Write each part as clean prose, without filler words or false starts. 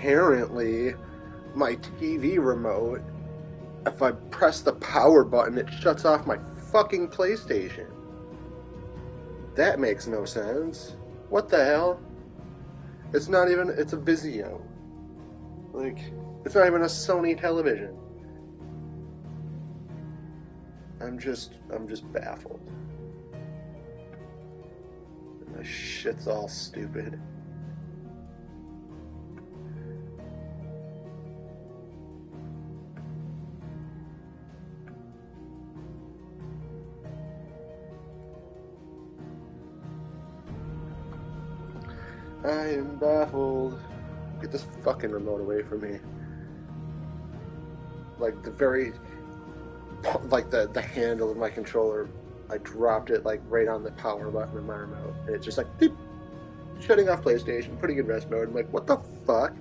apparently my TV remote, if I press the power button, it shuts off my fucking PlayStation. That makes no sense. What the hell? It's not even, it's a Vizio. Like, it's not even a Sony television. I'm just baffled. And this shit's all stupid. I am baffled. Get this fucking remote away from me. Like the handle of my controller, I dropped it like right on the power button of my remote, and it's just like beep, shutting off PlayStation, putting in rest mode. I'm like, what the fuck?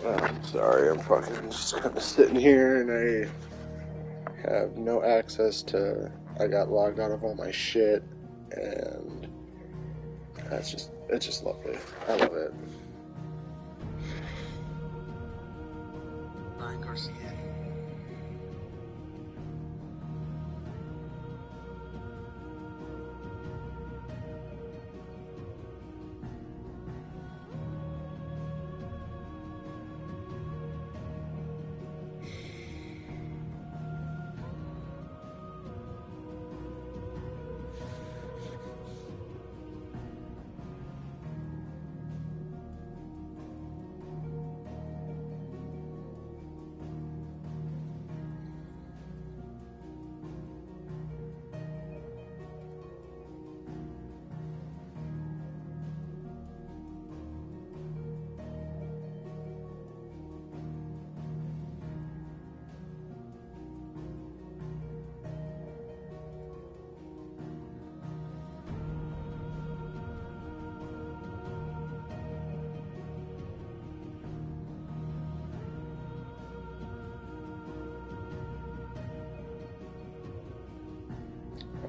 I'm sorry, I'm fucking just kind of sitting here and I have no access to. I got logged out of all my shit, and it's just lovely. I love it. Ryan Garcia.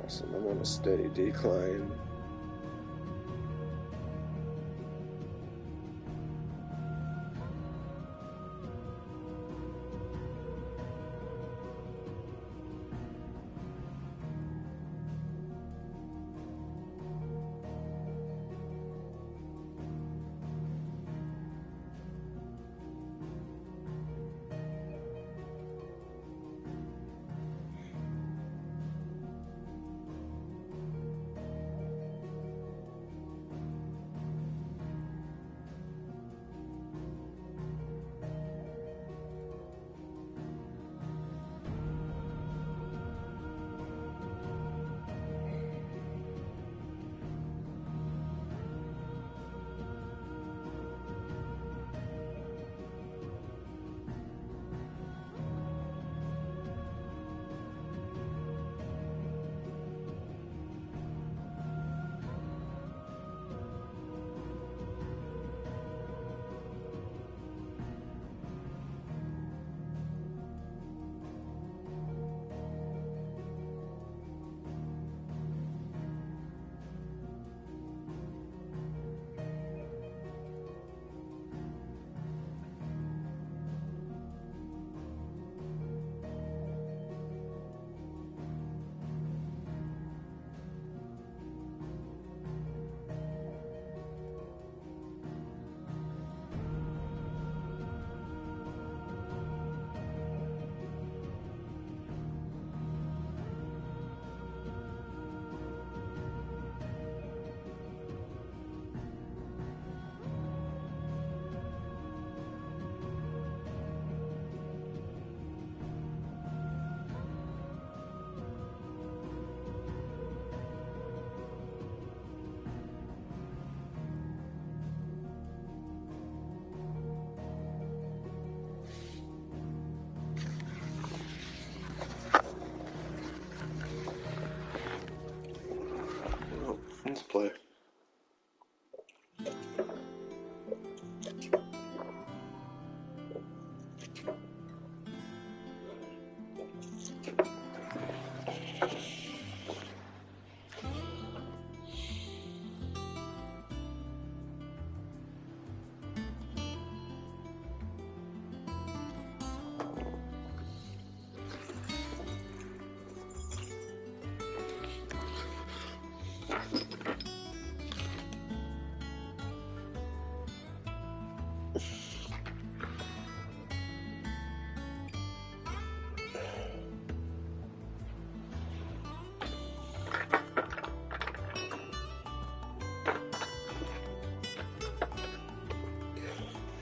Awesome, I'm on a steady decline. Let's play.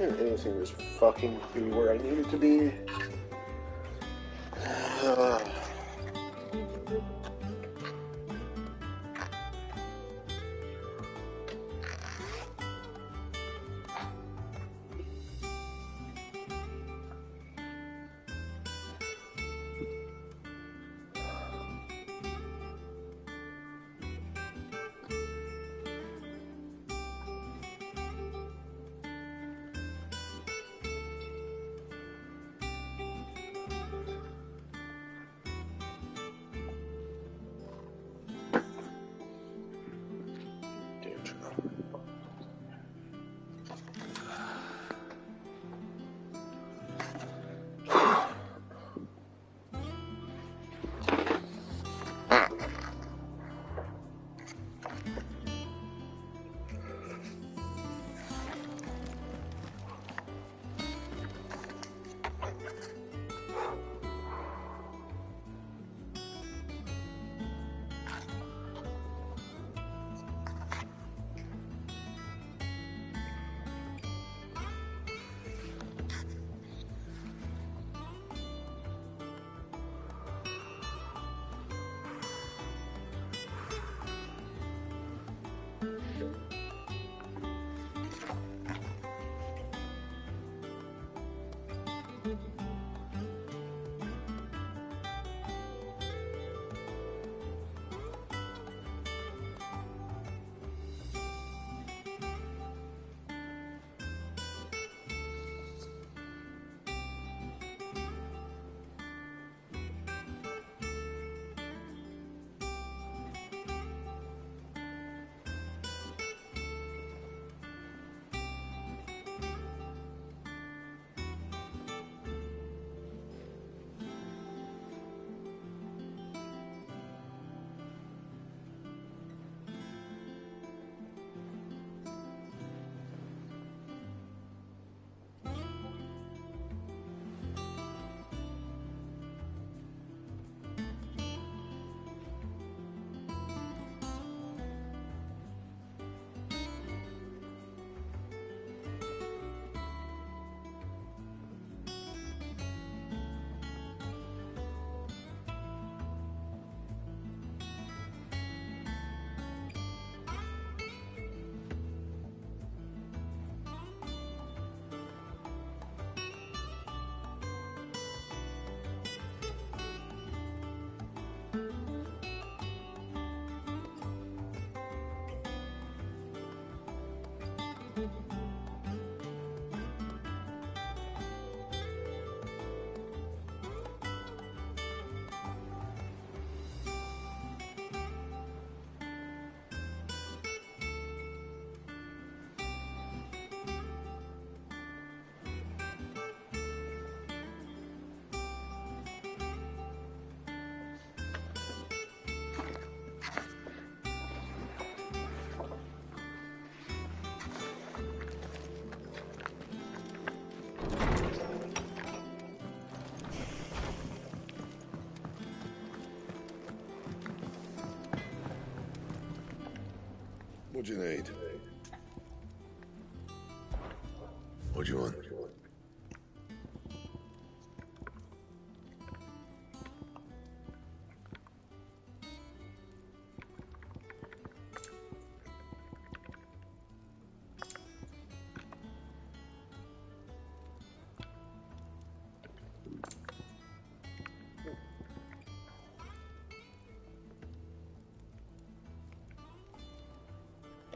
Anything just fucking be where I need it to be. What'd you need? What'd you want?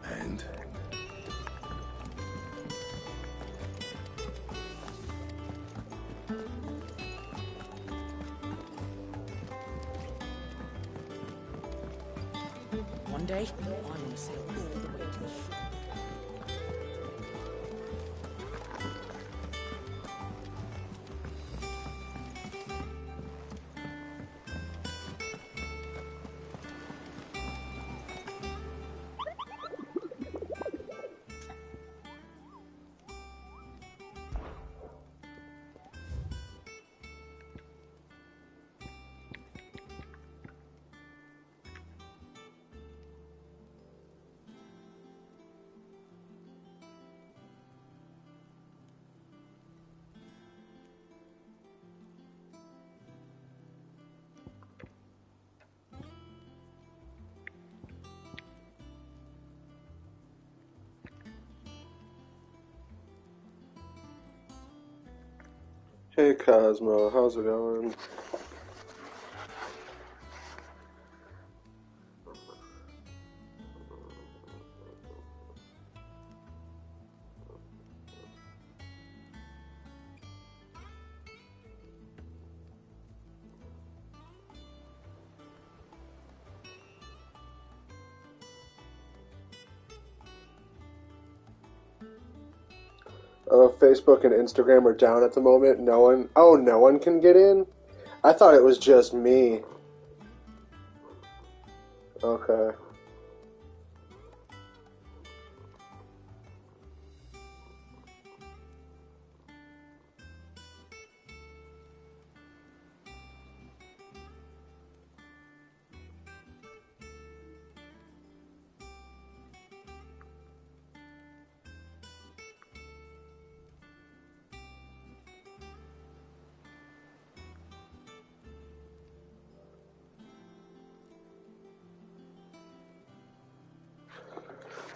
And? One day, I want to sail all the way to the shore. Hey Cosmo, how's it going? Facebook and Instagram are down at the moment. No one. Oh, no one can get in? I thought it was just me. Okay.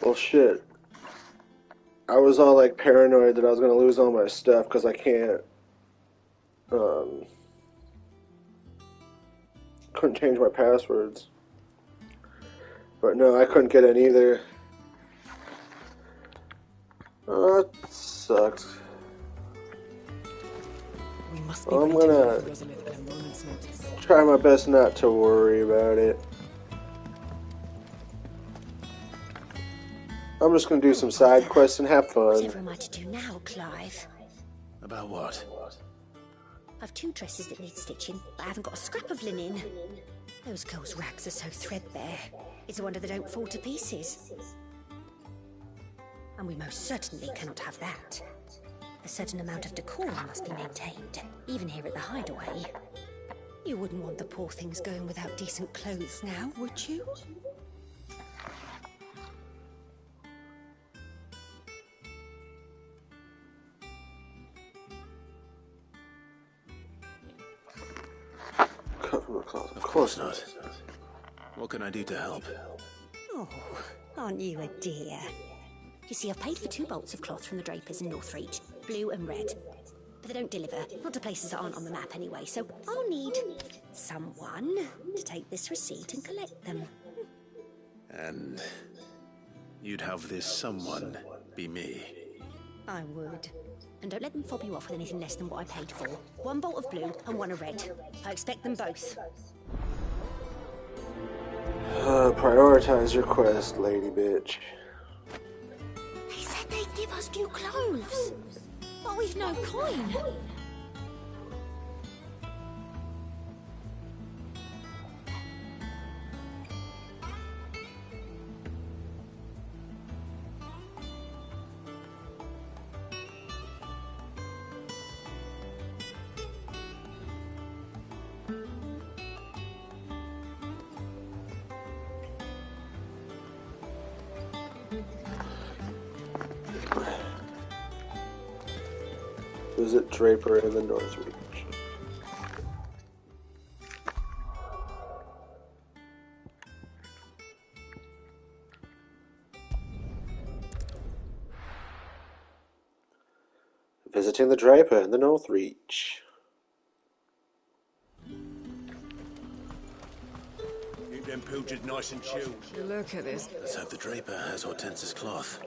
Well, shit. I was all like paranoid that I was gonna lose all my stuff because I can't. Um, couldn't change my passwords. But no, I couldn't get in either. That sucks. We must be I'm ready to gonna leave Rosalith at a moment's notice. try my best not to worry about it. I'm just gonna do some side quests and have fun. Whatever am I to do now, Clive? About what? I've 2 dresses that need stitching, but I haven't got a scrap of linen. Those girls' rags are so threadbare. It's a wonder they don't fall to pieces. And we most certainly cannot have that. A certain amount of decorum must be maintained, even here at the hideaway. You wouldn't want the poor things going without decent clothes now, would you? Of Of course not. What can I do to help? Oh, aren't you a dear? You see, I've paid for 2 bolts of cloth from the drapers in Northreach, blue and red. But they don't deliver, not to places that aren't on the map anyway, so I'll need someone to take this receipt and collect them. And you'd have this someone be me. I would. And don't let them fob you off with anything less than what I paid for. 1 bolt of blue and 1 of red. I expect them both. Prioritize your quest, lady bitch. They said they'd give us new clothes. But we've no coin. Visit Draper in the Northreach. Visiting the Draper in the Northreach. Keep them pilgers nice and chilled. Look at this. Let's hope the draper has Hortense's cloth.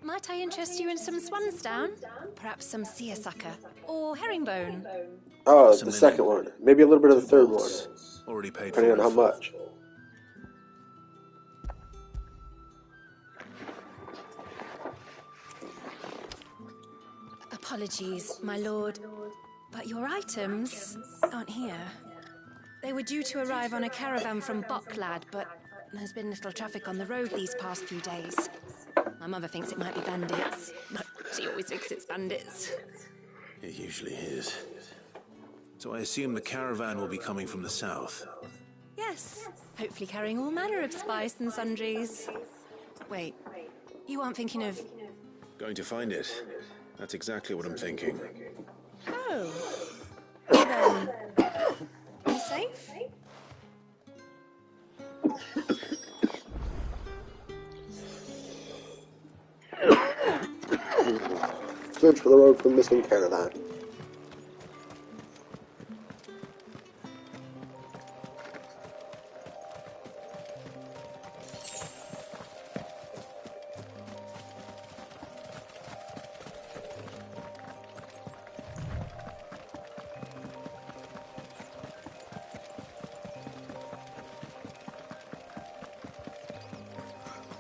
Might I interest you in some swansdown? Perhaps some seersucker or herringbone? Oh, Some the second one. Maybe a little bit of the third one, Already paid depending for on how in full. much. Apologies, my lord, but your items aren't here. They were due to arrive on a caravan from Bucklad, but there's been little traffic on the road these past few days. My mother thinks it might be bandits, but she always thinks it's bandits. It usually is. So I assume the caravan will be coming from the south. Yes, hopefully carrying all manner of spice and sundries. Wait, you aren't thinking of... Going to find it. That's exactly what I'm thinking. Oh. Well then, you safe? Search for the road for missing caravan.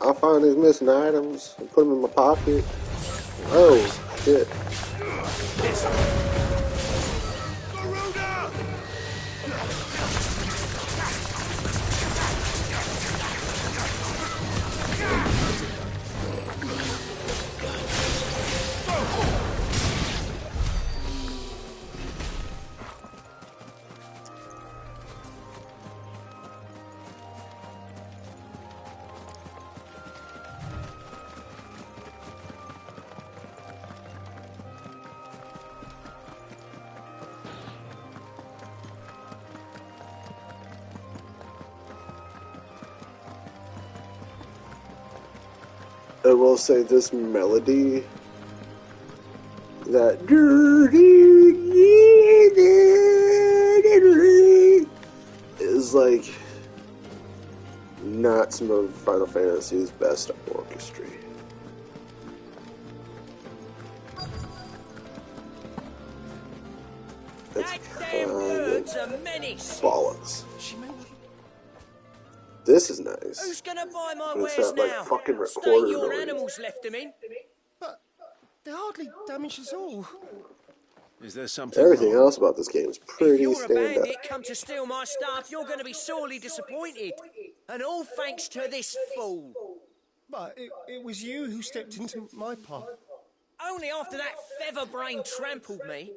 I'll find these missing items and put them in my pocket. Oh, shit. I will say this melody, that is like not some of Final Fantasy's best orchestra. It's kind of bollocks. This is nice. Who's gonna buy my But it's wares not like now? fucking State recorder your noise. animals left them in. But they're hardly damaged at all. Is there something Everything wrong? else about this game is If pretty you're a stand up. bandit come to steal my stuff, you're gonna be sorely disappointed. And all thanks to this fool. But it was you who stepped into my path. Only after that feather-brain trampled me.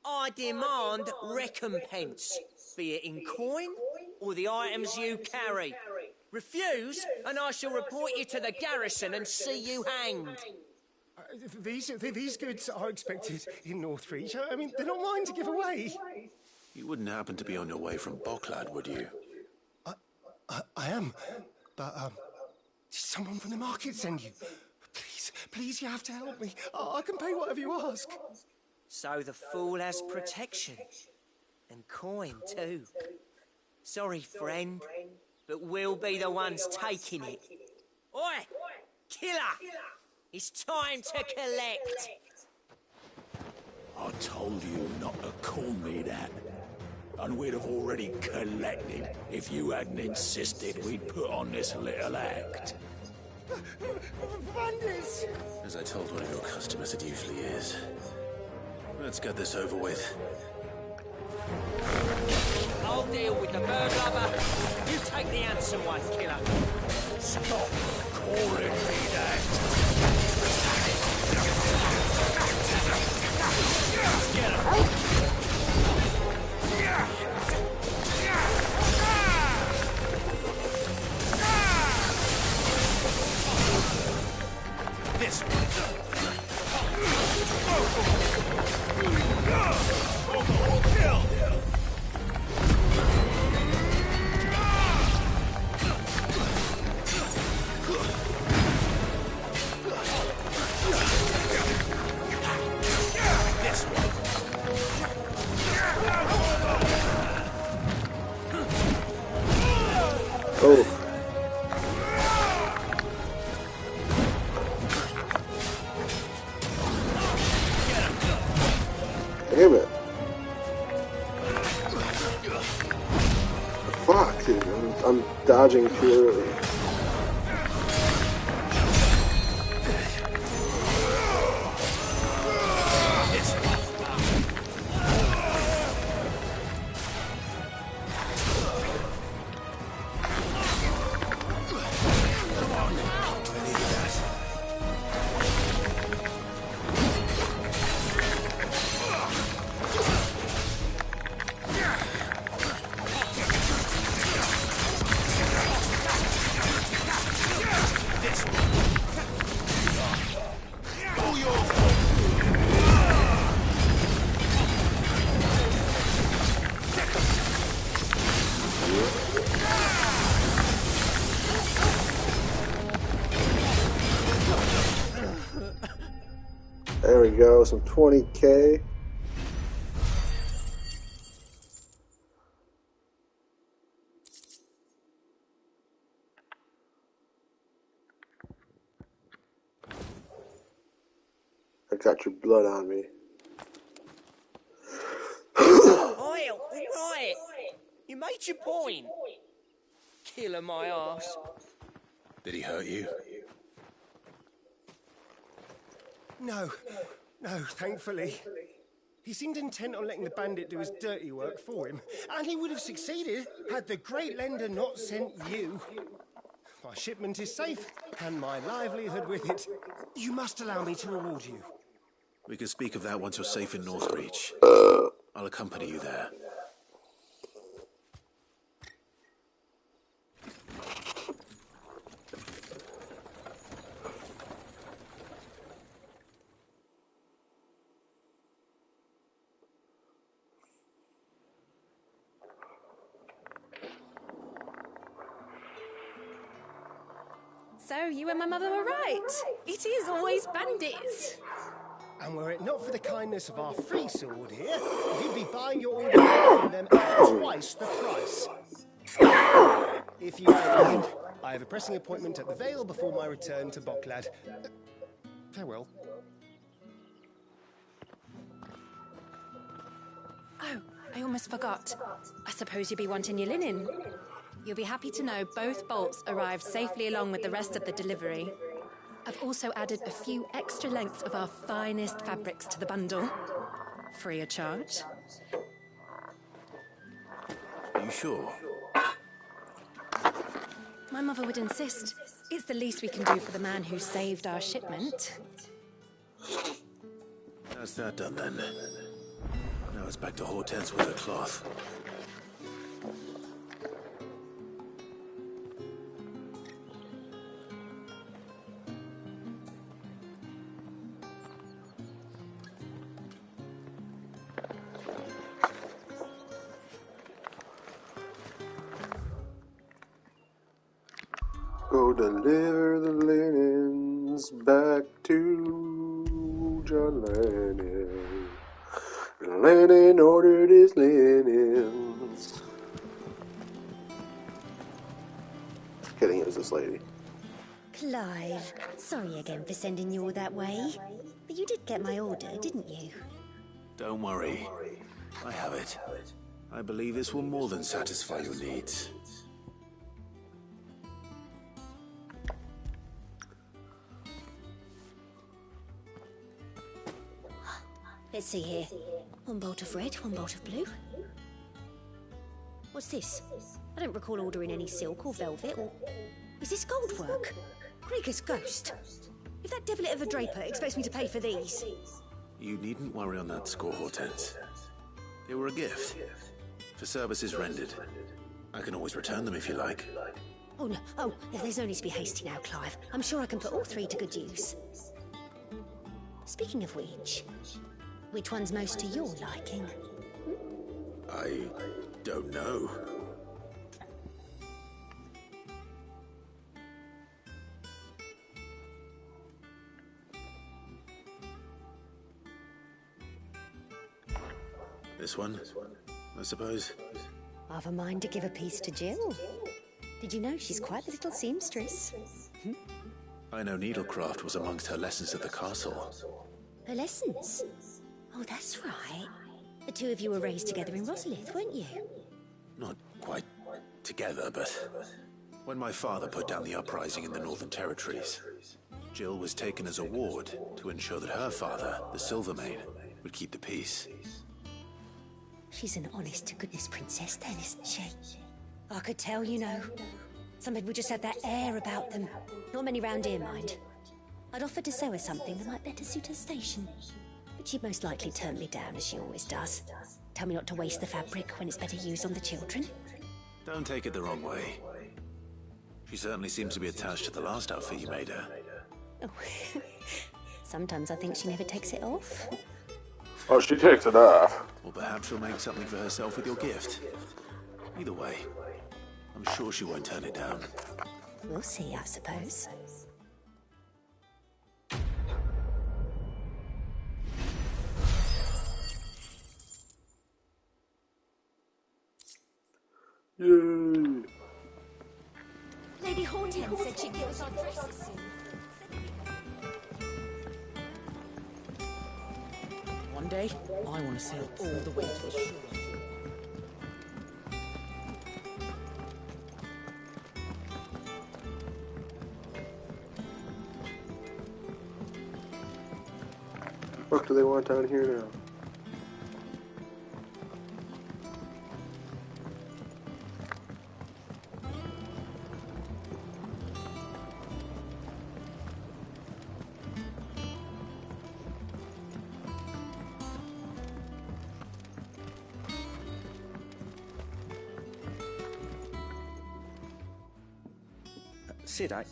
I demand recompense, be it in coin or the items you carry. Refuse, and I shall report you to the garrison and see you hanged. These goods are expected in Northreach. I mean, they're not mine to give away. You wouldn't happen to be on your way from Bocklad, would you? I am, but did someone from the market send you? Please, you have to help me. I can pay whatever you ask. So the fool has protection. And coin, too. Sorry, friend, but we'll be the ones taking it. Oi! Killer! It's time to collect! I told you not to call me that. And we'd have already collected if you hadn't insisted we'd put on this little act. Bandits! As I told one of your customers, it usually is. Let's get this over with. I'll deal with the burglar. You take the handsome one, killer. Stop calling me that. Get him. This Oh. Damn it. Fuck, dude. I'm dodging too early. There we go, some 20K. I got your blood on me. Right. You made your point. Killer my ass. Did he hurt you? No, thankfully. He seemed intent on letting the bandit do his dirty work for him, and he would have succeeded had the great lender not sent you. My shipment is safe, and my livelihood with it. You must allow me to reward you. We can speak of that once you're safe in Northreach. I'll accompany you there. So, you and my mother were right. It is always bandits. And were it not for the kindness of our free sword here, you'd be buying your order from them at twice the price. If you don't mind, I have a pressing appointment at the Vale before my return to Bocklad. Farewell. Oh, I almost forgot. I suppose you'll be wanting your linen. You'll be happy to know both bolts arrived safely along with the rest of the delivery. I've also added a few extra lengths of our finest fabrics to the bundle. Free of charge. Are you sure? My mother would insist. It's the least we can do for the man who saved our shipment. That's that done then. Now it's back to Hortense with her cloth. Go deliver the linens back to John Lennon. Lennon ordered his linens. Kidding, it was this lady. Clive, sorry again for sending you all that way. But you did get my order, didn't you? Don't worry. I have it. I believe this will more than satisfy your needs. Let's see here. One bolt of red, one bolt of blue. What's this? I don't recall ordering any silk or velvet or... Is this gold work? Gregor's ghost. If that devilet of a draper expects me to pay for these... You needn't worry on that score, Hortense. They were a gift. For services rendered. I can always return them if you like. Oh, no. Oh, there's no need to be hasty now, Clive. I'm sure I can put all three to good use. Speaking of which one's most to your liking? I don't know. This one, I suppose. I've a mind to give a piece to Jill. Did you know she's quite the little seamstress? I know needlecraft was amongst her lessons at the castle. Her lessons? Oh, that's right. The two of you were raised together in Rosalith, weren't you? Not quite together, but when my father put down the uprising in the Northern Territories, Jill was taken as a ward to ensure that her father, the Silvermane, would keep the peace. She's an honest-to-goodness princess then, isn't she? I could tell, you know. Some people just had that air about them. Not many round here, mind. I'd offered to sew her something that might better suit her station. But she'd most likely turn me down, as she always does. Tell me not to waste the fabric when it's better used on the children. Don't take it the wrong way. She certainly seems to be attached to the last outfit you made her. Oh, sometimes I think she never takes it off. Oh, she takes it off. Or perhaps she'll make something for herself with your gift. Either way, I'm sure she won't turn it down. We'll see, I suppose. Yay! Lady Hortense said she'd give us our dresses soon. One day, I want to sail all the way to the shore. fuck do they want down here now? Sid, I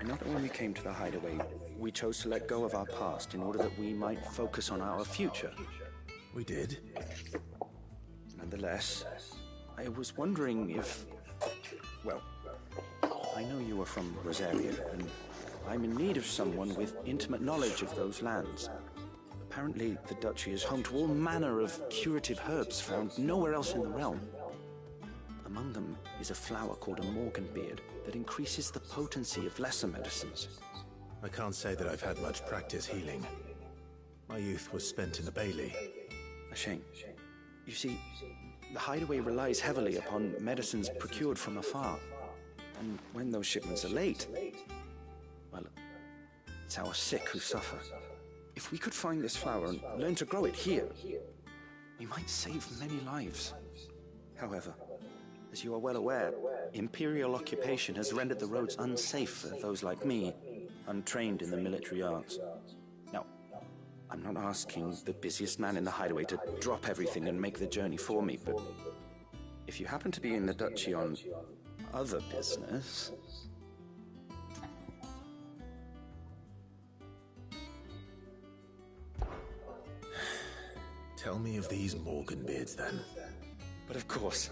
know that when we came to the hideaway, we chose to let go of our past in order that we might focus on our future. We did. Nonetheless, I was wondering if... Well, I know you are from Rosaria, and I'm in need of someone with intimate knowledge of those lands. Apparently, the duchy is home to all manner of curative herbs found nowhere else in the realm. Among them is a flower called a morganbeard that increases the potency of lesser medicines. I can't say that I've had much practice healing. My youth was spent in the Bailey. A shame. You see, the hideaway relies heavily upon medicines procured from afar. And when those shipments are late, well, it's our sick who suffer. If we could find this flower and learn to grow it here, we might save many lives. However, as you are well aware, Imperial occupation has rendered the roads unsafe for those like me, untrained in the military arts. Now, I'm not asking the busiest man in the hideaway to drop everything and make the journey for me, but if you happen to be in the duchy on other business... Tell me of these morganbeards, then. But of course.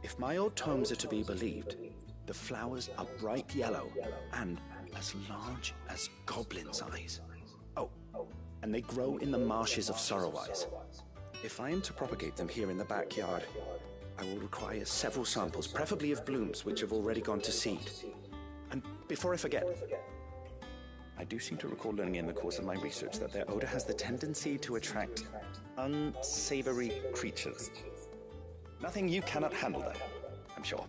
If my old tomes are to be believed, the flowers are bright yellow and as large as goblins' eyes. Oh, and they grow in the marshes of Sorrowise. If I am to propagate them here in the backyard, I will require several samples, preferably of blooms which have already gone to seed. And before I forget, I do seem to recall learning in the course of my research that their odor has the tendency to attract unsavory creatures. Nothing you cannot handle, though, I'm sure.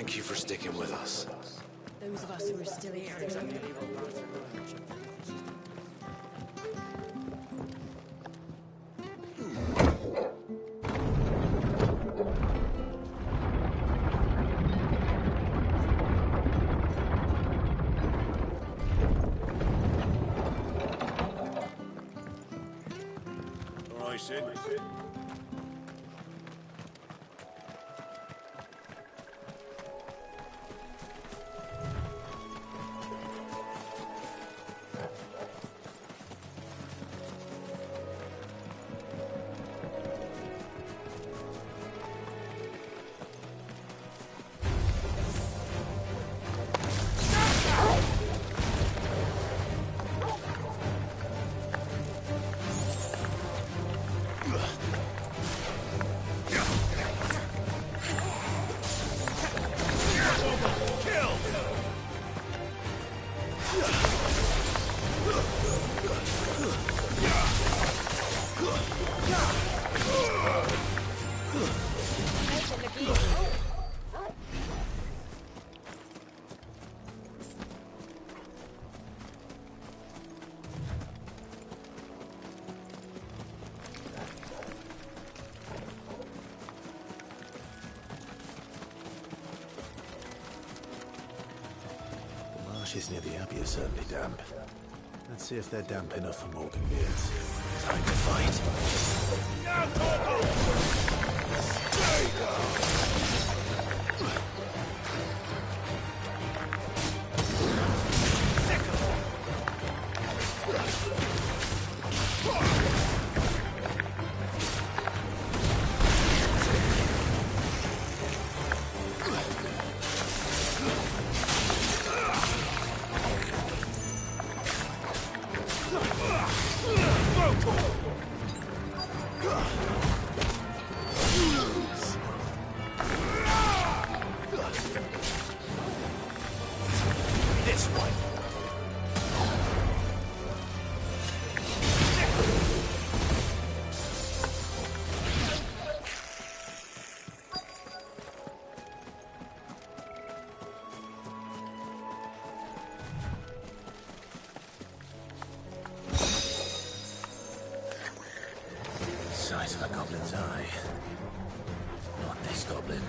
Thank you for sticking with us. Those of us who are still here are going to be All right, Sid. The marshes near the Abbey are certainly damp. Let's see if they're damp enough for morganbeards. Time to fight. size of a goblin's eye. Not this goblin.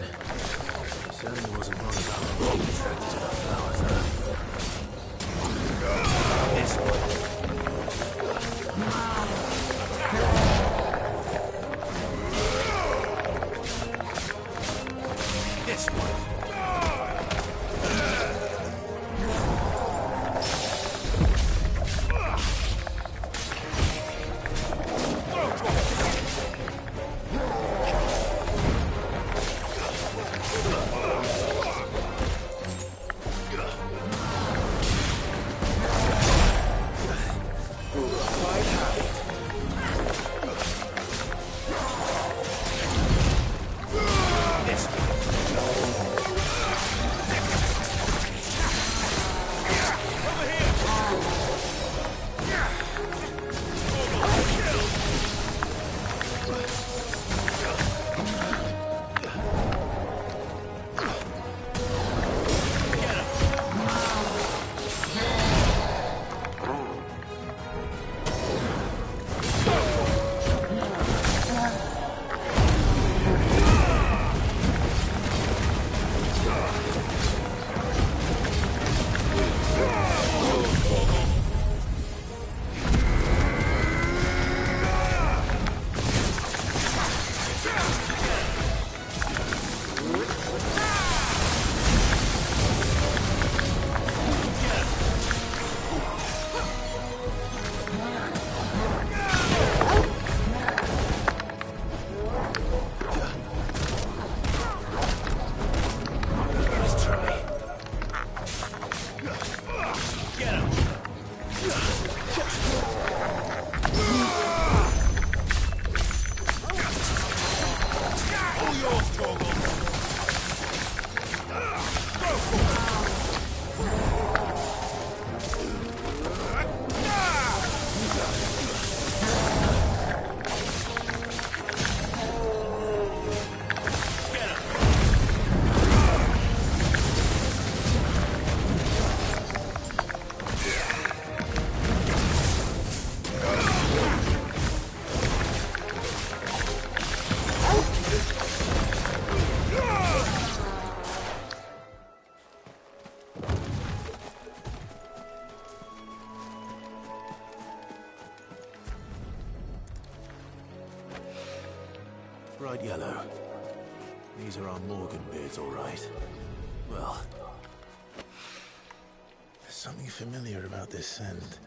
Certainly wasn't wrong about being attracted to the flowers, though. This one. This one. Bright yellow. These are our Morgan beards, all right. Well, there's something familiar about this scent.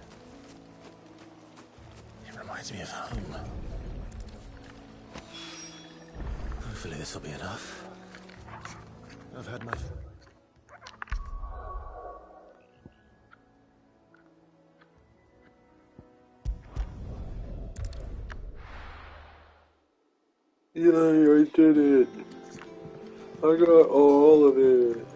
It reminds me of home. Hopefully this will be enough. I've had my... Yay, I did it! I got all of it!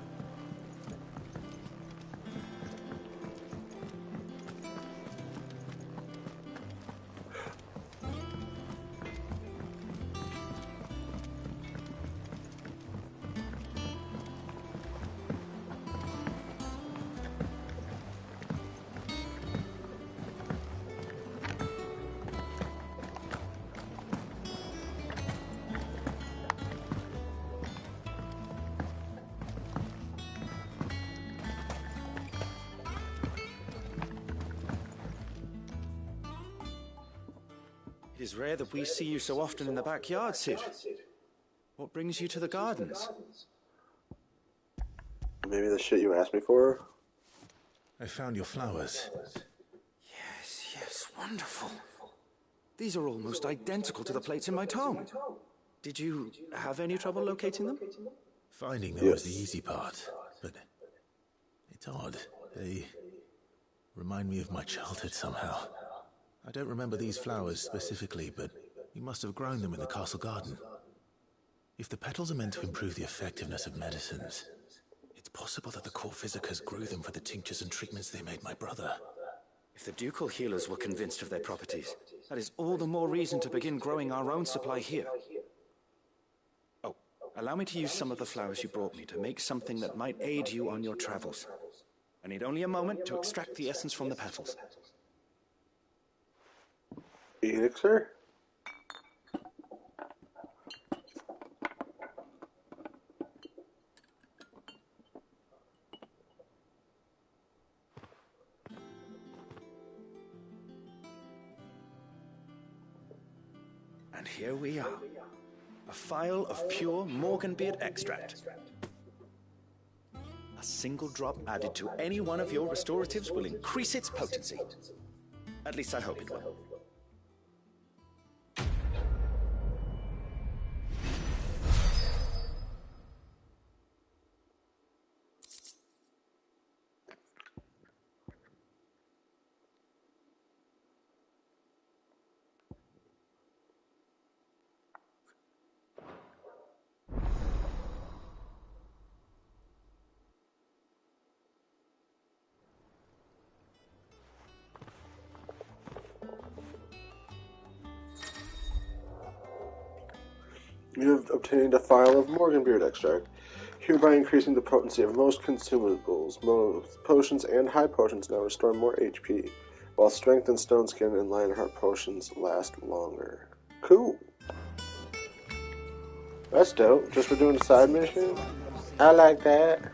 It is rare that we see you so often in the backyard, Sid. What brings you to the gardens? Maybe the shit you asked me for? I found your flowers. Yes, wonderful. These are almost identical to the plates in my tome. Did you have any trouble locating them? Finding them was the easy part, but it's odd. They remind me of my childhood somehow. I don't remember these flowers specifically, but you must have grown them in the castle garden. If the petals are meant to improve the effectiveness of medicines, it's possible that the court physicers grew them for the tinctures and treatments they made my brother. If the ducal healers were convinced of their properties, that is all the more reason to begin growing our own supply here. Oh, allow me to use some of the flowers you brought me to make something that might aid you on your travels. I need only a moment to extract the essence from the petals. Elixir? And here we are. A phial of pure Morganbeard extract. A single drop added to any one of your restoratives will increase its potency. At least I hope it will. You have obtained a phial of Morganbeard extract, hereby increasing the potency of most consumables. Most potions and high potions now restore more HP, while strength and stone skin and Lionheart potions last longer. Cool. That's dope. Just for doing a side mission? I like that.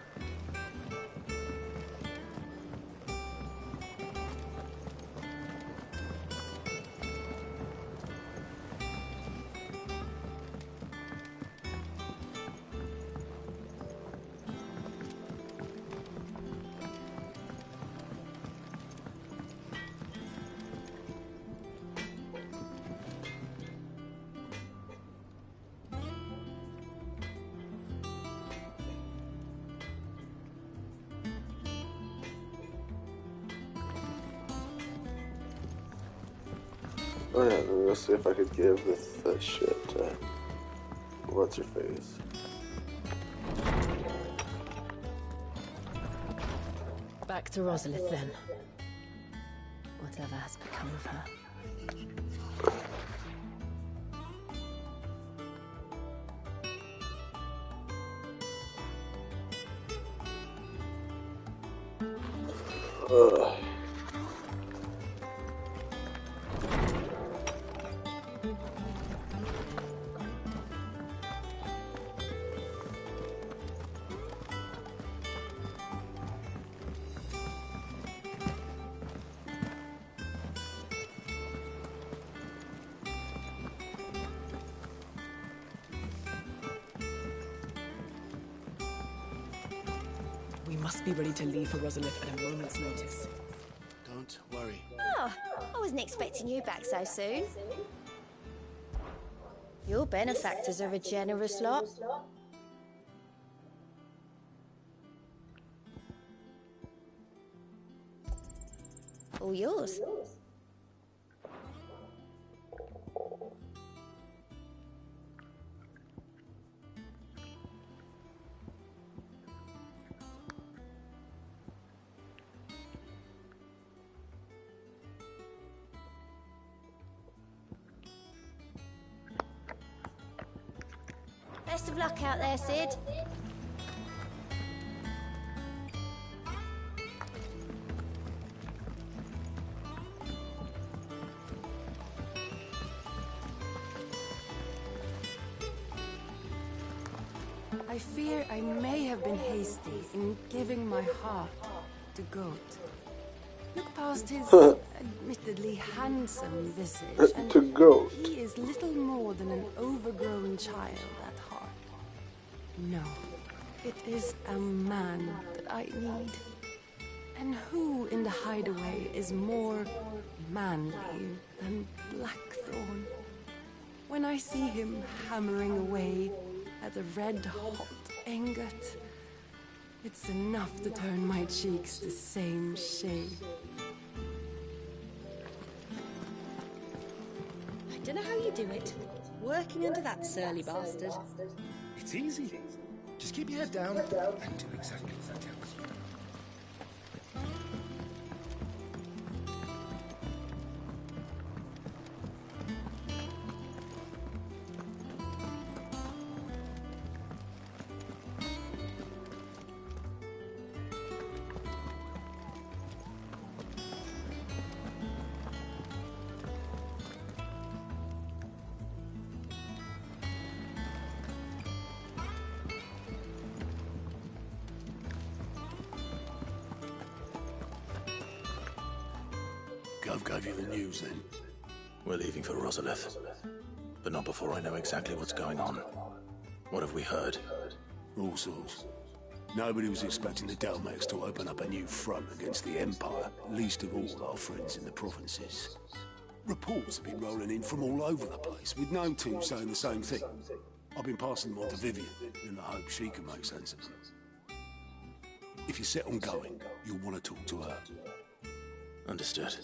Oh yeah, let me go see if I could give this shit to what's her face. Back to Rosalith then. Whatever has become of her. Ugh. We must be ready to leave for Rosalith at a moment's notice. Don't worry. Oh, I wasn't expecting you back so soon. Your benefactors are a generous lot. All yours. Best of luck out there, Sid. I fear I may have been hasty in giving my heart to Goat. Look past his admittedly handsome visage, and To Goat. he is little more than an overgrown child at heart. No, it is a man that I need. And who in the hideaway is more manly than Blackthorn? When I see him hammering away at a red-hot ingot, it's enough to turn my cheeks the same shade. I don't know how you do it. Working under that surly bastard. It's easy. Just keep your head down and do exactly as I tell you. Gov gave you the news then? We're leaving for Rosalith. but not before I know exactly what's going on. What have we heard? All sorts. Nobody was expecting the Dalmex to open up a new front against the Empire, least of all our friends in the provinces. Reports have been rolling in from all over the place, with no two saying the same thing. I've been passing them on to Vivian, in the hope she can make sense of them. If you're set on going, you'll want to talk to her. Understood.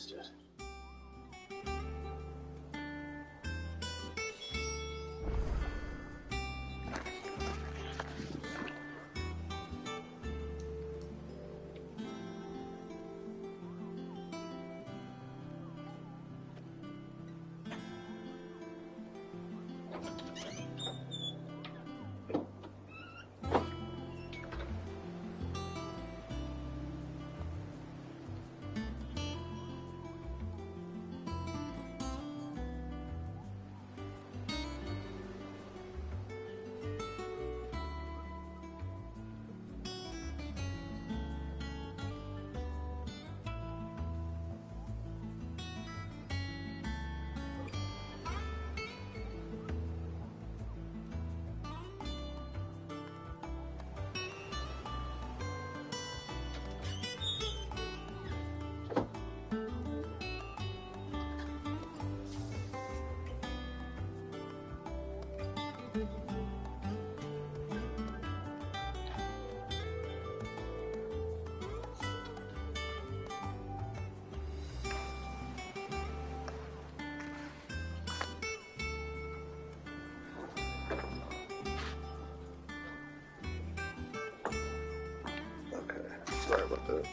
Sorry about that.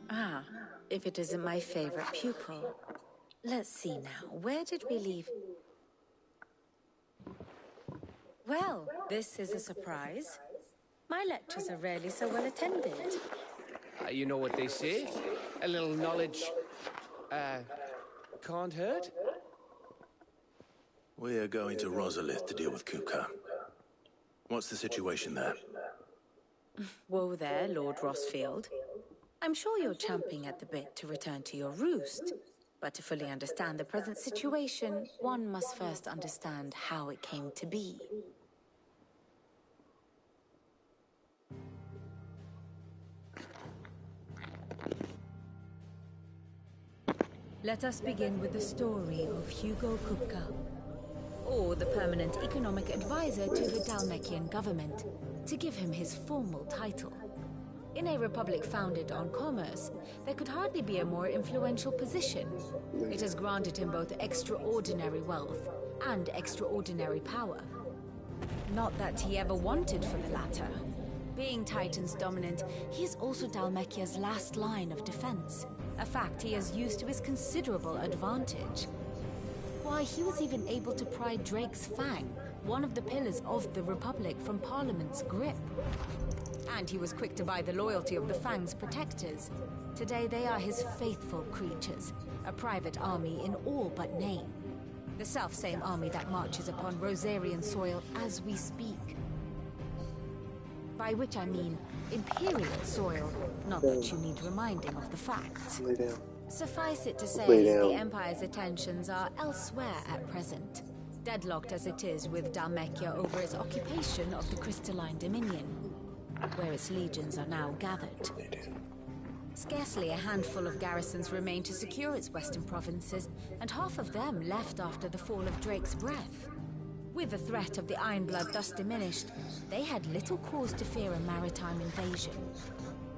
Ah, if it isn't my favorite pupil. Let's see now, where did we leave? Well, this is a surprise. My lectures are rarely so well attended. You know what they say? A little knowledge, can't hurt? We're going to Rosalith to deal with Kupka. What's the situation there? Whoa there, Lord Rossfield. I'm sure you're champing at the bit to return to your roost. But to fully understand the present situation, one must first understand how it came to be. Let us begin with the story of Hugo Kupka, or the permanent economic advisor to the Dalmekian government, to give him his formal title. In a republic founded on commerce, there could hardly be a more influential position. It has granted him both extraordinary wealth and extraordinary power. Not that he ever wanted for the latter. Being Titan's dominant, he is also Dalmekia's last line of defense, a fact he has used to his considerable advantage. Why, he was even able to pry Drake's Fang, one of the pillars of the Republic, from Parliament's grip. And he was quick to buy the loyalty of the Fang's protectors. Today they are his faithful creatures, a private army in all but name. The self-same army that marches upon Rosarian soil as we speak. By which I mean Imperial soil, not that you need reminding of the fact. Lay down. Suffice it to say, Lay down. the Empire's attentions are elsewhere at present, deadlocked as it is with Dalmekia over its occupation of the Crystalline Dominion, where its legions are now gathered. Scarcely a handful of garrisons remain to secure its western provinces, and half of them left after the fall of Drake's Breath. With the threat of the Ironblood thus diminished, they had little cause to fear a maritime invasion.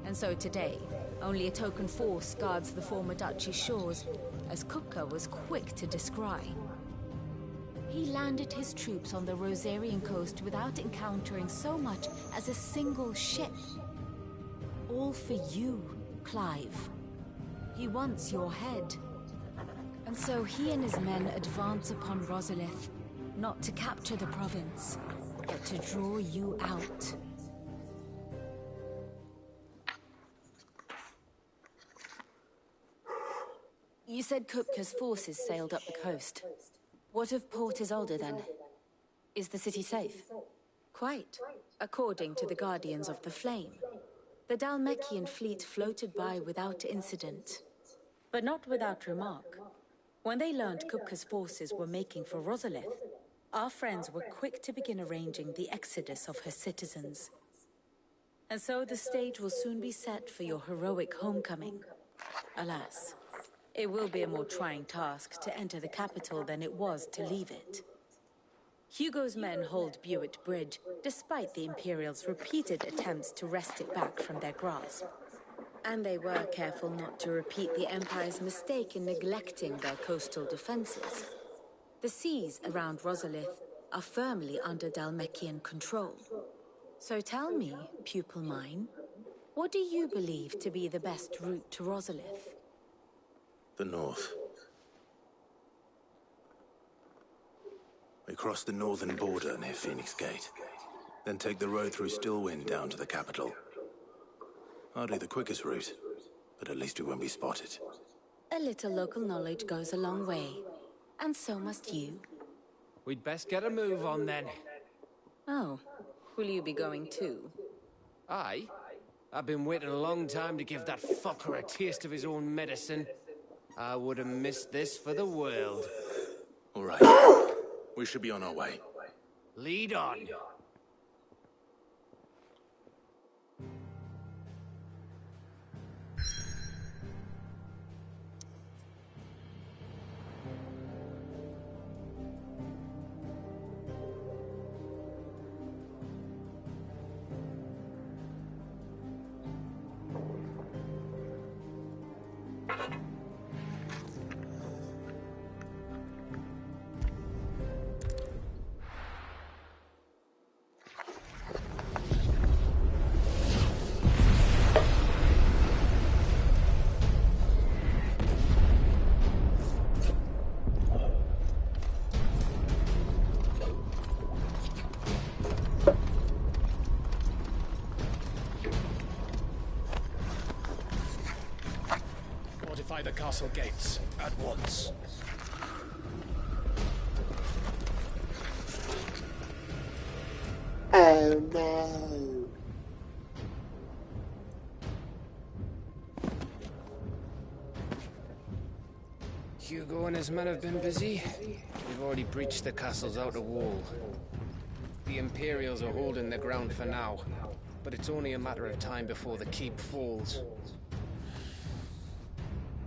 And so today, only a token force guards the former duchy's shores, as Kupka was quick to descry. He landed his troops on the Rosarian coast without encountering so much as a single ship. All for you, Clive. He wants your head. And so he and his men advance upon Rosalith, not to capture the province, but to draw you out. You said Kupka's forces sailed up the coast. What of Port Isolde then? Is the city safe? Quite, according to the Guardians of the Flame. The Dhalmekian fleet floated by without incident, but not without remark. When they learned Kupka's forces were making for Rosalith, our friends were quick to begin arranging the exodus of her citizens. And so the stage will soon be set for your heroic homecoming. Alas, it will be a more trying task to enter the capital than it was to leave it. Hugo's men hold Buick Bridge, despite the Imperials' repeated attempts to wrest it back from their grasp. And they were careful not to repeat the Empire's mistake in neglecting their coastal defenses. The seas around Rosalith are firmly under Dhalmekian control. So tell me, pupil mine, what do you believe to be the best route to Rosalith? The north. We cross the northern border near Phoenix Gate, then take the road through Stillwind down to the capital. Hardly the quickest route, but at least we won't be spotted. A little local knowledge goes a long way, and so must you. We'd best get a move on then. Oh, will you be going too? Aye. I've been waiting a long time to give that fucker a taste of his own medicine. I would have missed this for the world. All right. We should be on our way. Lead on. The castle gates at once. Oh no. Hugo and his men have been busy. We've already breached the castle's outer wall. The Imperials are holding the ground for now, but it's only a matter of time before the keep falls.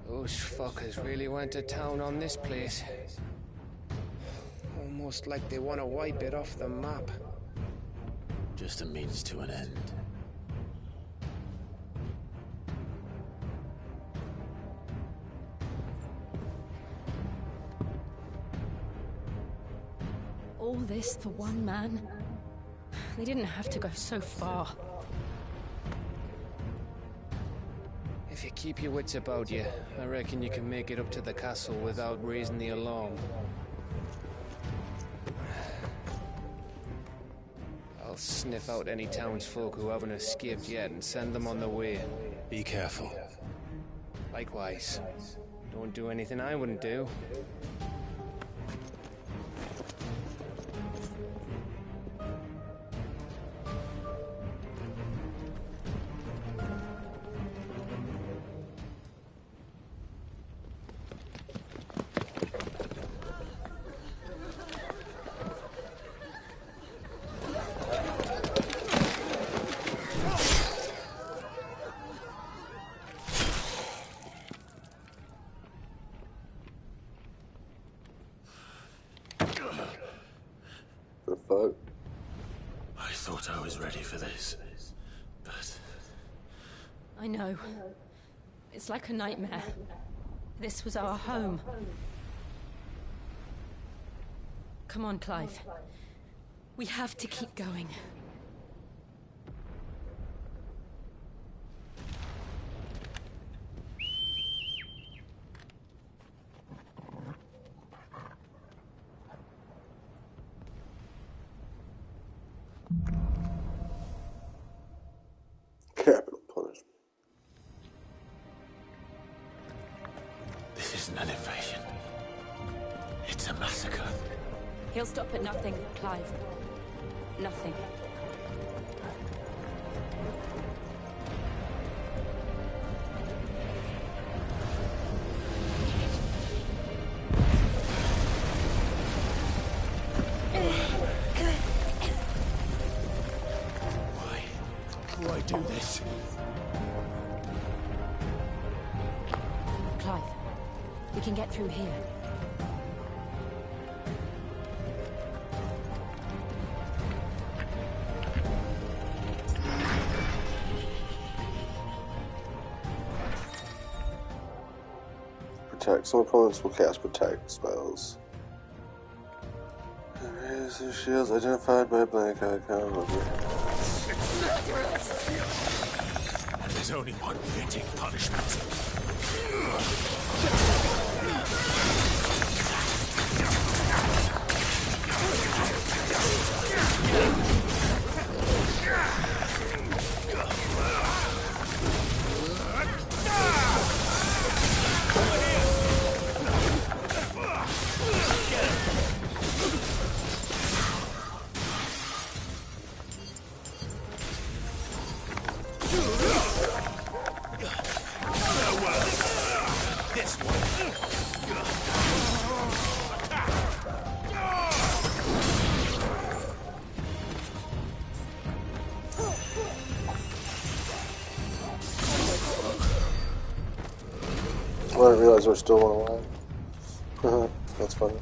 Those fuckers really went to town on this place. Almost like they want to wipe it off the map. Just a means to an end. All this for one man? They didn't have to go so far. If you keep your wits about you, I reckon you can make it up to the castle without raising the alarm. I'll sniff out any townsfolk who haven't escaped yet and send them on their way. Be careful. Likewise. Don't do anything I wouldn't do. The fuck? I thought I was ready for this, but... I know. It's like a nightmare. This was our home. Come on, Clive. We have to keep going. Capital punishment. This isn't an invasion. It's a massacre. He'll stop at nothing, Clive. Nothing. Why do I do this? Clive, we can get through here. Protect. Some opponents will cast protect spells. Raise the shields identified by blank icon. And there's only one fitting punishment. I didn't realize we're still one alive. That's funny.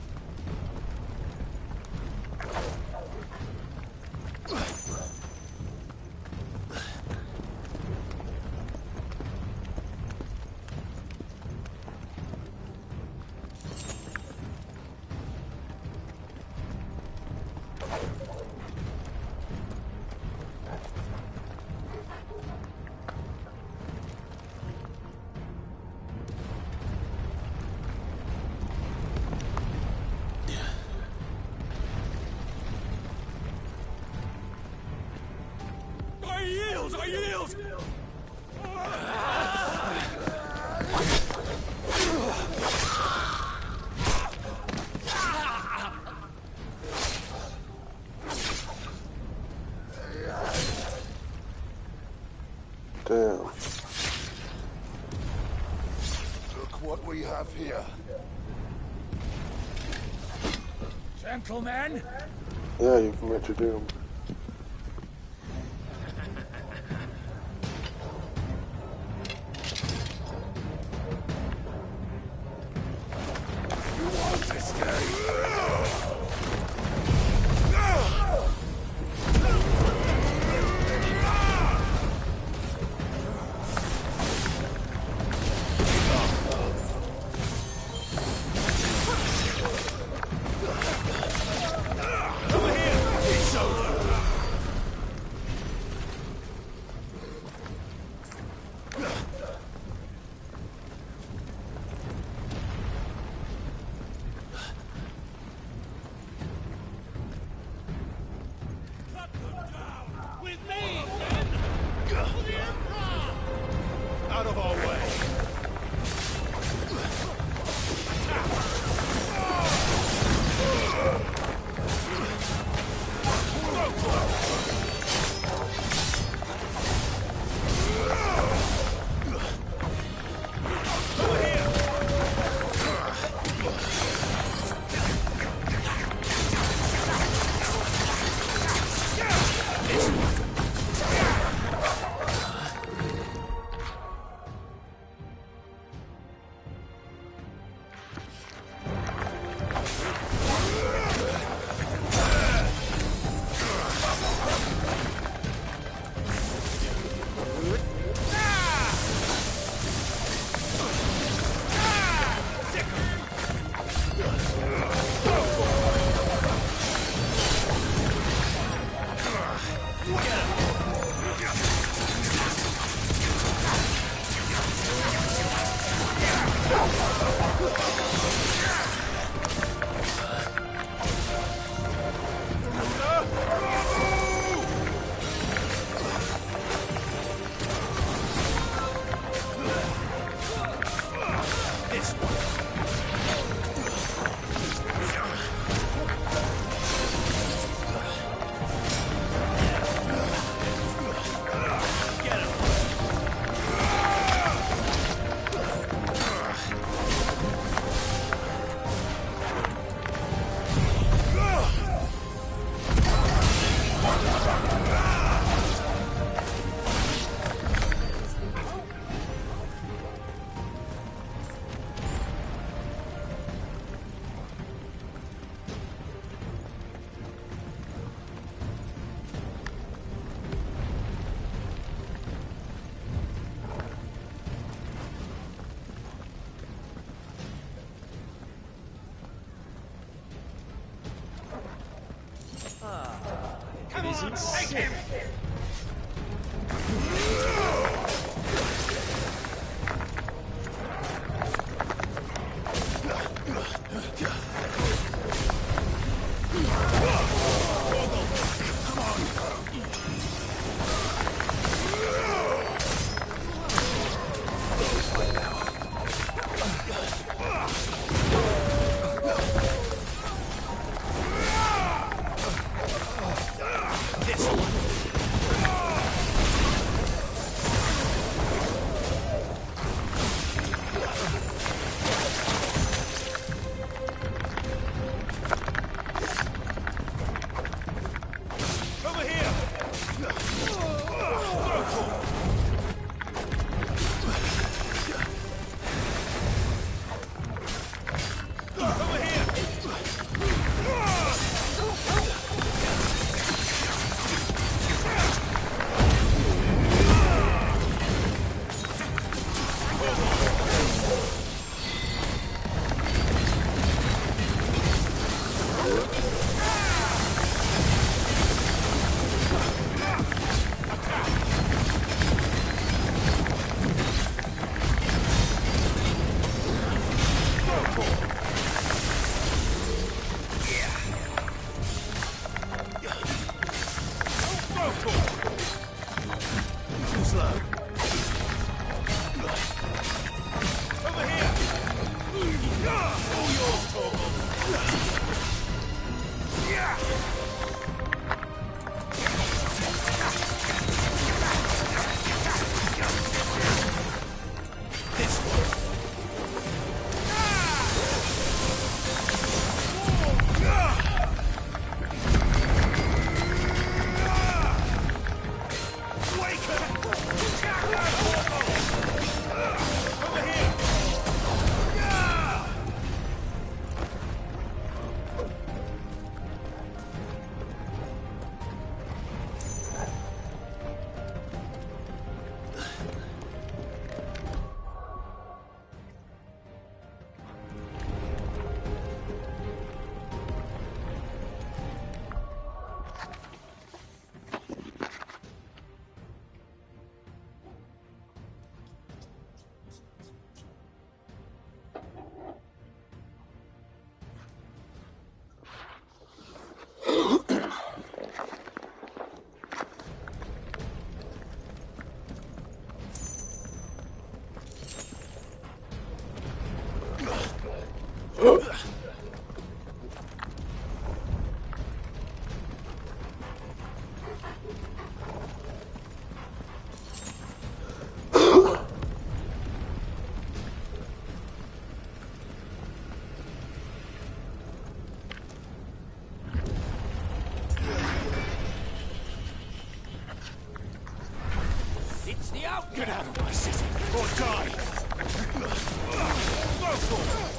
I yield! Damn. Look what we have here. Gentlemen! Yeah, you can met your doom. Out of our way! isn't sick. Get out of my city, or die! Go for it!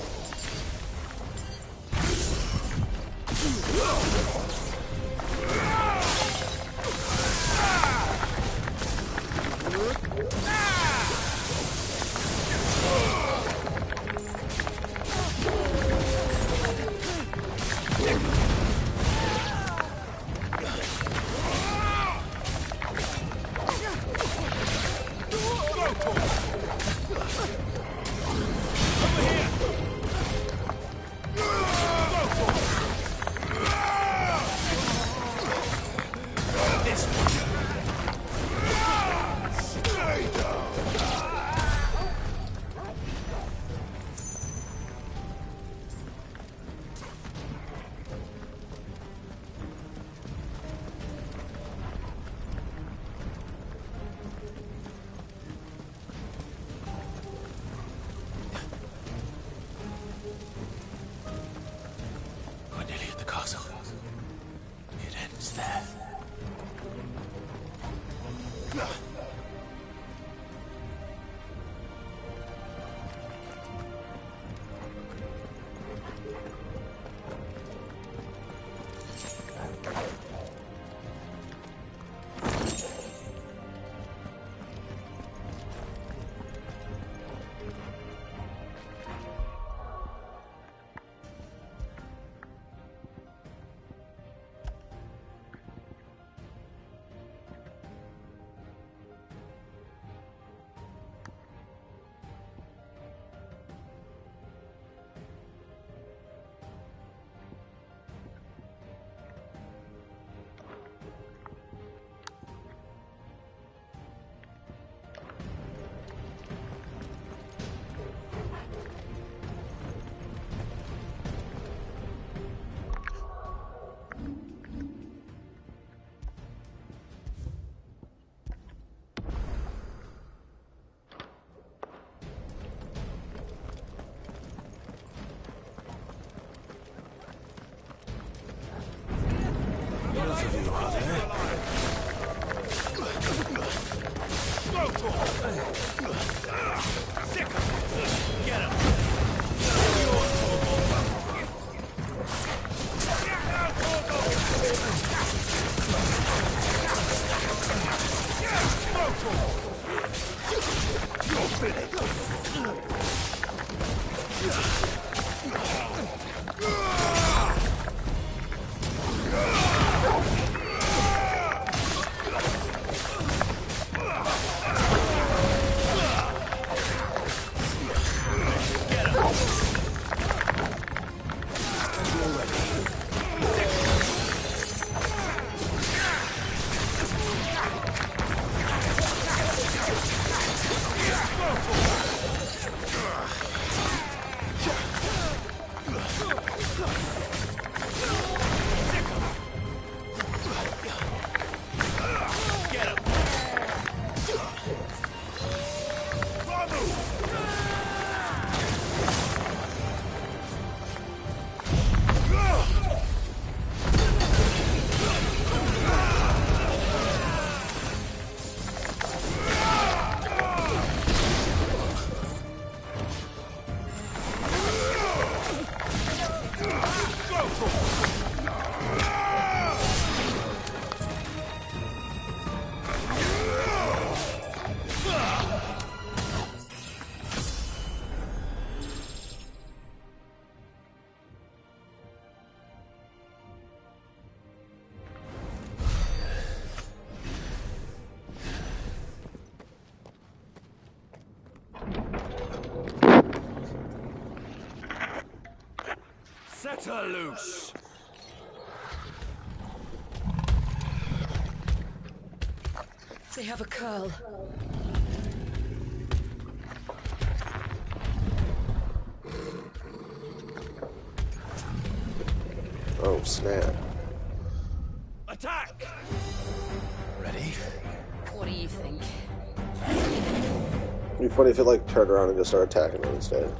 Set her loose! They have a curl. Oh, snap. Attack! Ready? What do you think? It'd be funny if it like turned around and just started attacking them instead.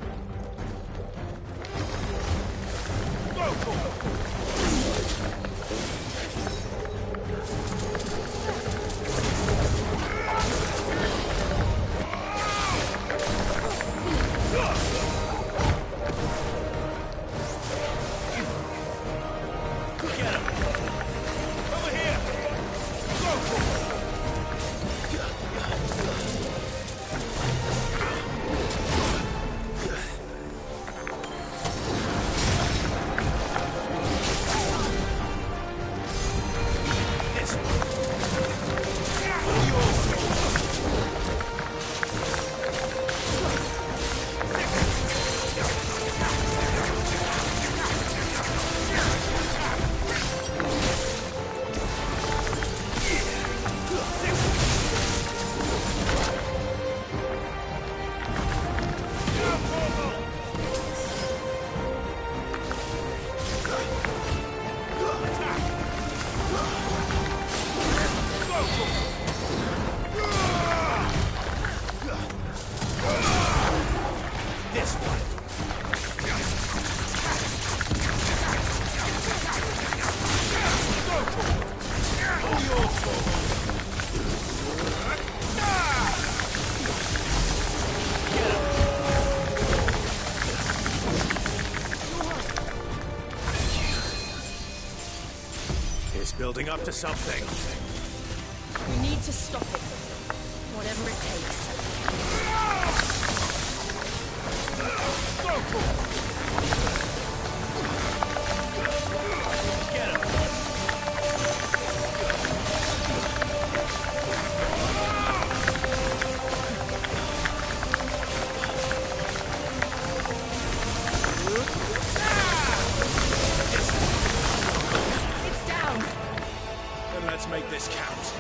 Building up to something. We need to stop it. Whatever it takes. Get him! It's down. Then let's make this count.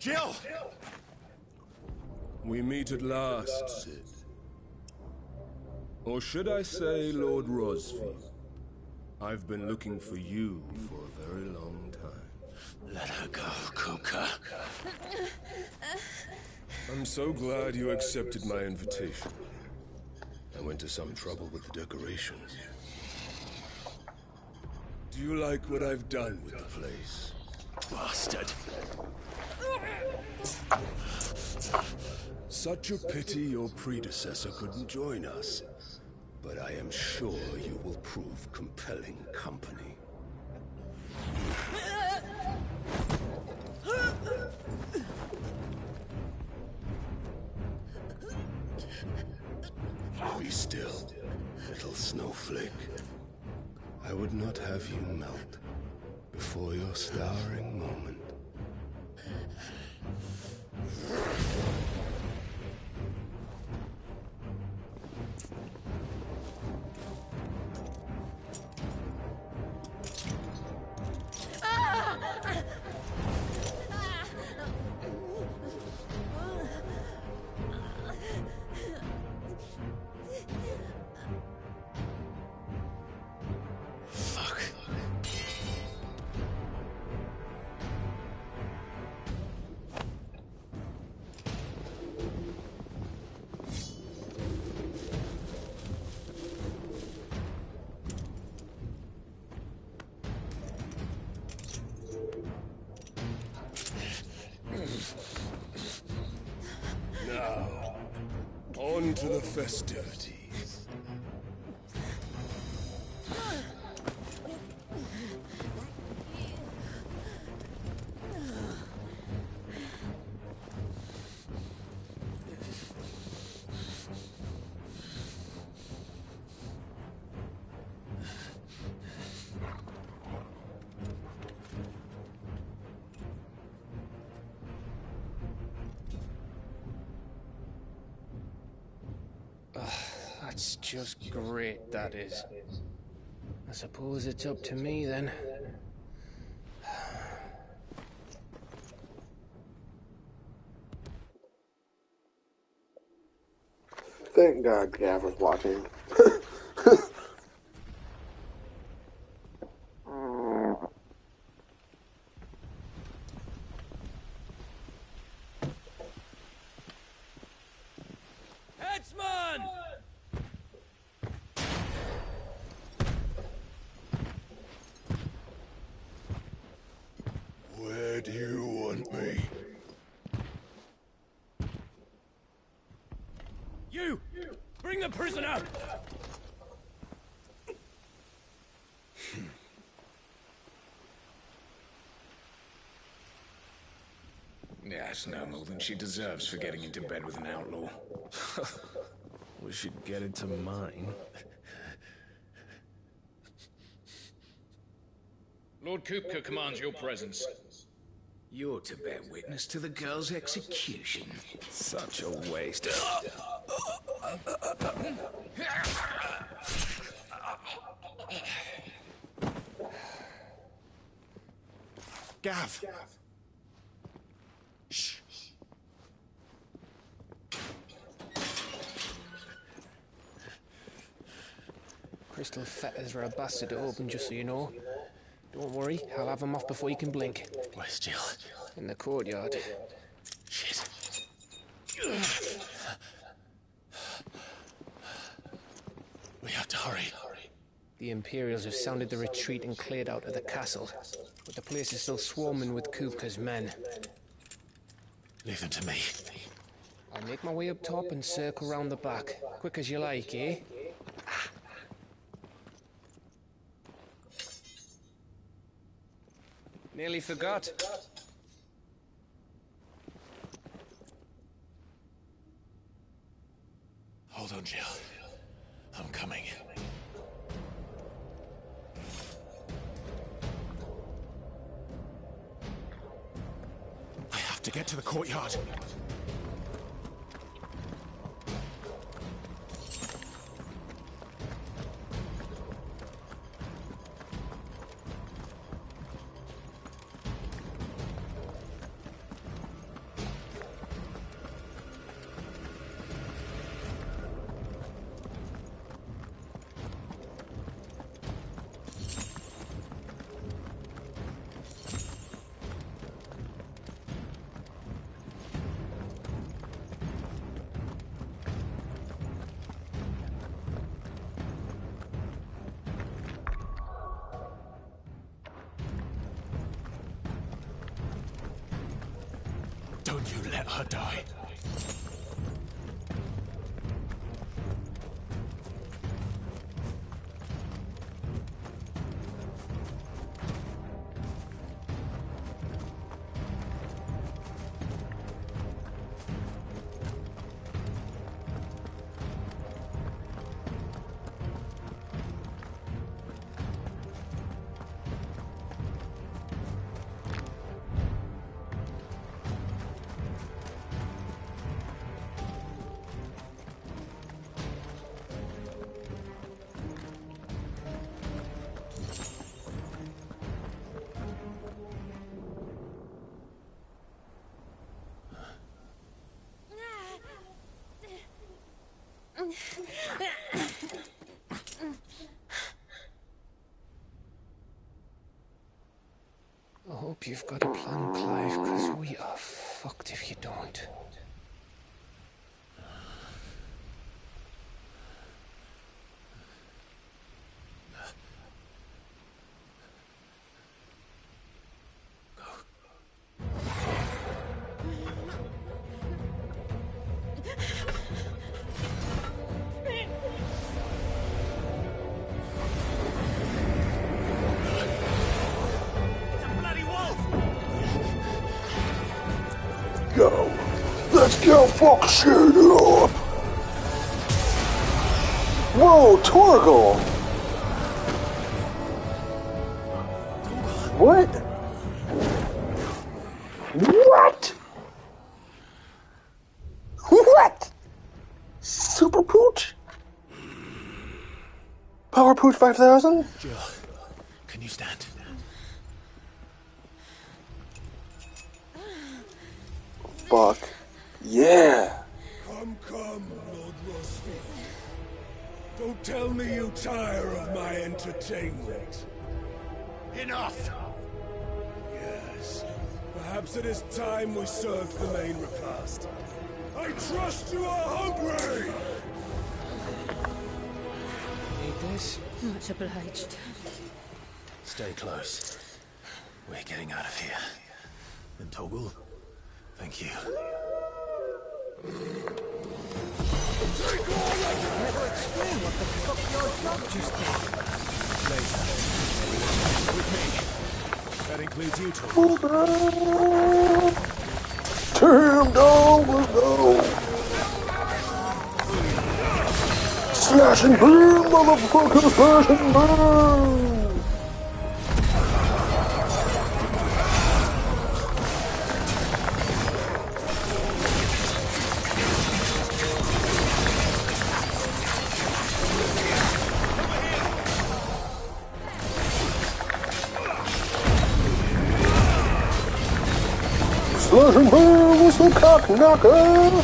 Jill! We meet at last, Sid. Or should I say, Lord Rosfield? I've been looking for you for a very long time. Let her go, Kuka. I'm so glad you accepted my invitation. I went to some trouble with the decorations. Do you like what I've done with the place? Bastard. Such a pity your predecessor couldn't join us. But I am sure you will prove compelling company. Be still, little snowflake. I would not have you melt before your starring moment. Now, on to the festivities. That's just great, that is. I suppose it's up to me, then. Thank God Gav was watching. Headsman! Where do you want me? You! Bring the prisoner! That's no more than she deserves for getting into bed with an outlaw. We should get into mine. Lord Kupka commands your presence. You're to bear witness to the girl's execution. Such a waste. Gav! Shh. Crystal fetters are a bastard to open, just so you know. Don't worry, I'll have them off before you can blink. Where's Jill? In the courtyard. Shit. We have to hurry. The Imperials have sounded the retreat and cleared out of the castle, but the place is still swarming with Kupka's men. Leave them to me. I'll make my way up top and circle round the back. Quick as you like, eh? Nearly forgot. Hold on, Jill. I'm coming. I have to get to the courtyard. could you let her die? I hope you've got a plan, Clive, because we are fucked if you don't. Go. Let's go fuck shit up. Whoa, Torgal. What? What? What? Super Pooch? Power Pooch 5000? Jill, can you stand? Fuck. Yeah. Come, Lord Rosfield. Don't tell me you tire of my entertainment. Enough! Yes. Perhaps it is time we served the main repast. I trust you are hungry! Need this? Much obliged. Stay close. We're getting out of here. And Toggle, thank you. Never explain what the fuck your job just did. Later. With me. That includes you, Toggle. Team down, let's go. Slash and burn, motherfucker, slash and burn. Slash and burn, whistle cock knocker.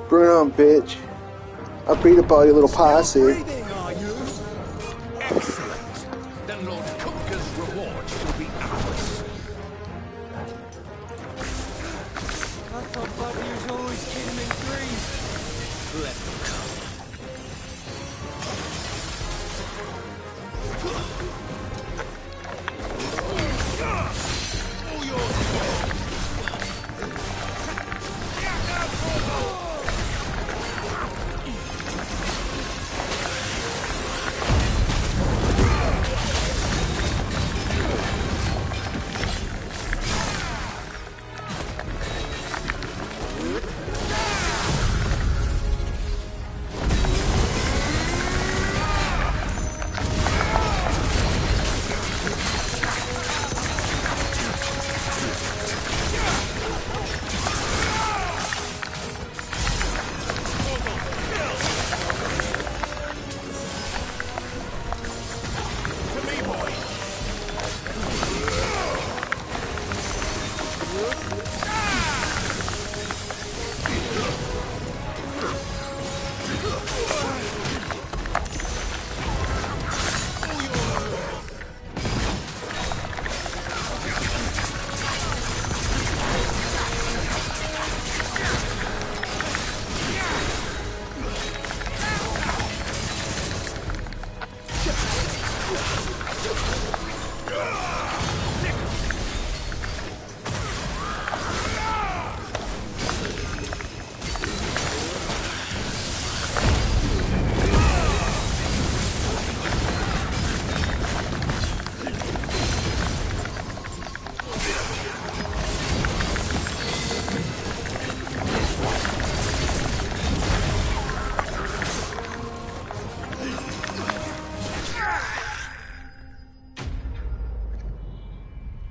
Bring it on, bitch. I beat up all your little posse. Breathing, are you? Excellent. Then Lord Kupka's reward shall be ours. I thought Bobby was always kidding in green. Let them come. All yours.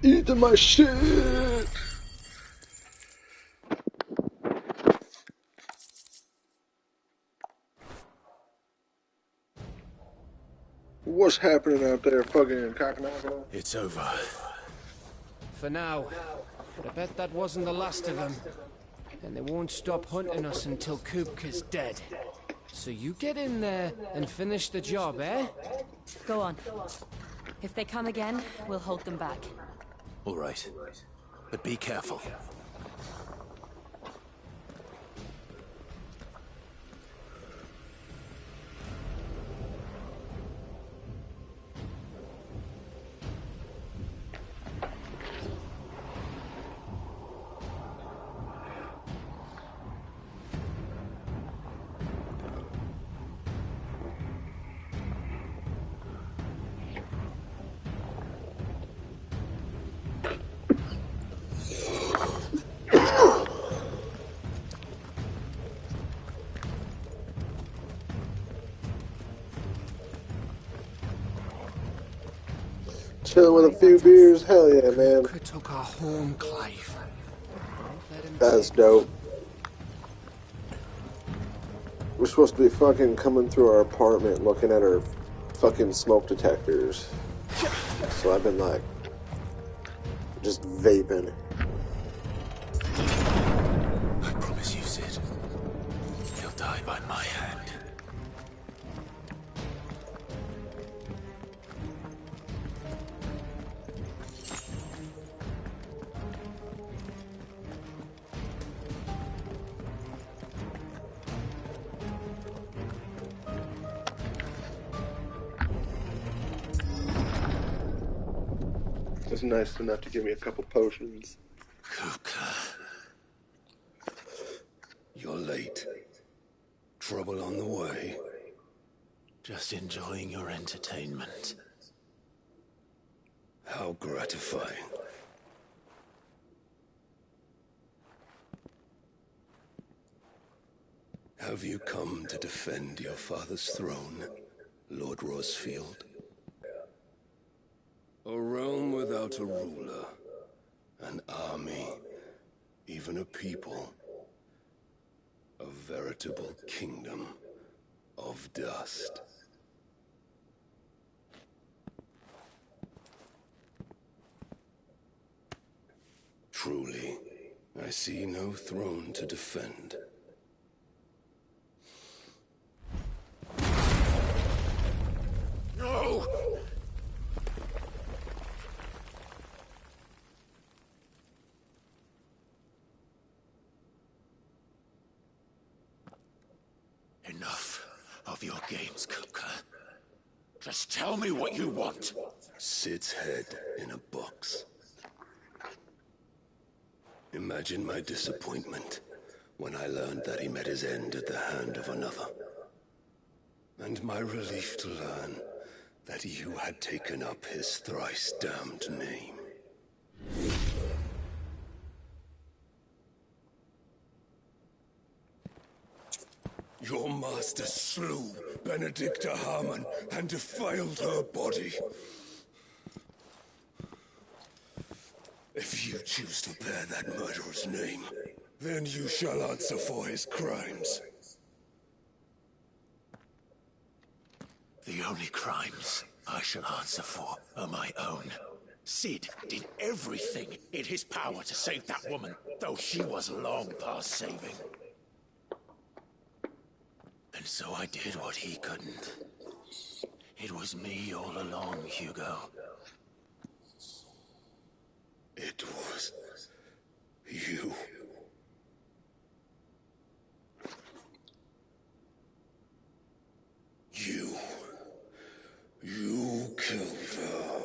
Eating my shit. What's happening out there, fucking Kakanaka? It's over. For now. But I bet that wasn't the last of them. And they won't stop hunting us until Kupka's dead. So you get in there and finish the job, eh? Go on. If they come again, we'll hold them back. All right. But be careful. Chilling with a few beers, hell yeah, man. Kupka took our home, Clive. That's dope. We're supposed to be fucking coming through our apartment looking at our fucking smoke detectors. So I've been like, just vaping. I promise you, Sid. He'll die by my hand. It's nice enough to give me a couple potions. Kupka. You're late. Trouble on the way. Just enjoying your entertainment. How gratifying. Have you come to defend your father's throne, Lord Rosfield? A realm without a ruler, an army, even a people. A veritable kingdom of dust. Truly, I see no throne to defend. No! enough of your games, Kupka. Just tell me what you want. Sid's head in a box. Imagine my disappointment when I learned that he met his end at the hand of another. And my relief to learn that you had taken up his thrice damned name. Your master slew Benedicta Harmon and defiled her body. If you choose to bear that murderer's name, then you shall answer for his crimes. The only crimes I shall answer for are my own. Sid did everything in his power to save that woman, though she was long past saving. And so I did what he couldn't. It was me all along, Hugo. It was you. You killed her.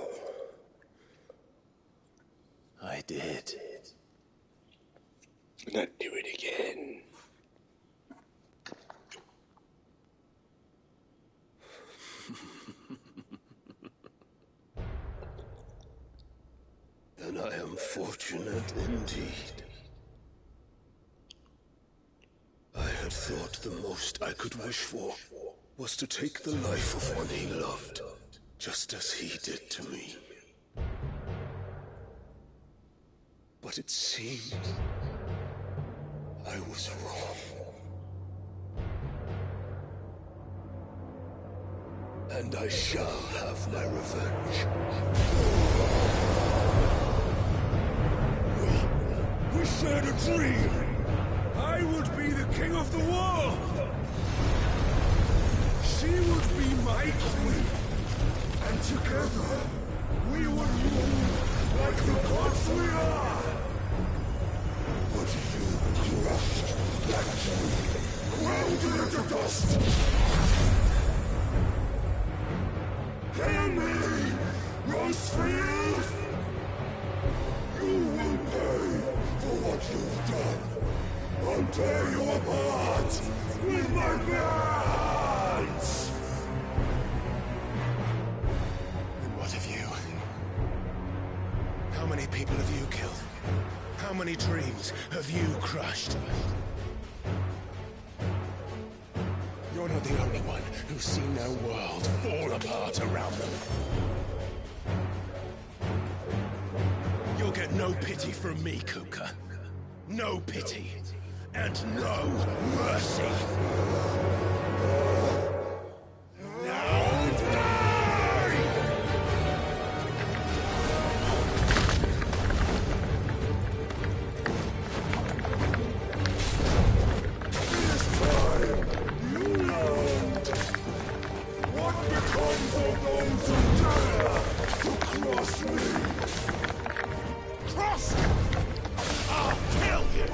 I did. Not do it again. Then I am fortunate indeed. I had thought the most I could wish for was to take the life of one he loved, just as he did to me. But it seems I was wrong. And I shall have my revenge. We shared a dream. I would be the king of the world. She would be my queen. And together, we would rule like the gods we are. But you crushed that dream, ground it into dust. Hear me, Rosefield! You will pay for what you've done. I'll tear you apart with my hands! And what of you? How many people have you killed? How many dreams have you crushed? You're not the only one who's seen their world fall apart around them. You'll get no pity from me, Kupka. No pity. And no mercy. Now die! This time, you learned what becomes of those who dare to cross me. Cross? I'll kill you!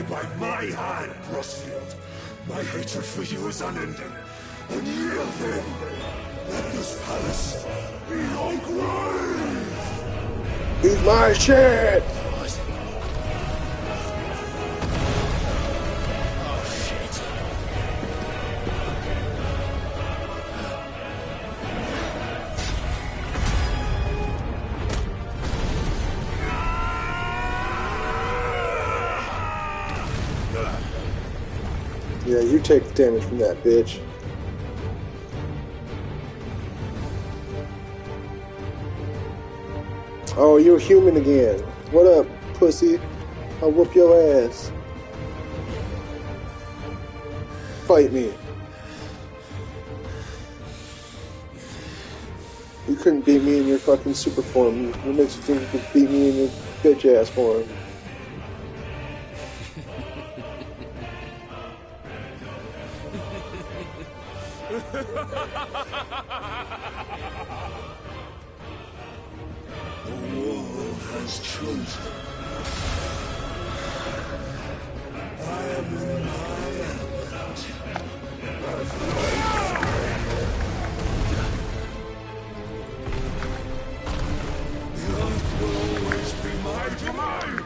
by my hand, Crossfield. My hatred for you is unending. And yield then. Let this palace be your grave! Eat my shit! Yeah, you take damage from that, bitch. Oh, you're human again. What up, pussy? I'll whoop your ass. Fight me. You couldn't beat me in your fucking super form. What makes you think you could beat me in your bitch ass form? The world has chosen. I am in my element. The earth will always be my domain.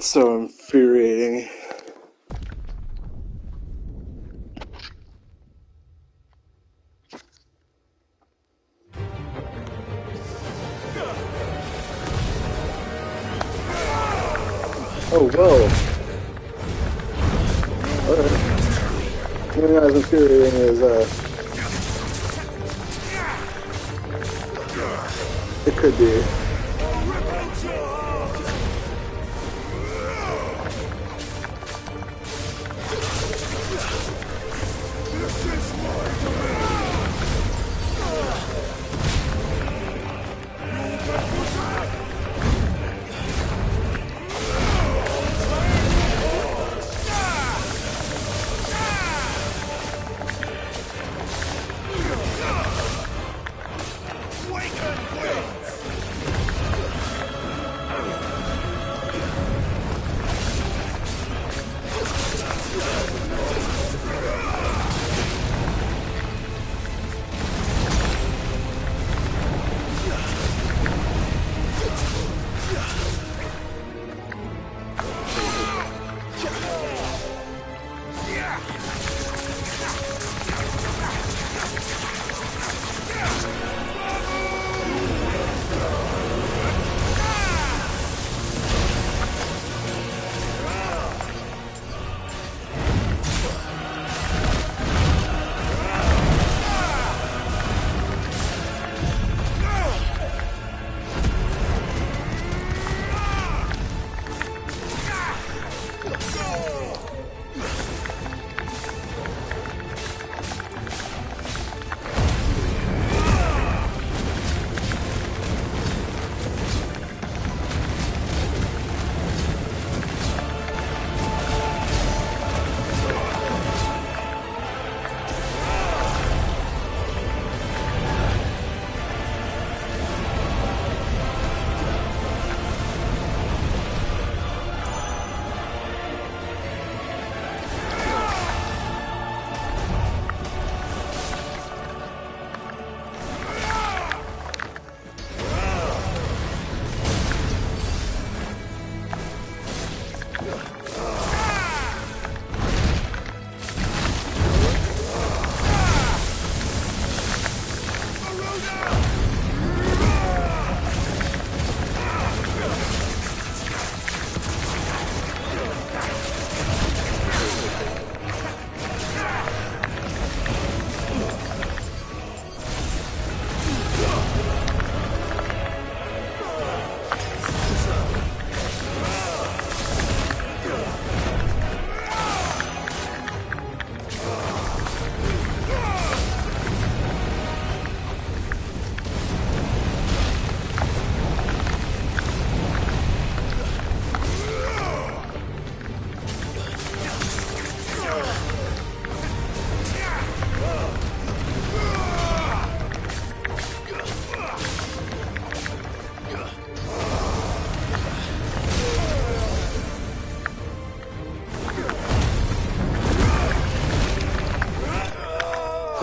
That's so infuriating. Oh, whoa. Alright. Maybe not as infuriating as, it could be.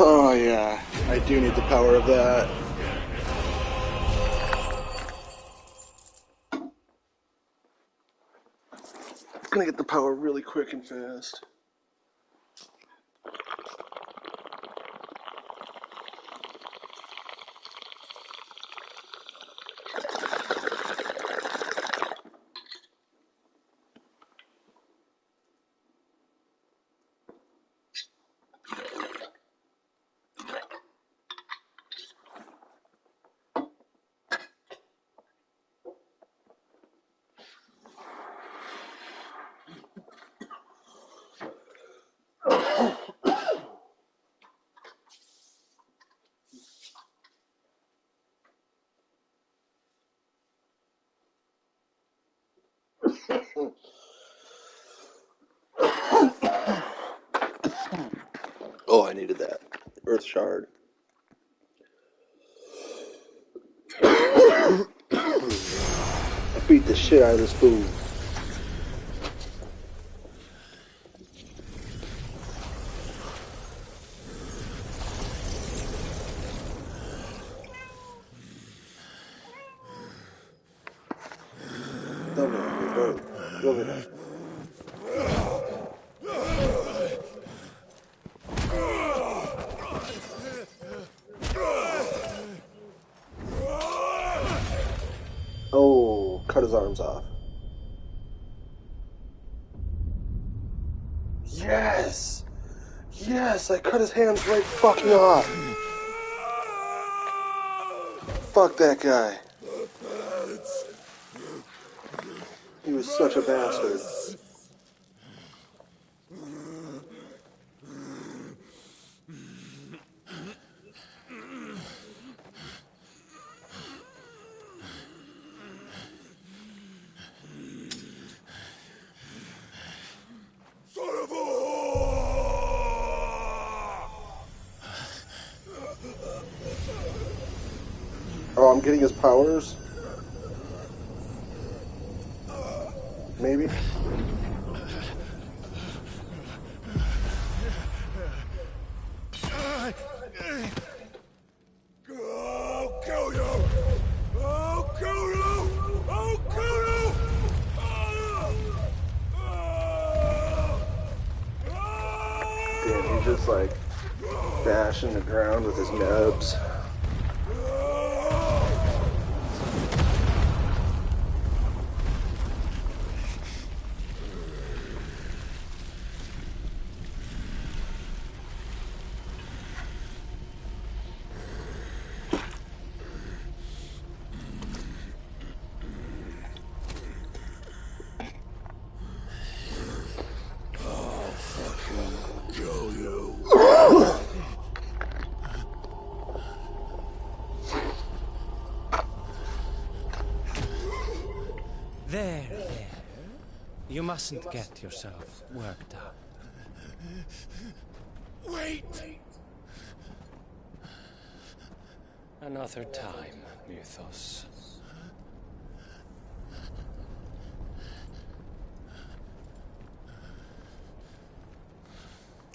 Oh yeah, I do need the power of that. I'm gonna get the power really quick and fast. Oh, I needed that. Earth shard. I beat the shit out of this fool. Double, Go over there. Oh, cut his arms off. Yes! Yes, I cut his hands right fucking off. Fuck that guy. He was such a bastard. Son of a... Oh, I'm getting his powers? Maybe? I'll kill you! I'll kill you! I'll kill you! Damn, he's just like bashing the ground with his nubs. Kill you! There. You mustn't get yourself worked up. Wait! Another time, Mythos.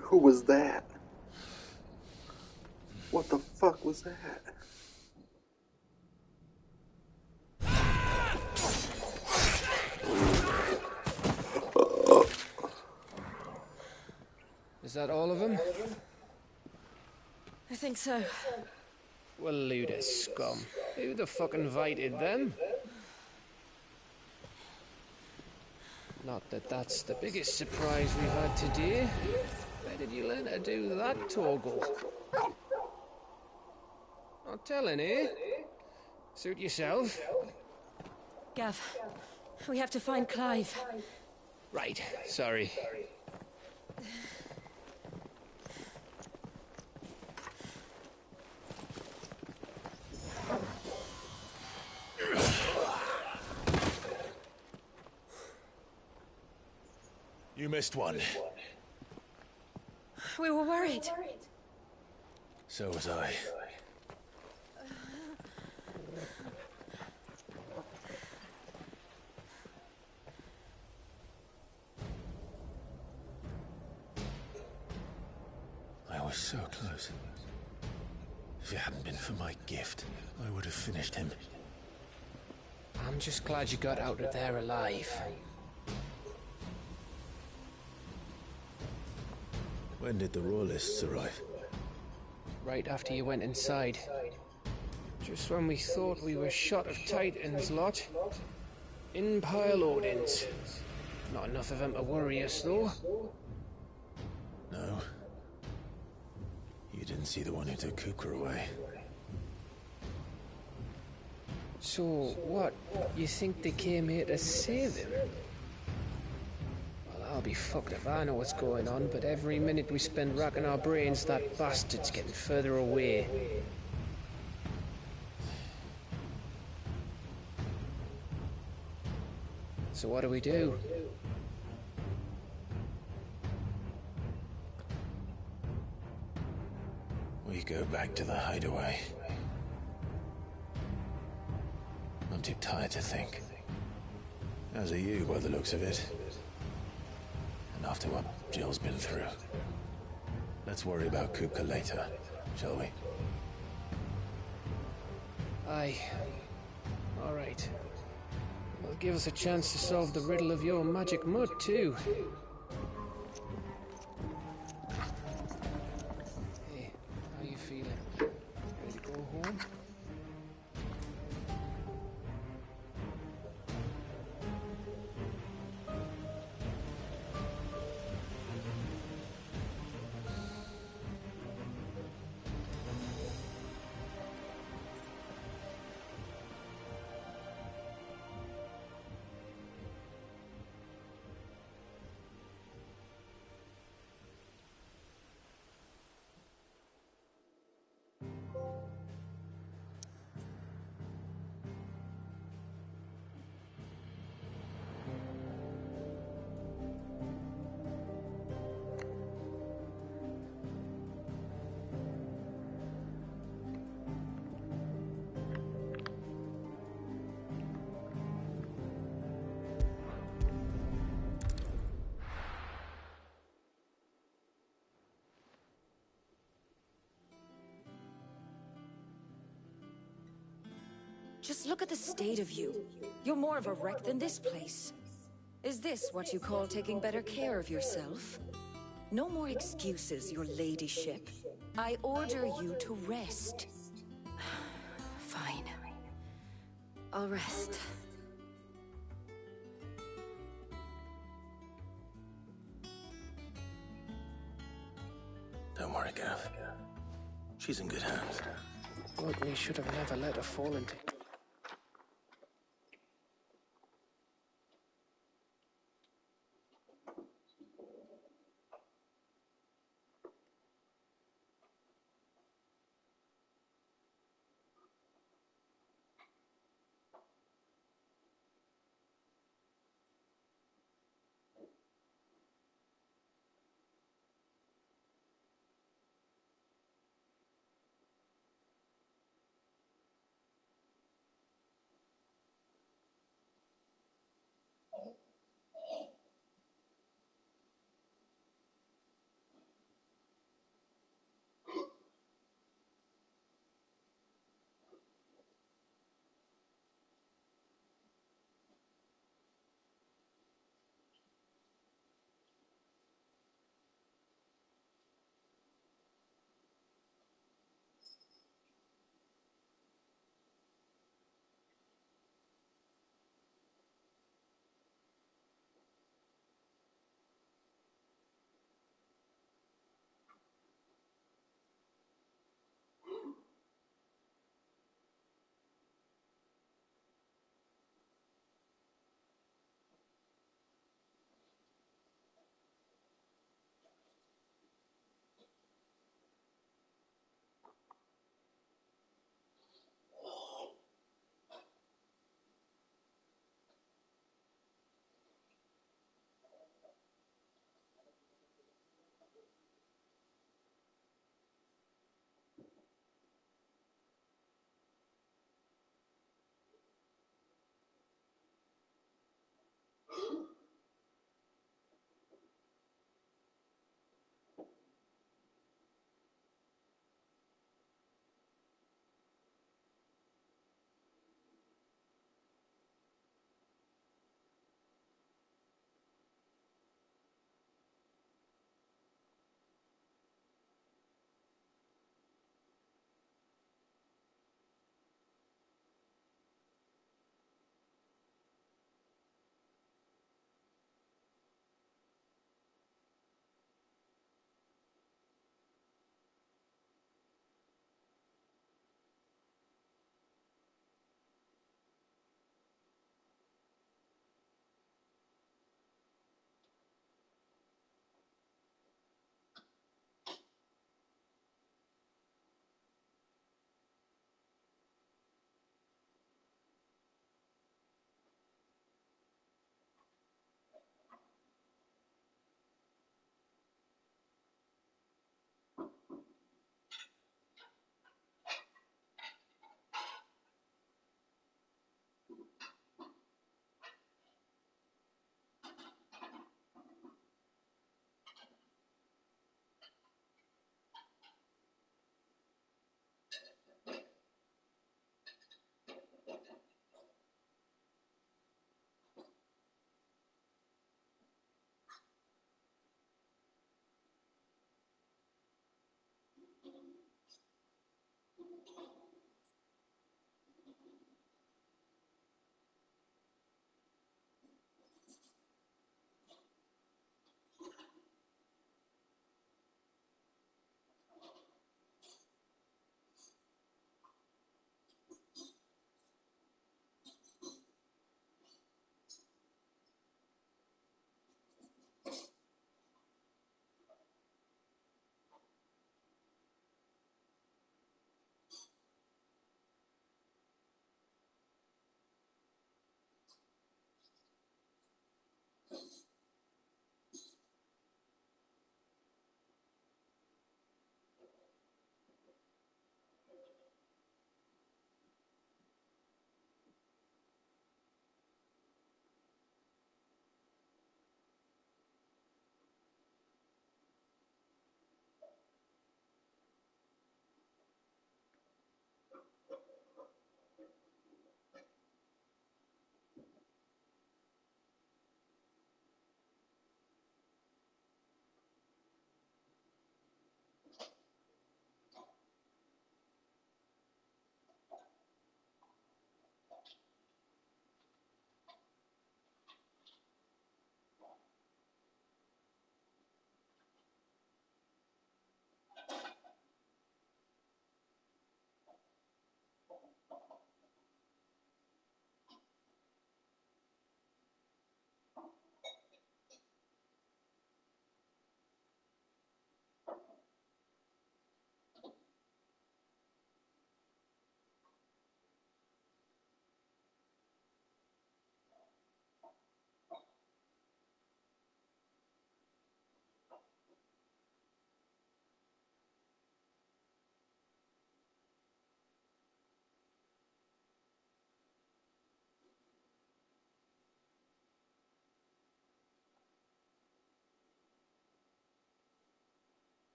Who was that? What the fuck was that? Is that all of them? I think so. Well, load of scum. Who the fuck invited them? Not that that's the biggest surprise we've had today. Where did you learn to do that, Torgal? Not telling, eh? Suit yourself. Gav, we have to find Clive. Right, sorry. You missed one. We were worried. So was I. I was so close. If it hadn't been for my gift, I would have finished him. I'm just glad you got out of there alive. When did the Royalists arrive? Right after you went inside. Just when we thought we were shot of Titans, lot. In pile Odins. Not enough of them to worry us, though. No. You didn't see the one who took Kupka away. So, what? You think they came here to save him? Well, I'll be fucked if I know what's going on, but every minute we spend racking our brains, that bastard's getting further away. So what do we do? We go back to the hideaway. I'm too tired to think. As are you, by the looks of it. And after what Jill's been through. Let's worry about Kupka later, shall we? Aye. All right. We'll It'll give us a chance to solve the riddle of your magic mud, too. Hey, how you feeling? Ready to go home? Just look at the state of you. You're more of a wreck than this place. Is this what you call taking better care of yourself? No more excuses, your ladyship. I order you to rest. Fine. I'll rest. Don't worry, Gav. She's in good hands. Look, we should have never let her fall into...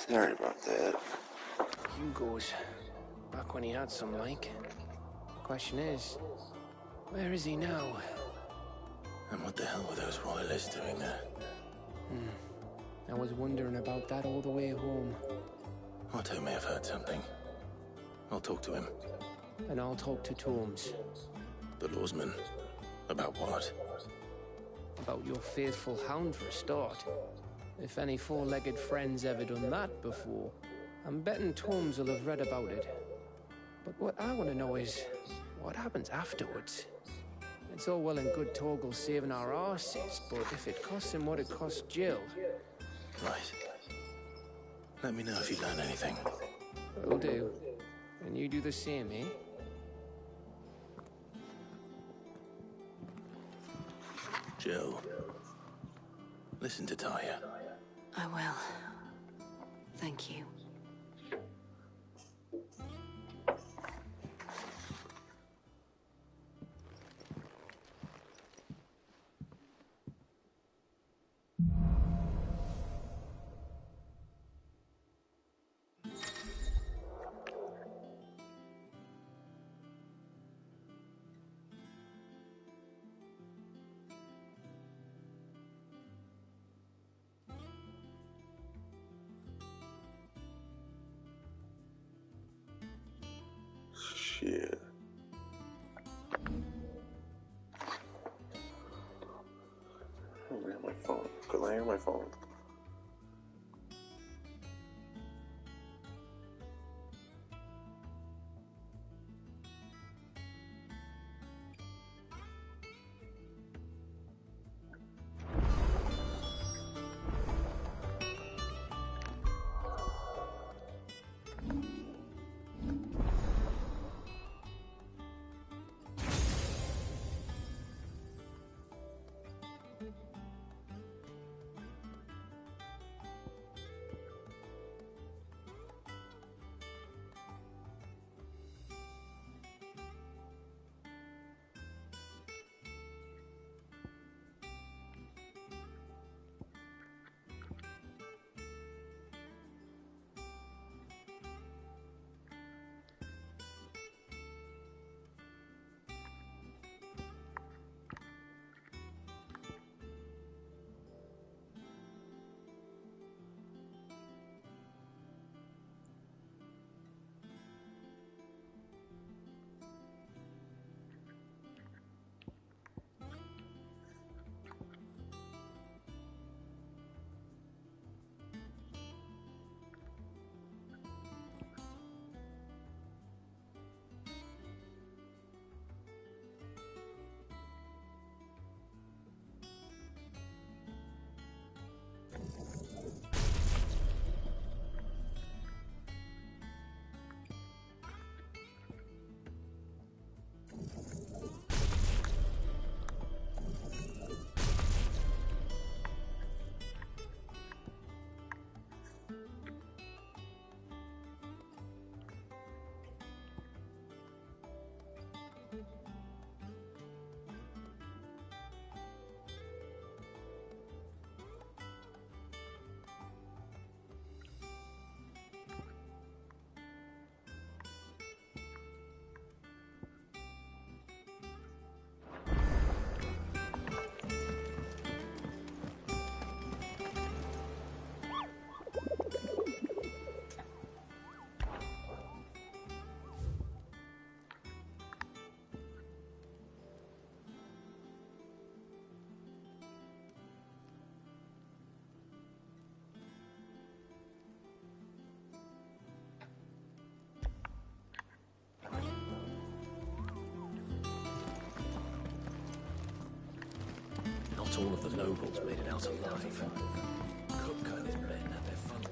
Sorry about that. Hugo's. Back when he had some like. Question is, where is he now? And what the hell were those royalists doing there? I was wondering about that all the way home. Otto may have heard something. I'll talk to him. And I'll talk to Tomes. The lawsman? About what? About your faithful hound for a start. If any four-legged friend's ever done that before, I'm betting Tomes will have read about it. But what I want to know is, what happens afterwards? It's all well and good Torgal saving our arses, but if it costs him what it cost Jill... Right. Let me know if you learn anything. Will do. And you do the same, eh? Jill. Listen to Taya. I will. Thank you. Shit. I have my phone. Could I hear my phone? Not all of the nobles made it out alive. Kupka and his men had their fun.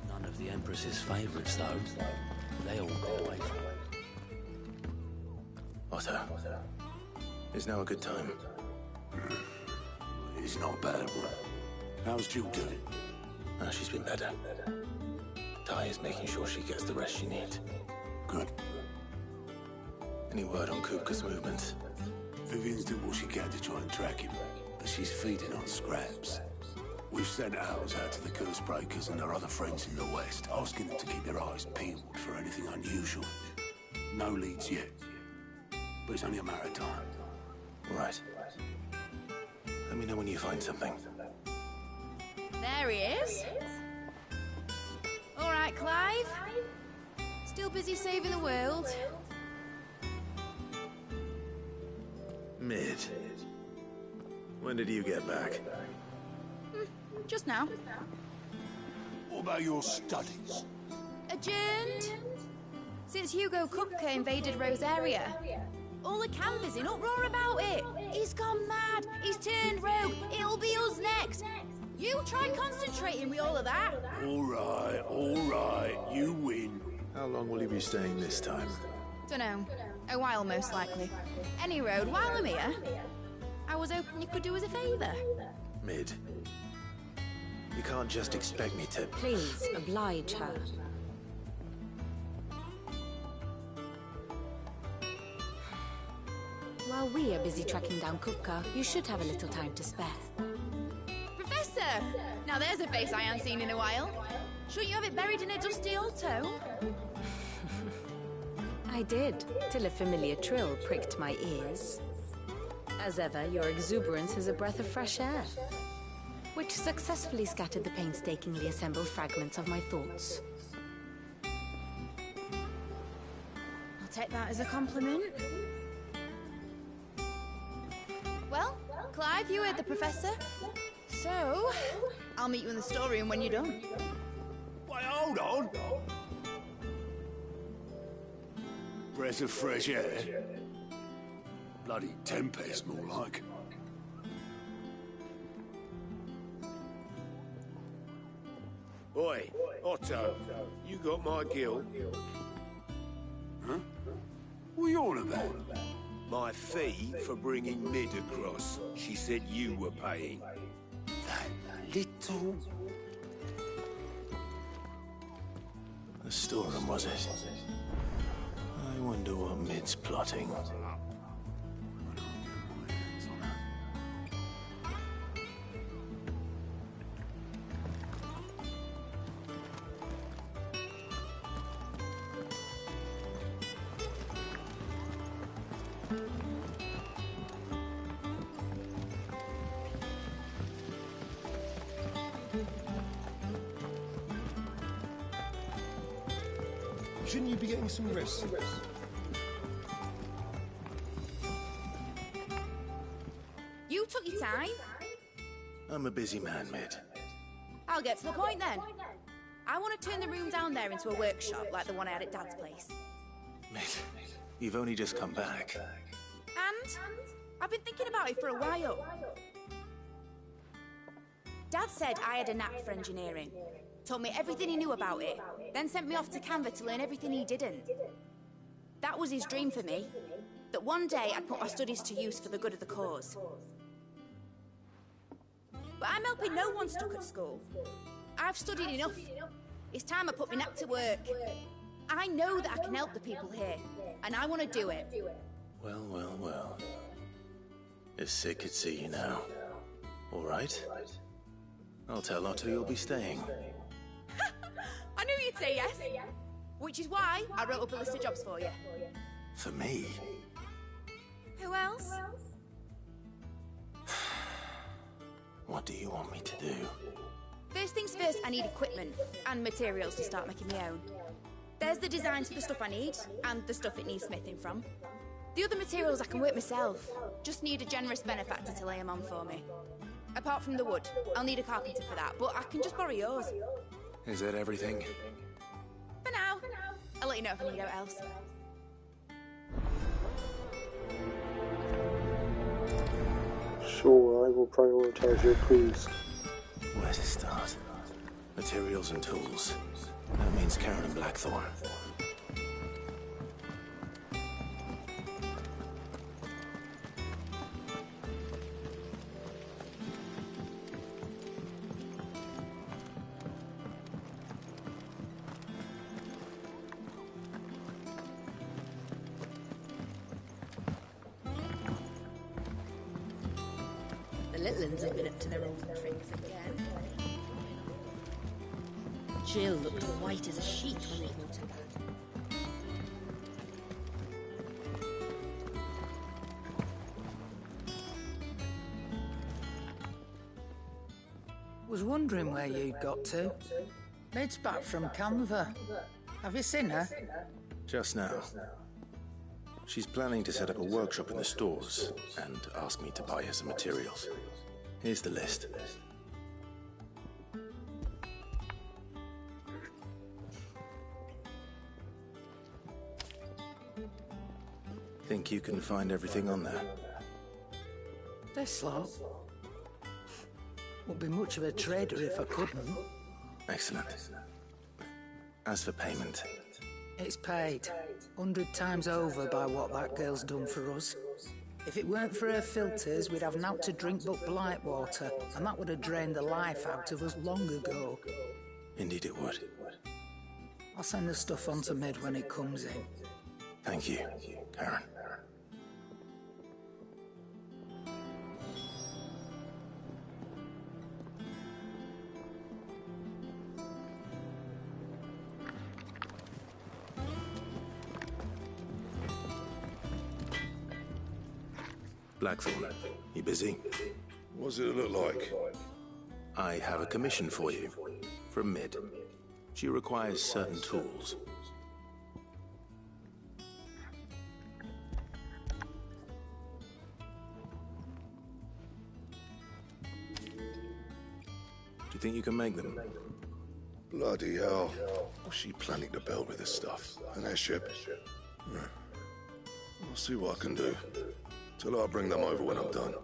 None of the Empress's favorites, though. They all got away. Otto, is now a good time? It's not a bad one. How's Jill doing? She's been better. Ty is making sure she gets the rest she needs. Good. Any word on Kupka's movements? Vivian's did what she can to try and track him, but she's feeding on scraps. We've sent ours out to the curse breakers and our other friends in the west, asking them to keep their eyes peeled for anything unusual. No leads yet, but it's only a matter of time. Right. Let me know when you find something. There he is. All right, Clive. Still busy saving the world. Mid. When did you get back? Just now. What about your studies? Adjourned. Since Hugo Kupka invaded Rosaria. All the camp is in uproar about it. He's gone mad. He's turned rogue. It'll be us next. You try concentrating with all of that. All right. You win. How long will you be staying this time? Dunno. A while, most likely. Any road, while I'm here, I was hoping you could do us a favour. Mid. You can't just expect me to... Please, oblige her. While we are busy tracking down Kupka, you should have a little time to spare. Professor! Now there's a face I haven't seen in a while. Shouldn't you have it buried in a dusty old tome? I did, till a familiar trill pricked my ears. As ever, your exuberance is a breath of fresh air, which successfully scattered the painstakingly assembled fragments of my thoughts. I'll take that as a compliment. Well, Clive, you heard the professor. So, I'll meet you in the storeroom when you're done. Wait, hold on. Breath of fresh air. Bloody tempest, more like. Oi, Otto, you got my gill? Huh? What are you on about? My fee for bringing Mid across. She said you were paying. That little... The storeroom, was it? I wonder what Mid's plotting. Shouldn't you be getting some rest? You took your time. I'm a busy man, Mid. I'll get to the point then. I want to turn the room down there into a workshop like the one I had at Dad's place. Mid, you've only just come back. And I've been thinking about it for a while. Dad said I had a knack for engineering. Told me everything he knew about it, then sent me off to Canva to learn everything he didn't. That was his dream for me, that one day I'd put my studies to use for the good of the cause. But I'm helping no one stuck at school. I've studied enough. It's time I put my knack to work. I know that I can help the people here, and I want to do it. Well. If Sid could see you now. All right? I'll tell Otto you'll be staying. I knew you'd say yes. Which is why I wrote up a list of jobs for you. For me? Who else? What do you want me to do? First things first, I need equipment and materials to start making my own. There's the designs for the stuff I need, and the stuff it needs smithing from. The other materials I can work myself. Just need a generous benefactor to lay them on for me. Apart from the wood, I'll need a carpenter for that, but I can just borrow yours. Is that everything? For now. I'll let you know if I need out else. Sure, I will prioritize your clues. Where to start? Materials and tools. That means Karen and Blackthorn. Maitlands have been up to their old tricks again. Jill looked white as a sheet when we brought her back. Was wondering where you'd got to. Mid's back from Canva. Have you seen her? Just now. She's planning to set up a workshop in the stores and asked me to buy her some materials. Here's the list. Think you can find everything on there? This lot. Wouldn't be much of a trader if I couldn't. Excellent. As for payment... It's paid. 100 times over by what that girl's done for us. If it weren't for her filters, we'd have naught to drink but blight water, and that would have drained the life out of us long ago. Indeed it would. I'll send the stuff on to Mid when it comes in. Thank you, Karen. Blackthorn, you busy? What's it look like? I have a commission for you, from Mid. She requires certain tools. Do you think you can make them? Bloody hell. What's she planning to build with this stuff? An airship? I'll see what I can do. Till I'll bring them over when I'm done.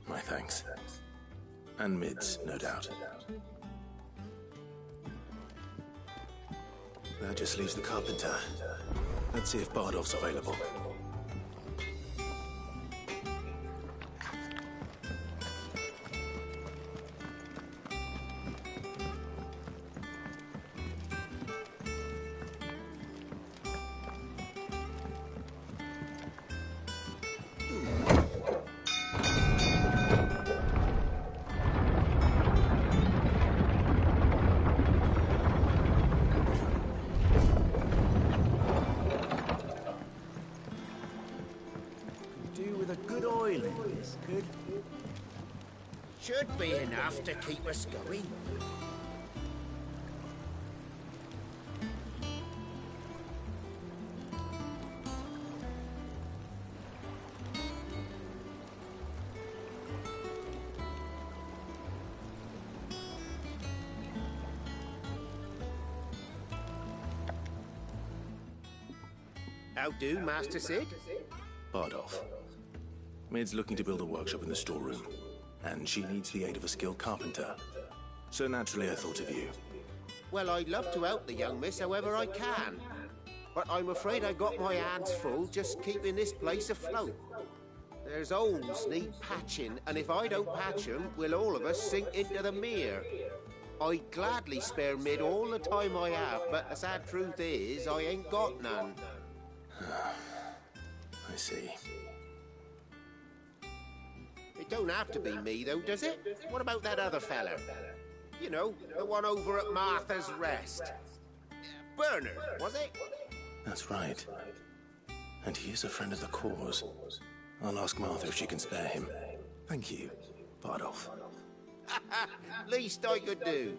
My thanks. And Mid's, no doubt. That just leaves the carpenter. Let's see if Bardolph's available. Should be enough to keep us going. How do, Master Sid? Bardolph. Mid's looking to build a workshop in the storeroom, and she needs the aid of a skilled carpenter. So naturally I thought of you. Well, I'd love to help the young miss however I can. But I'm afraid I got my hands full just keeping this place afloat. There's holes need patching, and if I don't patch them, we'll all of us sink into the mere. I'd gladly spare Mid all the time I have, but the sad truth is, I ain't got none. I see. It don't have to be me, though, does it? What about that other fella? You know, the one over at Martha's Rest. Bernard, was it? That's right. And he is a friend of the cause. I'll ask Martha if she can spare him. Thank you, Bardolph. Least I could do.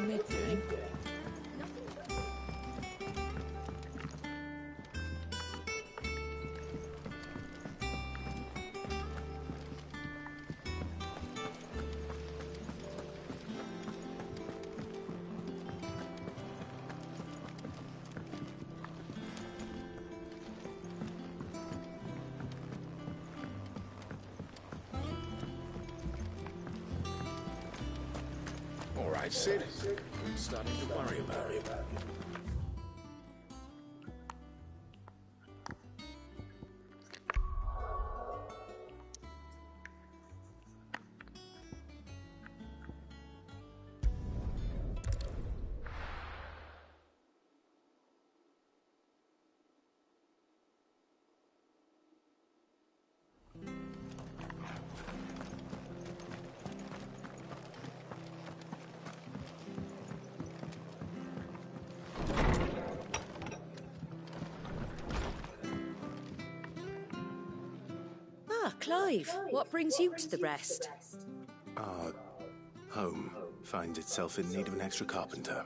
Meg doing? All right, Sid. I'm starting to worry about you. Ah, Clive, what brings you to the rest? Our home finds itself in need of an extra carpenter.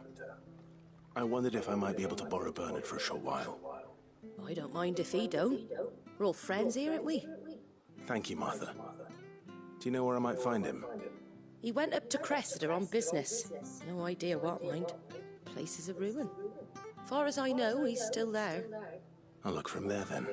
I wondered if I might be able to borrow Bernard for a short while. I don't mind if he don't. We're all friends here, aren't we? Thank you, Martha. Do you know where I might find him? He went up to Cressida on business. No idea what, mind. Place is a ruin. Far as I know, he's still there. I'll look from there then.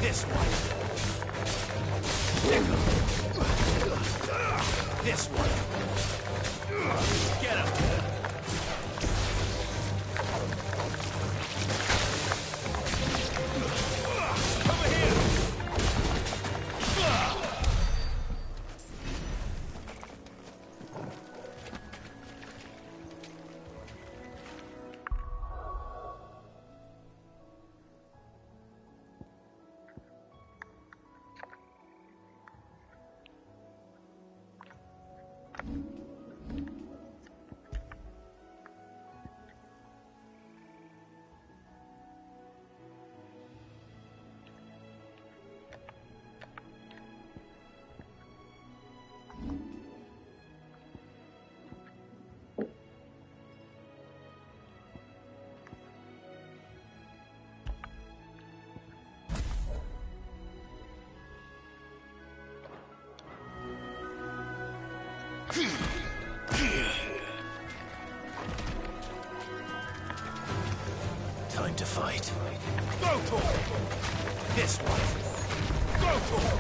This one. This one. Get him. Over here. Time to fight. Go for it. This one. Go for it.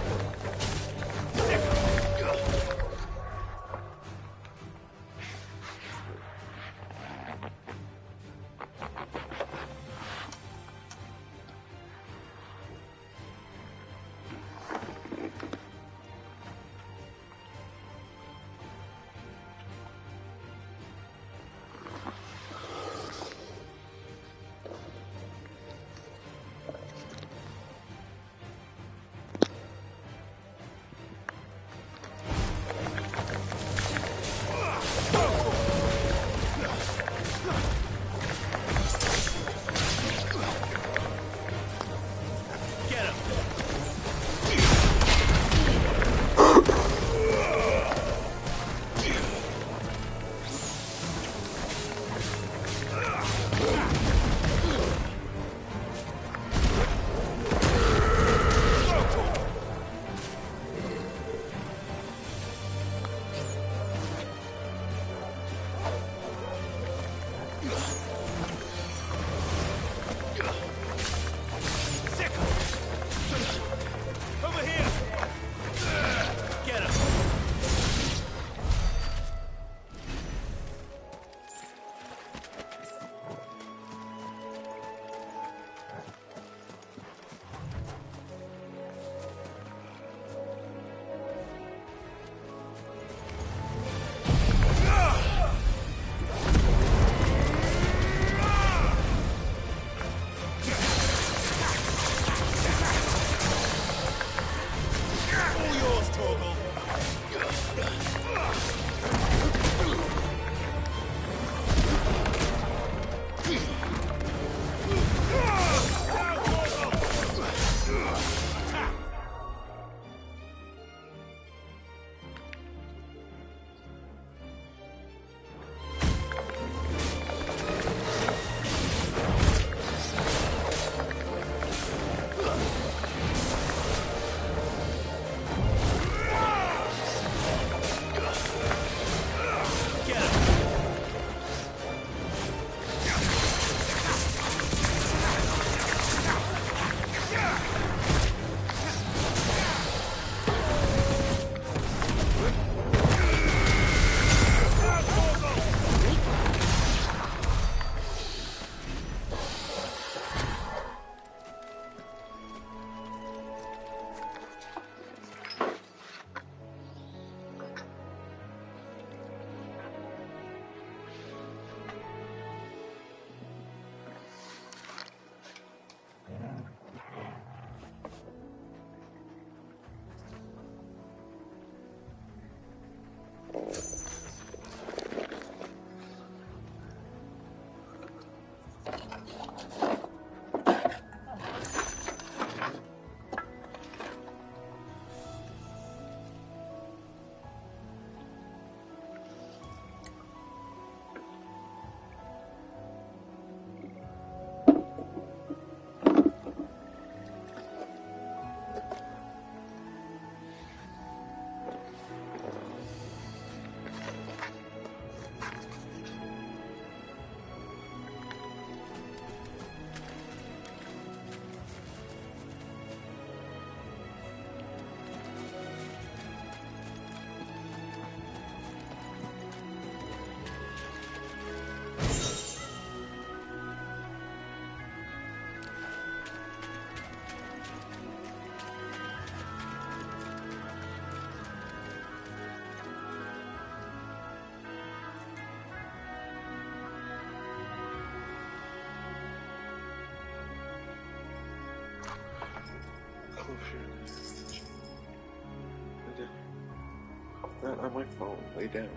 Not on my phone. Lay down.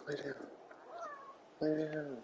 Lay down. Lay down.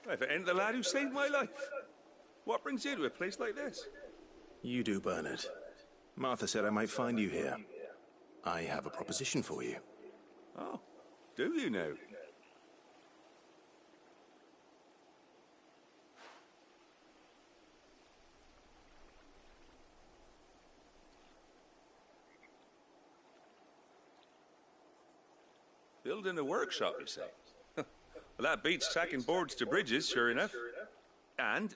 If it ain't the lad who saved my life. What brings you to a place like this? You do, Bernard. Martha said I might find you here. I have a proposition for you. Oh, do you now? Building a workshop, you say? Well, that beats tacking boards to bridges, sure enough. And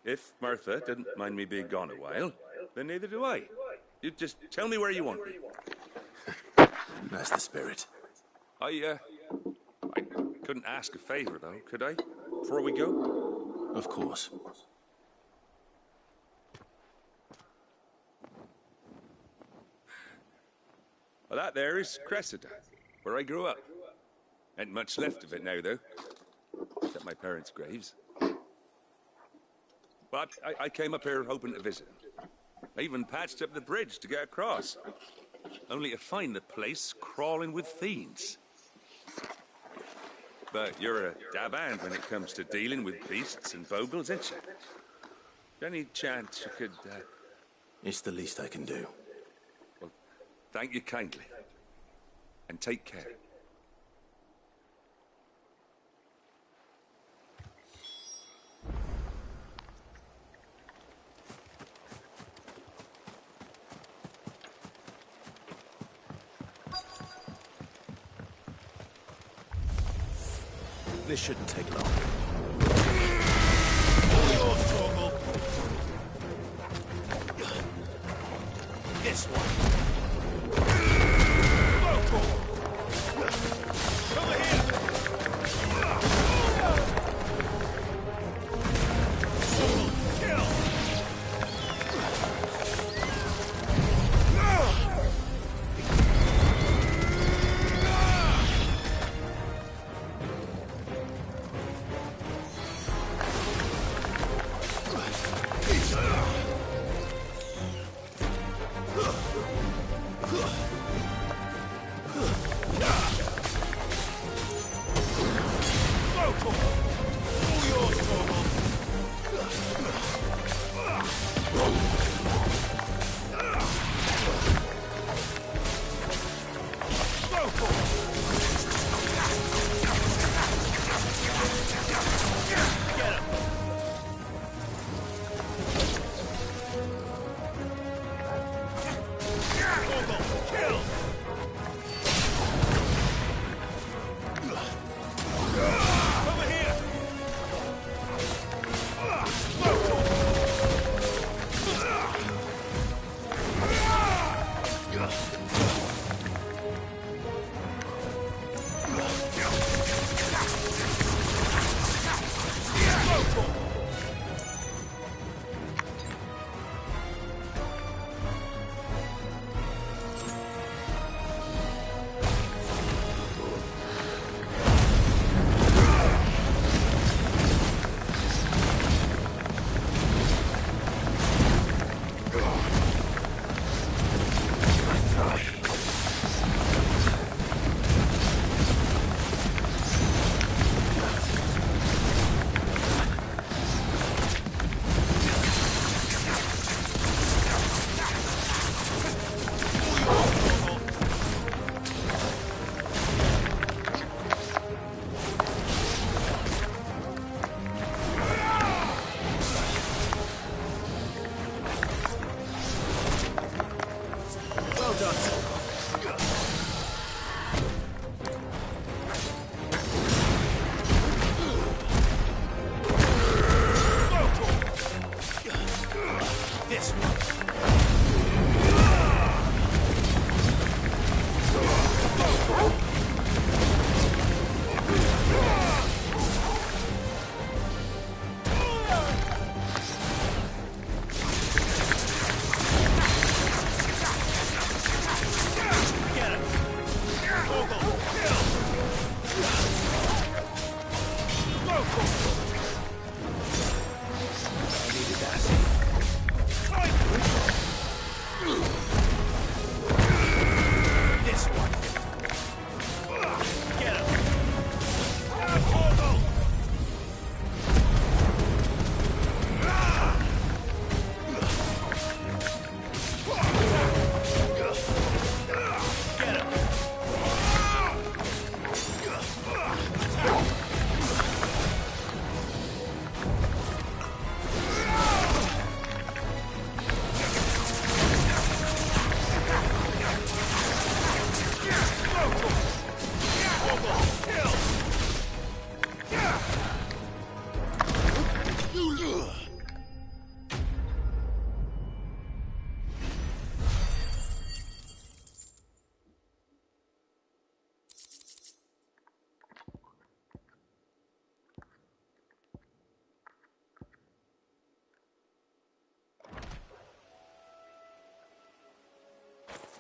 if Martha didn't mind me being gone a while, then neither do I. You just tell me where you want me. That's the spirit. I couldn't ask a favor, though, could I? Before we go? Of course. Well, that there is Cressida, where I grew up. Ain't much left of it now, though. Except my parents' graves. But I came up here hoping to visit them. I even patched up the bridge to get across. Only to find the place crawling with fiends. But you're a dab hand when it comes to dealing with beasts and bogles, ain't you? Any chance you could, It's the least I can do. Well, thank you kindly. And take care. This shouldn't take long. Your struggle. This one. Over here. Kill.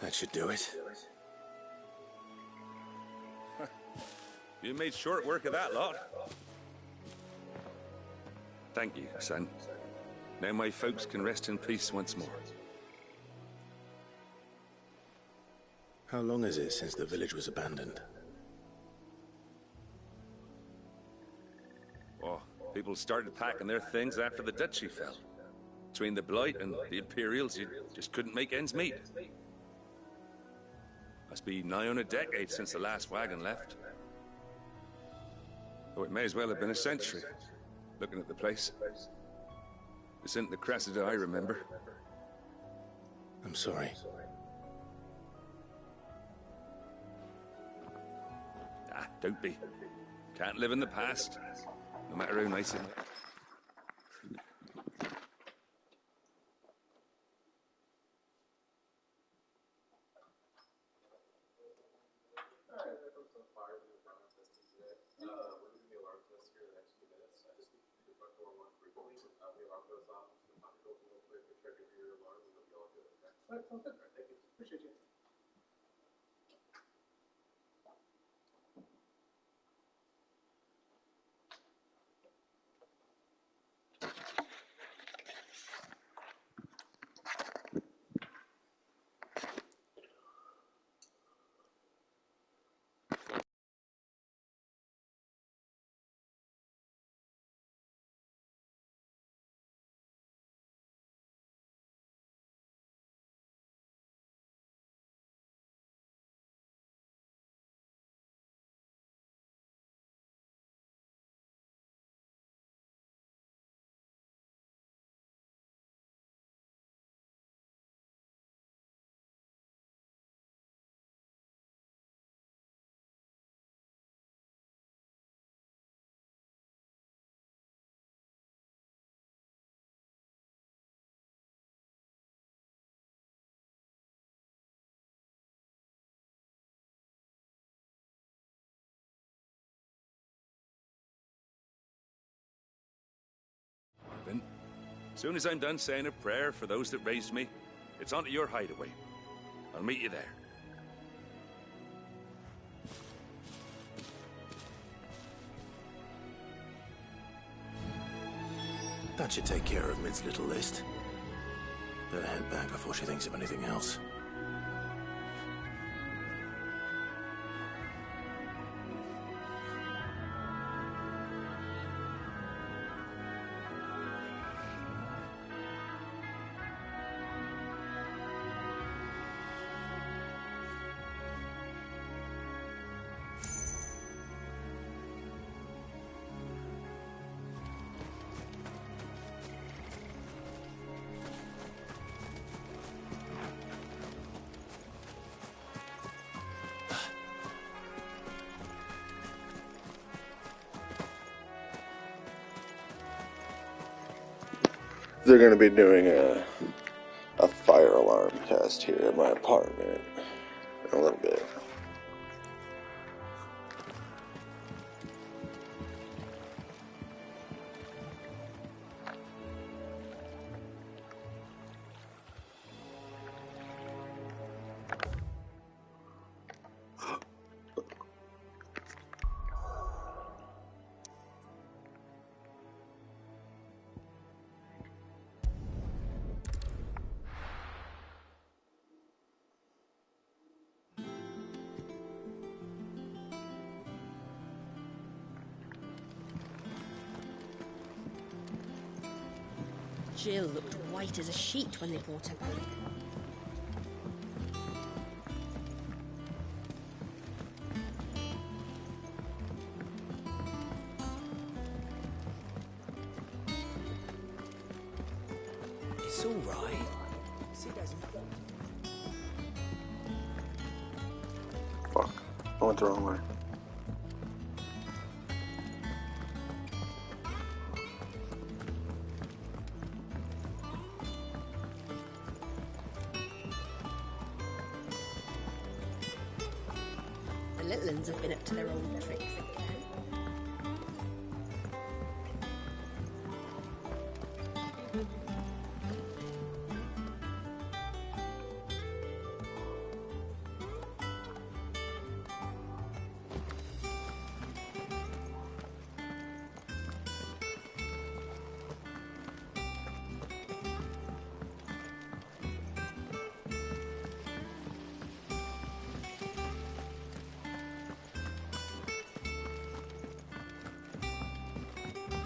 That should do it. You made short work of that lot. Thank you, son. Now my folks can rest in peace once more. How long is it since the village was abandoned? Oh, people started packing their things after the duchy fell. Between the Blight and the Imperials, you just couldn't make ends meet. Must be nigh on a decade since the last wagon left. Oh, it may as well have been a century, looking at the place. This isn't the Cressida I remember. I'm sorry. Ah, don't be. Can't live in the past, no matter how nice it might be. Soon as I'm done saying a prayer for those that raised me, it's on to your hideaway. I'll meet you there. That should take care of Mid's little list. Better head back before she thinks of anything else. They're going to be doing a fire alarm test here at my apartment in a little bit. Jill looked white as a sheet when they brought her back. It's all right. See, there's Fuck. I went the wrong way. The little ones have been up to their old tricks again.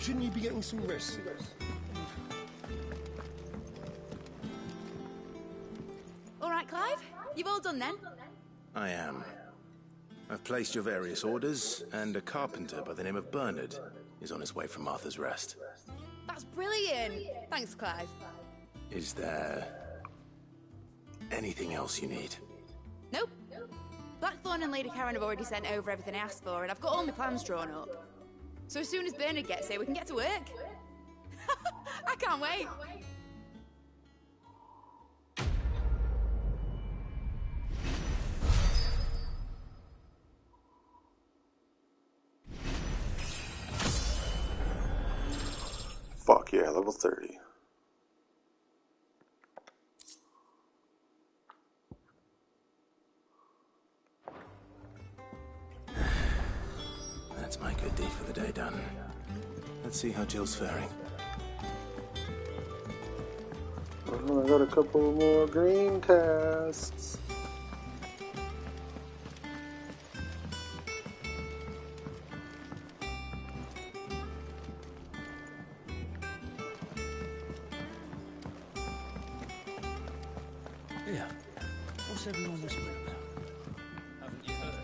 Shouldn't you be getting some rest? All right, Clive? You've all done then? I am. I've placed your various orders, and a carpenter by the name of Bernard is on his way from Arthur's Rest. That's brilliant. Thanks, Clive. Is there anything else you need? Nope. Blackthorn and Lady Karen have already sent over everything I asked for, and I've got all my plans drawn up. So as soon as Bernard gets here, we can get to work. I can't wait. Fuck yeah, level 30. That's my good deed for the day done. Let's see how Jill's faring. I got a couple more green casts. Yeah. What's everyone whispering about? Haven't you heard?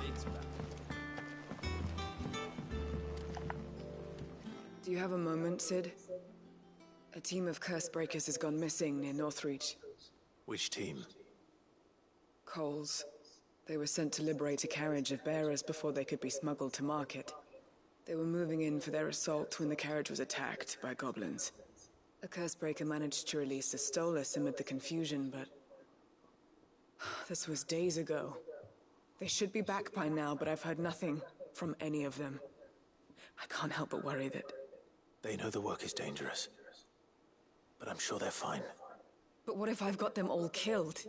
It's back. Do you have a moment, Sid? A team of curse breakers has gone missing near Northreach. Which team? Coles. They were sent to liberate a carriage of bearers before they could be smuggled to market. They were moving in for their assault when the carriage was attacked by goblins. A curse breaker managed to release a Stolas amid the confusion, but this was days ago. They should be back by now, but I've heard nothing from any of them. I can't help but worry that... They know the work is dangerous. but I'm sure they're fine. But what if I've got them all killed?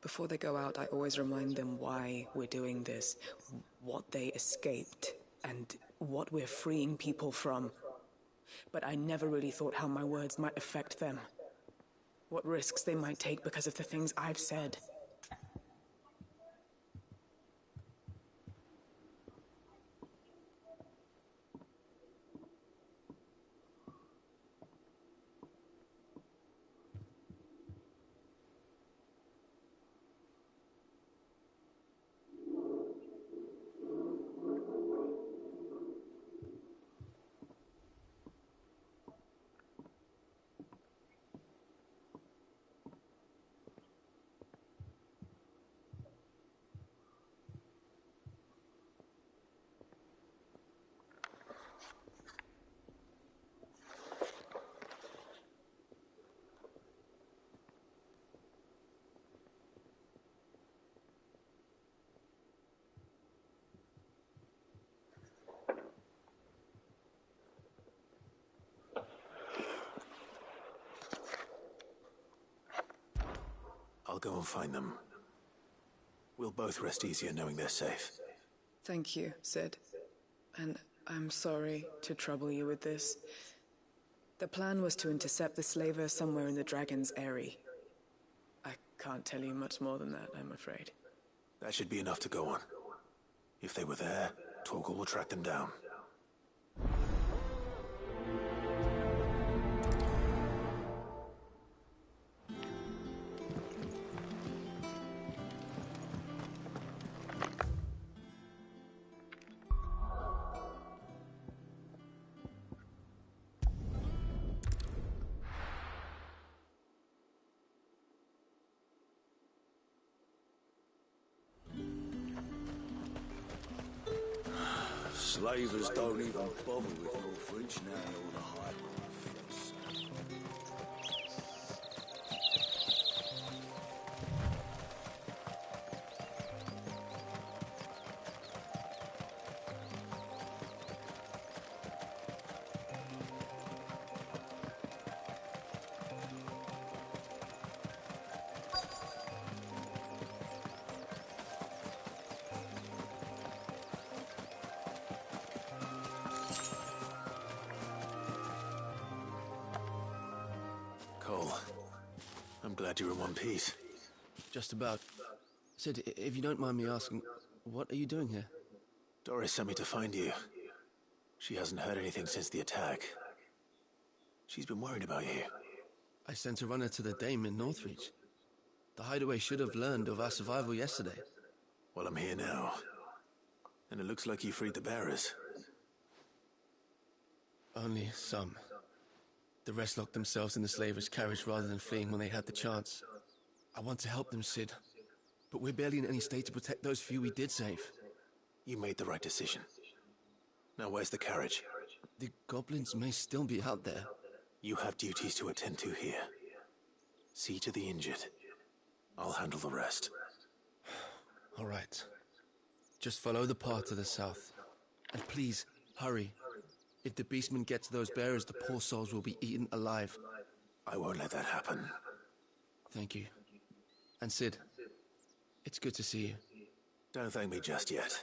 Before they go out, I always remind them why we're doing this, what they escaped, and what we're freeing people from. But I never really thought how my words might affect them. What risks they might take because of the things I've said. I'll go and find them. We'll both rest easier knowing they're safe. Thank you, Sid. And I'm sorry to trouble you with this. The plan was to intercept the slaver somewhere in the Dragon's Eyrie. I can't tell you much more than that, I'm afraid. That should be enough to go on. If they were there, Torgal will track them down. Slavers don't even bother with Northridge now all the high life. Cole, I'm glad you're in one piece. Just about. Sid, if you don't mind me asking, what are you doing here? Doris sent me to find you. She hasn't heard anything since the attack. She's been worried about you. I sent a runner to the Dame in Northreach. The Hideaway should have learned of our survival yesterday. Well, I'm here now. And it looks like you freed the bearers. Only some. The rest locked themselves in the slaver's carriage rather than fleeing when they had the chance. I want to help them, Sid. But we're barely in any state to protect those few we did save. You made the right decision. Now where's the carriage? The goblins may still be out there. You have duties to attend to here. See to the injured. I'll handle the rest. All right. Just follow the path to the south. And please, hurry. If the beastmen get to those bearers, the poor souls will be eaten alive. I won't let that happen. Thank you. And Sid, it's good to see you. Don't thank me just yet.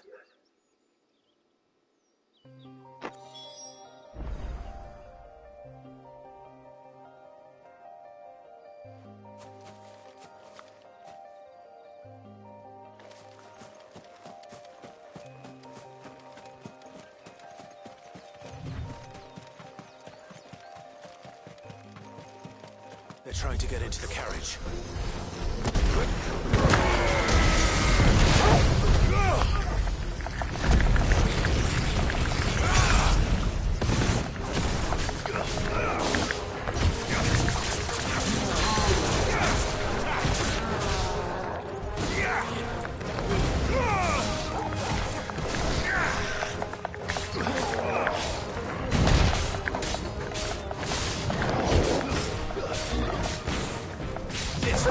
They're trying to get into the carriage. This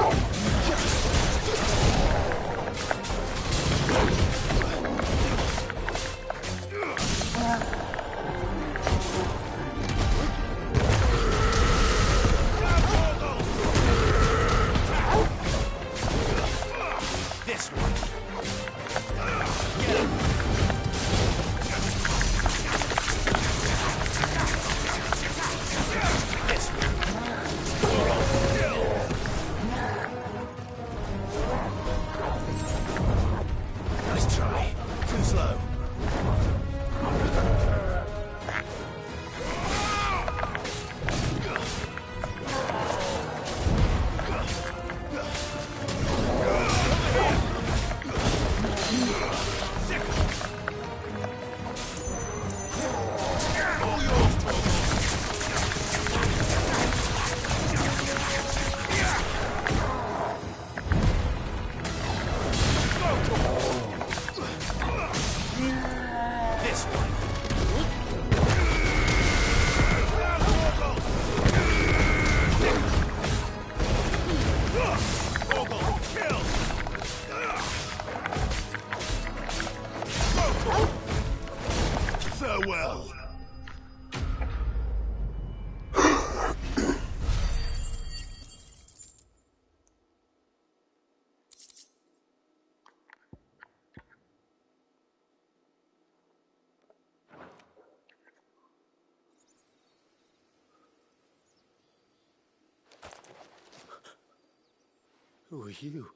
Who are you?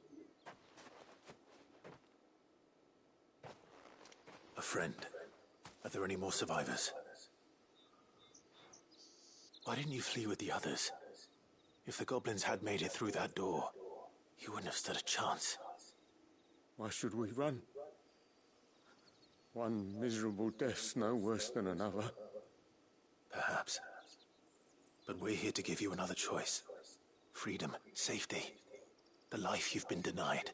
A friend. Are there any more survivors? Why didn't you flee with the others? If the goblins had made it through that door, you wouldn't have stood a chance. Why should we run? One miserable death's no worse than another. Perhaps. But we're here to give you another choice. Freedom, safety, the life you've been denied.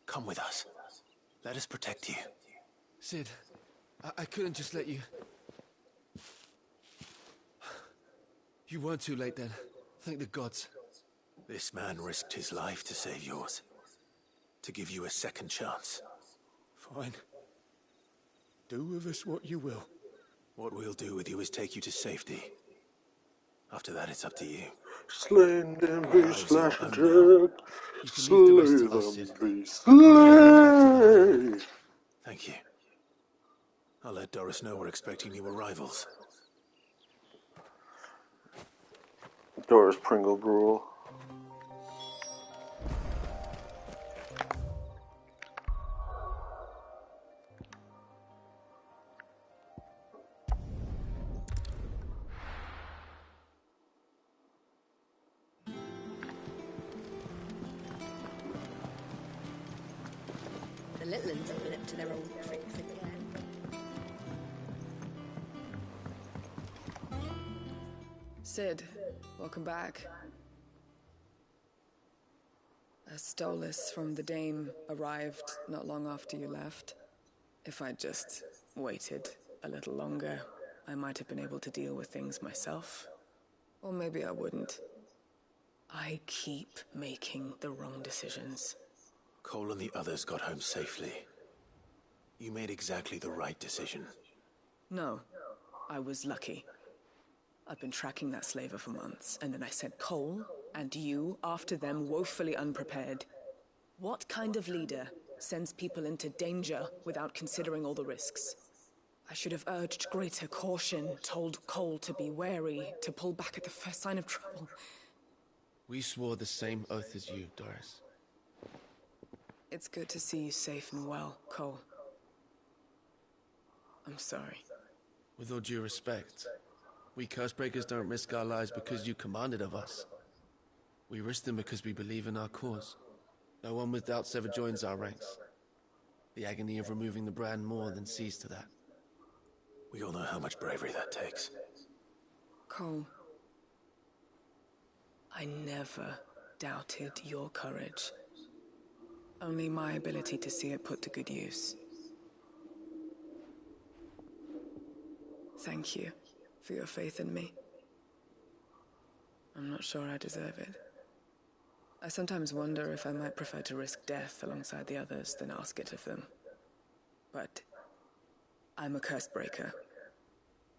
Come with us. Let us protect you. Sid, I couldn't just let you... You weren't too late then. Thank the gods. This man risked his life to save yours. To give you a second chance. Fine. Do with us what you will. What we'll do with you is take you to safety. After that, it's up to you. Slain them be slash dead. Slay them be slay. Thank you. I'll let Doris know we're expecting new arrivals. Doris Pringle Gruel. The little ones have been up to their old tricks again. Sid, welcome back. A Stolas from the Dame arrived not long after you left. If I'd just waited a little longer, I might have been able to deal with things myself. Or maybe I wouldn't. I keep making the wrong decisions. Cole and the others got home safely. You made exactly the right decision. No, I was lucky. I've been tracking that slaver for months, and then I sent Cole and you after them woefully unprepared. What kind of leader sends people into danger without considering all the risks? I should have urged greater caution, told Cole to be wary, to pull back at the first sign of trouble. We swore the same oath as you, Doris. It's good to see you safe and well, Cole. I'm sorry. With all due respect, we Cursebreakers don't risk our lives because you commanded of us. We risk them because we believe in our cause. No one with doubts ever joins our ranks. The agony of removing the brand more than sees to that. We all know how much bravery that takes. Cole, I never doubted your courage. Only my ability to see it put to good use. Thank you for your faith in me. I'm not sure I deserve it. I sometimes wonder if I might prefer to risk death alongside the others than ask it of them. But I'm a Cursebreaker.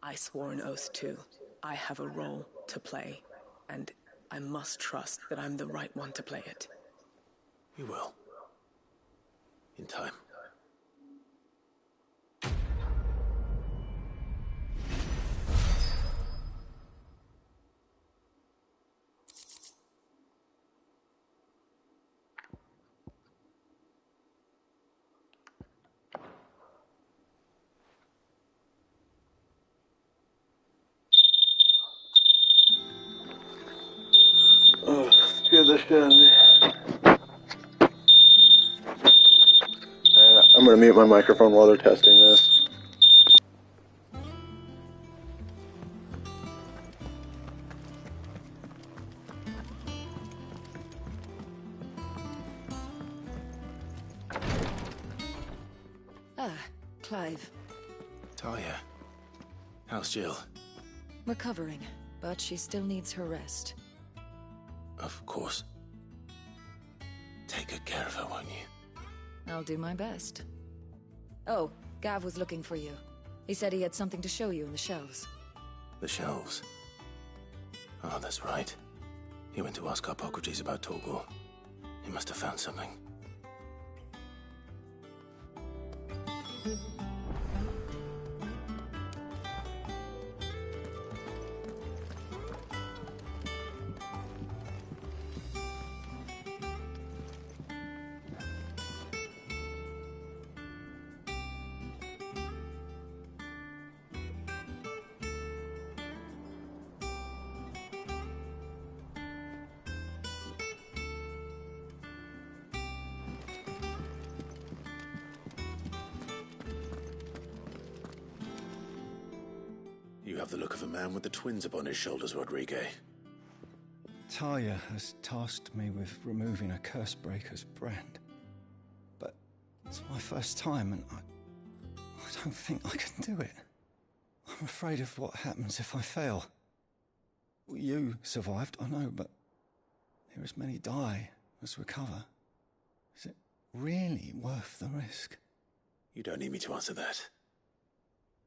I swore an oath too. I have a role to play, and I must trust that I'm the right one to play it. You will. In time. Oh, scared the shit out of me. I'm gonna mute my microphone while they're testing this. Ah, Clive. Talia. How's Jill? Recovering, but she still needs her rest. Of course. Take good care of her, won't you? I'll do my best. Oh, Gav was looking for you. He said he had something to show you in the shelves. The shelves. Oh, that's right. He went to ask Harpocrates about Torgor. He must have found something. You have the look of a man with the twins upon his shoulders, Rodrigue. Talia has tasked me with removing a Cursebreaker's brand. But it's my first time, and I don't think I can do it. I'm afraid of what happens if I fail. You survived, I know, but there as many die as recover. Is it really worth the risk? You don't need me to answer that.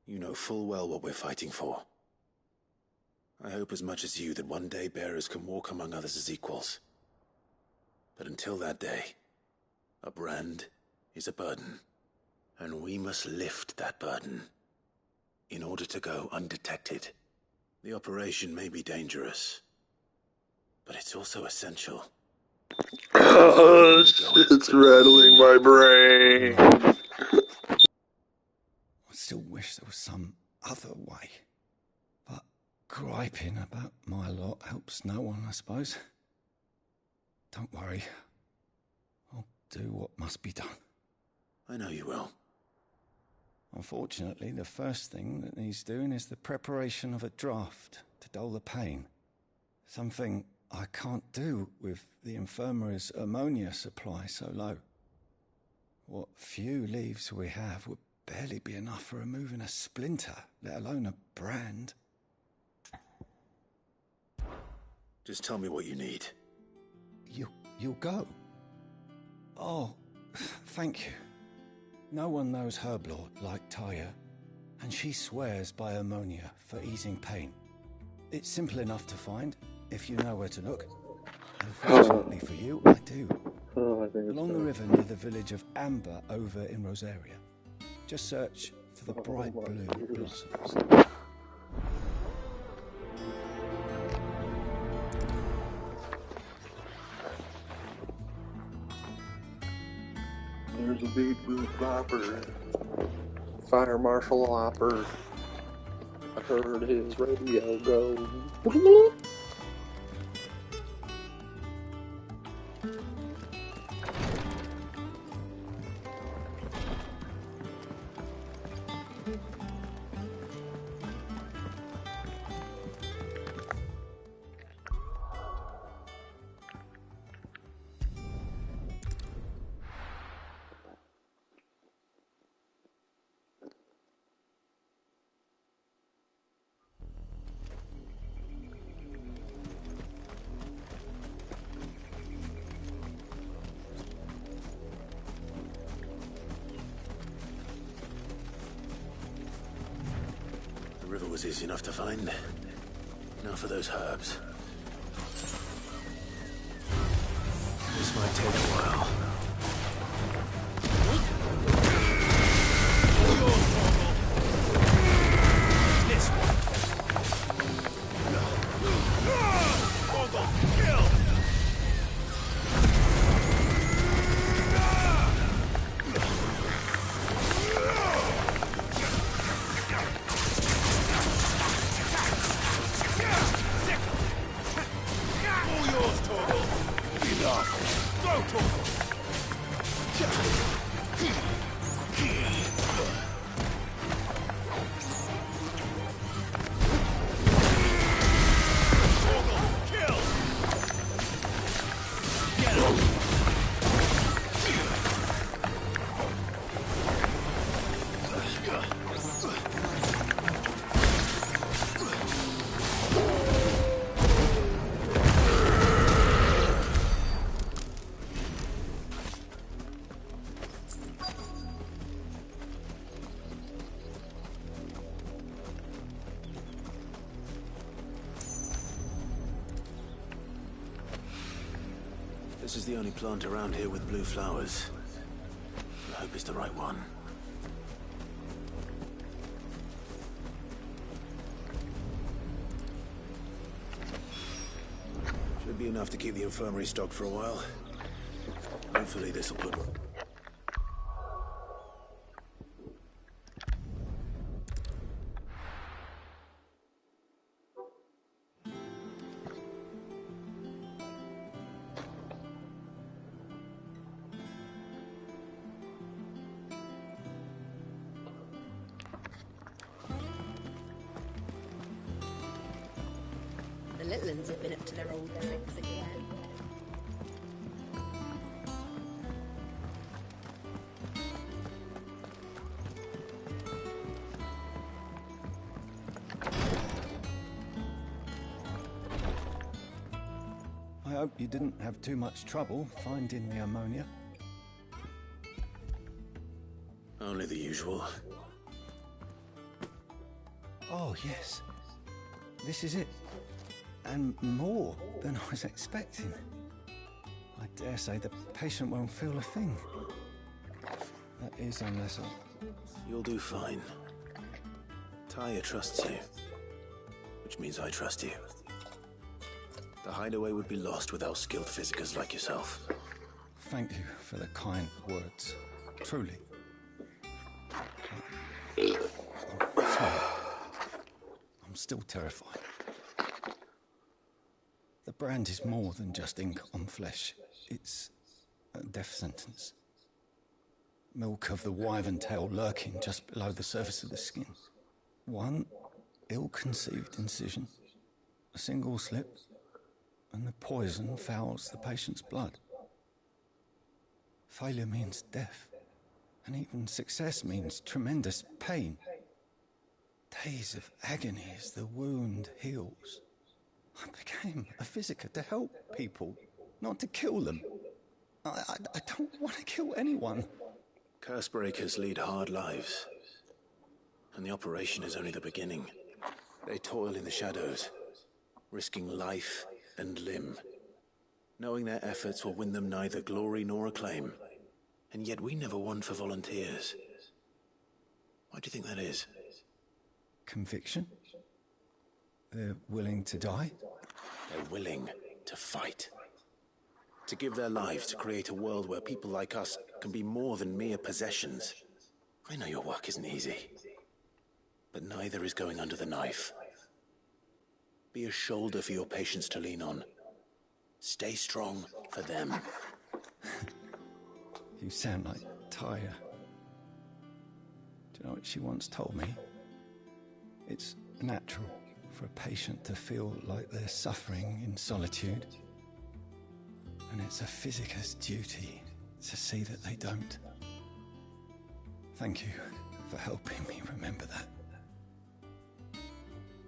You know full well what we're fighting for. I hope as much as you that one day bearers can walk among others as equals. But until that day, a brand is a burden, and we must lift that burden in order to go undetected. The operation may be dangerous, but it's also essential. Oh, it's rattling my brain. I still wish there was some other way. But griping about my lot helps no one, I suppose. Don't worry. I'll do what must be done. I know you will. Unfortunately, the first thing that needs doing is the preparation of a draft to dull the pain. Something I can't do with the infirmary's ammonia supply so low. What few leaves we have would barely be enough for removing a splinter, let alone a brand. Just tell me what you need. You'll go? Oh, thank you. No one knows Herblord like Taya, and she swears by ammonia for easing pain. It's simple enough to find, if you know where to look. Unfortunately for you, I do. Along the river near the village of Amber over in Rosaria. Just search for the bright blue blossoms. There's a big blue flopper. Fire Marshal Hopper. I heard his radio go. The river was easy enough to find. Now for those herbs. This might take a while. This is the only plant around here with blue flowers. I hope it's the right one. Should be enough to keep the infirmary stocked for a while. Hopefully this'll put... little uns have been up to their old tricks again. I hope you didn't have too much trouble finding the ammonia. Only the usual. Oh, yes. This is it. And more than I was expecting. I dare say the patient won't feel a thing. That is unless I... You'll do fine. Tyre trusts you, which means I trust you. The hideaway would be lost without skilled physicers like yourself. Thank you for the kind words. Truly. I'm still terrified. The brand is more than just ink on flesh. It's a death sentence. Milk of the wyvern tail lurking just below the surface of the skin. One ill-conceived incision, a single slip, and the poison fouls the patient's blood. Failure means death, and even success means tremendous pain. Days of agony as the wound heals. I became a physiker to help people, not to kill them. I don't want to kill anyone. Cursebreakers lead hard lives, and the operation is only the beginning. They toil in the shadows, risking life and limb, knowing their efforts will win them neither glory nor acclaim. And yet we never won for volunteers. Why do you think that is? Conviction? They're willing to die? They're willing to fight. To give their lives to create a world where people like us can be more than mere possessions. I know your work isn't easy, but neither is going under the knife. Be a shoulder for your patients to lean on. Stay strong for them. You sound like Tyre. Do you know what she once told me? It's natural for a patient to feel like they're suffering in solitude. And it's a physiker's duty to see that they don't. Thank you for helping me remember that.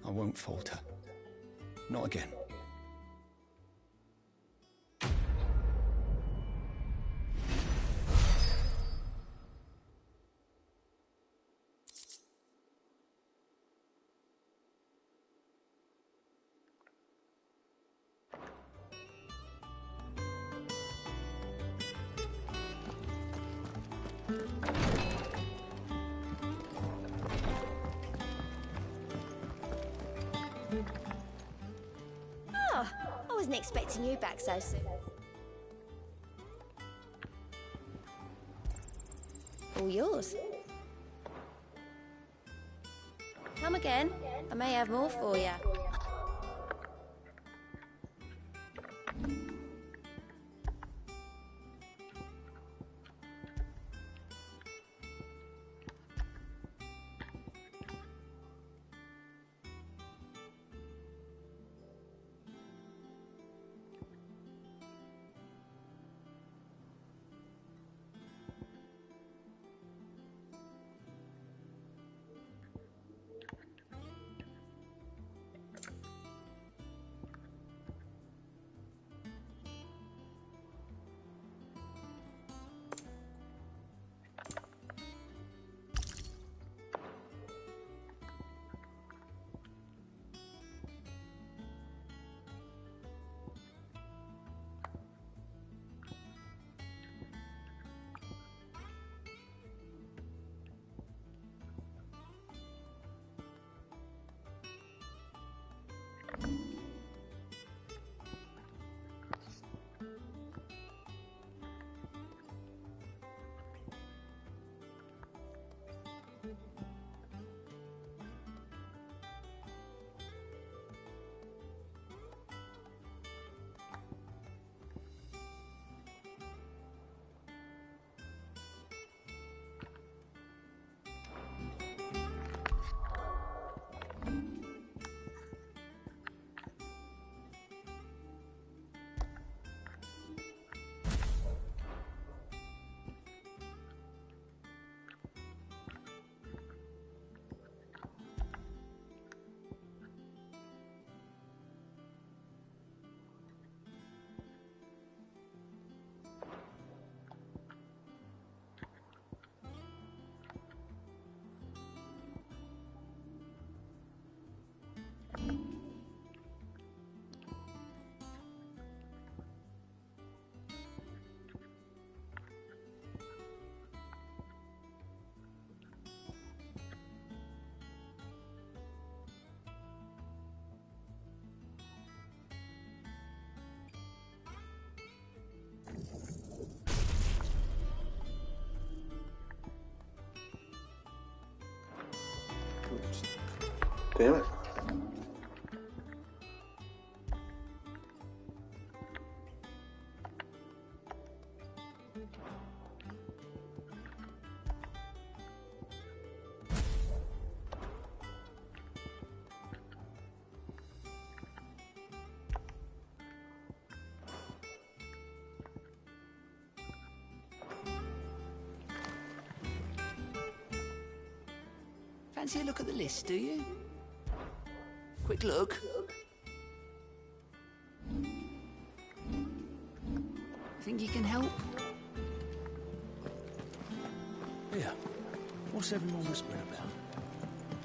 I won't falter. Not again. Oh, I wasn't expecting you back so soon. All yours. Come again. I may have more for you. Damn it. Fancy a look at the list, do you? Quick look. Think you can help? Here, what's everyone whispering about?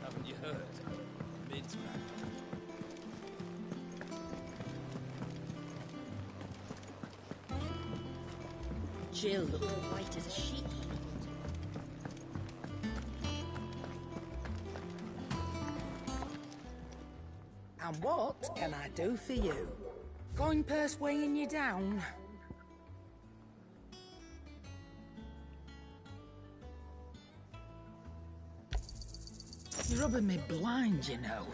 Haven't you heard? Mid's back. Jill looked white as a sheet. And what can I do for you? Coin purse weighing you down? You're rubbing me blind, you know.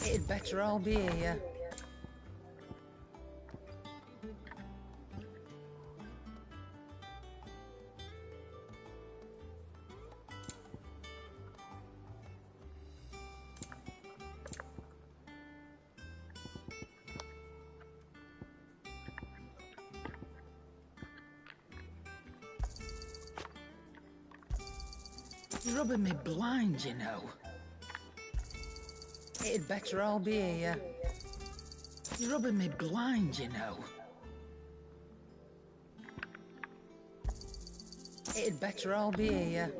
It'd better all be here. You're rubbing me blind, you know. It'd better all be here. You're rubbing me blind, you know. It'd better all be here.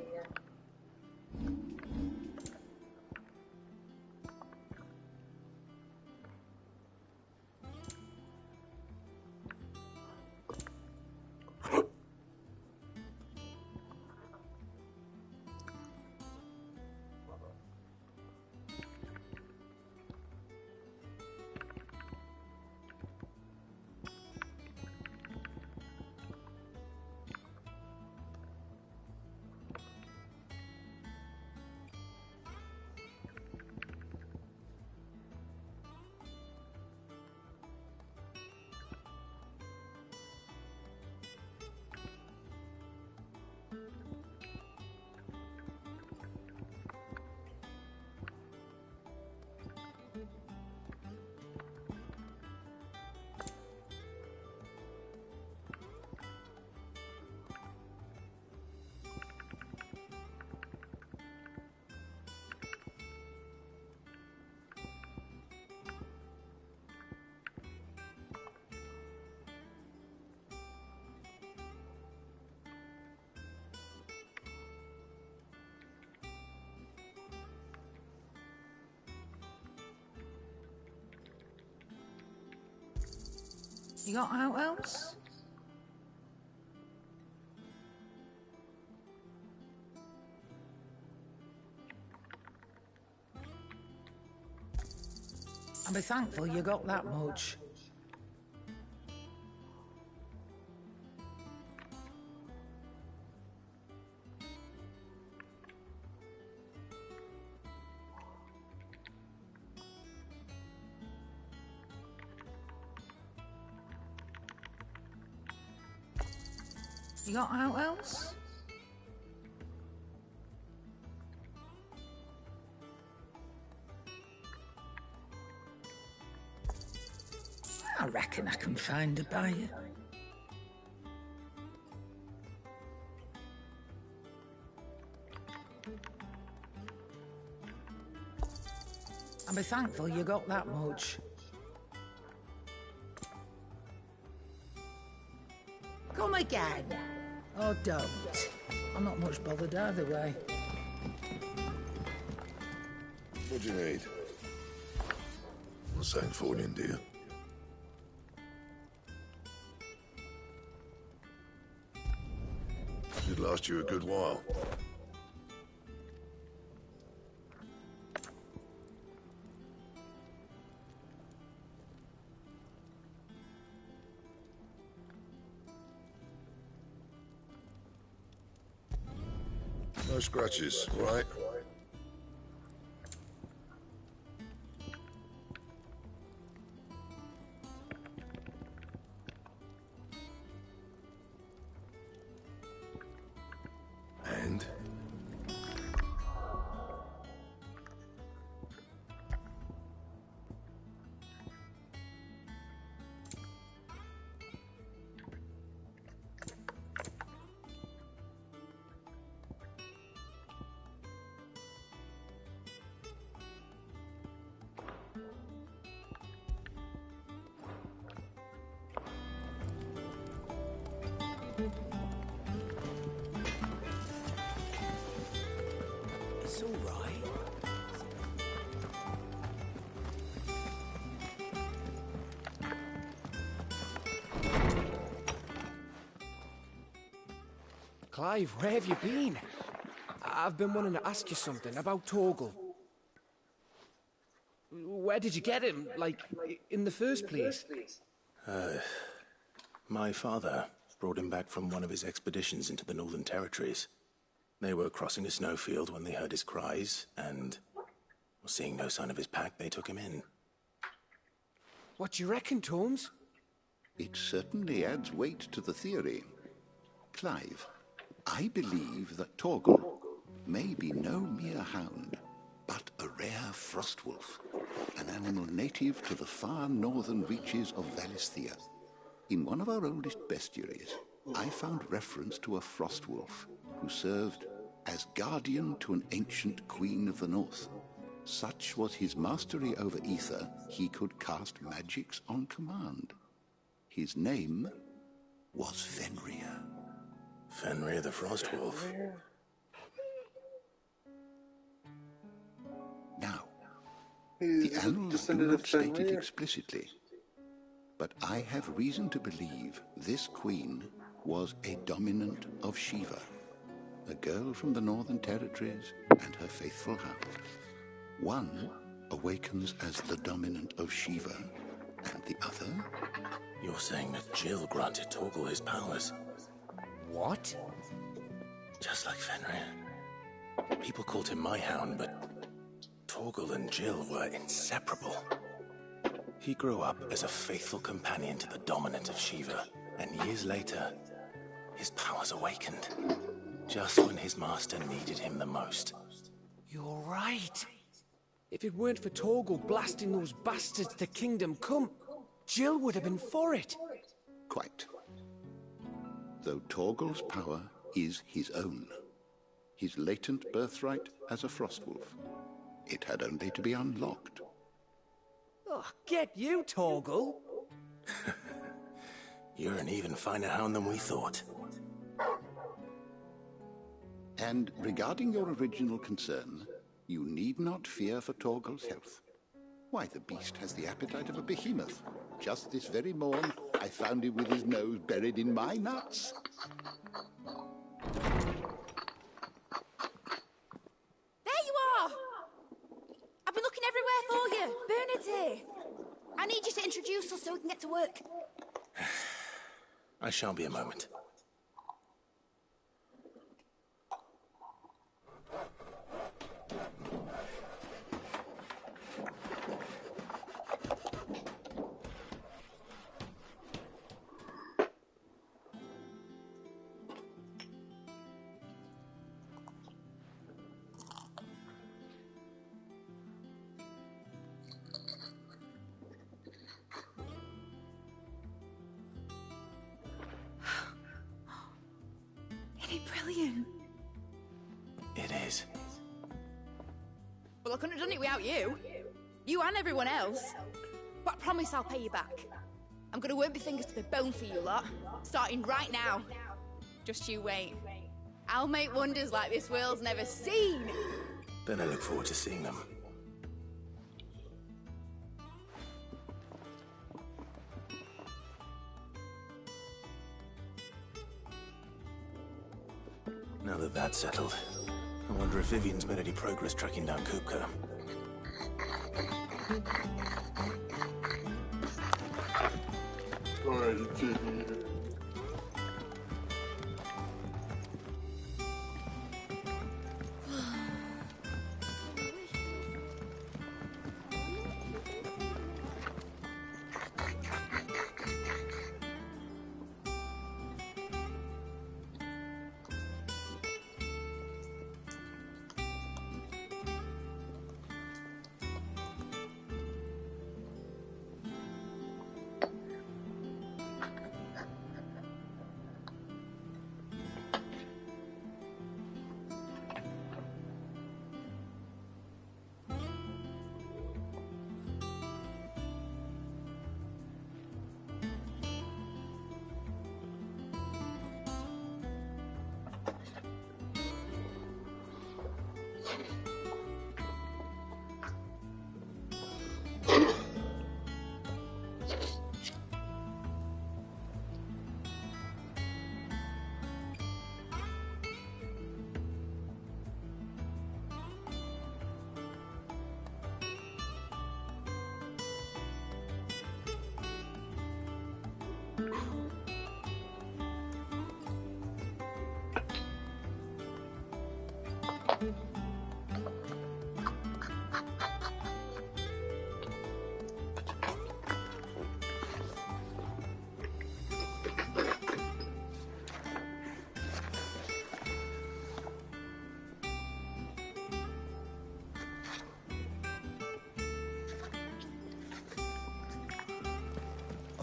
You got out else? I'll be thankful you got that much. You got out else? I reckon I can find a buyer. I'll be thankful you got that much. Come again. Or don't. I'm not much bothered either way. What do you need? What's saying for you, dear? Should last you a good while. No scratches, right? And? It's all right. Clive, where have you been? I've been wanting to ask you something about Torgal. Where did you get him, like, in the first place? My father brought him back from one of his expeditions into the Northern Territories. They were crossing a snowfield when they heard his cries, and, seeing no sign of his pack, they took him in. What do you reckon, Tomes? It certainly adds weight to the theory. Clive, I believe that Torgal may be no mere hound, but a rare frostwolf, an animal native to the far northern reaches of Valisthea. In one of our oldest bestiaries, I found reference to a frostwolf who served as guardian to an ancient queen of the north. Such was his mastery over ether, he could cast magics on command. His name was Fenrir. Fenrir the Frostwolf. Now, the annals do not state it explicitly, but I have reason to believe this queen was a dominant of Shiva, a girl from the Northern Territories and her faithful hound. One awakens as the dominant of Shiva, and the other... You're saying that Jill granted Torgal his powers? What? Just like Fenrir. People called him my hound, but Torgal and Jill were inseparable. He grew up as a faithful companion to the dominant of Shiva, and years later, his powers awakened, just when his master needed him the most. You're right. If it weren't for Torgal blasting those bastards to Kingdom Come, Jill would have been for it. Quite. Though Torgal's power is his own, his latent birthright as a Frostwolf. It had only to be unlocked. Oh, get you, Torgal! You're an even finer hound than we thought. And regarding your original concern, you need not fear for Torgal's health. Why, the beast has the appetite of a behemoth. Just this very morn, I found him with his nose buried in my nuts. There you are! I've been looking everywhere for you. Bernard's here. I need you to introduce us so we can get to work. I shan't be a moment. Isn't it brilliant? It is. Well, I couldn't have done it without you. You and everyone else. But I promise I'll pay you back. I'm gonna work my fingers to the bone for you lot, starting right now. Just you wait. I'll make wonders like this world's never seen. Then I look forward to seeing them. Now that that's settled, I wonder if Vivian's made any progress tracking down Kupka. I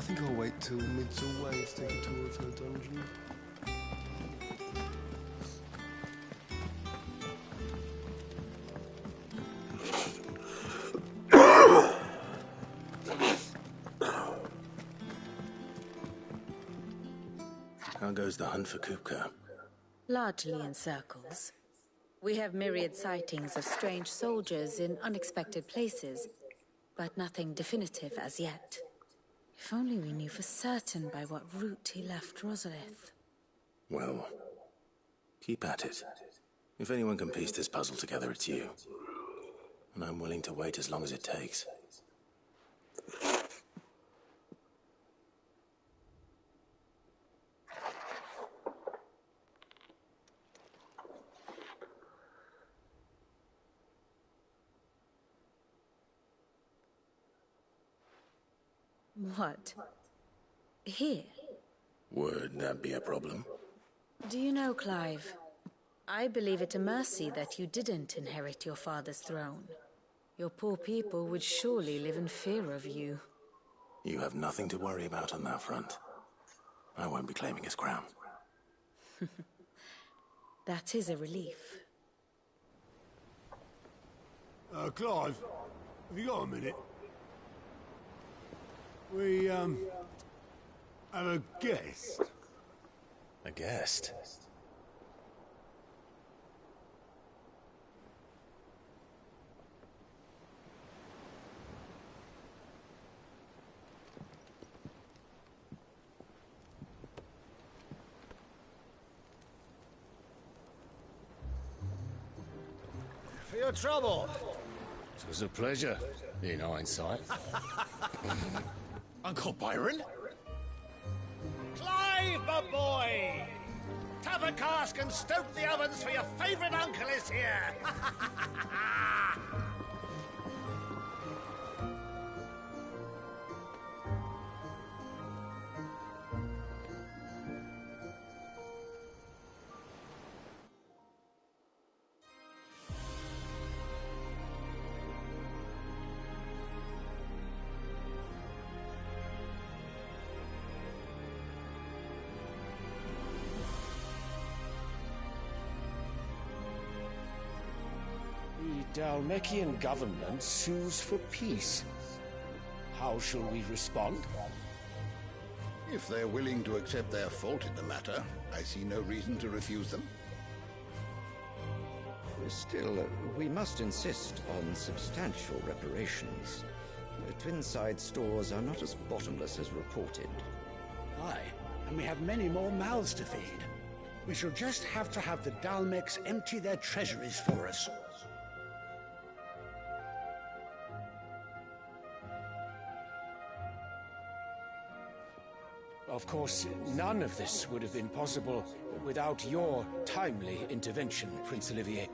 think I'll wait till mid's away to take a tour of her dungeon. How goes the hunt for Kupka? Largely in circles. We have myriad sightings of strange soldiers in unexpected places, but nothing definitive as yet. If only we knew for certain by what route he left Rosalith. Well, keep at it. If anyone can piece this puzzle together, it's you. And I'm willing to wait as long as it takes. What? Here? Would that be a problem? Do you know, Clive? I believe it a mercy that you didn't inherit your father's throne. Your poor people would surely live in fear of you. You have nothing to worry about on that front. I won't be claiming his crown. That is a relief. Clive, have you got a minute? We, have a guest. A guest? For your trouble. It was a pleasure, in hindsight. Uncle Byron? Clive, my boy! Tap a cask and stoke the ovens for your favourite uncle is here! The Dalmekian government sues for peace. How shall we respond? If they're willing to accept their fault in the matter, I see no reason to refuse them. Still, we must insist on substantial reparations. Twinside stores are not as bottomless as reported. Aye, and we have many more mouths to feed. We shall just have to have the Dalmecs empty their treasuries for us. Of course, none of this would have been possible without your timely intervention, Prince Olivier.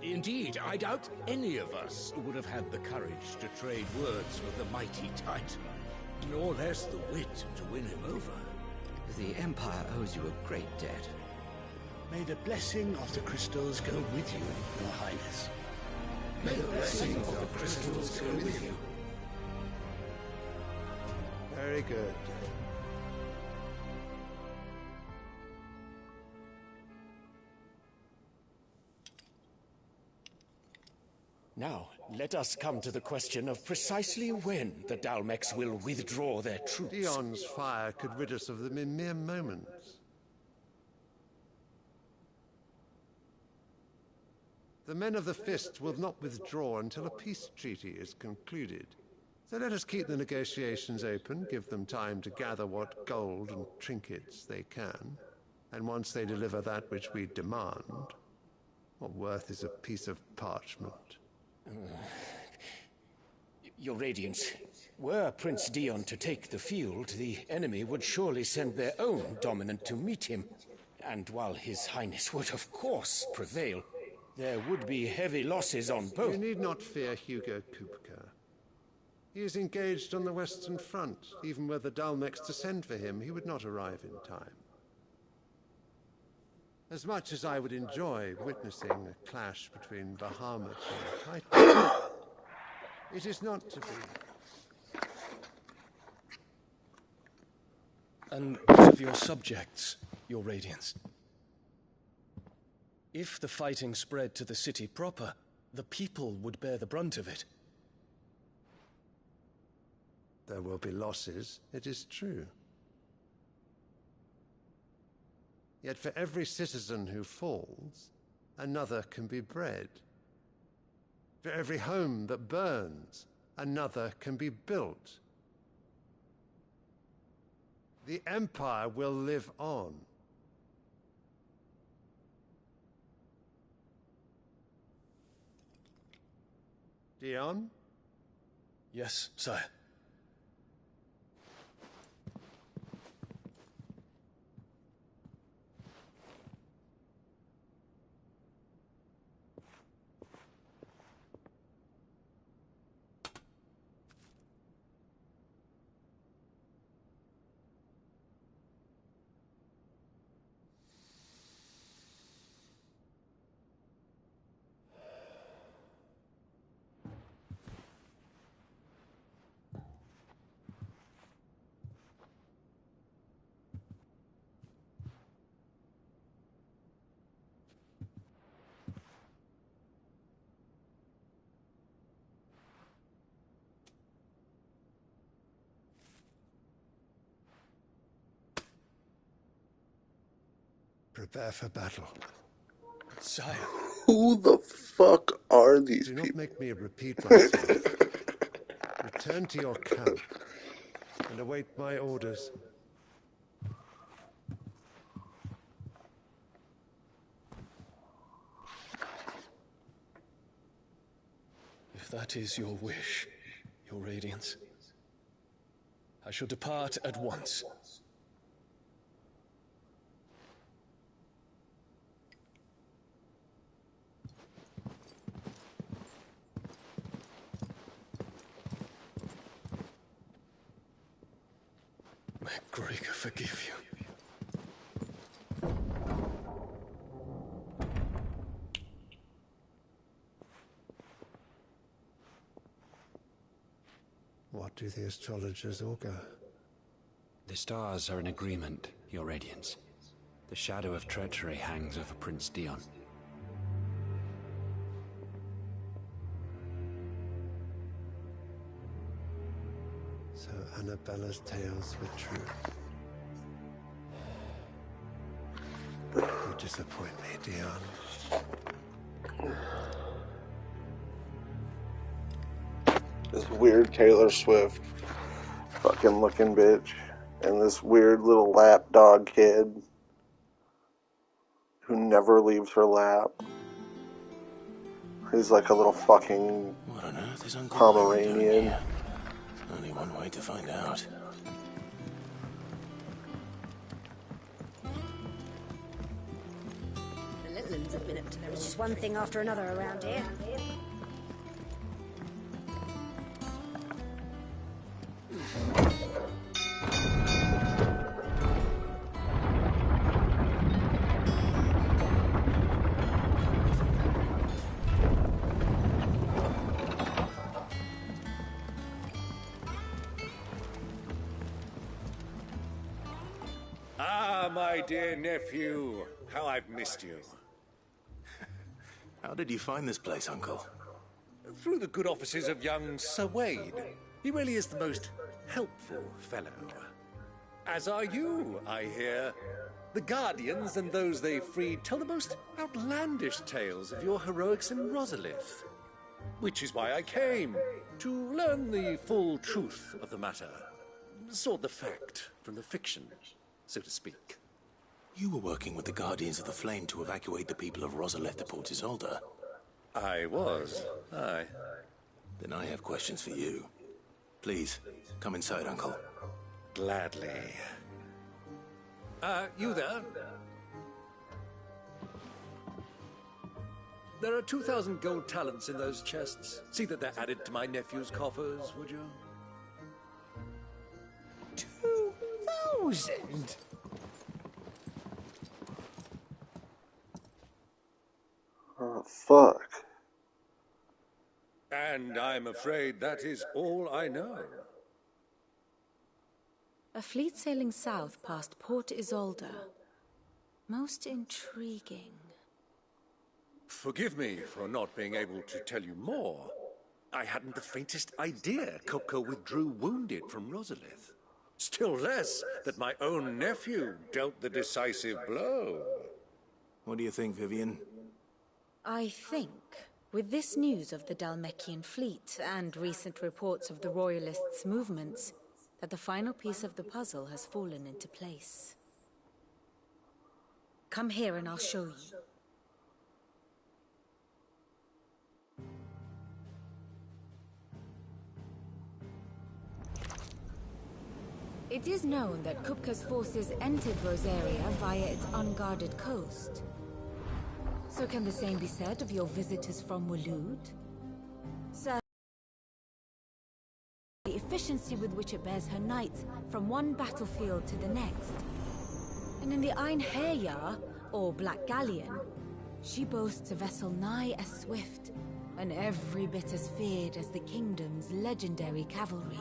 Indeed, I doubt any of us would have had the courage to trade words with the mighty Titan, nor less the wit to win him over. The Empire owes you a great debt. May the blessing of the crystals go with you, Your Highness. May the blessing of the crystals go with you. Very good. Now, let us come to the question of precisely when the Dalmecs will withdraw their troops. Dion's fire could rid us of them in mere moments. The men of the Fist will not withdraw until a peace treaty is concluded. So let us keep the negotiations open, give them time to gather what gold and trinkets they can. And once they deliver that which we demand, what worth is a piece of parchment? Your Radiance, were Prince Dion to take the field, the enemy would surely send their own dominant to meet him. And while His Highness would, of course, prevail, There would be heavy losses on both. You need not fear Hugo Kupka. He is engaged on the Western Front. Even were the Dalmex to send for him, he would not arrive in time. As much as I would enjoy witnessing a clash between Bahamut and Titan, it is not to be. And what of your subjects, Your Radiance? If the fighting spread to the city proper, the people would bear the brunt of it. There will be losses, it is true. Yet for every citizen who falls, another can be bred. For every home that burns, another can be built. The Empire will live on. Dion? Yes, sire. Prepare for battle. Sire. Who the fuck are these Do people? not make me repeat myself. Return to your camp and await my orders. If that is your wish, Your Radiance, I shall depart at once. May Gregor forgive you. What do the astrologers augur? The stars are in agreement, Your Radiance. The shadow of treachery hangs over Prince Dion. So Annabella's tales were true. You disappoint me, Dion. This weird Taylor Swift fucking looking bitch. And this weird little lapdog kid who never leaves her lap. He's like a little fucking What on earth is Uncle Pomeranian. Only one way to find out. The Littlands have been up to no. It's just one thing after another around here. Ah, my dear nephew. How I've missed you. How did you find this place, Uncle? Through the good offices of young Sir Wade. He really is the most helpful fellow. As are you, I hear. The Guardians and those they freed tell the most outlandish tales of your heroics in Rosalith. Which is why I came, to learn the full truth of the matter. Sort the fact from the fiction, so to speak. You were working with the Guardians of the Flame to evacuate the people of Rosalith to Port Isolde. I was, aye. Then I have questions for you. Please, come inside, Uncle. Gladly. You there? There are 2,000 gold talents in those chests. See that they're added to my nephew's coffers, would you? 2,000? Oh, fuck. And I'm afraid that is all I know. A fleet sailing south past Port Isolde. Most intriguing. Forgive me for not being able to tell you more. I hadn't the faintest idea Kupka withdrew wounded from Rosalith. Still less that my own nephew dealt the decisive blow. What do you think, Vivian? I think, with this news of the Dhalmekian fleet and recent reports of the Royalists' movements, that the final piece of the puzzle has fallen into place. Come here and I'll show you. It is known that Kupka's forces entered Rosaria via its unguarded coast. So can the same be said of your visitors from Waloed? Sir, the efficiency with which it bears her knights from one battlefield to the next. And in the Einherjar, or Black Galleon, she boasts a vessel nigh as swift, and every bit as feared as the kingdom's legendary cavalry.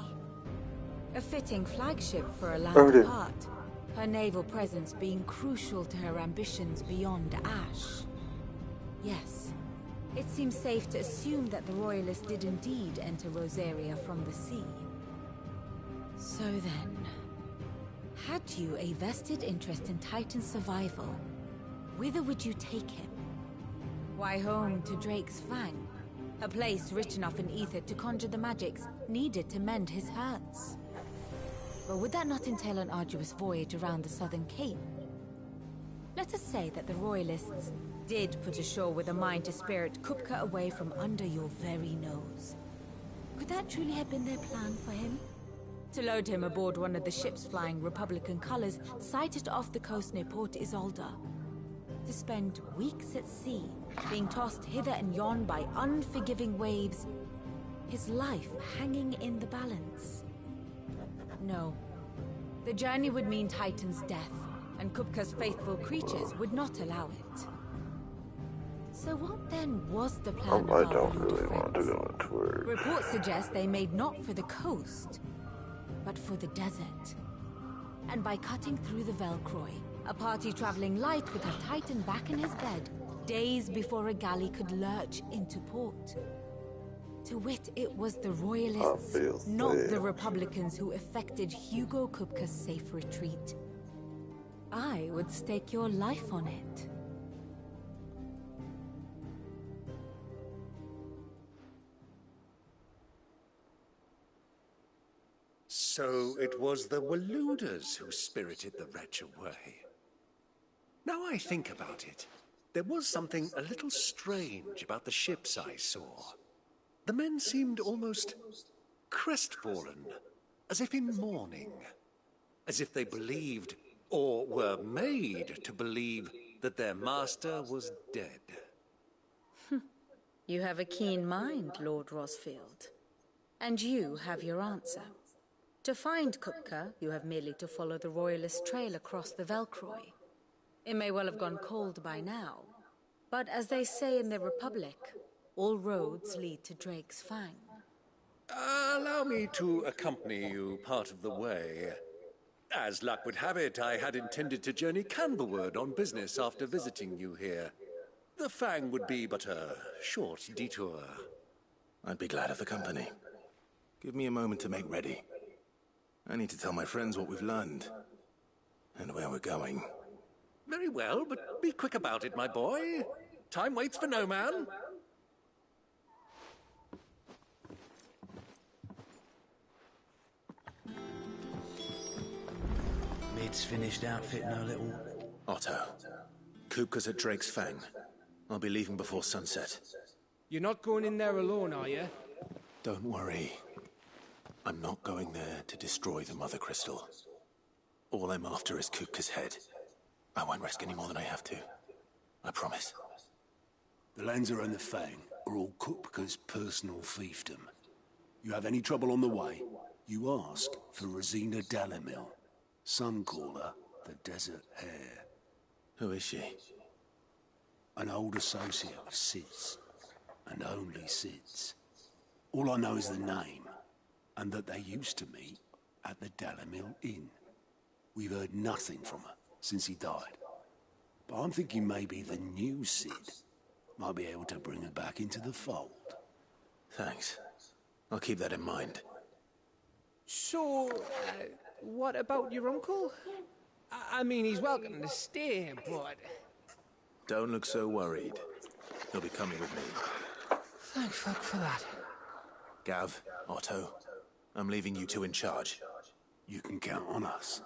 A fitting flagship for a land apart, her naval presence being crucial to her ambitions beyond Ash. Yes, it seems safe to assume that the Royalists did indeed enter Rosaria from the sea. So then, had you a vested interest in Titan's survival, whither would you take him? Why, home to Drake's Fang, a place rich enough in ether to conjure the magics needed to mend his hurts. But would that not entail an arduous voyage around the southern cape? Let us say that the Royalists did put ashore with a mind to spirit Kupka away from under your very nose. Could that truly have been their plan for him? To load him aboard one of the ships flying Republican colors sighted off the coast near Port Isolde. To spend weeks at sea, being tossed hither and yon by unforgiving waves, his life hanging in the balance. No. The journey would mean Titan's death, and Kupka's faithful creatures would not allow it. So what then was the plan of our I don't really want to go into it. Reports suggest they made not for the coast, but for the desert. And by cutting through the Velcroy, a party traveling light would have Titan back in his bed, days before a galley could lurch into port. To wit, it was the Royalists, not the Republicans, who effected Hugo Kupka's safe retreat. I would stake your life on it. So it was the Waloeders who spirited the wretch away. Now I think about it, there was something a little strange about the ships I saw. The men seemed almost crestfallen, as if in mourning, as if they believed, or were made to believe, that their master was dead. You have a keen mind, Lord Rosfield. And you have your answer. To find Kupka, you have merely to follow the Royalist trail across the Velcroy. It may well have gone cold by now, but as they say in the Republic, all roads lead to Drake's Fang. Allow me to accompany you part of the way. As luck would have it, I had intended to journey Camberward on business after visiting you here. The Fang would be but a short detour. I'd be glad of the company. Give me a moment to make ready. I need to tell my friends what we've learned, and where we're going. Very well, but be quick about it, my boy. Time waits for no man. Mid's finished outfitting our little... Otto, Kupka's at Drake's Fang. I'll be leaving before sunset. You're not going in there alone, are you? Don't worry. I'm not going there to destroy the Mother Crystal. All I'm after is Kupka's head. I won't risk any more than I have to. I promise. The Lanza and the Fang are all Kupka's personal fiefdom. You have any trouble on the way, you ask for Rosina Dalimil. Some call her the Desert Hare. Who is she? An old associate of Sid's, and only Sid's. All I know is the name, and that they used to meet at the Dalimil Inn. We've heard nothing from her since he died. But I'm thinking maybe the new Sid might be able to bring her back into the fold. Thanks. I'll keep that in mind. So, what about your uncle? I mean, he's welcome to stay, but... Don't look so worried. He'll be coming with me. Thank fuck for that. Gav, Otto, I'm leaving you two in charge. You can count on us.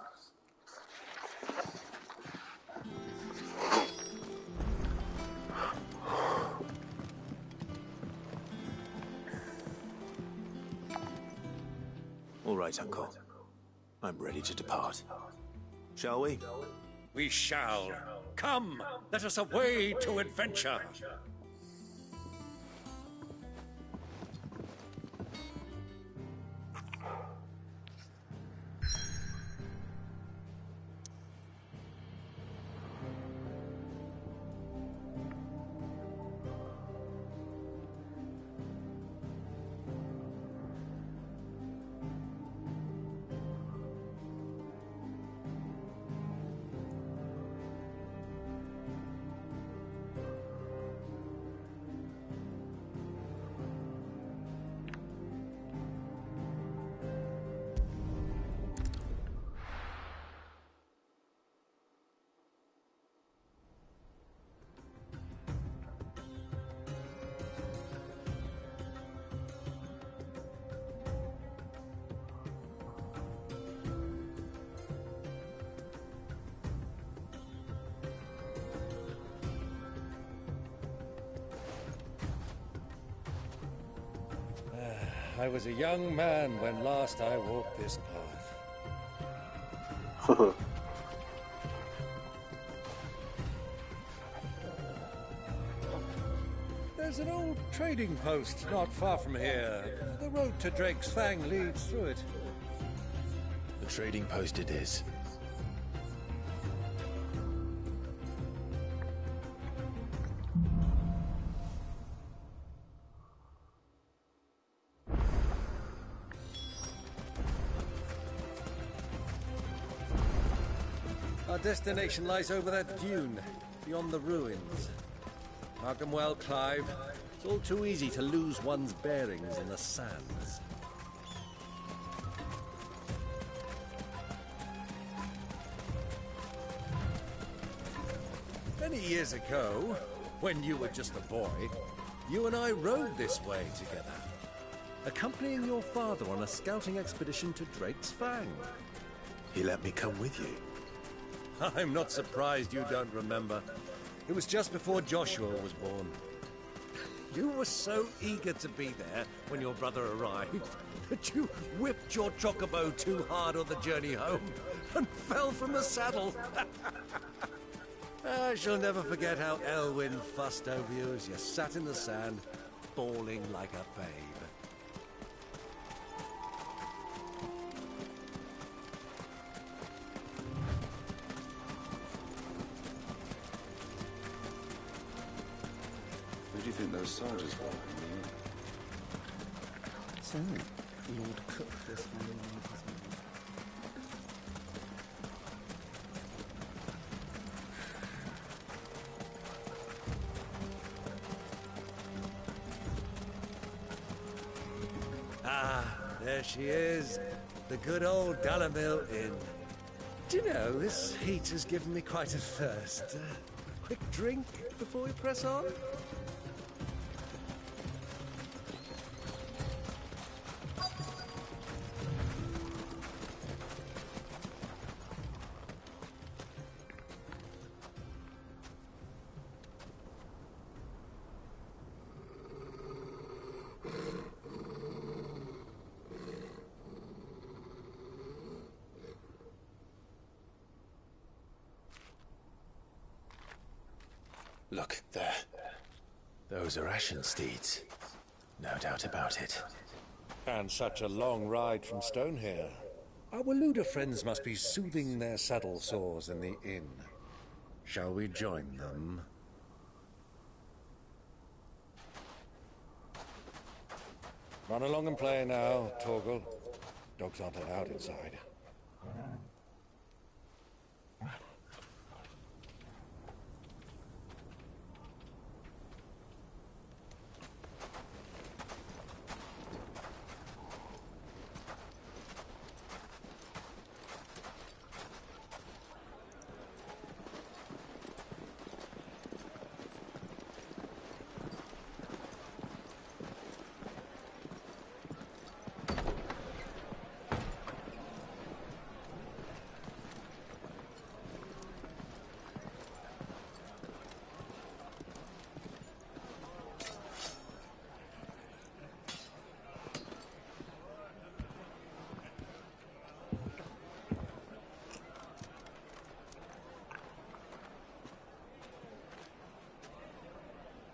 All right, Uncle. I'm ready to depart. Shall we? We shall. Come, let us away to adventure. I was a young man when last I walked this path. There's an old trading post not far from here. The road to Drake's Fang leads through it. The trading post it is. Our destination lies over that dune, beyond the ruins. Mark 'em well, Clive. It's all too easy to lose one's bearings in the sands. Many years ago, when you were just a boy, you and I rode this way together, accompanying your father on a scouting expedition to Drake's Fang. He let me come with you. I'm not surprised you don't remember. It was just before Joshua was born. You were so eager to be there when your brother arrived that you whipped your chocobo too hard on the journey home and fell from the saddle. I shall never forget how Elwyn fussed over you as you sat in the sand, bawling like a babe. Who do you think those soldiers were? So, Lord Cook this morning. Ah, there she is. The good old Dalimil Inn. Do you know, this heat has given me quite a thirst. Quick drink before we press on? Look, there. Those are ashen steeds. No doubt about it. And such a long ride from Stonehere. Our Waluda friends must be soothing their saddle sores in the inn. Shall we join them? Run along and play now, Torgal. Dogs aren't allowed inside.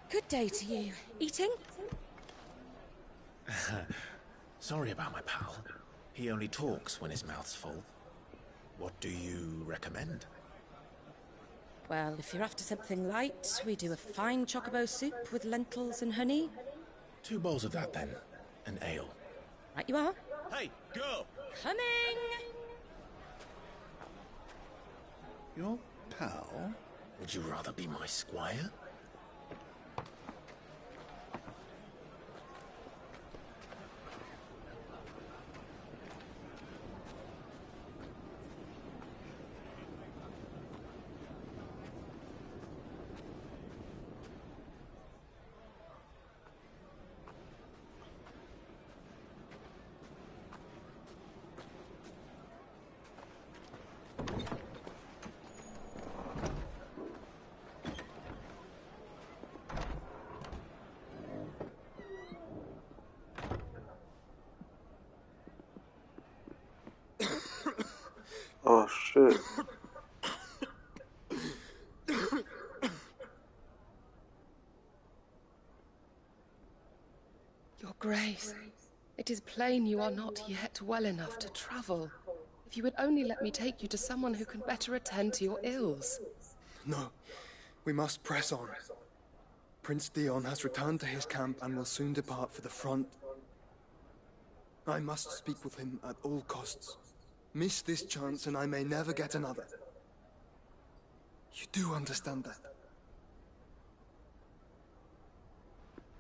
Good day to you. Eating? Sorry about my pal. He only talks when his mouth's full. What do you recommend? Well, if you're after something light, we do a fine chocobo soup with lentils and honey. 2 bowls of that, then. An ale. Right you are. Hey, go! Coming! Your pal? Would you rather be my squire? Oh shit. Your Grace, it is plain you are not yet well enough to travel. If you would only let me take you to someone who can better attend to your ills. No, we must press on. Prince Dion has returned to his camp and will soon depart for the front. I must speak with him at all costs. Miss this chance and I may never get another. You do understand that?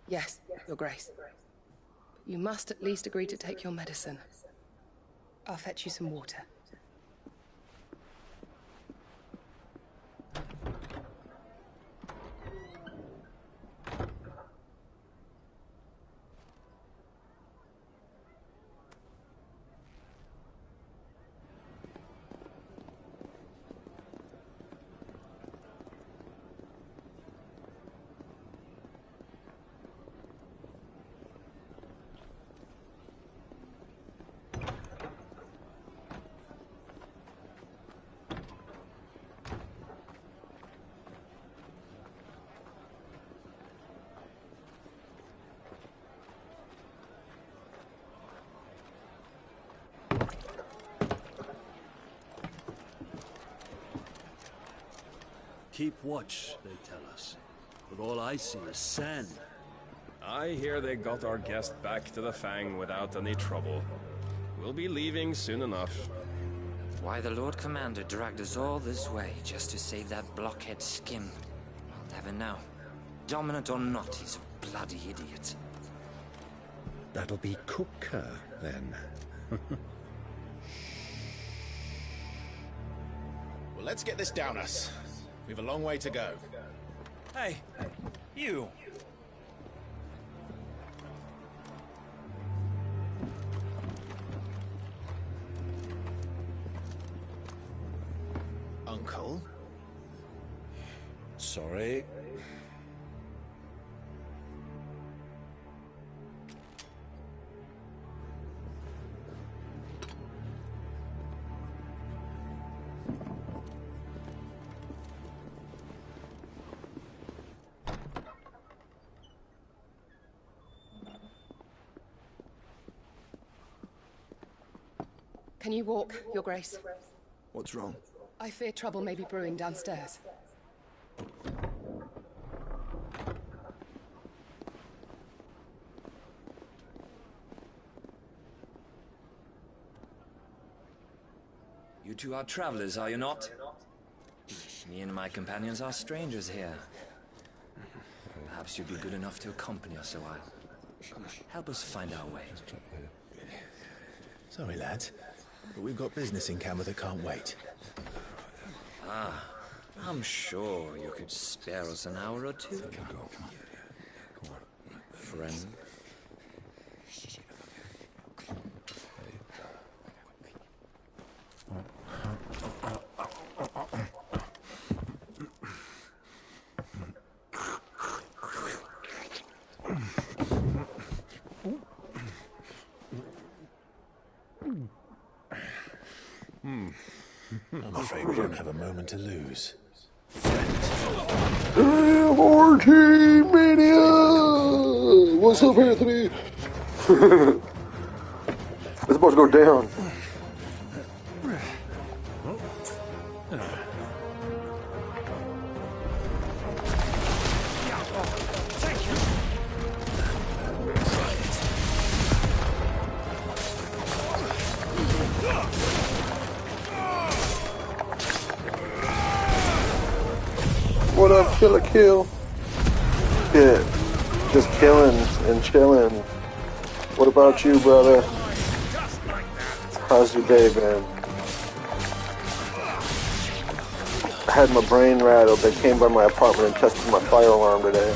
Yes, Your Grace. But you must at least agree to take your medicine. I'll fetch you some water. Keep watch, they tell us. But all I see is sand. I hear they got our guest back to the Fang without any trouble. We'll be leaving soon enough. Why the Lord Commander dragged us all this way just to save that blockhead Skim, I'll never know. Dominant or not, he's a bloody idiot. That'll be Cooker, then. Well, let's get this down us. We've a long way to go. Hey, you. Uncle? Sorry. Can you walk, Your Grace? What's wrong? I fear trouble may be brewing downstairs. You two are travelers, are you not? Me and my companions are strangers here. Perhaps you'd be good enough to accompany us a while. Help us find our way. Sorry, lads, but we've got business in camera that can't wait. Ah, I'm sure you could spare us an hour or two. Friend. I'm afraid we don't have a moment to lose. Damn, RT Mania! What's up, Anthony? It's about to go down. What up, Killer Kill? Yeah, just killing and chilling. What about you, brother? How's your day, man? I had my brain rattled. They came by my apartment and tested my fire alarm today.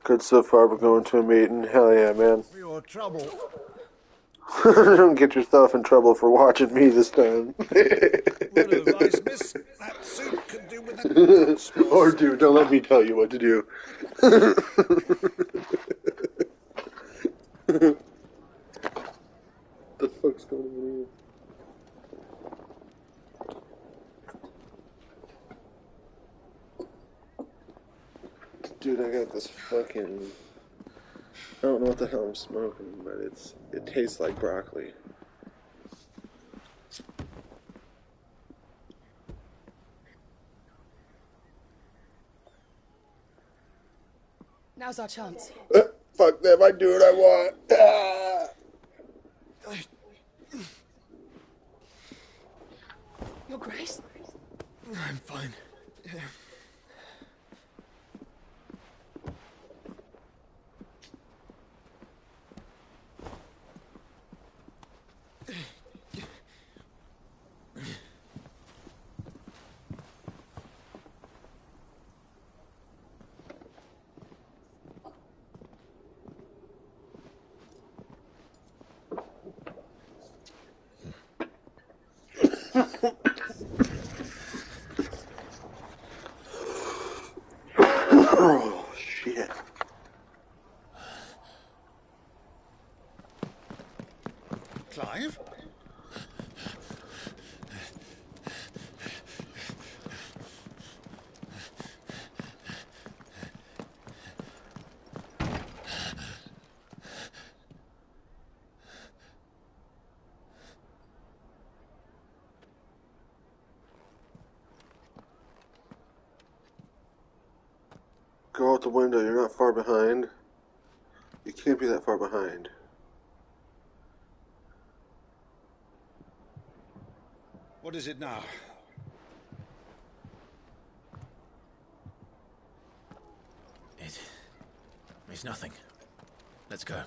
Good so far, we're going to a meeting. Hell yeah, man. For your trouble. Don't get yourself in trouble for watching me this time. That soup could do with a Or dude, don't let me tell you what to do. The fuck's going on here? Dude, I got this fucking... I don't know what the hell I'm smoking, but it tastes like broccoli. Now's our chance. Fuck them, I do what I want. Ah! Your Grace? I'm fine. Oh, shit. Clive? Go out the window, you're not far behind. You can't be that far behind. What is it now? It's nothing. Let's go.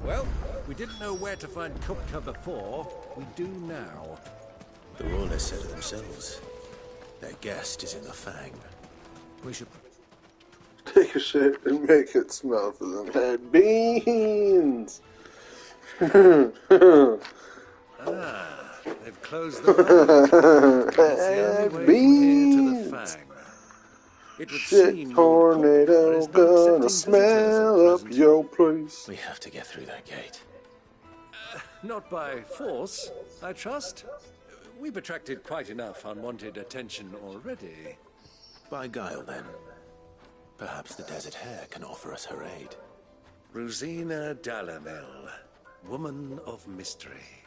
Well, we didn't know where to find Kupka before. We do now. The Rawlers said it themselves. Their guest is in the Fang. We should take a shit and make it smell for them. Had beans! They've closed the road. That's the only way from here to the Fang. It would Shit seem tornado gonna smell up your place. We have to get through that gate. Not by force, I trust. We've attracted quite enough unwanted attention already. By guile, then. Perhaps the Desert Hare can offer us her aid. Rosina Dalamil, woman of mystery.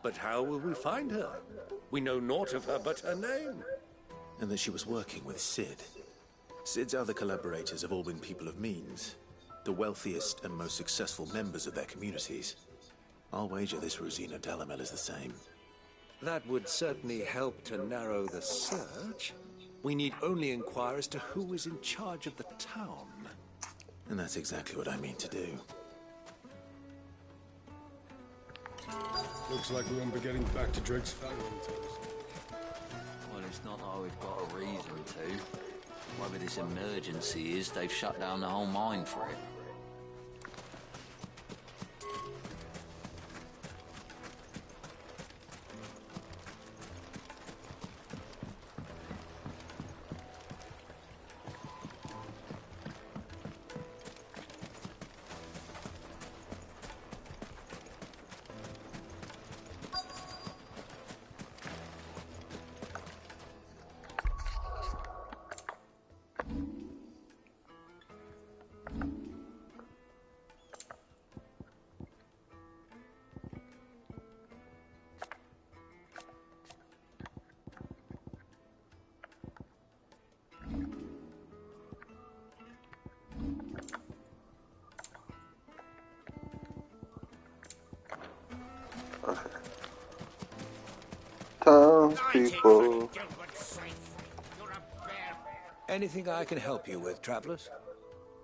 But how will we find her? We know naught of her but her name. And that she was working with Cid. Cid's other collaborators have all been people of means, the wealthiest and most successful members of their communities. I'll wager this Rosina Dalamel is the same. That would certainly help to narrow the search. We need only inquire as to who is in charge of the town. And that's exactly what I mean to do. Looks like we won't be getting back to Drake's Fang on toes. Well, it's not like we've got a reason to. Whatever this emergency is, they've shut down the whole mine for it. Townspeople. Anything I can help you with, travelers?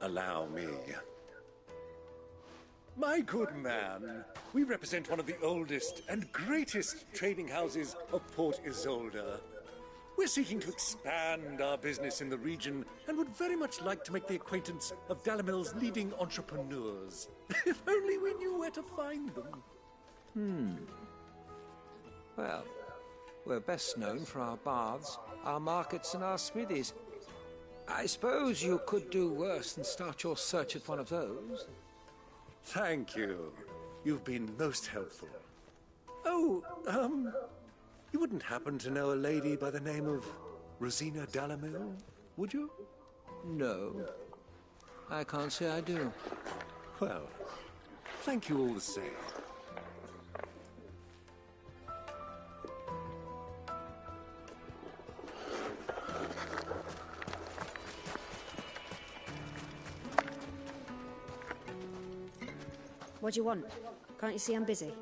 Allow me. My good man, we represent one of the oldest and greatest trading houses of Port Isolde. We're seeking to expand our business in the region and would very much like to make the acquaintance of Dalamil's leading entrepreneurs. If only we knew where to find them. Well, we're best known for our baths, our markets, and our smithies. I suppose you could do worse than start your search at one of those. Thank you. You've been most helpful. Oh, you wouldn't happen to know a lady by the name of Rosina Dalamil, would you? No. I can't say I do. Well, thank you all the same. What do you want? Can't you see I'm busy?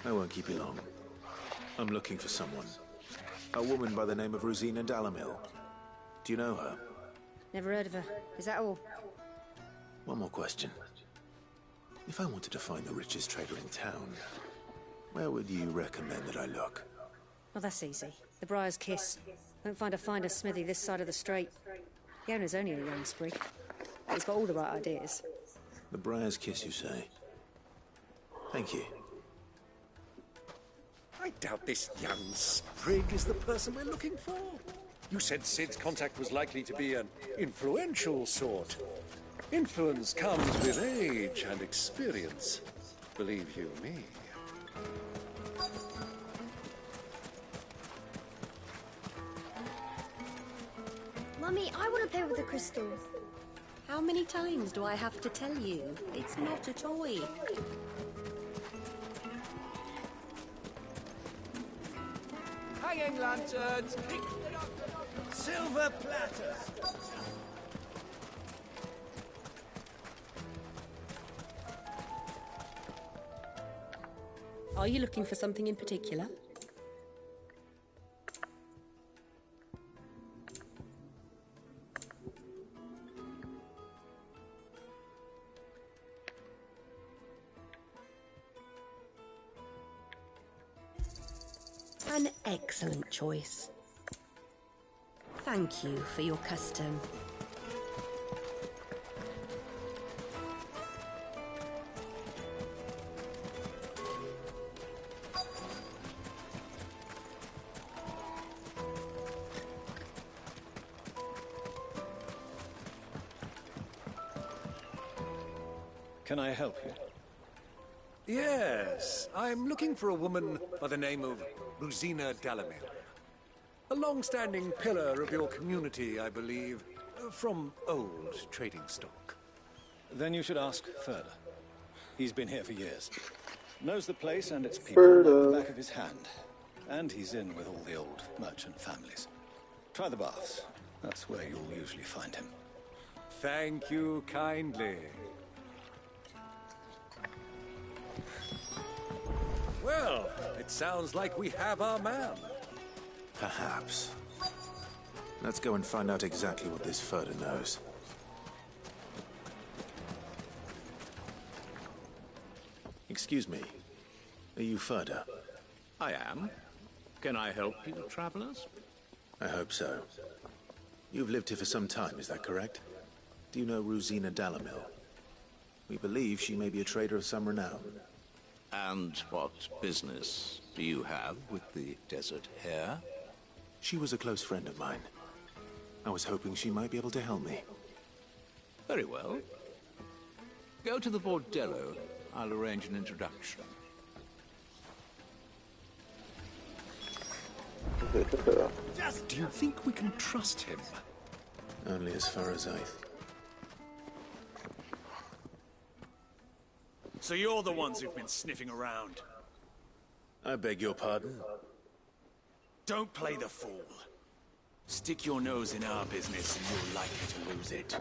I won't keep you long. I'm looking for someone. A woman by the name of Rosina Dalamil. Do you know her? Never heard of her. Is that all? One more question. If I wanted to find the richest trader in town, where would you recommend that I look? Well, that's easy. The Briar's Kiss. Won't find a finer smithy this side of the strait. The owner's only a young sprig. But he's got all the right ideas. The Briar's Kiss, you say? Thank you. I doubt this young sprig is the person we're looking for. You said Cid's contact was likely to be an influential sort. Influence comes with age and experience. Believe you me. Mummy, I want to play with the crystal. How many times do I have to tell you? It's not a toy. Hanging lanterns! Silver platters! Are you looking for something in particular? An excellent choice. Thank you for your custom. Can I help you? Yes, I'm looking for a woman by the name of Rosina Dalamir. A long-standing pillar of your community, I believe, from old trading stock. Then you should ask Further. He's been here for years. Knows the place and its people like the back of his hand. And he's in with all the old merchant families. Try the baths. That's where you'll usually find him. Thank you kindly. Well, it sounds like we have our man. Perhaps. Let's go and find out exactly what this Further knows. Excuse me. Are you Further? I am. Can I help you, travelers? I hope so. You've lived here for some time, is that correct? Do you know Rosina Dalamir? We believe she may be a trader of some renown. And what business do you have with the desert hare? She was a close friend of mine. I was hoping she might be able to help me. Very well. Go to the bordello. I'll arrange an introduction. Do you think we can trust him? Only as far as I... So you're the ones who've been sniffing around. I beg your pardon? Don't play the fool. Stick your nose in our business and you're likely to lose it.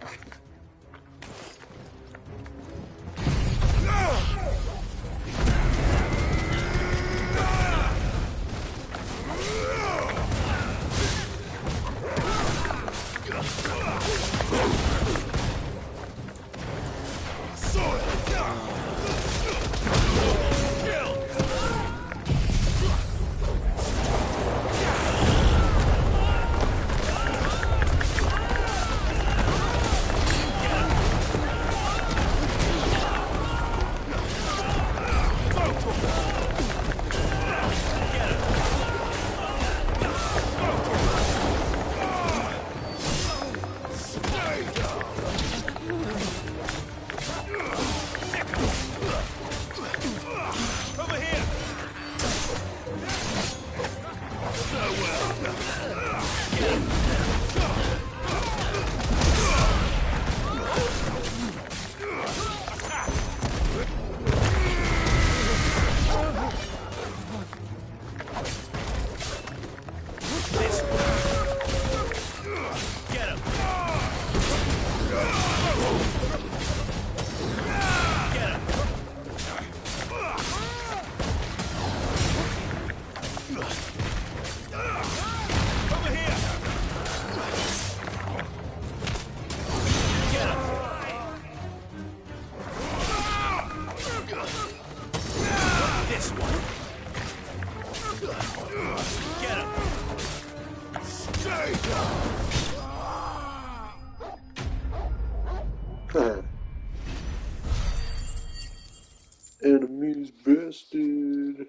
Enemies bested.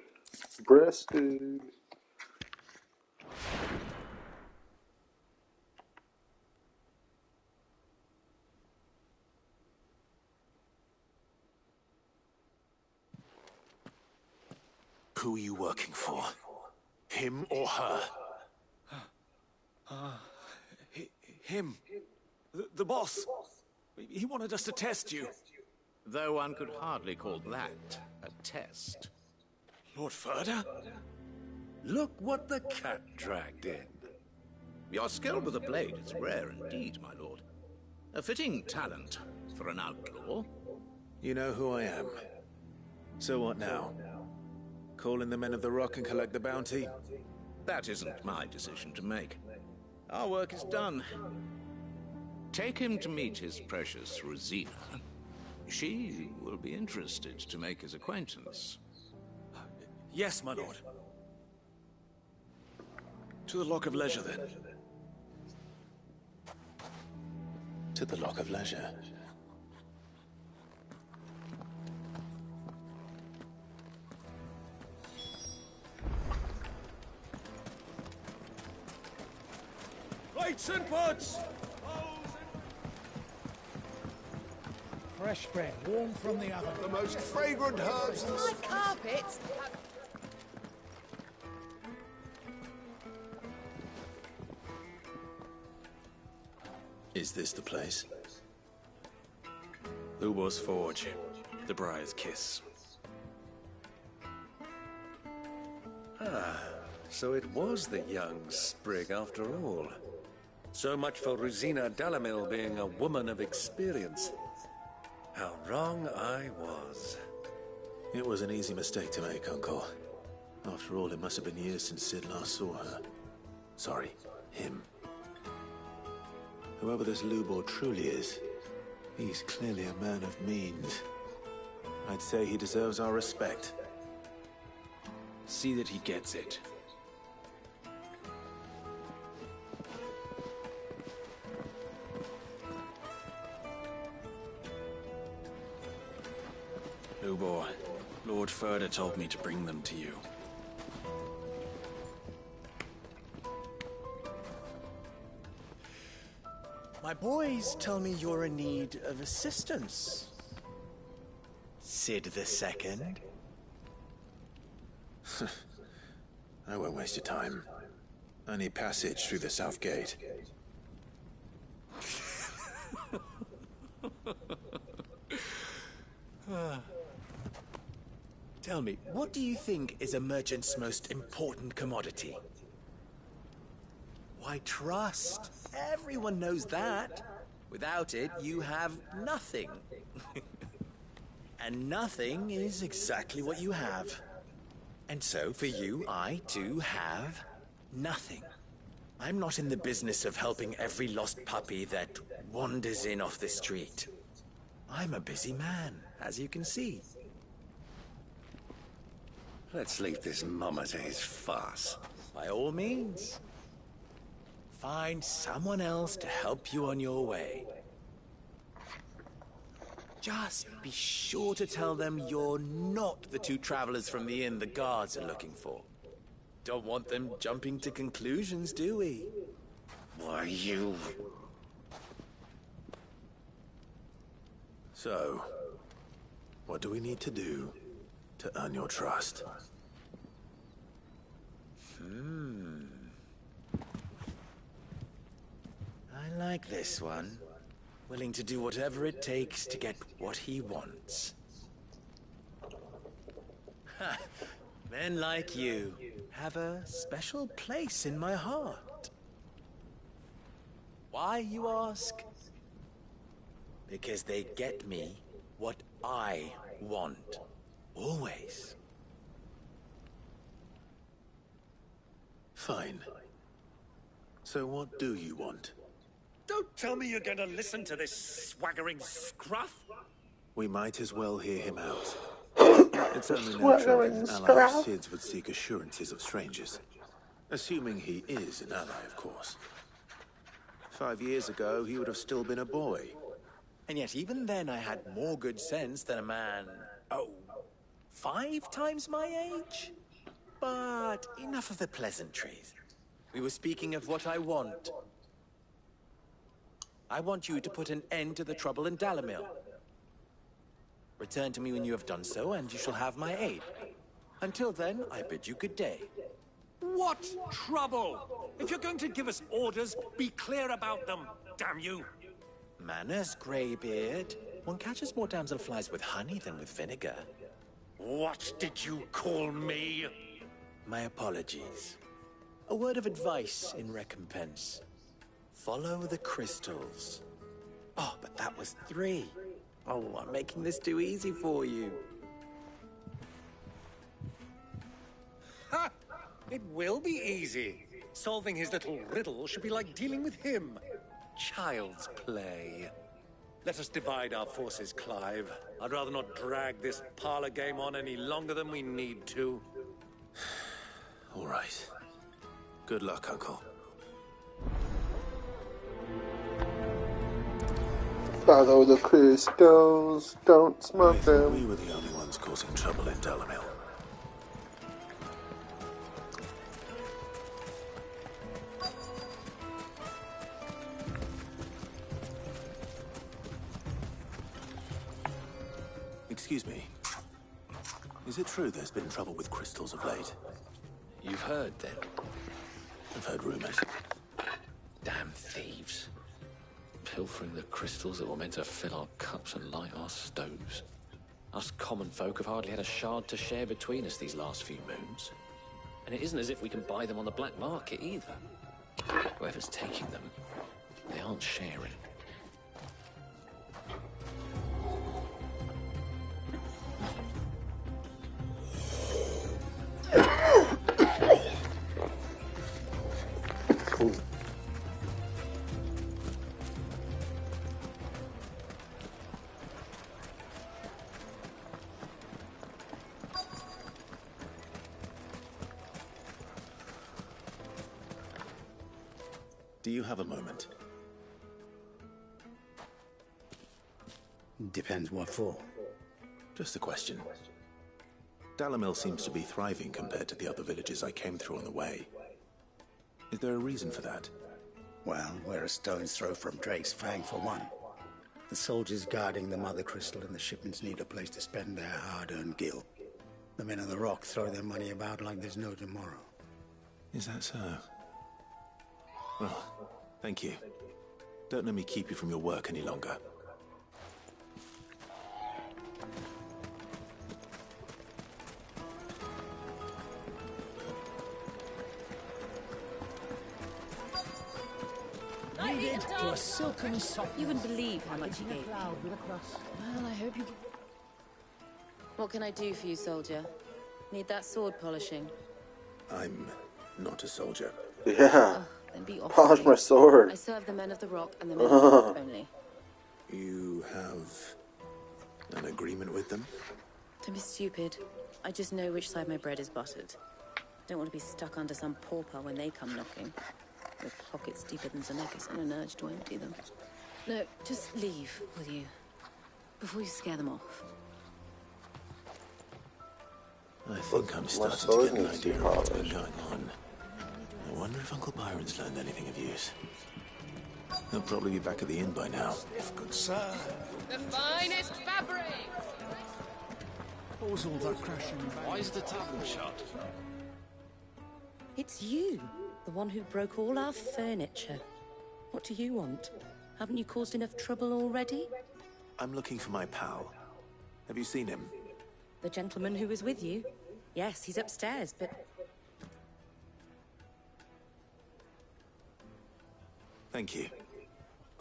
Breasted. Who are you working for? Him or her? Him. The boss. He wanted us to test you. Though one could hardly call that a test. Lord Further? Look what the cat dragged in. Your skill with a blade is rare indeed, my lord. A fitting talent for an outlaw. You know who I am. So what now? Call in the men of the Rock and collect the bounty? That isn't my decision to make. Our work is done. Take him to meet his precious Rosina. She will be interested to make his acquaintance. Yes, my lord. To the Lock of Leisure, then. To the Lock of Leisure. Plates and pots! Fresh bread, warm from the oven. The most fragrant herbs and... My carpets! Is this the place? Lubor's Forge. The Briar's Kiss. Ah, so it was the young sprig after all. So much for Rosina Dalamil being a woman of experience. How wrong I was. It was an easy mistake to make, Uncle. After all, it must have been years since Sid last saw her. Sorry, him. Whoever this Lubor truly is, he's clearly a man of means. I'd say he deserves our respect. See that he gets it. Lubor, Lord Furder told me to bring them to you. My boys tell me you're in need of assistance. Sid the Second. I won't waste your time. I need passage through the south gate. Tell me, what do you think is a merchant's most important commodity? Why, trust. Everyone knows that. Without it, you have nothing. And nothing is exactly what you have. And so, for you, I, too, have nothing. I'm not in the business of helping every lost puppy that wanders in off the street. I'm a busy man, as you can see. Let's leave this mummer to his farce. By all means. Find someone else to help you on your way. Just be sure to tell them you're not the two travelers from the inn the guards are looking for. Don't want them jumping to conclusions, do we? Why, you... So, what do we need to do to earn your trust? I like this one. Willing to do whatever it takes to get what he wants. Ha! Men like you have a special place in my heart. Why, you ask? Because they get me what I want. Always. Fine. So what do you want? Don't tell me you're going to listen to this swaggering scruff. We might as well hear him out. The It's only natural swaggering that an ally of scruff. Sid's would seek assurances of strangers. Assuming he is an ally, of course. 5 years ago, he would have still been a boy. And yet even then I had more good sense than a man, 5 times my age? But enough of the pleasantries. We were speaking of what I want. I want you to put an end to the trouble in Dalamil. Return to me when you have done so, and you shall have my aid. Until then, I bid you good day. What trouble? If you're going to give us orders, be clear about them, damn you. Manners, Greybeard. One catches more damselflies with honey than with vinegar. What did you call me? My apologies. A word of advice in recompense. Follow the crystals. Oh, but that was 3. Oh, I'm making this too easy for you. Ha! It will be easy. Solving his little riddle should be like dealing with him. Child's play. Let us divide our forces, Clive. I'd rather not drag this parlor game on any longer than we need to. All right. Good luck, Uncle. Follow the crystals, don't smoke them. We were the only ones causing trouble in Dalamil. Excuse me. Is it true there's been trouble with crystals of late? You've heard, then? I've heard rumors. Damn thieves. Pilfering the crystals that were meant to fill our cups and light our stoves. Us common folk have hardly had a shard to share between us these last few moons. And it isn't as if we can buy them on the black market either. Whoever's taking them, they aren't sharing. Cool. Do you have a moment? Depends what for. Just a question. Dalamil seems to be thriving compared to the other villages I came through on the way. Is there a reason for that? Well, we're a stone's throw from Drake's Fang, for one. The soldiers guarding the Mother Crystal and the shipments need a place to spend their hard-earned gil. The men on the rock throw their money about like there's no tomorrow. Is that so? Well, thank you. Don't let me keep you from your work any longer. To a silken soft. You wouldn't believe how much you gave me. Well, I hope you. What can I do for you, soldier? Need that sword polishing? I'm not a soldier. Yeah. Oh, then be off. Polish my sword. I serve the men of the rock and the men of the rock only. You have an agreement with them? Don't be stupid. I just know which side my bread is buttered. Don't want to be stuck under some pauper when they come knocking. With pockets deeper than Zemeckis and an urge to empty them. No, just leave, will you? Before you scare them off. I think I'm starting to get an idea of what's been going on. I wonder if Uncle Byron's learned anything of use. He'll probably be back at the inn by now. If good sir. The finest fabric! What was all that crashing? Why is the tavern shut? It's you, the one who broke all our furniture. What do you want? Haven't you caused enough trouble already? I'm looking for my pal. Have you seen him? The gentleman who was with you? Yes, he's upstairs, but... Thank you.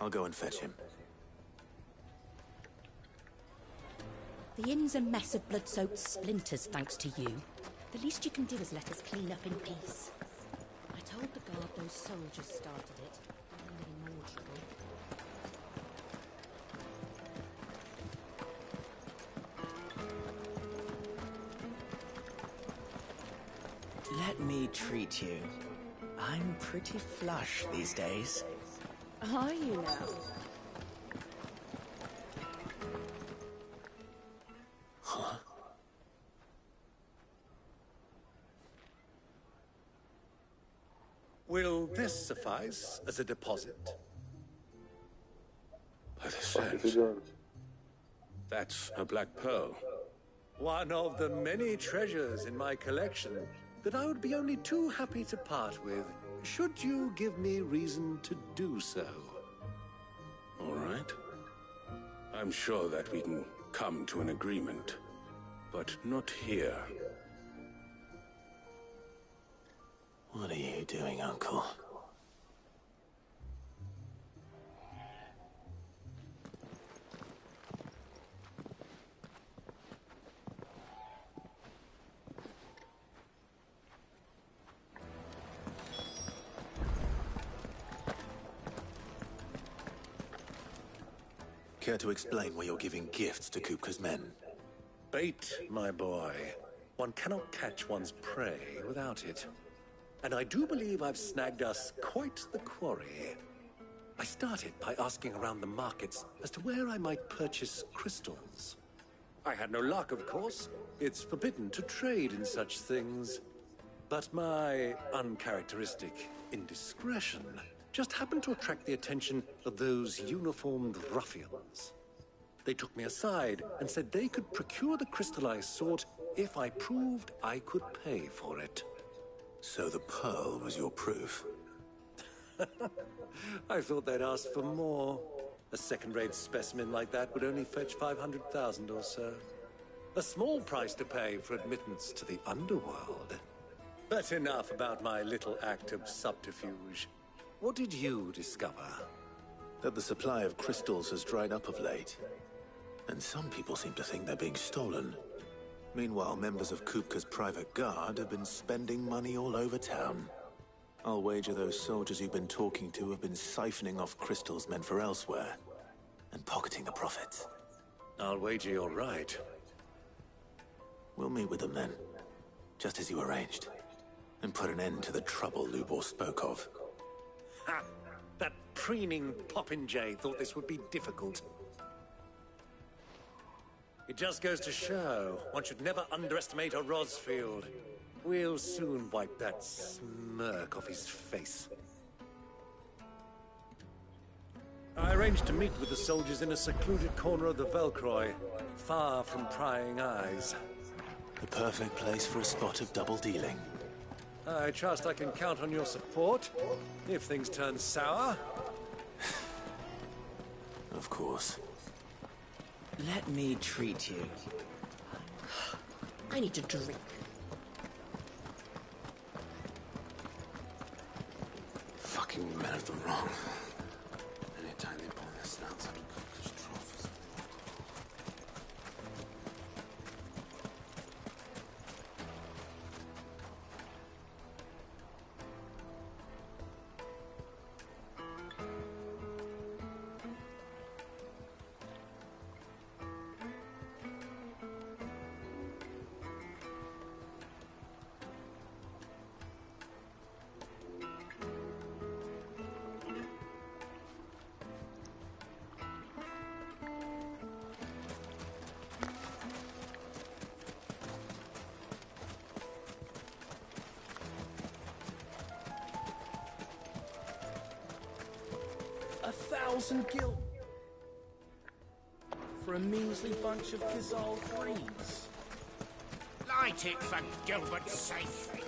I'll go and fetch him. The inn's a mess of blood-soaked splinters, thanks to you. The least you can do is let us clean up in peace. I told the guard those soldiers started it. Any more trouble. Let me treat you. I'm pretty flush these days. Are you now? Huh? Will this suffice as a deposit? By the sands. That's a black pearl. One of the many treasures in my collection that I would be only too happy to part with, should you give me reason to do so. All right. I'm sure that we can come to an agreement, but not here. What are you doing, Uncle? Care to explain why you're giving gifts to Kupka's men? Bait, my boy. One cannot catch one's prey without it. and I do believe I've snagged us quite the quarry. I started by asking around the markets as to where I might purchase crystals. I had no luck, of course. It's forbidden to trade in such things. But my uncharacteristic indiscretion just happened to attract the attention of those uniformed ruffians. They took me aside and said they could procure the crystal I sought if I proved I could pay for it. So the pearl was your proof? I thought they'd ask for more. A second-rate specimen like that would only fetch 500,000 or so. A small price to pay for admittance to the underworld. But enough about my little act of subterfuge. What did you discover? That the supply of crystals has dried up of late. And some people seem to think they're being stolen. Meanwhile, members of Kupka's private guard have been spending money all over town. I'll wager those soldiers you've been talking to have been siphoning off crystals meant for elsewhere, and pocketing the profits. I'll wager you're right. We'll meet with them then, just as you arranged, and put an end to the trouble Lubor spoke of. Ha! That preening popinjay thought this would be difficult. It just goes to show, one should never underestimate a Rosfield. We'll soon wipe that smirk off his face. I arranged to meet with the soldiers in a secluded corner of the Velcroy, far from prying eyes. The perfect place for a spot of double dealing. I trust I can count on your support, if things turn sour. Of course. Let me treat you. I need a drink. Fucking men of the wrong. Anytime they pull their snouts out of Kupka's trough. Gil for a measly bunch of Kazal greens. Light it for Gilbert's sake.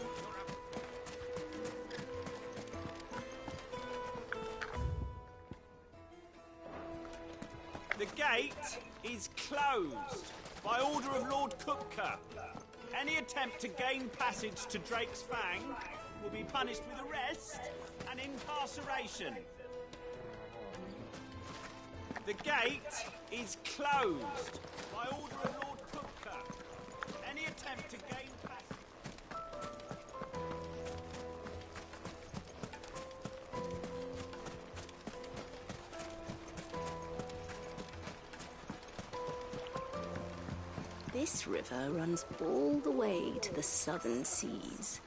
The gate is closed by order of Lord Kupka. Any attempt to gain passage to Drake's Fang will be punished with arrest and incarceration. The gate is closed by order of Lord Kupka. Any attempt to gain passage... This river runs all the way to the southern seas.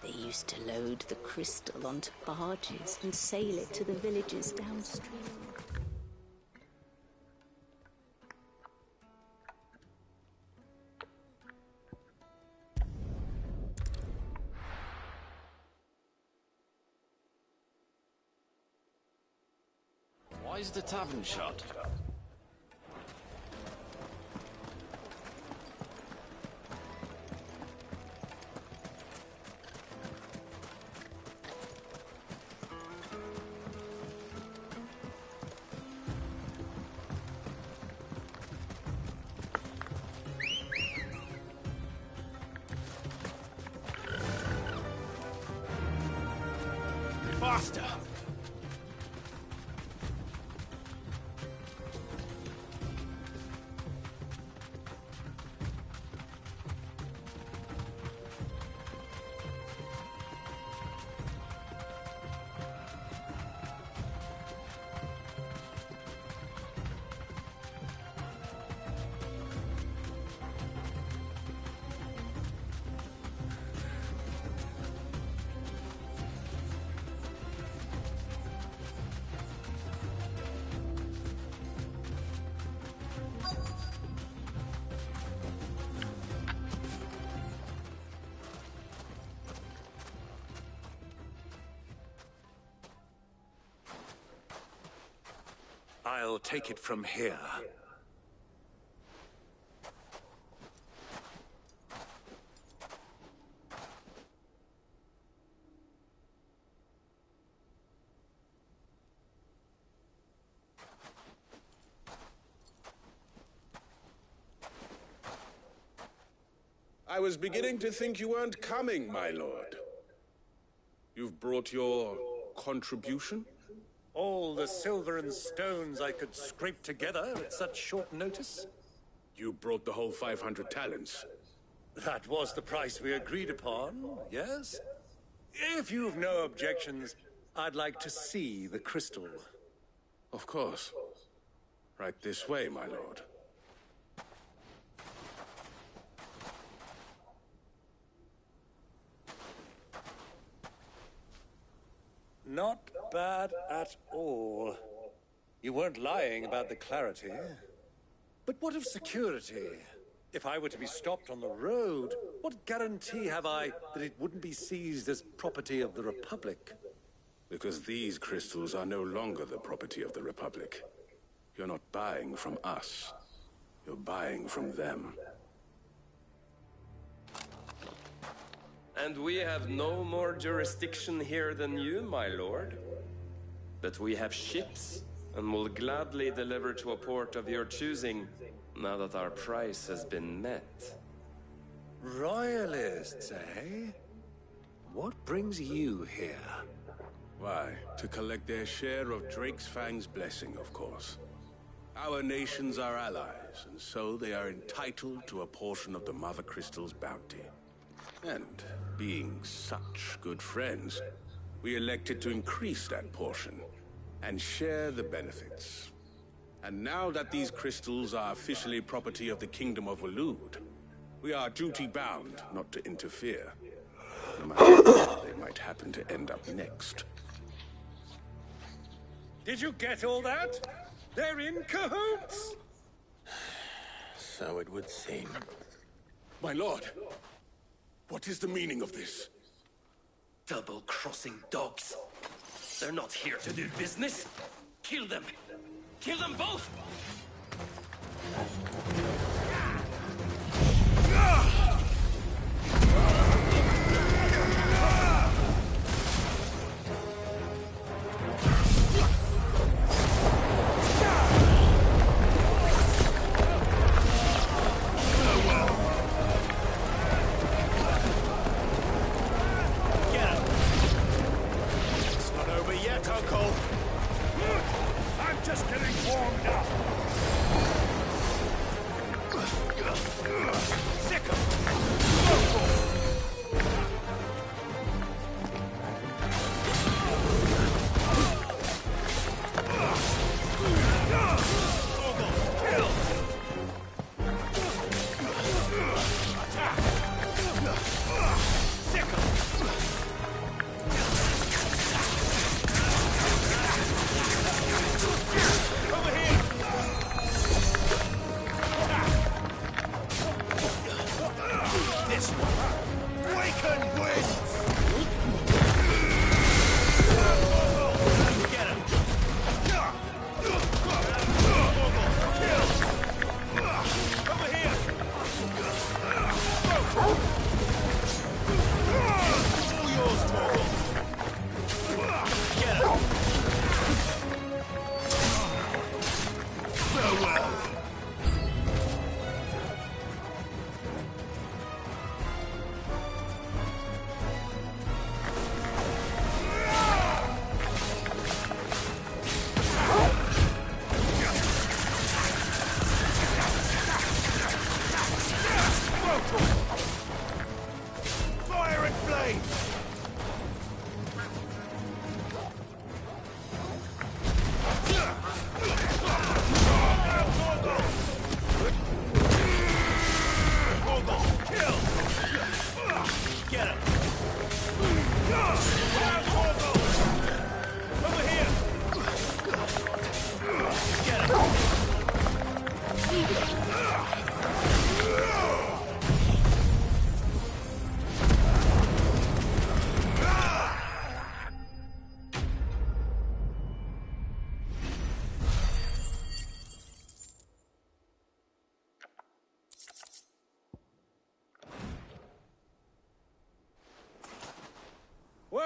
They used to load the crystal onto barges and sail it to the villages downstream. Why is the tavern shut? Faster! I'll take it from here. I was beginning to think you weren't coming, my lord. You've brought your contribution? All the silver and stones I could scrape together at such short notice? You brought the whole 500 talents. That was the price we agreed upon, yes? If you've no objections, I'd like to see the crystal. Of course. Right this way, my lord. Not bad at all. You weren't lying about the clarity. But what of security? If I were to be stopped on the road, what guarantee have I that it wouldn't be seized as property of the Republic? Because these crystals are no longer the property of the Republic. You're not buying from us. You're buying from them. And we have no more jurisdiction here than you, my lord. But we have ships, and will gladly deliver to a port of your choosing, now that our price has been met. Royalists, eh? What brings you here? Why, to collect their share of Drake's Fang's blessing, of course. Our nations are allies, and so they are entitled to a portion of the Mother Crystal's bounty. And, being such good friends, we elected to increase that portion and share the benefits. And now that these crystals are officially property of the Kingdom of Waloed, we are duty-bound not to interfere, no matter where they might happen to end up next. Did you get all that? They're in cahoots! So it would seem. My lord, what is the meaning of this? Double-crossing dogs. They're not here to do business. Kill them. Kill them both! I'm just getting warmed up. Sick this one.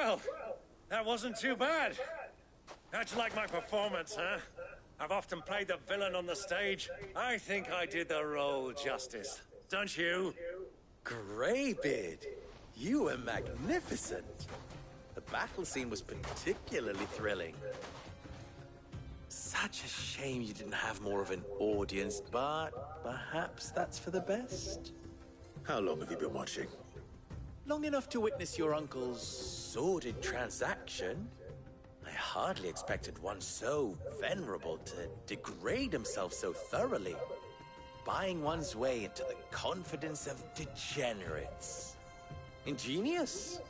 Well, that wasn't too bad. How'd you like my performance, huh? I've often played the villain on the stage. I think I did the role justice. Don't you? Greybeard, you were magnificent. The battle scene was particularly thrilling. Such a shame you didn't have more of an audience, but perhaps that's for the best. How long have you been watching? Long enough to witness your uncle's sordid transaction. I hardly expected one so venerable to degrade himself so thoroughly, buying one's way into the confidence of degenerates. Ingenious.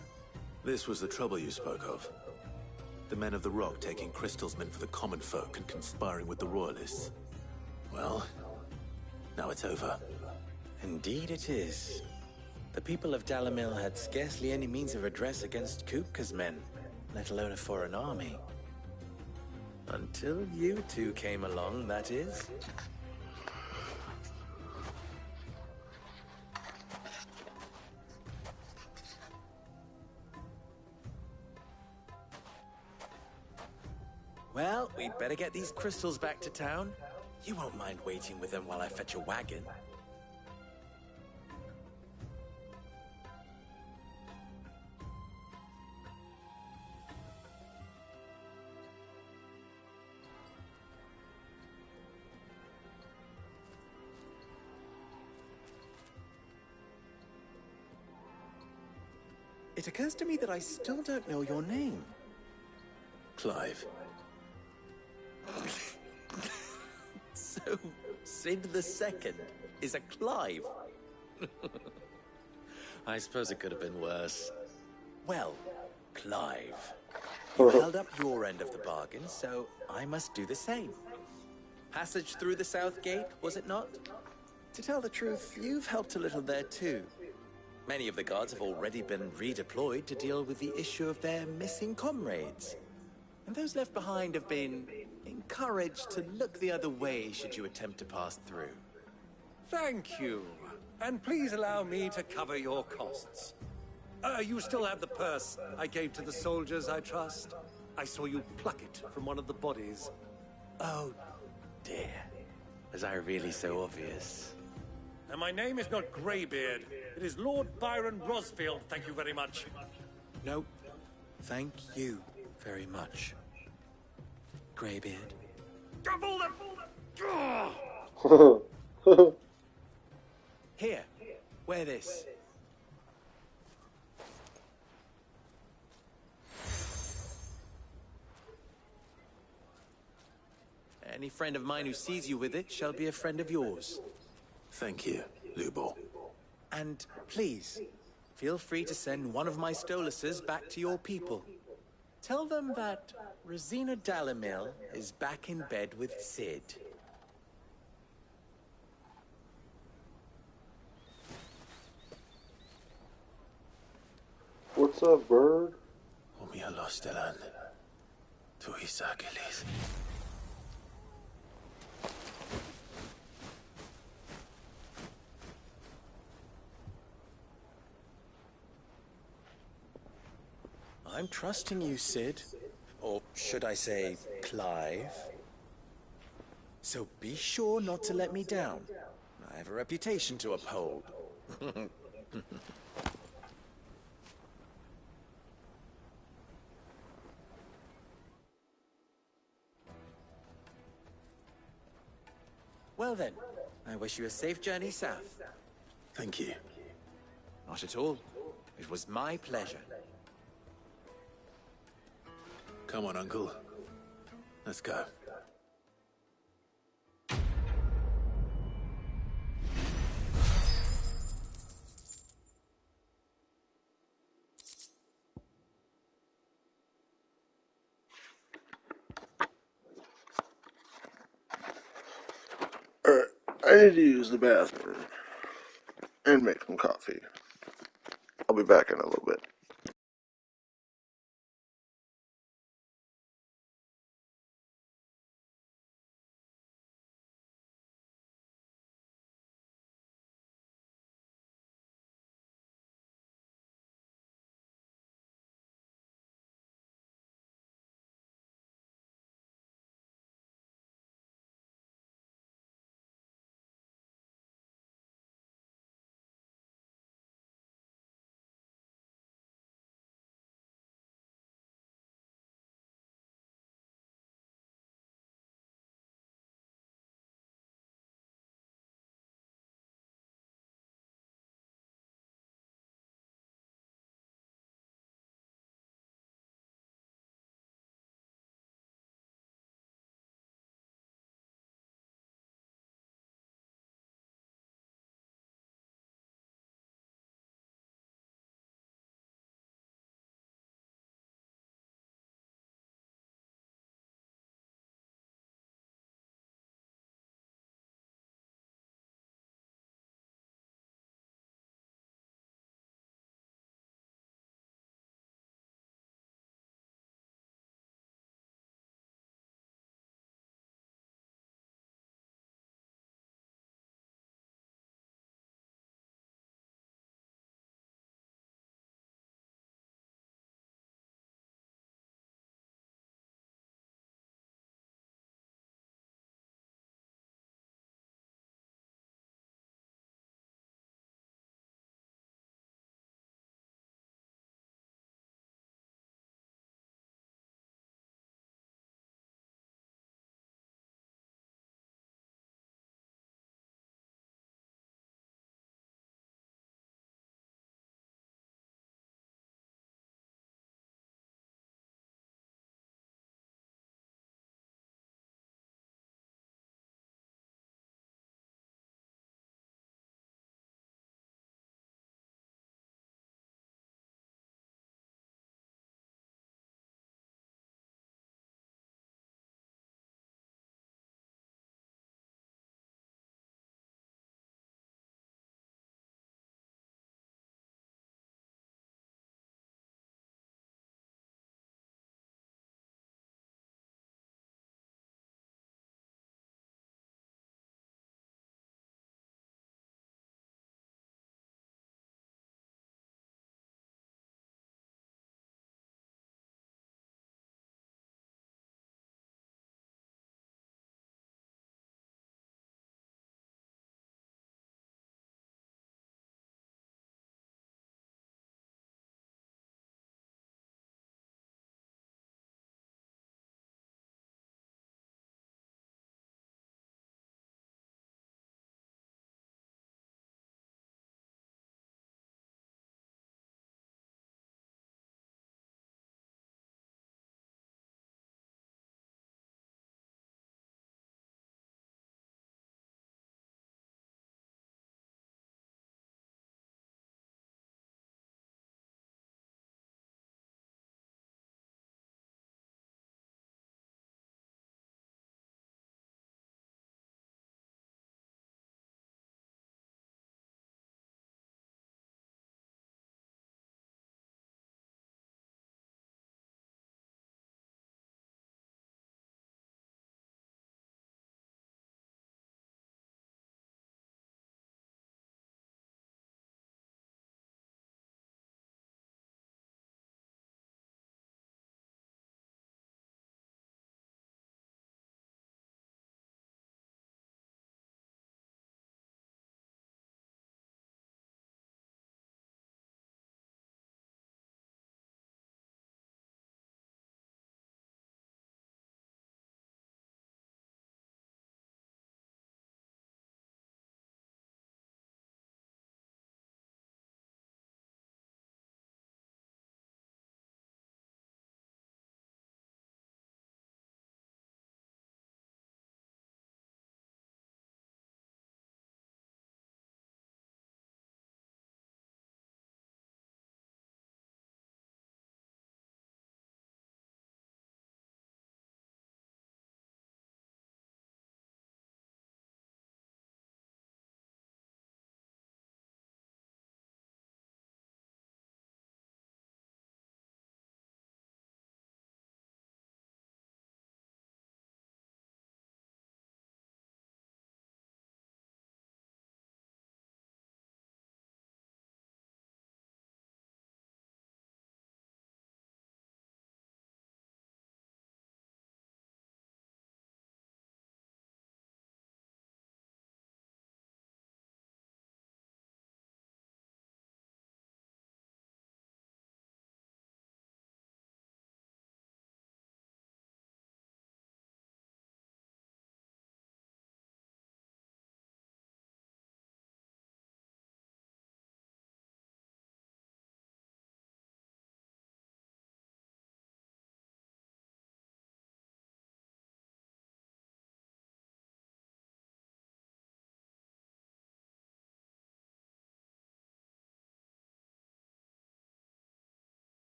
This was the trouble you spoke of. The men of the Rock taking crystals meant for the common folk and conspiring with the Royalists. Well, now it's over. Indeed it is. The people of Dalamil had scarcely any means of redress against Kupka's men, let alone a foreign army. Until you two came along, that is. Well, we'd better get these crystals back to town. You won't mind waiting with them while I fetch a wagon. It occurs to me that I still don't know your name. Clive. So, Sid the Second is a Clive? I suppose it could have been worse. Well, Clive, you held up your end of the bargain, so I must do the same. Passage through the South Gate, was it not? To tell the truth, you've helped a little there too. Many of the guards have already been redeployed to deal with the issue of their missing comrades. And those left behind have been encouraged to look the other way should you attempt to pass through. Thank you. And please allow me to cover your costs. You still have the purse I gave to the soldiers, I trust? I saw you pluck it from one of the bodies. Oh, dear. Was I really so obvious? And my name is not Greybeard. It is Lord Byron Rosfield, thank you very much. No, thank you very much, Greybeard. Double them! Here, wear this. Any friend of mine who sees you with it shall be a friend of yours. Thank you, Lubo. And please, feel free to send one of my Stoluses back to your people. Tell them that Rosina Dalamil is back in bed with Sid. What's up, bird? Umialostelan. Tuisakelis. I'm trusting you, Sid. Or should I say, Clive? So be sure not to let me down. I have a reputation to uphold. Well then, I wish you a safe journey south. Thank you. Not at all. It was my pleasure. Come on, Uncle. Let's go. Alright, I need to use the bathroom and make some coffee. I'll be back in a little bit.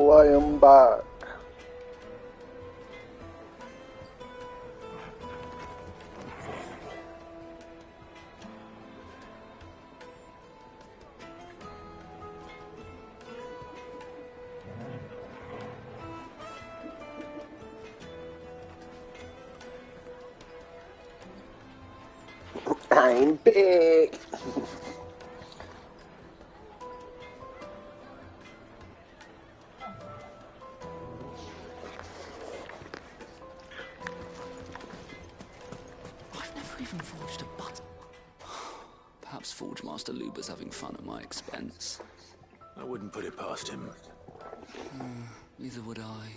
So I am back. I'm big. I've never even forged a button. Perhaps Forge Master Luber's having fun at my expense. I wouldn't put it past him. Neither would I.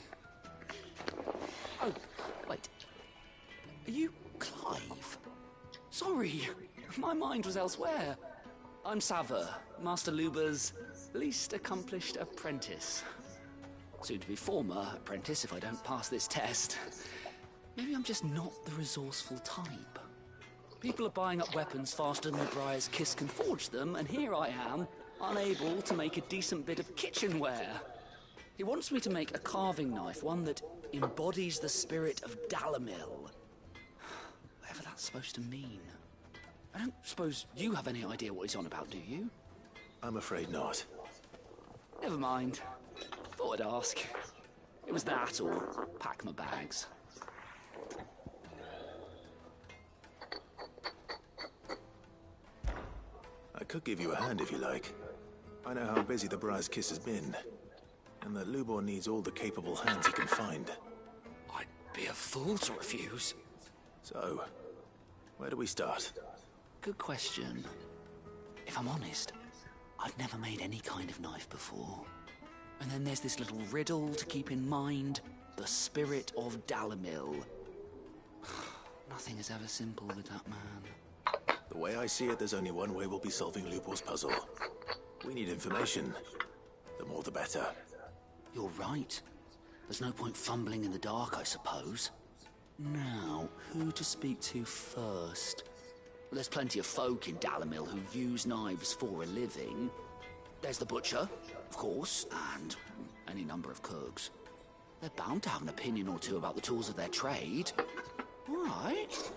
Oh, wait. Are you Clive? Sorry, my mind was elsewhere. I'm Sava, Master Luber's least accomplished apprentice. Soon to be former apprentice if I don't pass this test. Maybe I'm just not the resourceful type. People are buying up weapons faster than the Briar's Kiss can forge them, and here I am, unable to make a decent bit of kitchenware. He wants me to make a carving knife, one that embodies the spirit of Dalamil. Whatever that's supposed to mean. I don't suppose you have any idea what he's on about, do you? I'm afraid not. Never mind. Thought I'd ask. It was that or pack my bags. I could give you a hand if you like. I know how busy the Briar's Kiss has been, and that Lubor needs all the capable hands he can find. I'd be a fool to refuse. So, where do we start? Good question. If I'm honest, I've never made any kind of knife before. And then there's this little riddle to keep in mind. The spirit of Dalamil. Nothing is ever simple with that man. The way I see it, there's only one way we'll be solving Lubor's puzzle. We need information. The more the better. You're right. There's no point fumbling in the dark, I suppose. Now, who to speak to first? There's plenty of folk in Dalamil who use knives for a living. There's the butcher, of course, and any number of cooks. They're bound to have an opinion or two about the tools of their trade. All right.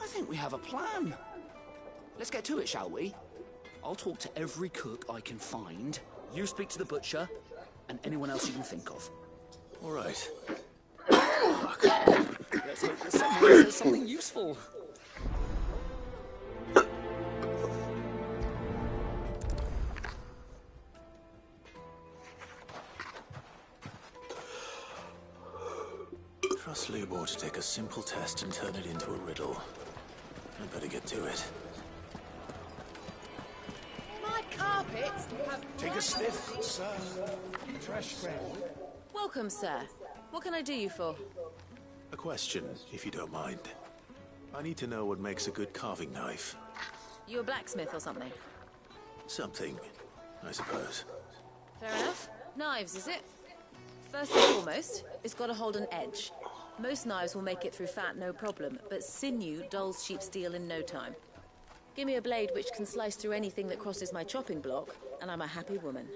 I think we have a plan. Let's get to it, shall we? I'll talk to every cook I can find. You speak to the butcher, and anyone else you can think of. All right. Let's hope that someone says something useful. Trust Lubor to take a simple test and turn it into a riddle. I'd better get to it. My carpets have... Take a sniff, good sir. Fresh bread. Welcome, sir. What can I do you for? A question, if you don't mind. I need to know what makes a good carving knife. You a blacksmith or something? Something, I suppose. Fair enough. Knives, is it? First and foremost, it's got to hold an edge. Most knives will make it through fat, no problem, but sinew dulls cheap steel in no time. Give me a blade which can slice through anything that crosses my chopping block, and I'm a happy woman.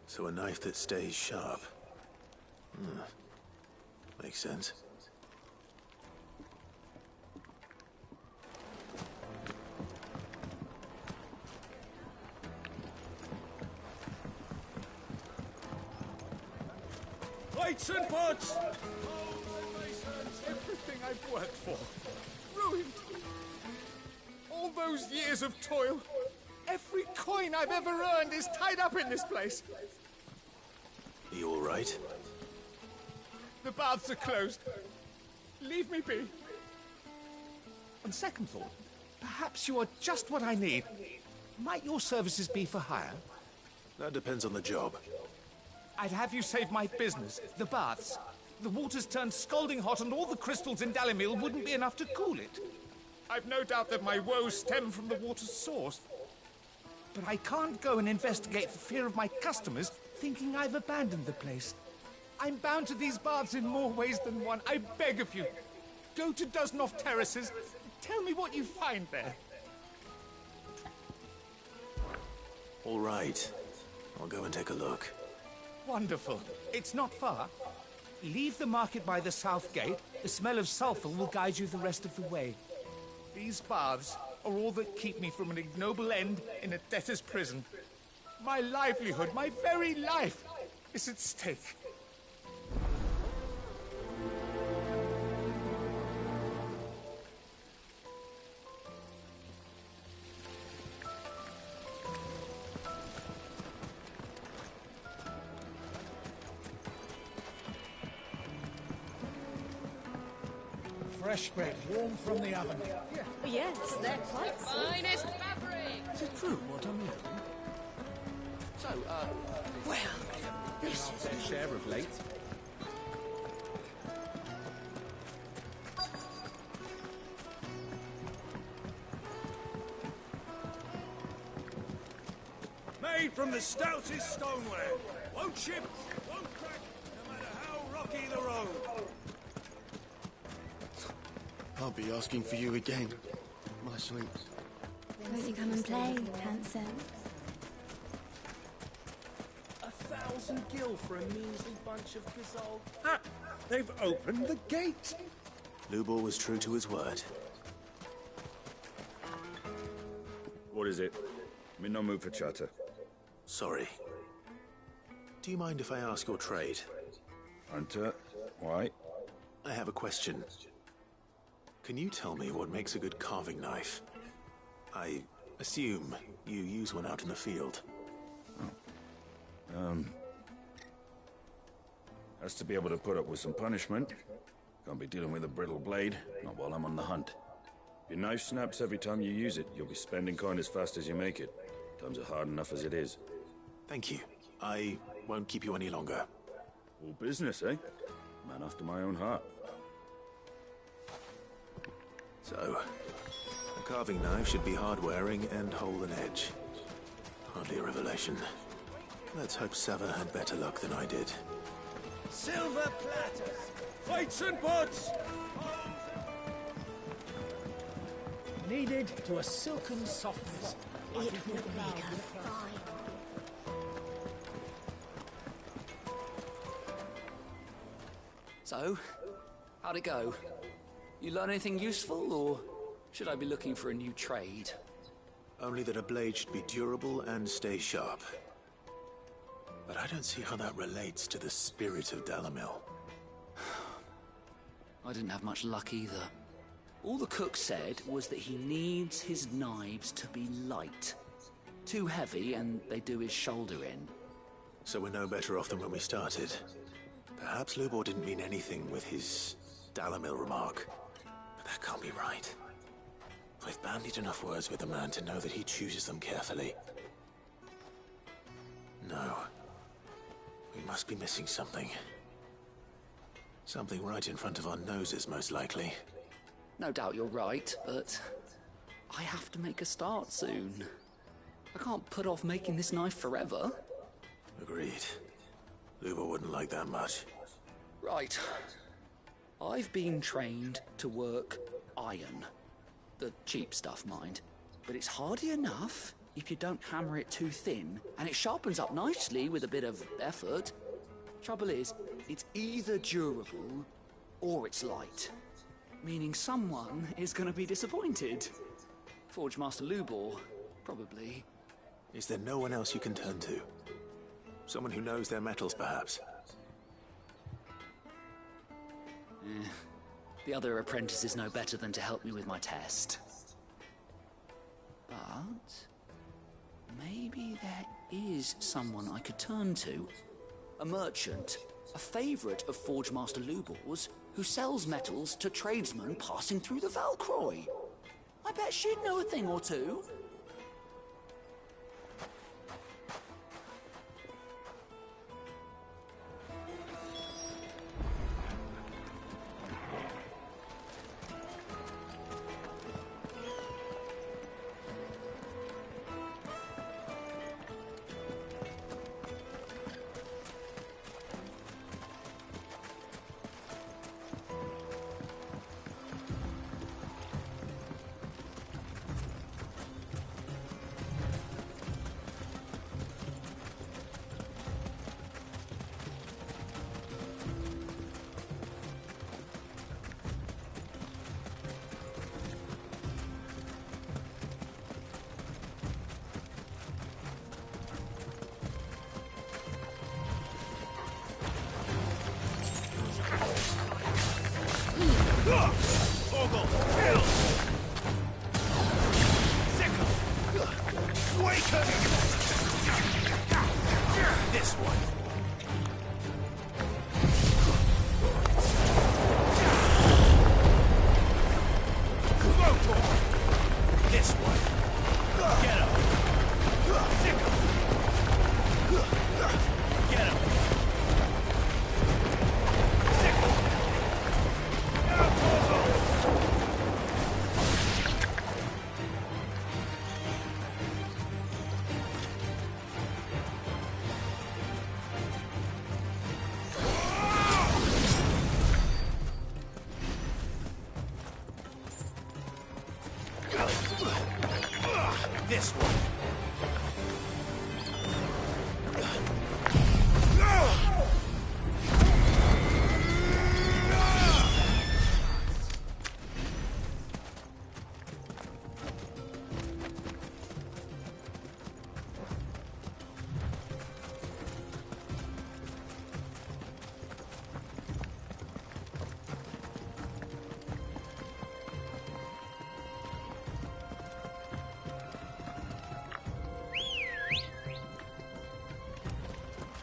So a knife that stays sharp. Makes sense. Plates and pots! Everything I've worked for. Ruined. All those years of toil. Every coin I've ever earned is tied up in this place. Are you all right? The baths are closed. Leave me be. On second thought, perhaps you are just what I need. Might your services be for hire? That depends on the job. I'd have you save my business, the baths. The water's turned scalding hot and all the crystals in Dalamil wouldn't be enough to cool it. I've no doubt that my woes stem from the water's source. But I can't go and investigate for fear of my customers thinking I've abandoned the place. I'm bound to these baths in more ways than one. I beg of you, go to Dusnoff Terraces. Tell me what you find there. All right. I'll go and take a look. Wonderful. It's not far. Leave the market by the south gate. The smell of sulfur will guide you the rest of the way. These baths are all that keep me from an ignoble end in a debtor's prison. My livelihood, my very life, is at stake. Fresh bread, warm from the oven. Yes, they're quite Finest fabric! Is it true what I'm hearing? So, Well, this is Their share of late. Made from the stoutest stoneware. Won't chip, won't crack, no matter how rocky the road. I'll be asking for you again, my sweet. Won't you come and play, handsome? 1,000 gil for a measly bunch of gazelle. Ah! They've opened the gate! Lubor was true to his word. What is it? I'm in no mood for chatter. Sorry. Do you mind if I ask your trade? Hunter, why? I have a question. Can you tell me what makes a good carving knife? I assume you use one out in the field. Has to be able to put up with some punishment. Can't be dealing with a brittle blade, not while I'm on the hunt. If your knife snaps every time you use it, you'll be spending coin as fast as you make it. Times are hard enough as it is. Thank you. I won't keep you any longer. All business, eh? Man after my own heart. So, a carving knife should be hard-wearing and hold an edge. Hardly a revelation. Let's hope Sava had better luck than I did. Silver platters, plates and pots! Kneaded to a silken softness. It would make her fine. So, how'd it go? You learn anything useful, or should I be looking for a new trade? Only that a blade should be durable and stay sharp. But I don't see how that relates to the spirit of Dalamil. I didn't have much luck either. All the cook said was that he needs his knives to be light. Too heavy and they do his shoulder in. So we're no better off than when we started. Perhaps Lubor didn't mean anything with his Dalamil remark. But that can't be right. I've bandied enough words with the man to know that he chooses them carefully. No. We must be missing something. Something right in front of our noses, most likely. No doubt you're right, but I have to make a start soon. I can't put off making this knife forever. Agreed. Lubor wouldn't like that much. Right. I've been trained to work iron. The cheap stuff, mind. But it's hardy enough if you don't hammer it too thin, and it sharpens up nicely with a bit of effort. Trouble is, it's either durable or it's light. Meaning someone is going to be disappointed. Forge Master Lubor, probably. Is there no one else you can turn to? Someone who knows their metals, perhaps? The other apprentices know better than to help me with my test. But maybe there is someone I could turn to. A merchant, a favorite of Forge Master Lubor's, who sells metals to tradesmen passing through the Valcroy. I bet she'd know a thing or two. This one. This one. Get him. Sick him. Get him. Sick him. This one.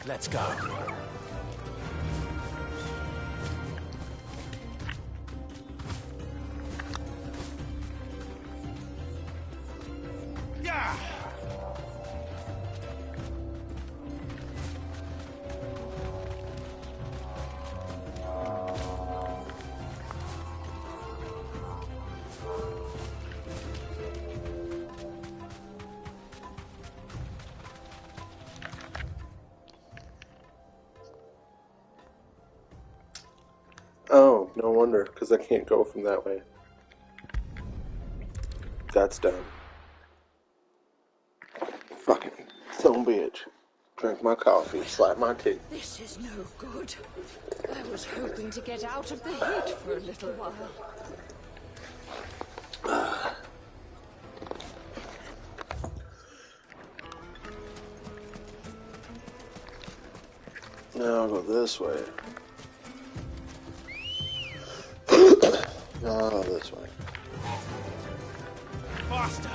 Let's go. Yeah. Oh, no wonder, because I can't go from that way. That's done. Fucking son bitch. Drink my coffee, slap my tea. This is no good. I was hoping to get out of the heat for a little while. Now I'll go this way. No, this way. Faster.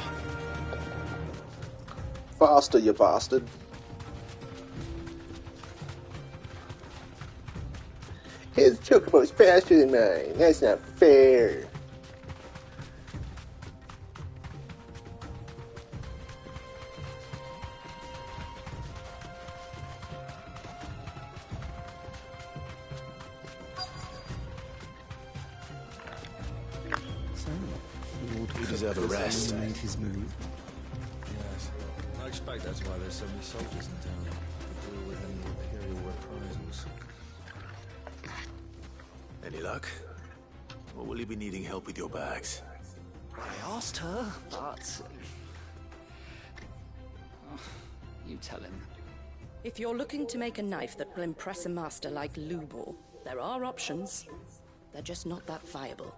Faster, you bastard. His chocobo's faster than mine. That's not fair. You deserve a rest. Made his move. Yes. I expect that's why there's so many soldiers in town to deal with any Imperial reprisals. Any luck? Or will you be needing help with your bags? I asked her, but... you tell him. If you're looking to make a knife that will impress a master like Lubor, there are options. They're just not that viable.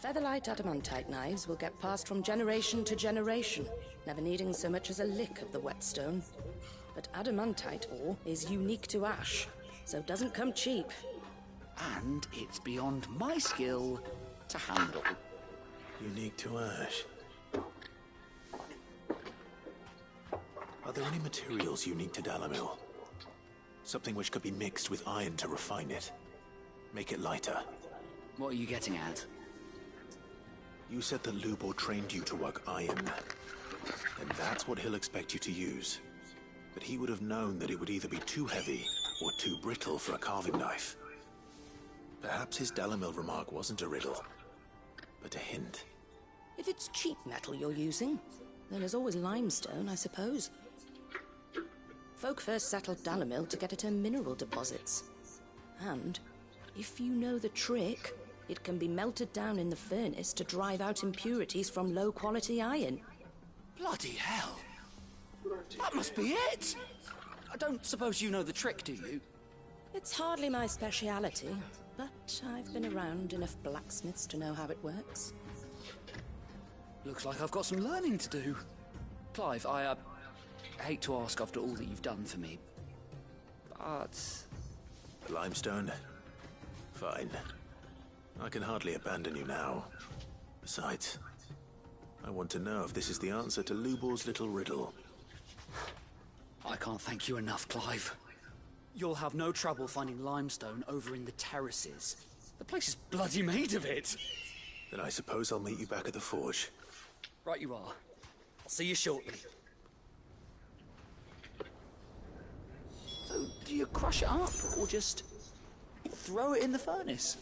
Featherlight adamantite knives will get passed from generation to generation, never needing so much as a lick of the whetstone. But adamantite ore is unique to ash, so doesn't come cheap. And it's beyond my skill to handle. Unique to ash. Are there any materials unique to Dalamil? Something which could be mixed with iron to refine it. Make it lighter. What are you getting at? You said that Lubor trained you to work iron. And that's what he'll expect you to use. But he would have known that it would either be too heavy or too brittle for a carving knife. Perhaps his Dalamil remark wasn't a riddle, but a hint. If it's cheap metal you're using, then there's always limestone, I suppose. Folk first settled Dalamil to get at her mineral deposits. And, if you know the trick, it can be melted down in the furnace to drive out impurities from low-quality iron. Bloody hell! That must be it! I don't suppose you know the trick, do you? It's hardly my speciality, but I've been around enough blacksmiths to know how it works. Looks like I've got some learning to do. Clive, I hate to ask after all that you've done for me, but... The limestone? Fine. I can hardly abandon you now. Besides, I want to know if this is the answer to Lubor's little riddle. I can't thank you enough, Clive. You'll have no trouble finding limestone over in the terraces. The place is bloody made of it. Then I suppose I'll meet you back at the forge. Right you are. I'll see you shortly. So, do you crush it up, or just throw it in the furnace?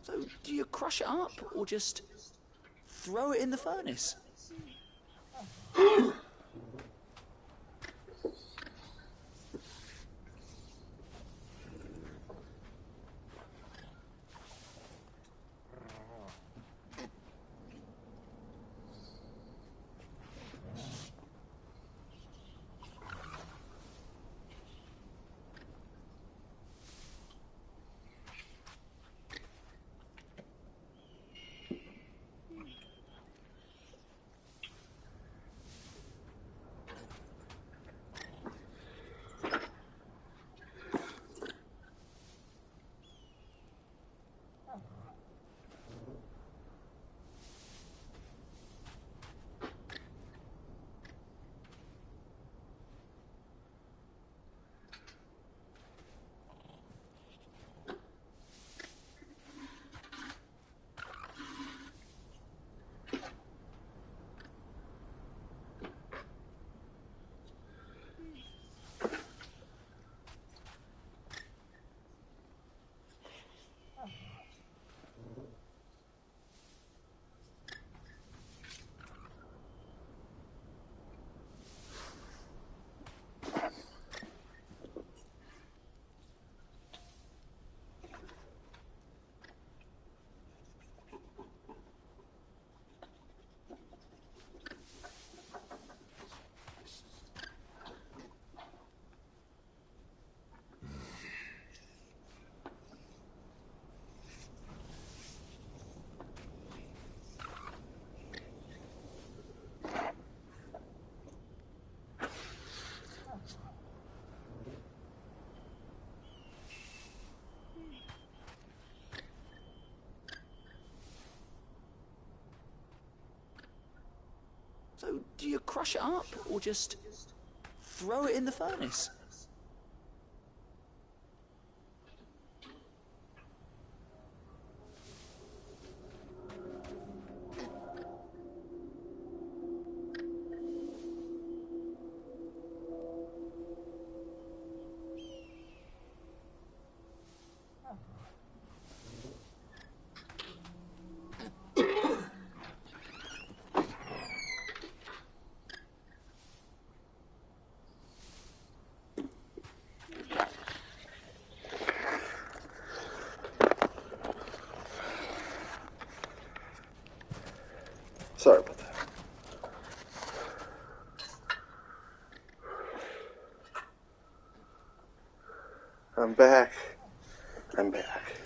So, do you crush it up, or just throw it in the furnace? So, do you crush it up, or just throw it in the furnace? Sorry about that. I'm back. I'm back.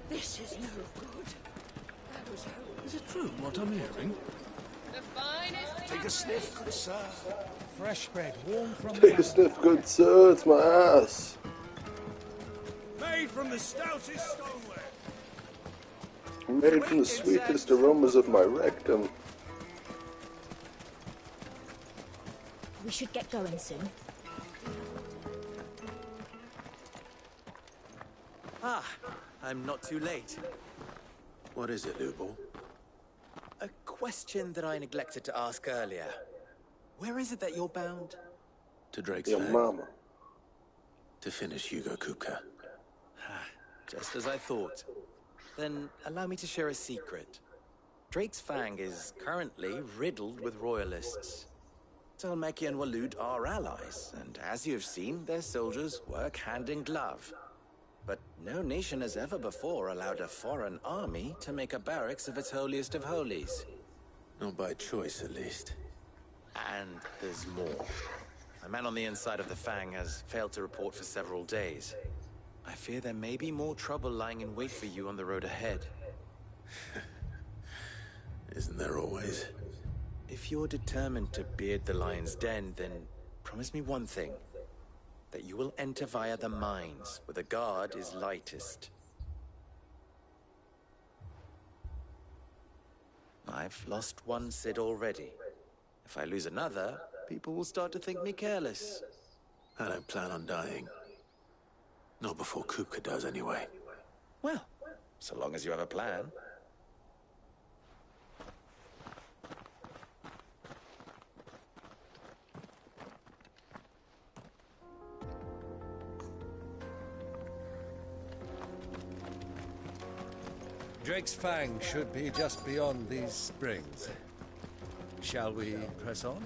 This is no good. I was hoping. Is it true what I'm hearing? The finest. Take a sniff, good sir. Fresh bread, warm from Take a sniff, good sir. It's my ass. Made from the stoutest stoneware. Made from the sweetest aromas of my rectum. We should get going soon. Ah, I'm not too late. What is it, Lubor? A question that I neglected to ask earlier. Where is it that you're bound? To Drake's Your Fang. mama. To finish Hugo Kupka. Just as I thought. Then allow me to share a secret. Drake's Fang is currently riddled with royalists. Talmeki and Walud are allies, and as you've seen, their soldiers work hand in glove. But no nation has ever before allowed a foreign army to make a barracks of its holiest of holies. Not by choice, at least. And there's more. A man on the inside of the Fang has failed to report for several days. I fear there may be more trouble lying in wait for you on the road ahead. Isn't there always? If you're determined to beard the lion's den, then promise me one thing. That you will enter via the mines, where the guard is lightest. I've lost one Cid already. If I lose another, people will start to think me careless. I don't plan on dying. Not before Kupka does, anyway. Well, so long as you have a plan. Drake's Fang should be just beyond these springs. Shall we press on?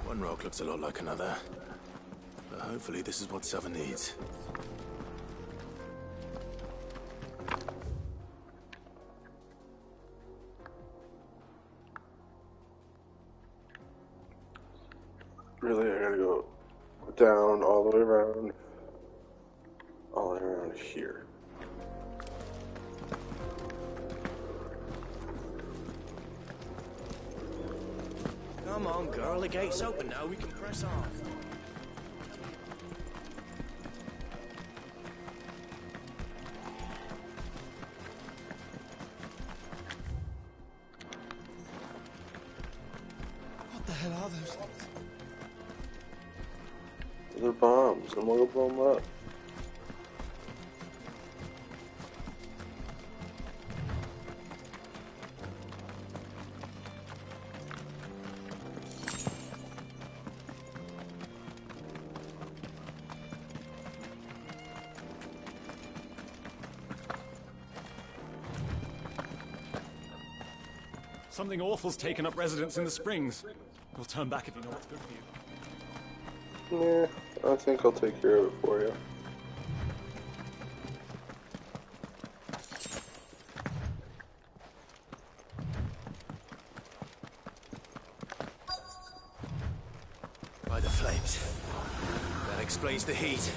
One rock looks a lot like another. But hopefully this is what Sava needs. Really, I gotta go down all the way around. All the way around here. Come on, girl. The gate's open now. We can press on. What the hell are They're bombs. I'm gonna blow them up. Something awful's taken up residence in the springs. We'll turn back if you know what's good for you. Yeah, I think I'll take care of it for you. By the flames. That explains the heat.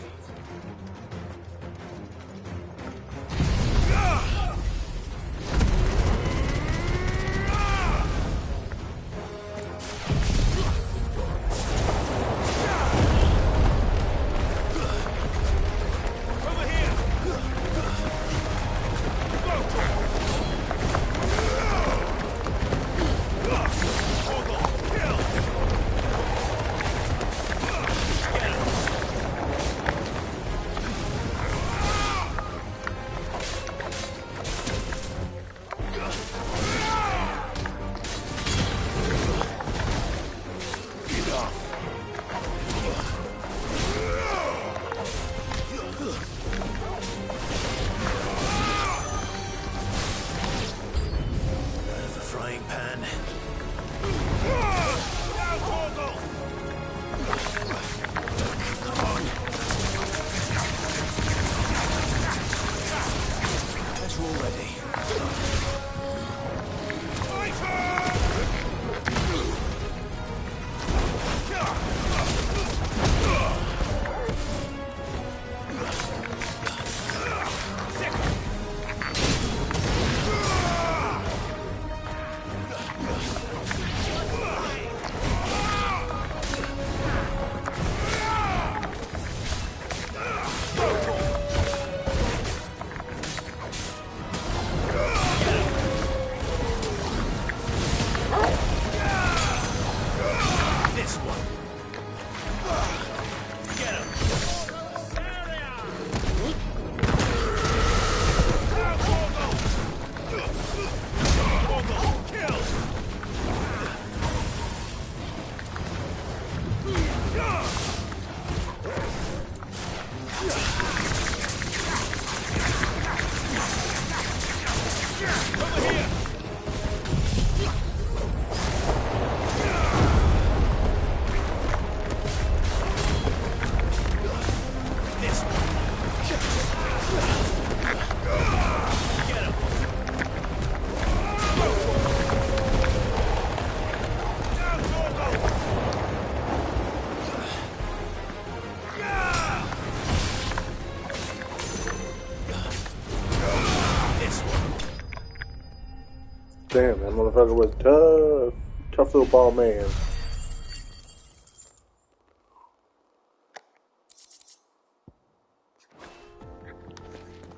Damn, that motherfucker was tough. Tough little ball man.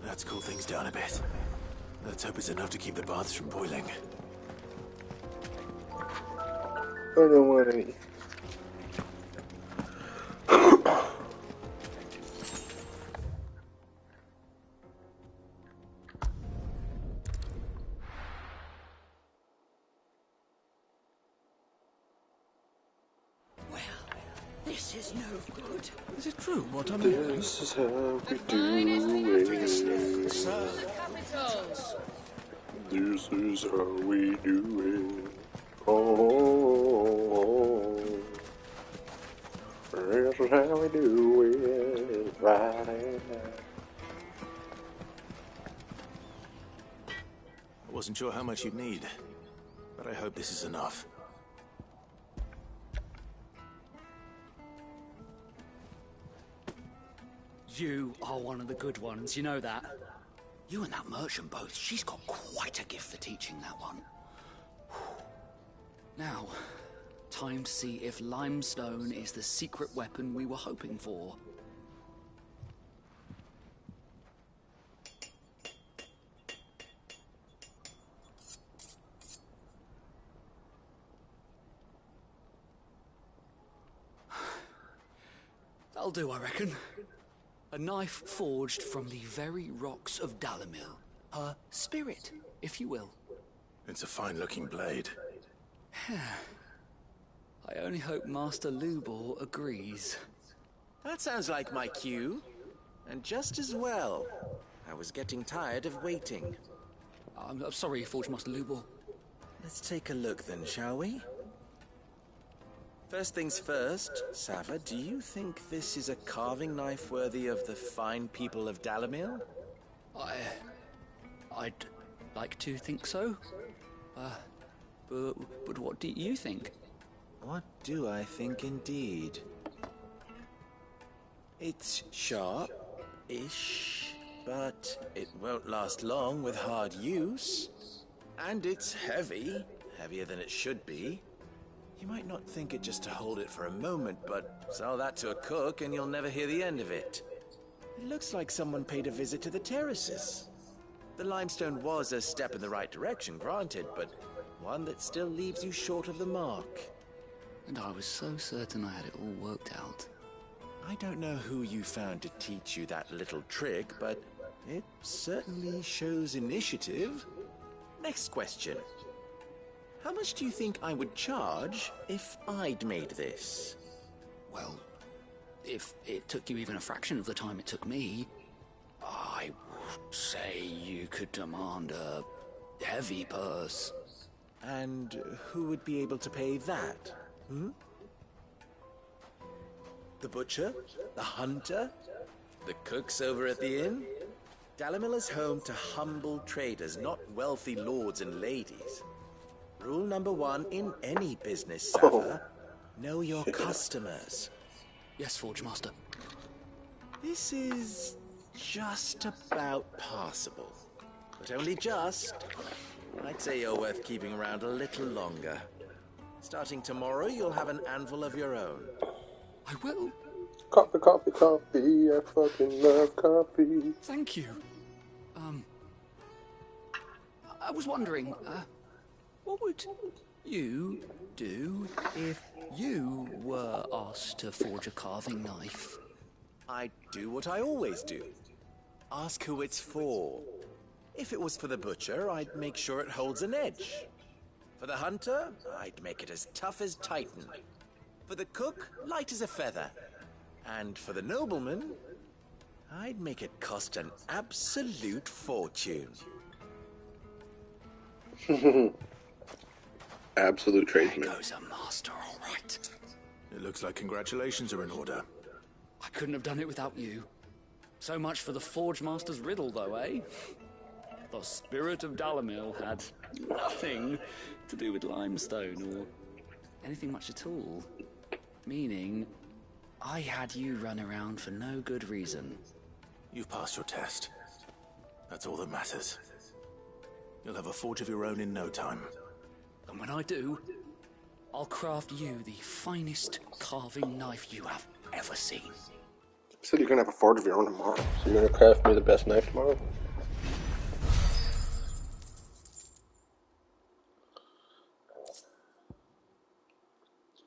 Let's cool things down a bit. Let's hope it's enough to keep the baths from boiling. I don't want any. This is no good. Is it true what I'm hearing? This is how we do it. Take a sniff, good sir. This is how we do it. Oh, this is how we do it. Right. I wasn't sure how much you'd need, but I hope this is enough. You are one of the good ones, you know that? You and that merchant both, she's got quite a gift for teaching that one. Now, time to see if limestone is the secret weapon we were hoping for. That'll do, I reckon. A knife forged from the very rocks of Dalimil. Her spirit, if you will. It's a fine-looking blade. I only hope Master Lubor agrees. That sounds like my cue. And just as well. I was getting tired of waiting. I'm sorry, Forge Master Lubor. Let's take a look then, shall we? First things first, Sava, do you think this is a carving knife worthy of the fine people of Dalimil? I'd like to think so. But what do you think? What do I think indeed? It's sharp-ish, but it won't last long with hard use. And it's heavy, heavier than it should be. You might not think it just to hold it for a moment, but sell that to a cook and you'll never hear the end of it. It looks like someone paid a visit to the terraces. The limestone was a step in the right direction, granted, but one that still leaves you short of the mark. And I was so certain I had it all worked out. I don't know who you found to teach you that little trick, but it certainly shows initiative. Next question. How much do you think I would charge if I'd made this? Well, if it took you even a fraction of the time it took me, I would say you could demand a heavy purse. And who would be able to pay that? The butcher? The hunter? The cooks over at the inn? Dalimil is home to humble traders, not wealthy lords and ladies. Rule number 1 in any business, Sava. Know your customers. Yes, Forge Master. This is just about passable. But only just. I'd say you're worth keeping around a little longer. Starting tomorrow, you'll have an anvil of your own. I will. Coffee, coffee, coffee. I fucking love coffee. Thank you. I was wondering, what would you do if you were asked to forge a carving knife? I'd do what I always do. Ask who it's for. If it was for the butcher, I'd make sure it holds an edge. For the hunter, I'd make it as tough as Titan. For the cook, light as a feather. And for the nobleman, I'd make it cost an absolute fortune. Absolute tradesman. There goes a master, all right. It looks like congratulations are in order. I couldn't have done it without you. So much for the Forge Master's riddle, though, eh? The spirit of Dalimil had nothing to do with limestone or anything much at all. Meaning, I had you run around for no good reason. You've passed your test. That's all that matters. You'll have a forge of your own in no time. And when I do, I'll craft you the finest carving knife you have ever seen. You said you're gonna have a forge of your own tomorrow, so you're gonna craft me the best knife tomorrow?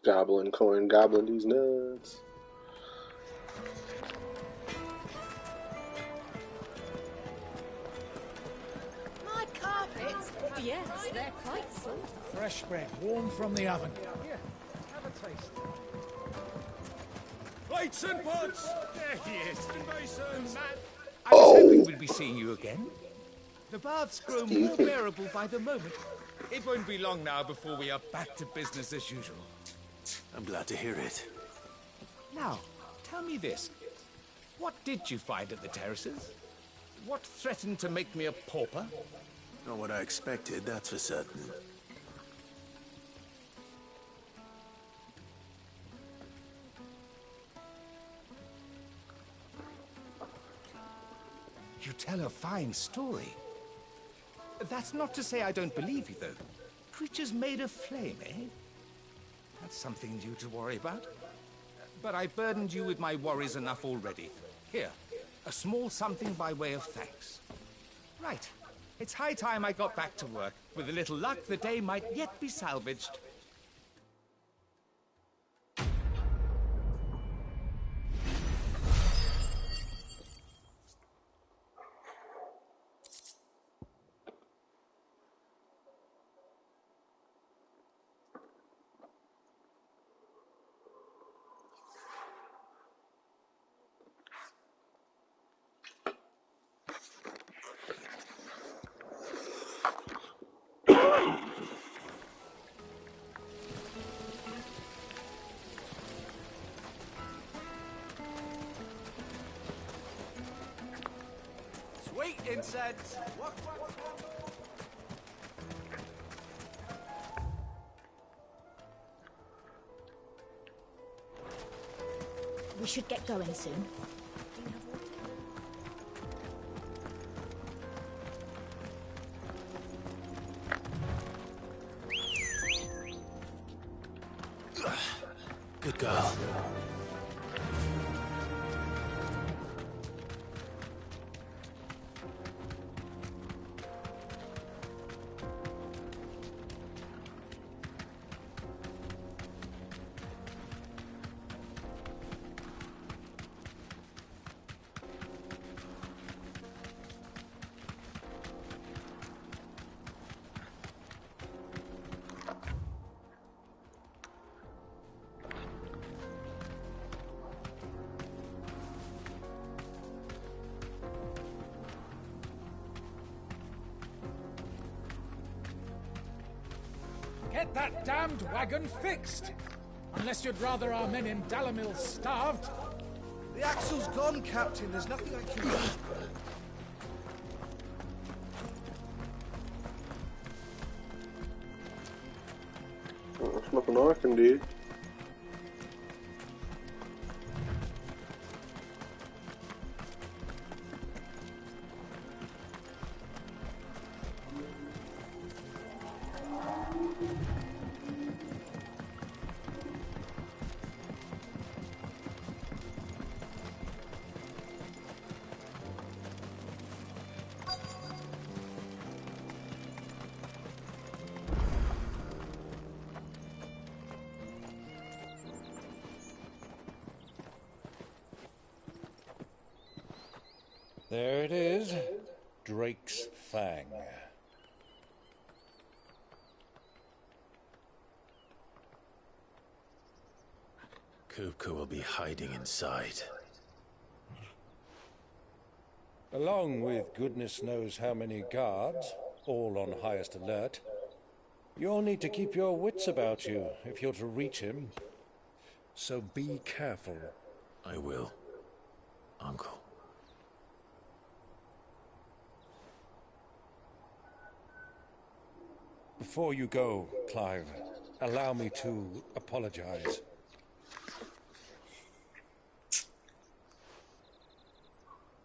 Goblin coin, goblin these nuts. My carpets? Yes, they're quite soft. Fresh bread, warm from the oven. Here, have a taste. Plates and pots! There he is. Masons! I was hoping we'd be seeing you again. The baths grow more bearable by the moment. It won't be long now before we are back to business as usual. I'm glad to hear it. Now, tell me this. What did you find at the terraces? What threatened to make me a pauper? Not what I expected, that's for certain. You tell a fine story. That's not to say I don't believe you, though. Creatures made of flame, eh? That's something new to worry about. But I burdened you with my worries enough already. Here, a small something by way of thanks. Right. It's high time I got back to work. With a little luck, the day might yet be salvaged. Sweet incense! We should get going soon. Good girl. Get that damned wagon fixed! Unless you'd rather our men in Dalamil starved. The axle's gone, Captain. There's nothing I can do. There's nothing I can do. There it is. Drake's Fang. Kupka will be hiding inside. Along with goodness knows how many guards, all on highest alert. You'll need to keep your wits about you if you're to reach him. So be careful. I will, Uncle. Before you go, Clive, allow me to apologize.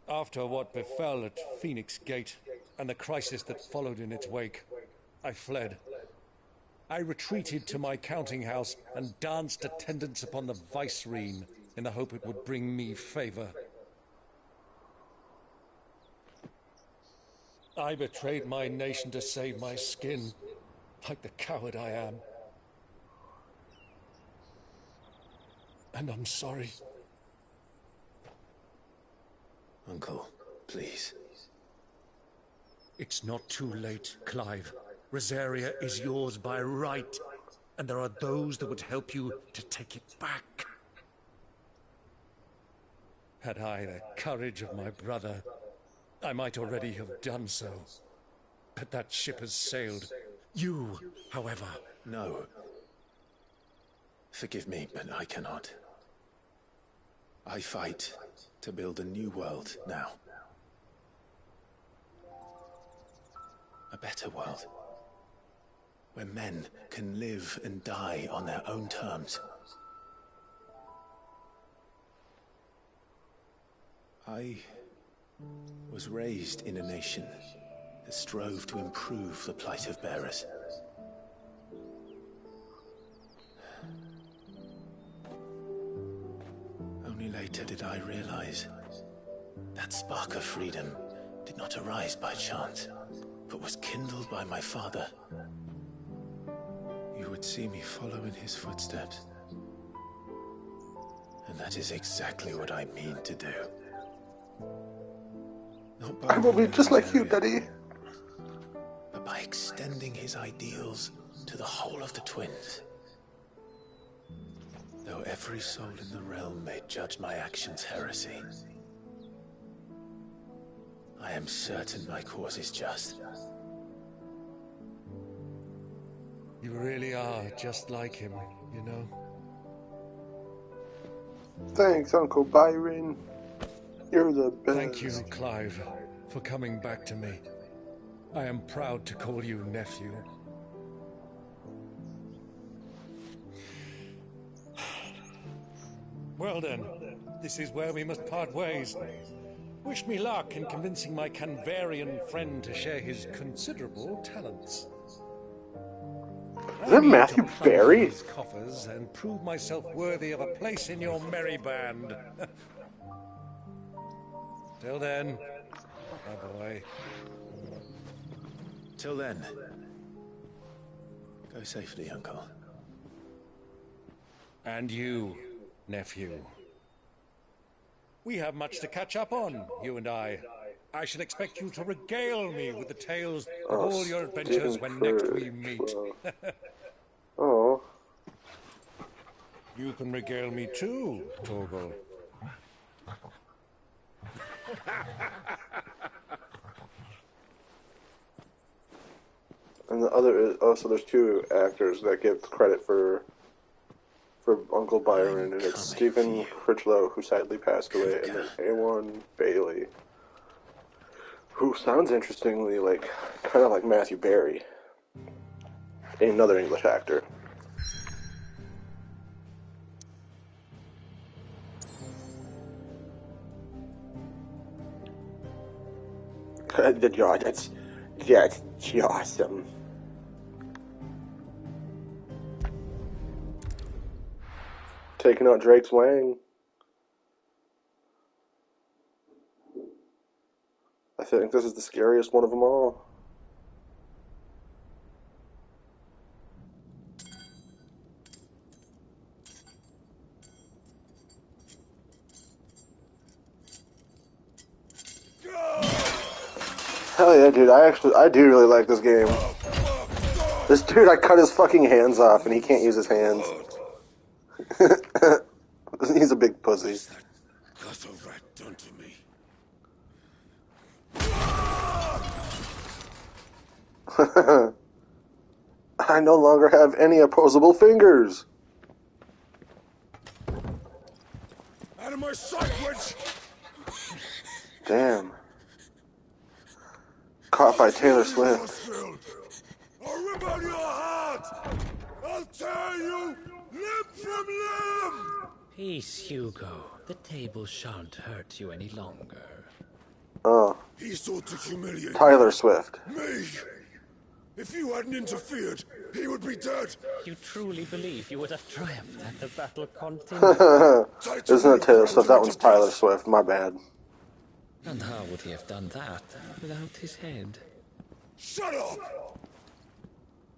After what befell at Phoenix Gate and the crisis that followed in its wake, I fled. I retreated to my counting house and danced attendance upon the vicereine in the hope it would bring me favor. I betrayed my nation to save my skin, like the coward I am. And I'm sorry. Uncle, please. It's not too late, Clive. Rosaria is yours by right, and there are those that would help you to take it back. Had I the courage of my brother, I might already have done so. But that ship has sailed. You, however... No. Forgive me, but I cannot. I fight to build a new world now. A better world. Where men can live and die on their own terms. I was raised in a nation that strove to improve the plight of bearers. Only later did I realize that spark of freedom did not arise by chance, but was kindled by my father. You would see me follow in his footsteps. And that is exactly what I mean to do. I will be just like you, Daddy. But by extending his ideals to the whole of the twins. Though every soul in the realm may judge my actions heresy, I am certain my cause is just. You really are just like him, you know? Thanks, Uncle Byron. You're the best. Thank you, Clive, for coming back to me. I am proud to call you nephew. Well then, this is where we must part ways. Wish me luck in convincing my Canvarian friend to share his considerable talents. Is that Matthew Berry? These coffers and prove myself worthy of a place in your merry band. Till then, my boy. Till then, go safely, Uncle. And you, nephew. We have much to catch up on, you and I. I shall expect you to regale me with the tales of all your adventures when next we meet. Oh. You can regale me too, Torgal. And the other is so there's two actors that get credit for Uncle Byron, and it's Stephen Critchlow, who sadly passed away, and then Ewan Bailey, who sounds interestingly like kind of like Matthew Berry, another English actor. That's awesome. Taking out Drake's Wang. I think this is the scariest one of them all. Hell yeah, dude. I do really like this game. This dude, I cut his fucking hands off and he can't use his hands. He's a big pussy. Got a rat done to me. I no longer have any opposable fingers. Out of my sight, witch! Damn. Caught by Taylor Swift. I'll rip out your heart! I'll tear you limb from limb! Peace, Hugo. The table shan't hurt you any longer. Oh. He sought to humiliate Tyler Swift. me. If you hadn't interfered, he would be dead. You truly believe you would have triumphed had the battle continued? Isn't it Taylor Swift? That one's Tyler Swift. My bad. And how would he have done that without his head? Shut up!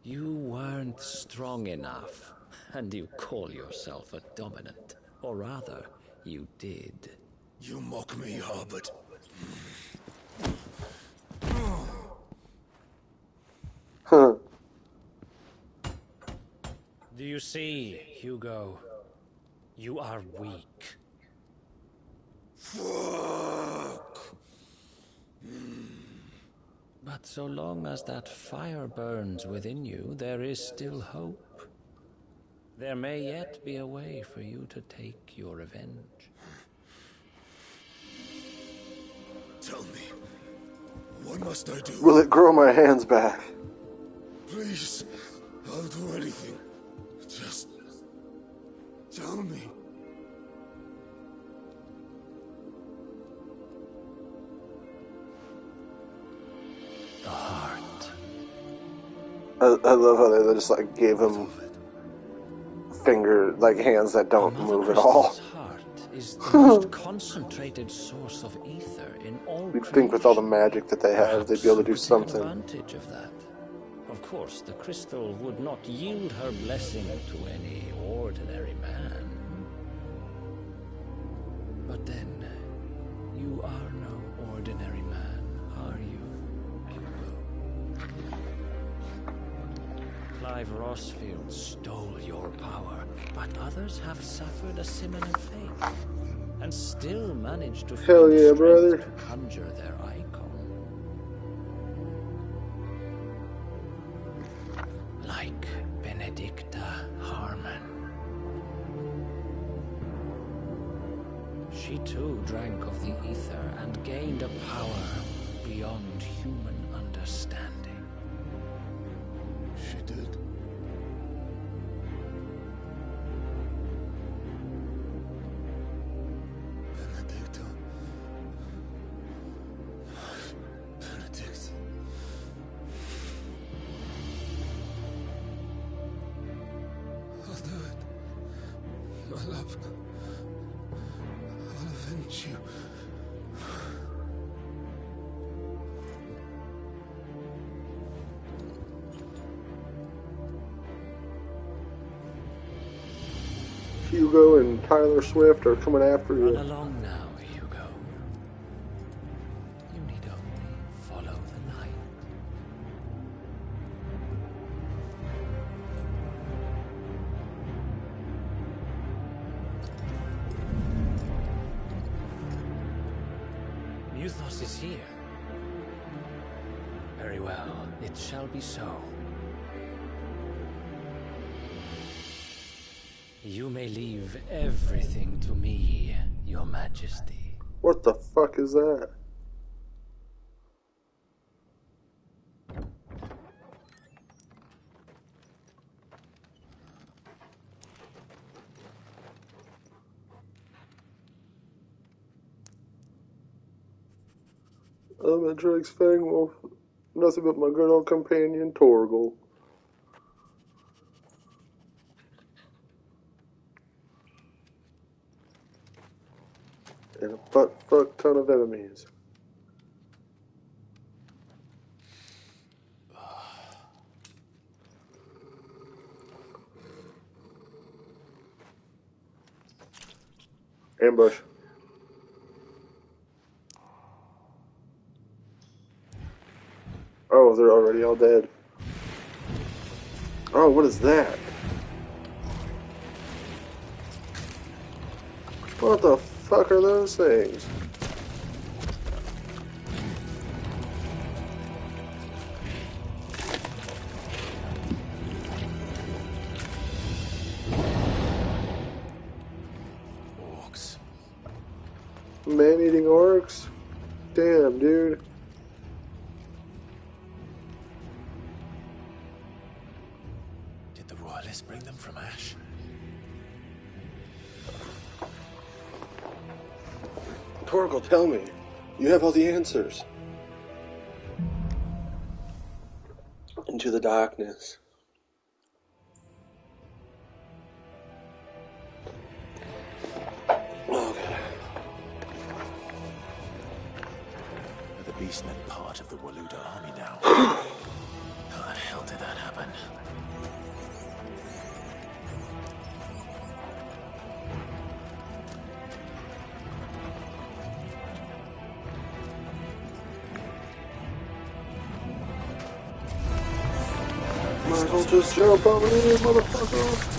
You weren't strong enough, and you call yourself a dominant. Or rather, you did. You mock me, Harbert. Huh. Do you see, Hugo? You are weak. Fuck. But so long as that fire burns within you, there is still hope. There may yet be a way for you to take your revenge. Tell me, what must I do? Will it grow my hands back? Please, I'll do anything. Just tell me. The heart. I love how they just like gave him hands that don't move at all. Heart is the most concentrated source of ether in all You'd think with all the magic that they have, they'd be able to do something. Advantage of that. Of course, the crystal would not yield her blessing to any ordinary man. But then, you are no ordinary man, are you, Hugo? Clive Rossfield stole your power, but others have suffered a similar fate, and still managed to Hell find yeah, strength brother. to conjure their icon. Like Benedicta Harmon. She too drank of the ether and gained a power beyond human understanding. She did. Benedicto. Benedict. I'll do it. My love. I'll avenge you. Hugo and Tyler Swift are coming after you. Run along now, Hugo. You need only follow the light. Muthos is here. Very well, it shall be so. You may leave everything to me, Your Majesty. What the fuck is that? I'm at Drake's Fang Wolf. Nothing but my good old companion, Torgal. And a fuck ton of enemies. Ambush. Oh, they're already all dead. Oh, what is that? What the fuck are those things? Orcs. Man-eating orcs? Damn, dude. Did the royalists bring them from Ash? Torgal, tell me. You have all the answers. Into the darkness. Okay. The beastmen part of the Waluda army now. How the hell did that happen? Might as well just jump over here, motherfucker.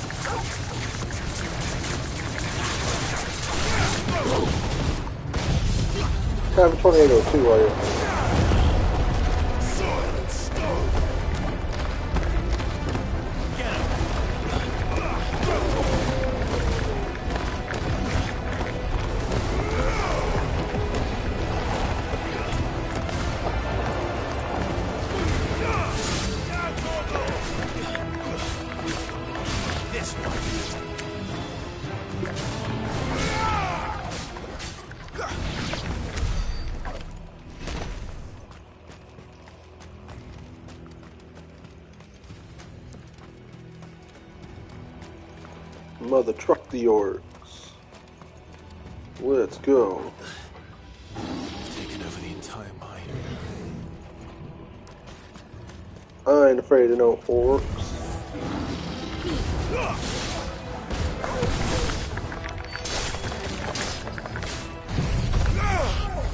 Have a tornado too, are you? Mother truck the orcs. Let's go. Taken over the entire mine. I ain't afraid of no orcs.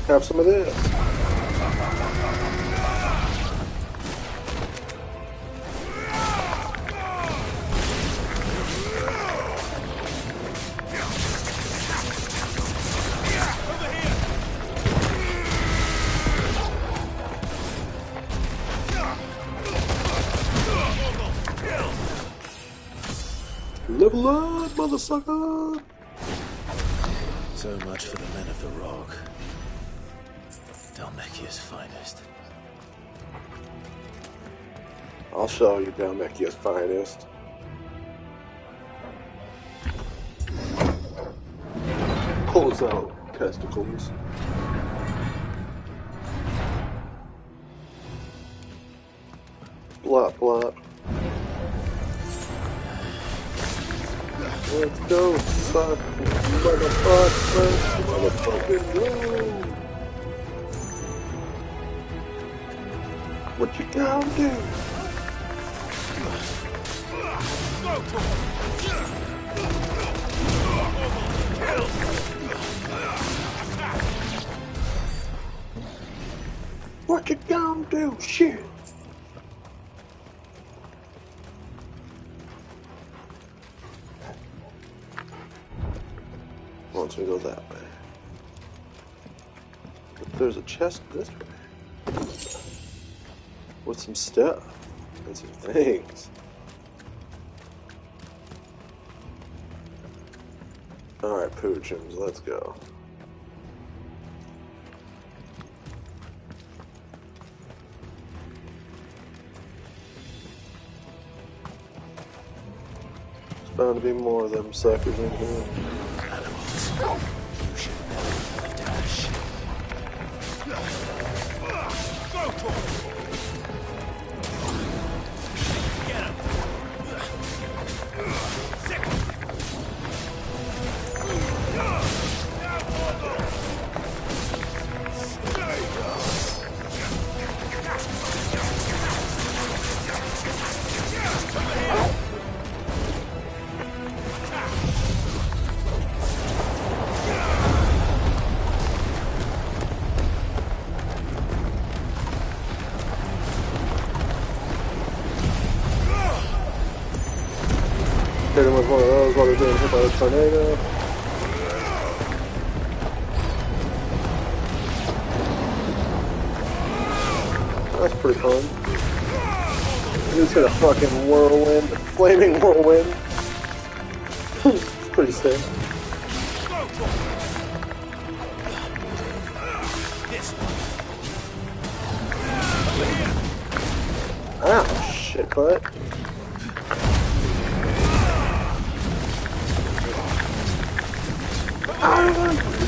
Have some of this. Level up, motherfucker! So much for the men of the rock. Dalmekia's finest. I'll show you Dalmekia's finest. Pulls out testicles. Blop, blop. Let's go, suck, motherfucking go. What you gonna do? What you gonna do? Shit. Wants me to go that way. But there's a chest this way. With some stuff. And some things. Alright, Poochums, let's go. There's bound to be more of them suckers in here. You should never have dash. Get him! Sick! Hit him with one of those while they're being hit by a tornado. That's pretty fun. You just hit a fucking whirlwind, a flaming whirlwind. It's pretty sick. Ow, shit butt.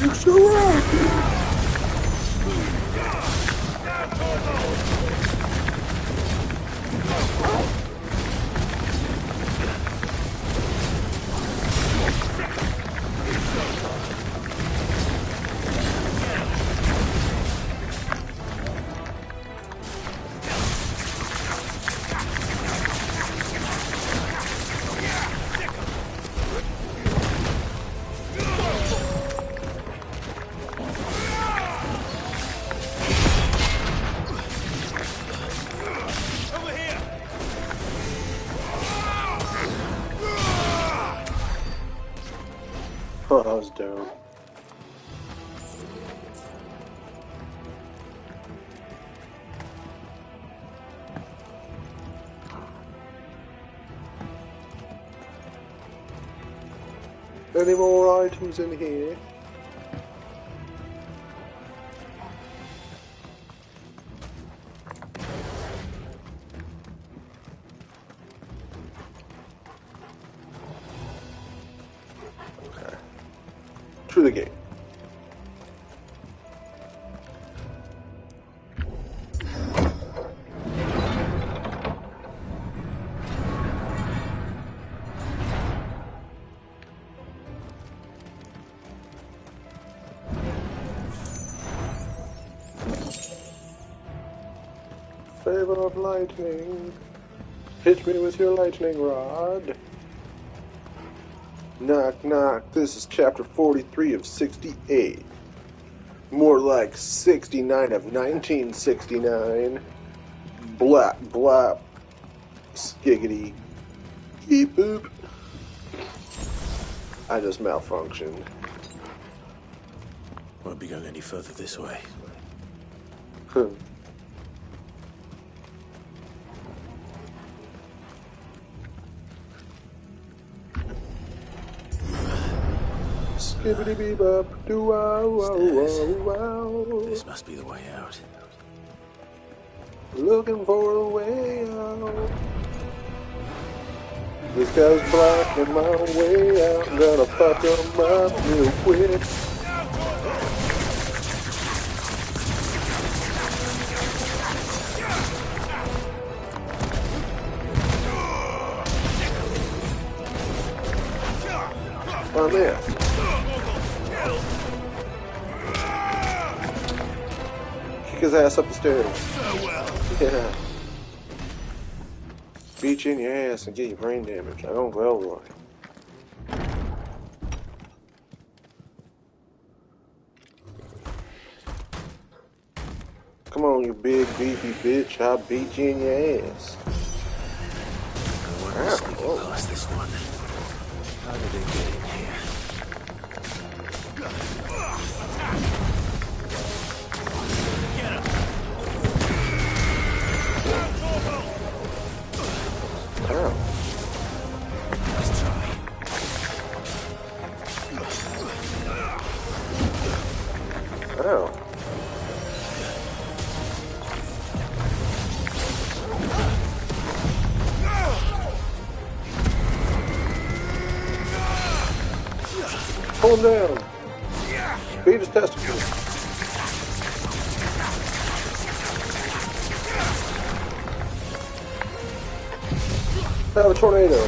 You're so right. Oh, that was dope. Any more items in here? Through the gate. Favor of lightning. Hit me with your lightning rod. Knock, knock. This is chapter 43 of 68. More like 69 of 1969. Blap, blap. Skiggity. Beep, boop. I just malfunctioned. Won't be going any further this way. Skibbity bee bop, doo wow wow wow wow. This must be the way out. Looking for a way out. The sky's blocking my way out. Gonna fuck them up real quick. Oh man. Kick his ass up the stairs. Yeah. Beat you in your ass and get you brain damage. I don't well like. Come on, you big beefy bitch. I'll beat you in your ass. I wonder sneaking past this one. How did they get in here? Oh. Nice try. Oh. Pull him down. Beat his testicles. Have a tornado.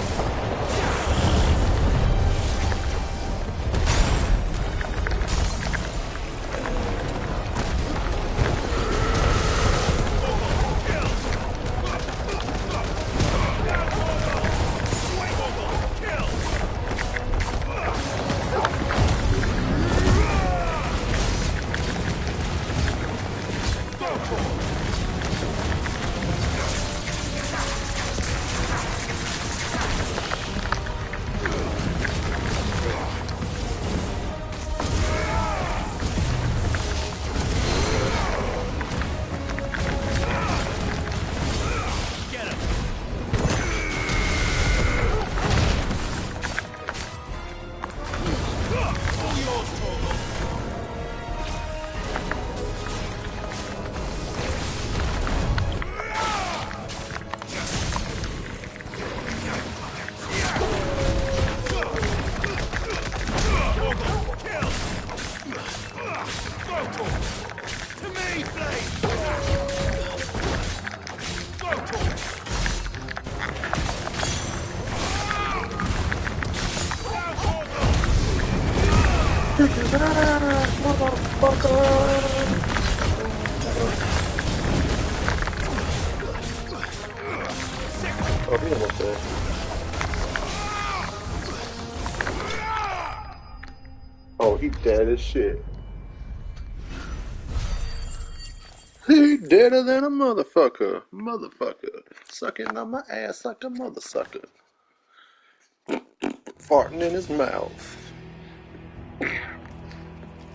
Oh, he almost dead. Oh, he dead as shit. He deader than a motherfucker. Motherfucker. Sucking on my ass like a mother sucker. Farting in his mouth.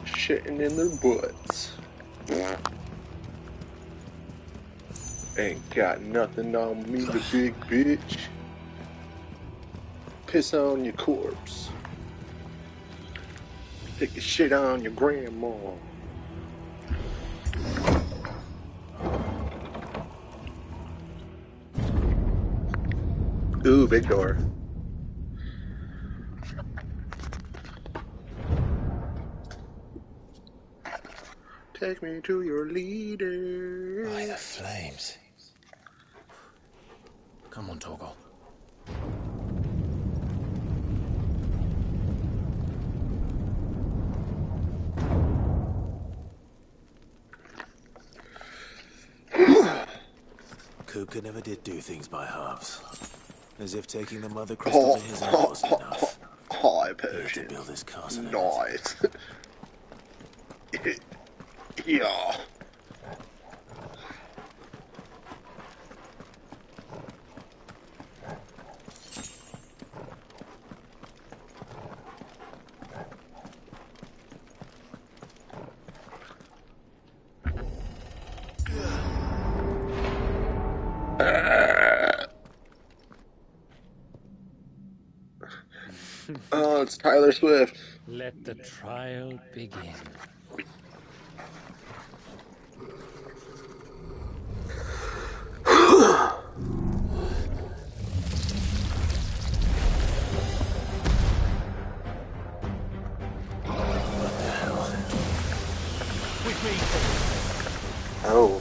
Shitting in their butts. Ain't got nothing on me, the big bitch. Piss on your corpse. Take a shit on your grandma. Ooh, big door. Take me to your leader. By the flames. Come on, Torgal. Kuka never did do things by halves. As if taking the mother crystal to his end wasn't enough. High He had to potion. build his castle. Nice. Yeah. Oh, it's Tyler Swift. Let the trial begin. Oh.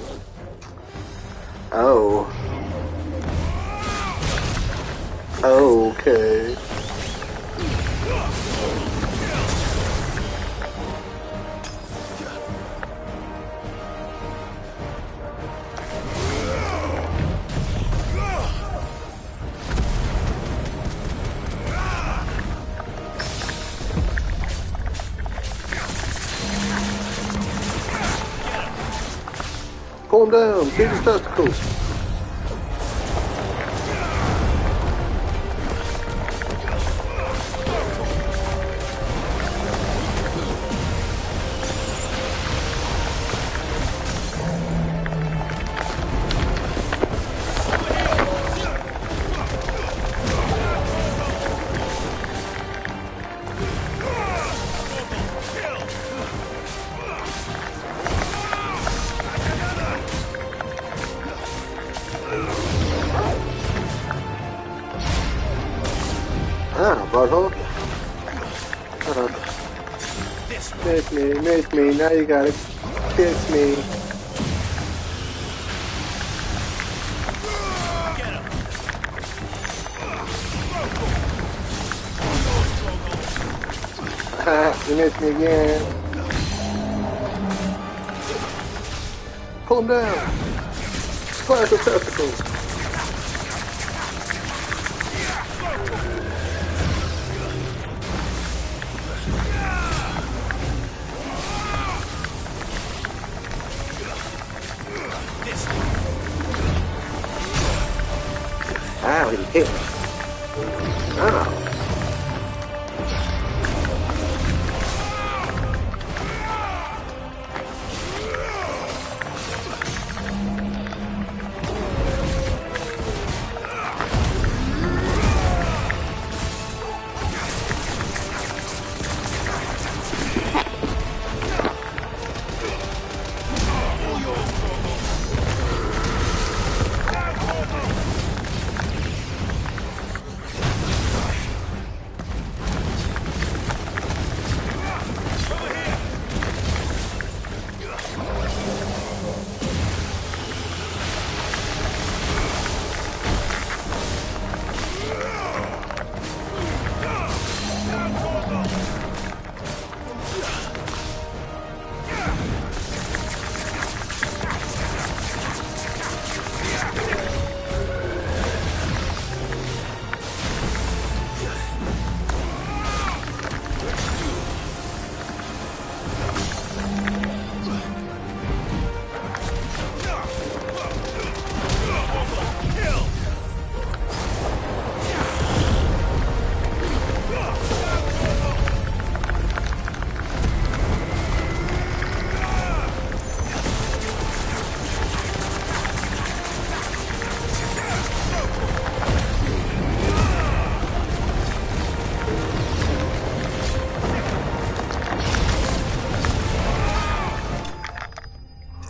Oh. Okay. Pull him down, beat his testicles. Ah, butthole. Shut up. Miss me, now you gotta kiss me. You missed me again. Pull him down. Splash his testicles. Ow, he hit me. Ow.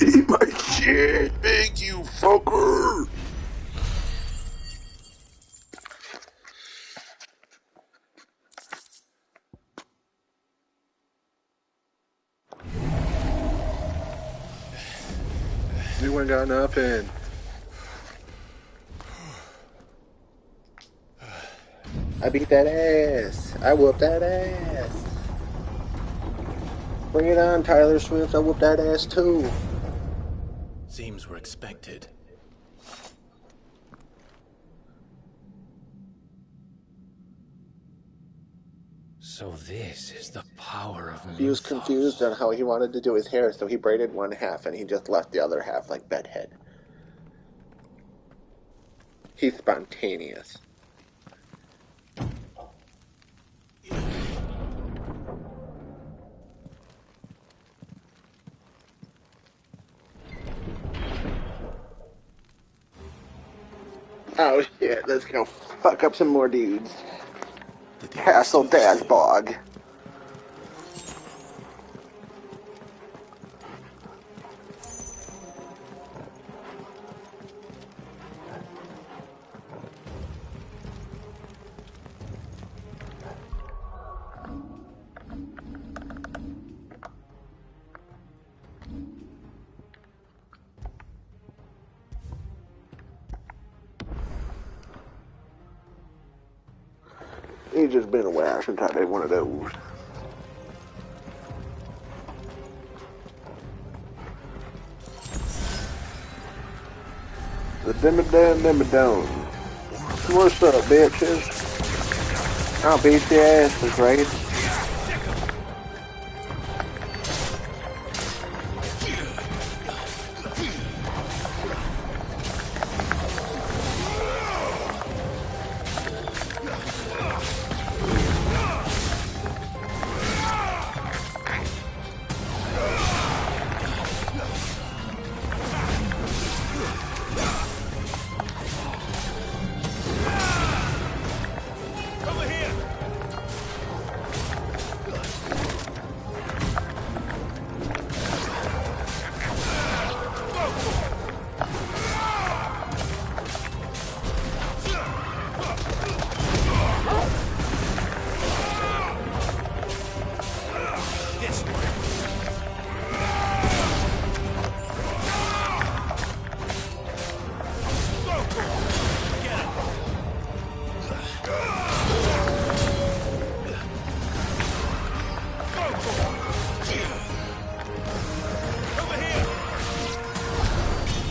Eat my shit, big you fucker! You ain't got nothing. I beat that ass. I whooped that ass. Bring it on, Tyler Swift. I whooped that ass too. Seems we're expected. So this is the power of He was confused on how he wanted to do his hair, so he braided one half and he just left the other half like Bedhead. He's spontaneous. Oh shit, let's go fuck up some more dudes. Castle Dazbog. It's just been a while since I did one of those. The dimmadome. What's up, bitches? I'll beat your asses, right?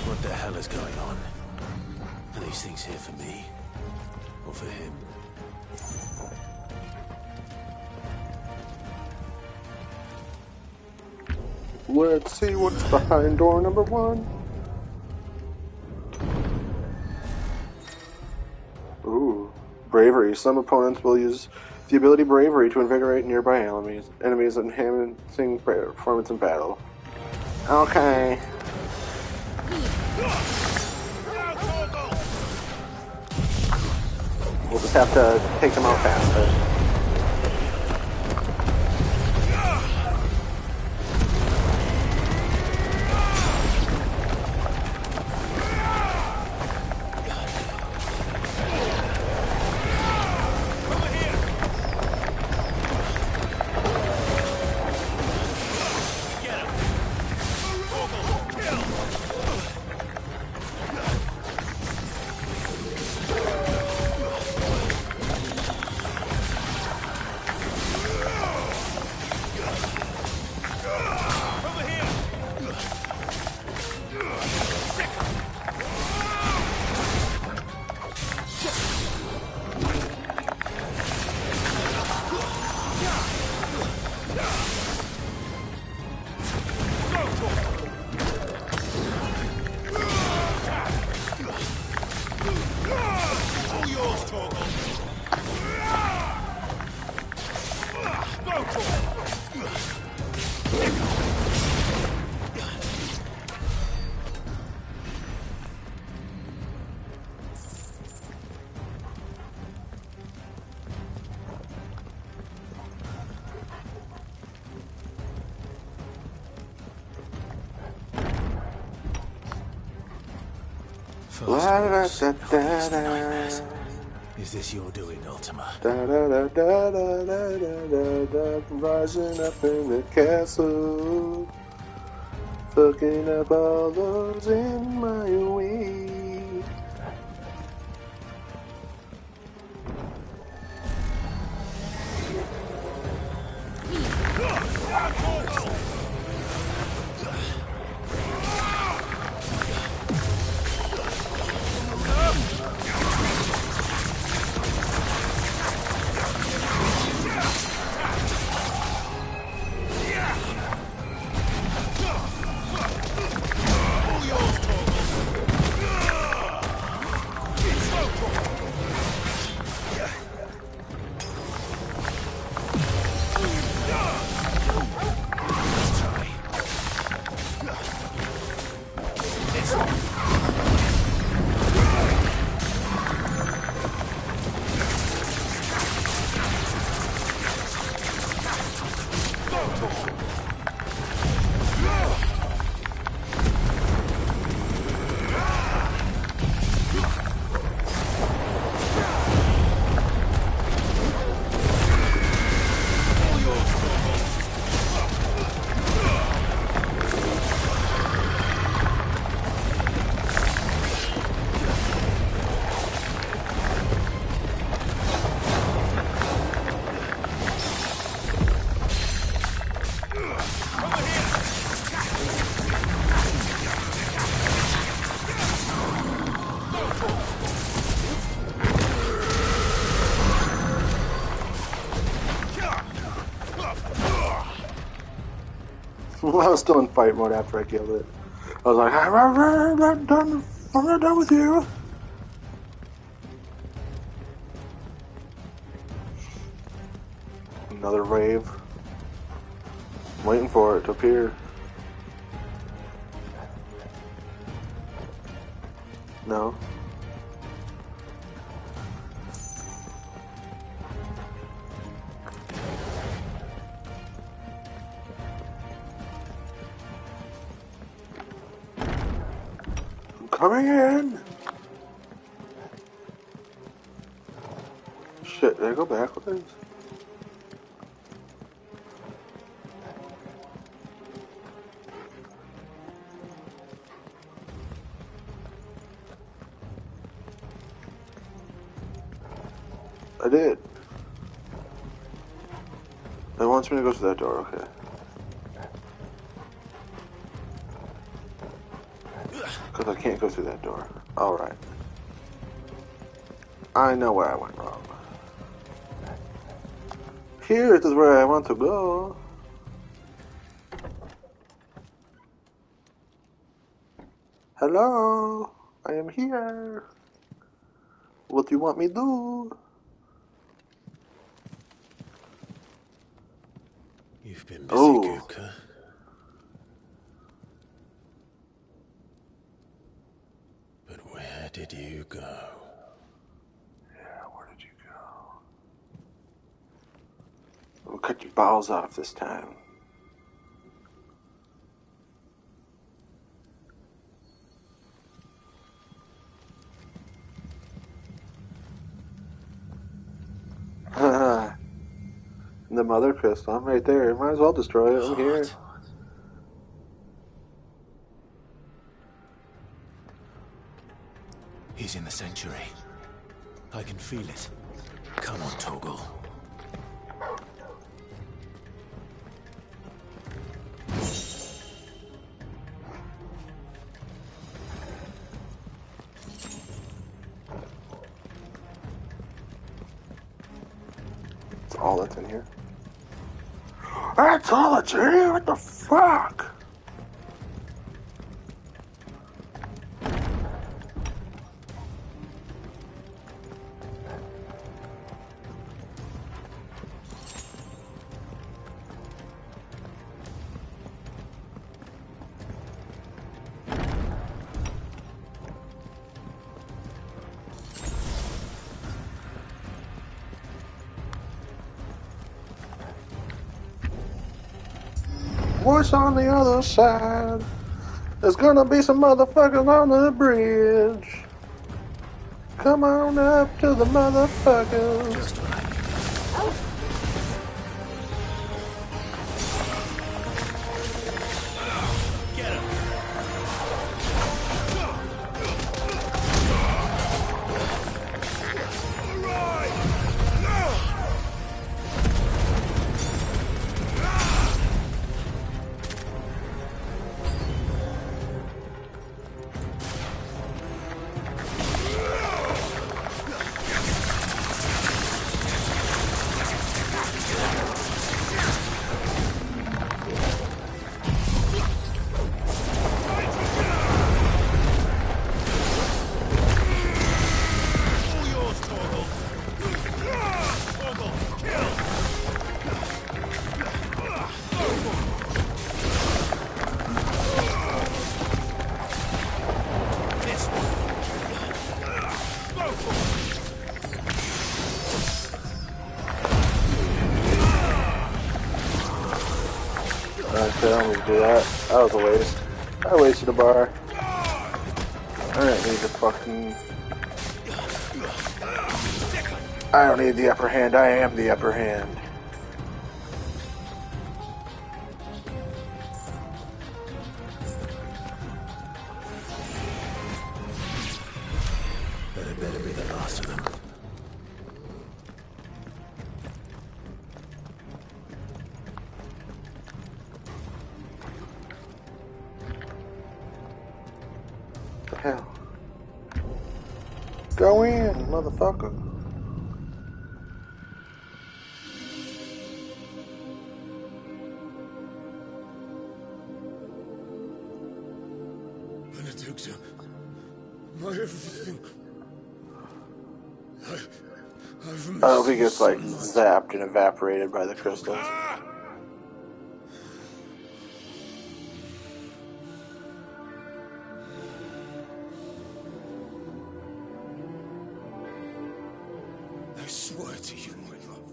What the hell is going on? Are these things here for me? Or for him? Let's see what's behind door number 1. Ooh, bravery. Some opponents will use the ability bravery to invigorate nearby enemies enhancing performance in battle. Okay. We'll just have to take them out faster. Is this your doing, Ultima? Rising up in the castle, fucking up all those in my way. Well, I was still in fight mode after I killed it. I was like, I'm not done. I'm not done with you. Another wave. I'm waiting for it to appear. No. I'm coming in. Shit, did I go backwards? I did. It wants me to go through that door, okay. Because I can't go through that door. Alright. I know where I went wrong. Here is where I want to go. Hello, I am here. What do you want me to do? You've been busy, Gooka. But where did you go? Yeah, where did you go? I'll cut your balls off this time. The mother crystal, I'm right there. Might as well destroy it. I'm here. He's in the sanctuary. I can feel it. Come on, Toggle. That's all that's in here. That's all that's in here? What the fuck? What's on the other side? There's gonna be some motherfuckers on the bridge. Come on up to the motherfuckers. Just what I need. Get him. Okay, I'm gonna do that. That was a waste. I wasted a bar. I don't need the fucking... I don't need the upper hand. I am the upper hand. That better be the last of them. The hell? Go in, motherfucker. Benedicta. My everything. I've missed I hope he you gets so like much. zapped and evaporated by the crystals. I swear to you, my love,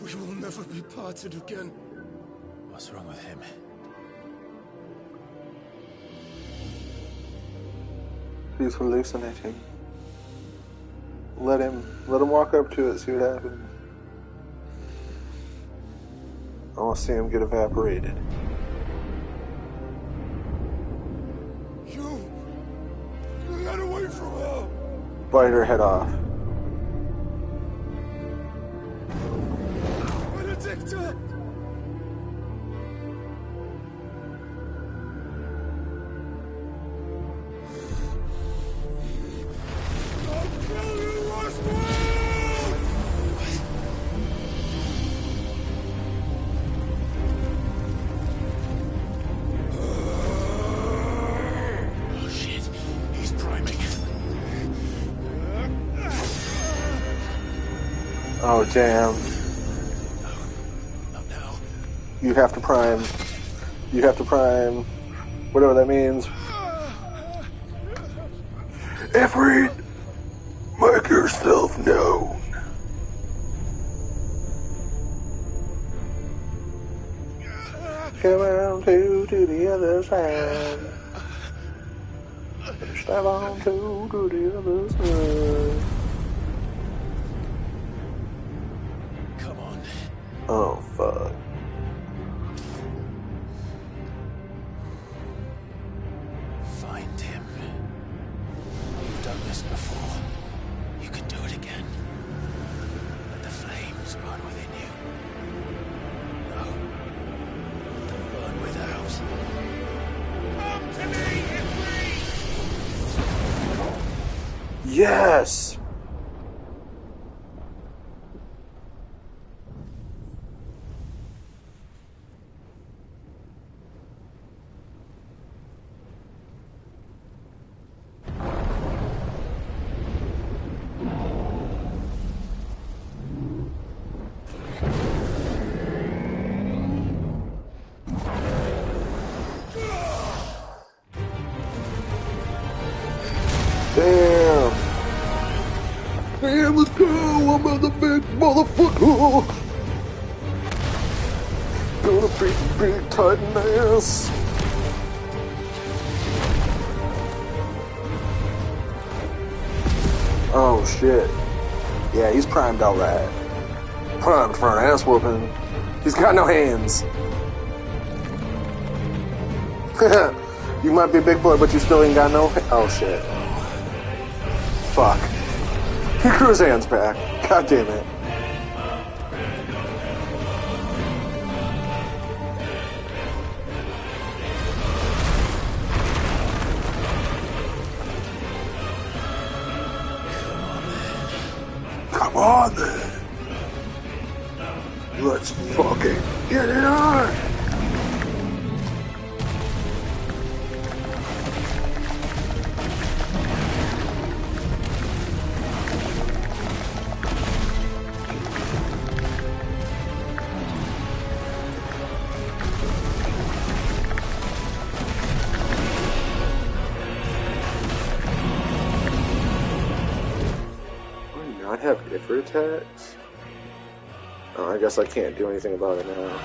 we will never be parted again. What's wrong with him? He's hallucinating. Let him walk up to it, see what happens. I want to see him get evaporated. You get away from her! Bite her head off. Benedicta! Oh shit, he's priming. Oh damn. You have to prime. You have to prime. Whatever that means. Ifrit! Make yourself known. Come on to the other side. Step on to the other side. Come on. Oh fuck. Find him. You've done this before. You can do it again. Let the flames burn within you. No. Let them burn without. Come to me, Ifrit! Yes! Damn! Damn, let's go! I'm at the big motherfucker! Gonna beat the big titan ass! Oh shit. Yeah, he's primed alright. Primed for an ass whooping. He's got no hands. You might be a big boy, but you still ain't got no. Oh shit. Fuck. He grew his hands back. God damn it. Come on then. Let's fucking get it on. Not have different attacks? Oh, I guess I can't do anything about it now.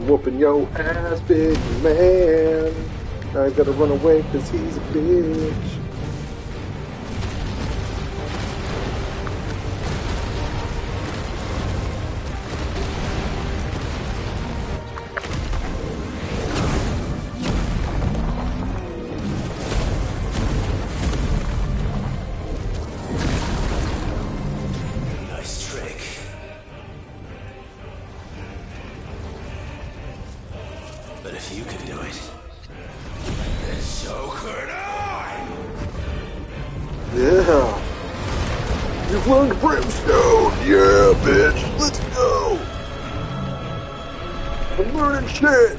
I'm whooping your ass, big man. Now he's gotta run away because he's a bitch. Nice trick. But if you can do it, then so could I! Yeah. You've learned brimstone. Yeah, bitch. Let's go. I'm learning shit.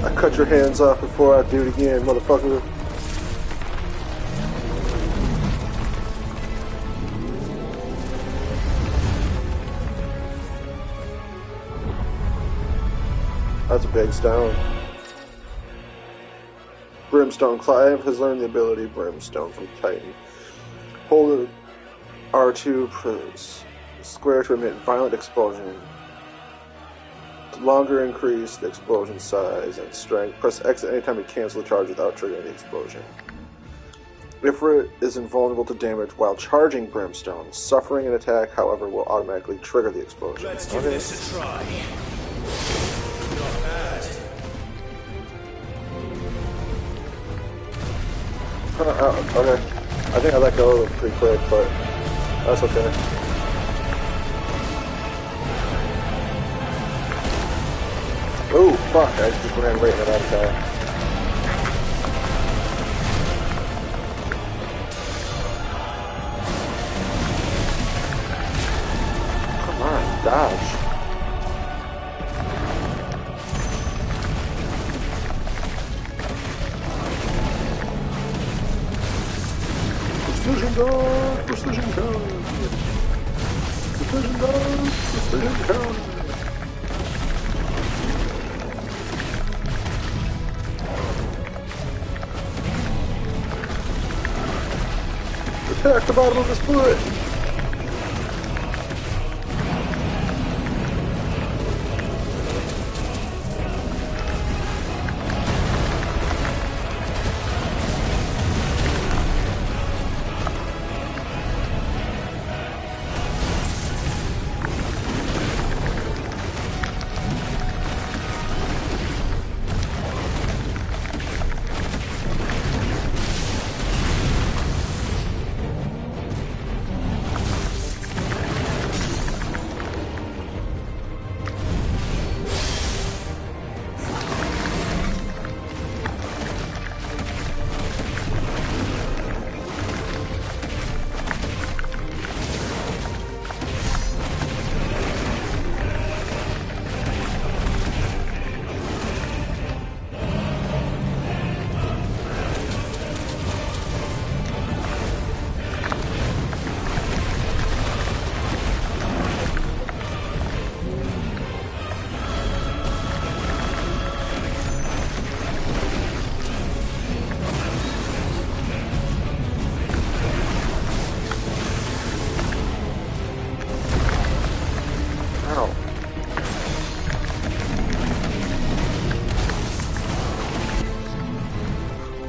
I cut your hands off before I do it again, motherfucker. That's a big stone. Brimstone. Clive has learned the ability Brimstone from Titan. Hold R2 press square to emit violent explosion. To longer increase the explosion size and strength. Press X at any time to cancel the charge without triggering the explosion. Ifrit is invulnerable to damage while charging Brimstone. Suffering an attack, however, will automatically trigger the explosion. Let's give this a try. Not bad. Okay. I think I let go pretty quick, but that's okay. Oh, fuck. I just ran right into that attack. Come on, dodge. Precision dog, precision dog. Precision dog, precision dog. Attack the bottom of his foot.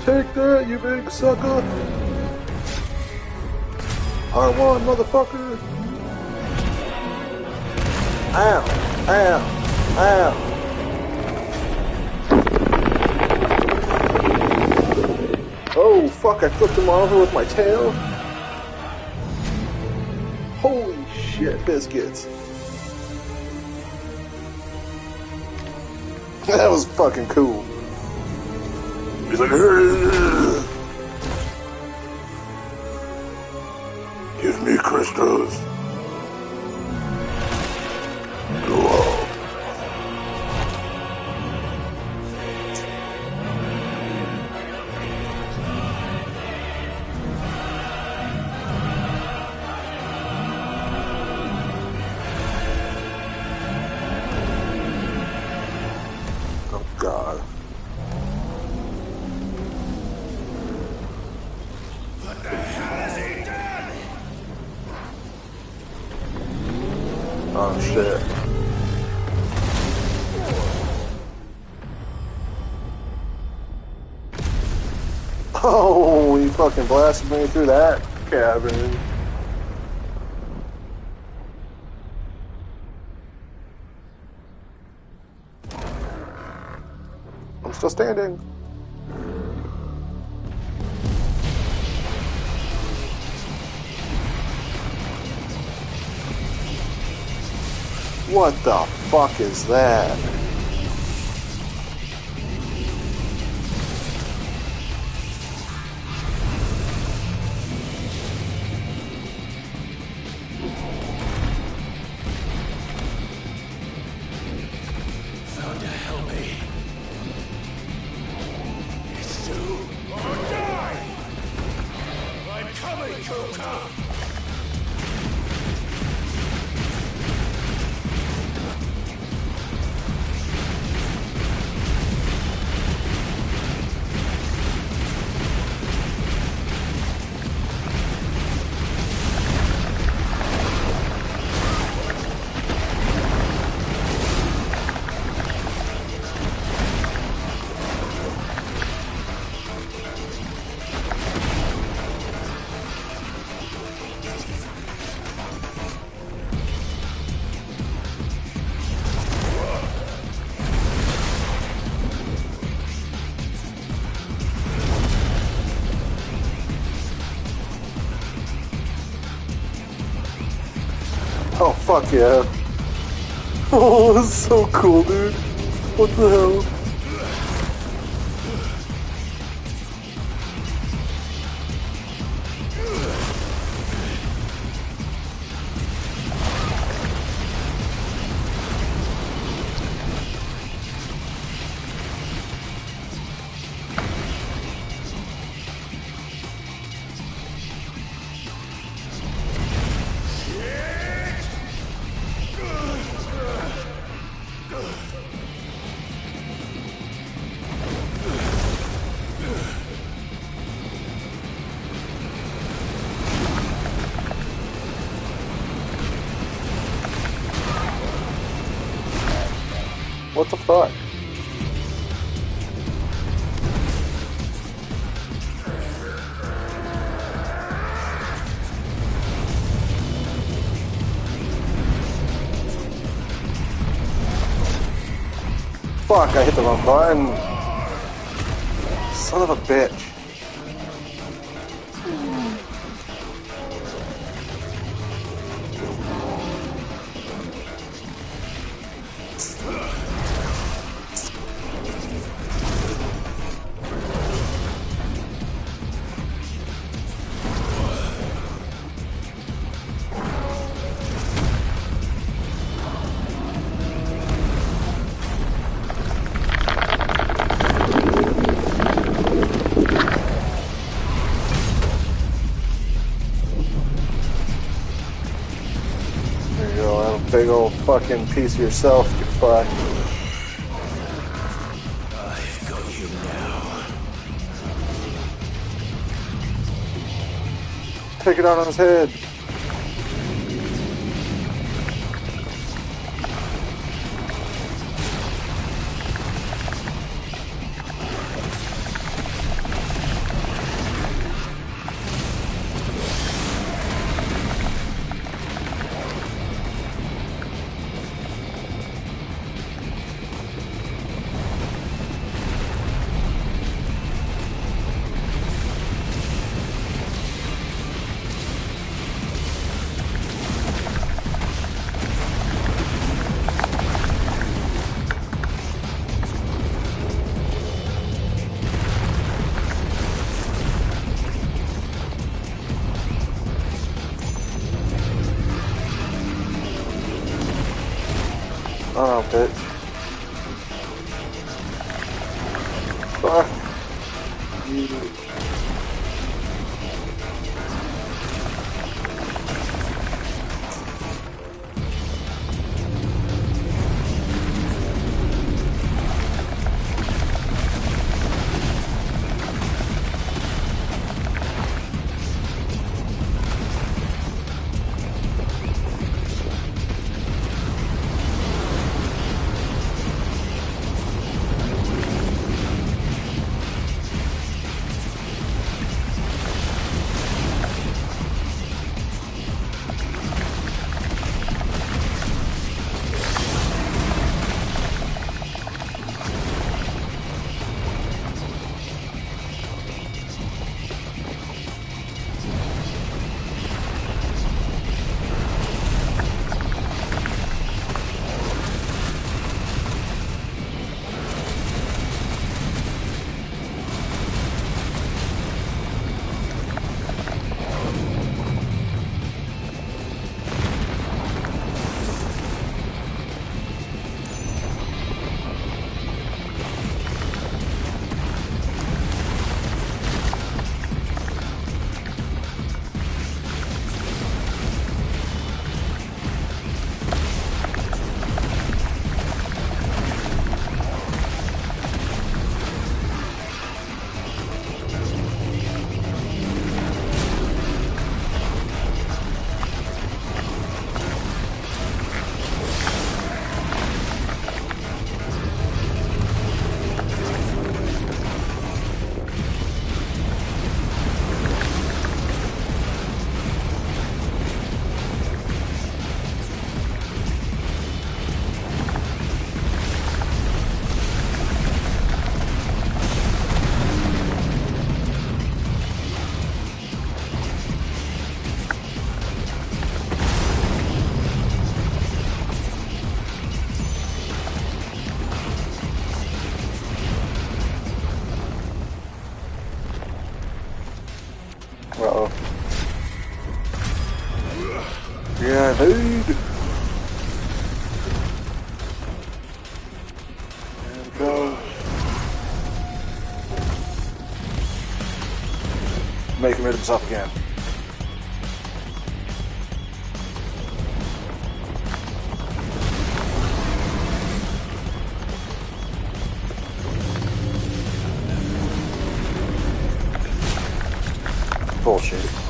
Take that, you big sucker! I won, motherfucker! Ow! Ow! Ow! Oh, fuck, I flipped him over with my tail? Holy shit, biscuits. That was fucking cool. He's like, give me crystals. Go on. Oh God. What the hell shit. Oh, he fucking blasted me through that cavern. I'm still standing. What the fuck is that? Found to help me. It's you or die! I'm coming, Kota! Oh, fuck yeah. Oh, this is so cool, dude. What the hell? What the fuck? Fuck, I hit the wrong button. Son of a bitch. Big old fucking piece of yourself, you fuck. I've got you now. Take it out on his head. Oh, bitch. Fuck you. Stampede. And go. Make him hit himself again. Bullshit.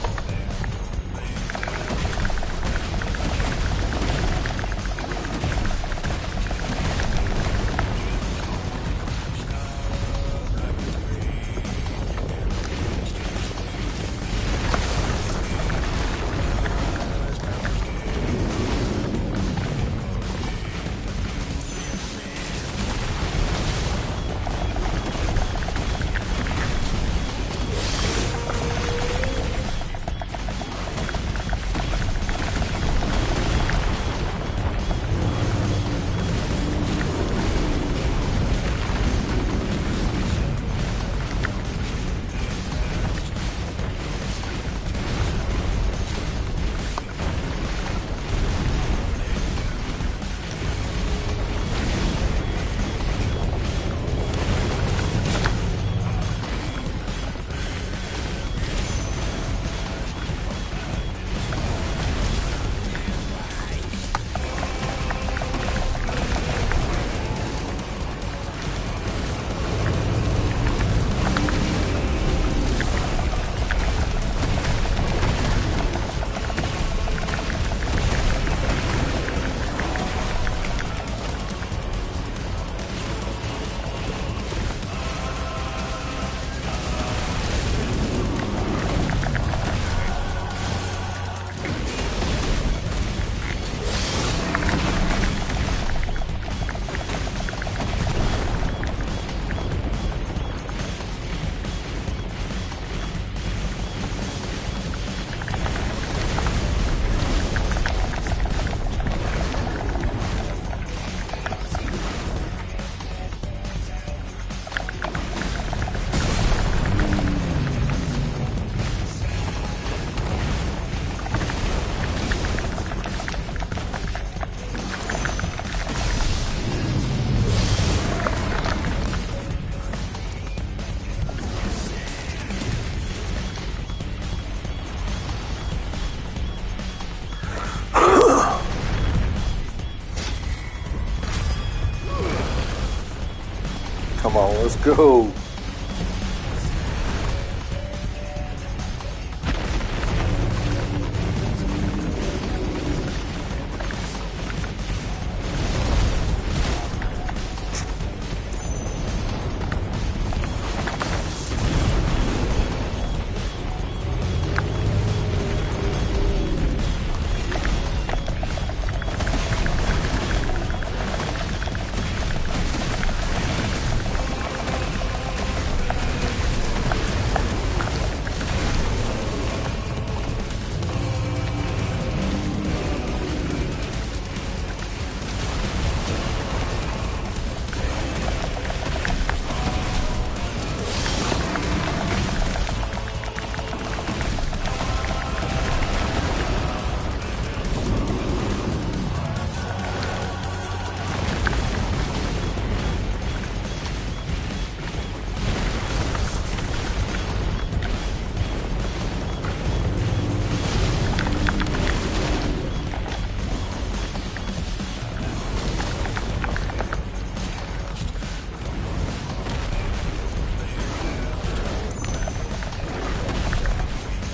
Come on, let's go.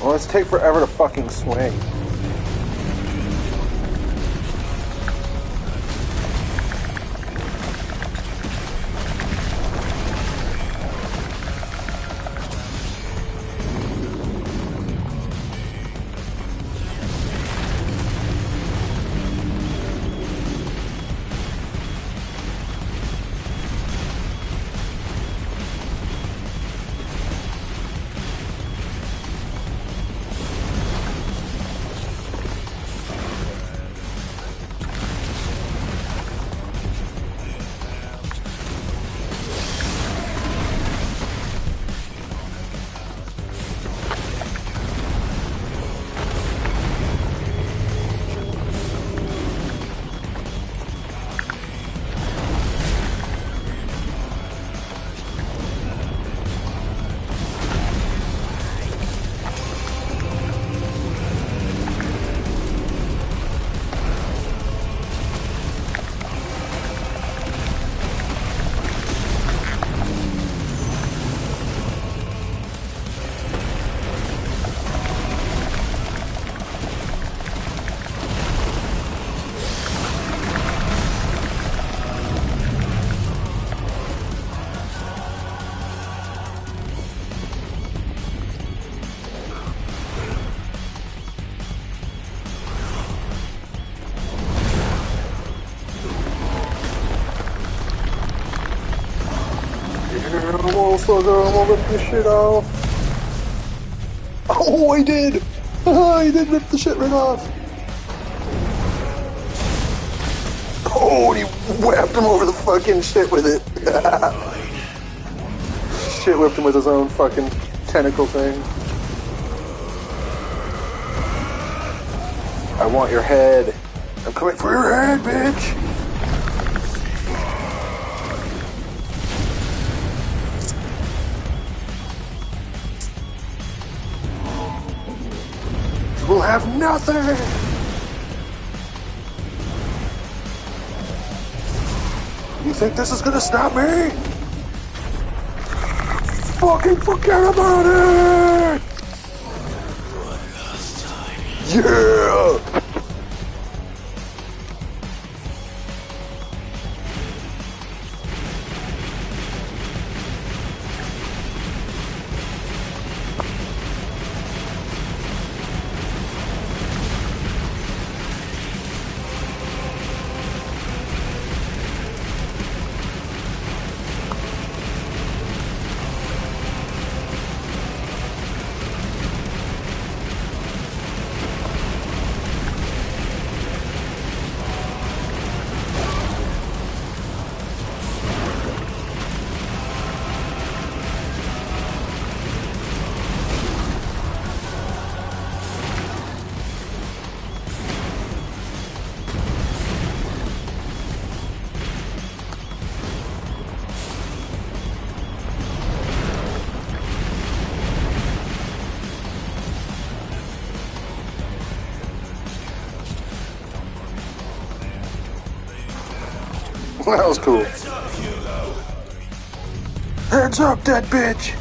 Well, let's take forever to fucking swing. slow girl, I'm gonna rip this shit off. Oh, I did! I did rip the shit right off. Oh, and he whapped him over the fucking shit with it. Shit whipped him with his own fucking tentacle thing. I want your head. I'm coming for your head, bitch! You will have nothing! You think this is gonna stop me? Fucking forget about it! Yeah! That was cool. Hands up, that bitch!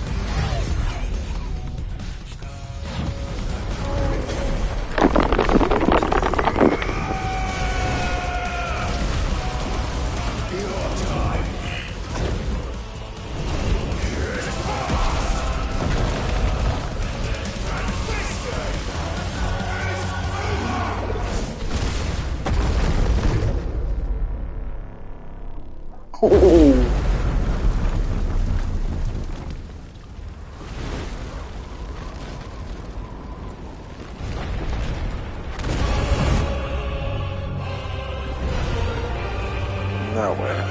Oh. No way.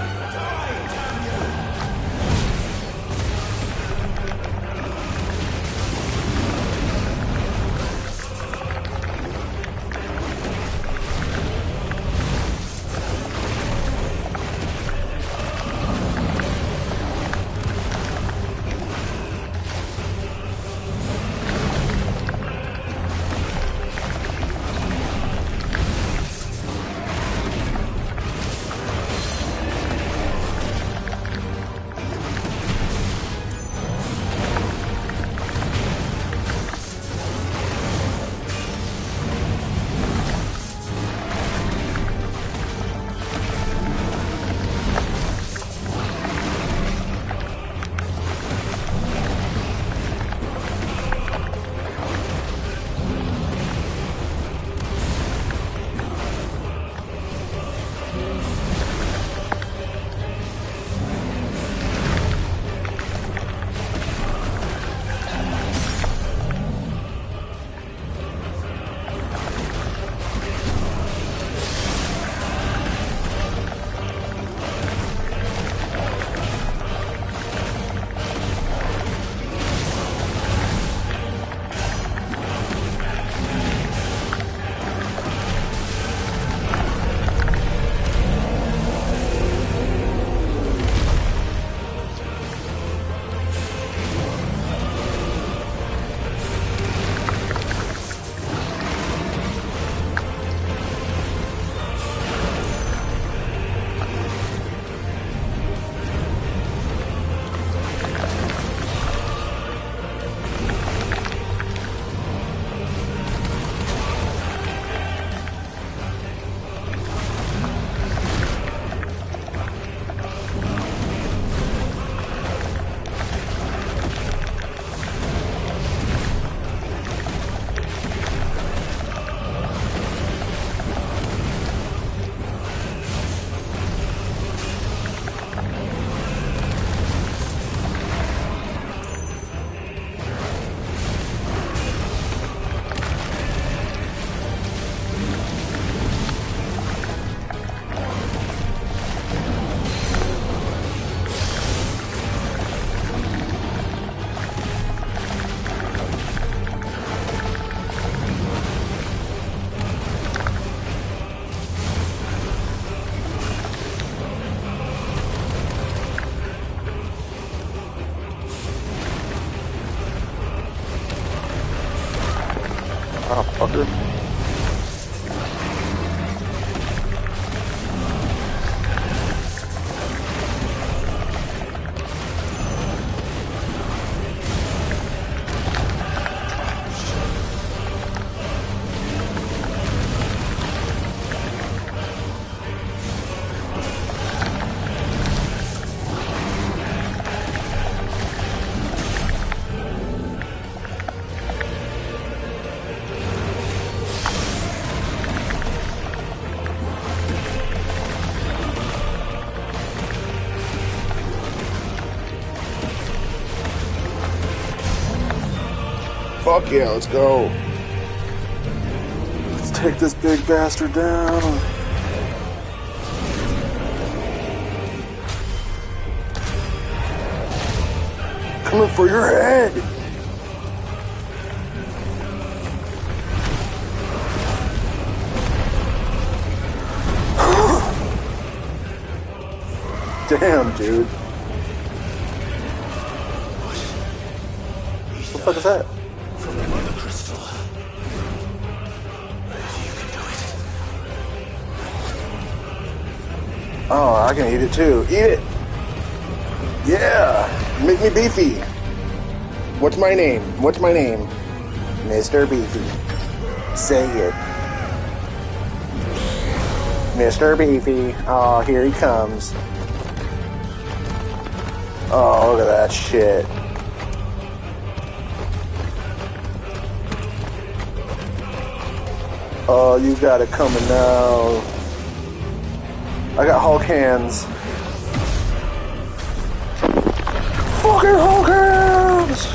Oh, fucker. Fuck yeah, let's go. Let's take this big bastard down. Coming for your head. Damn, dude. What the fuck is that? From the mother crystal. You can do it. Oh, I can eat it too. Eat it! Yeah! Make me beefy! What's my name? What's my name? Mr. Beefy. Say it. Mr. Beefy. Oh, here he comes. Oh, look at that shit. Oh, you got it coming now. I got Hulk hands. Fucking Hulk hands!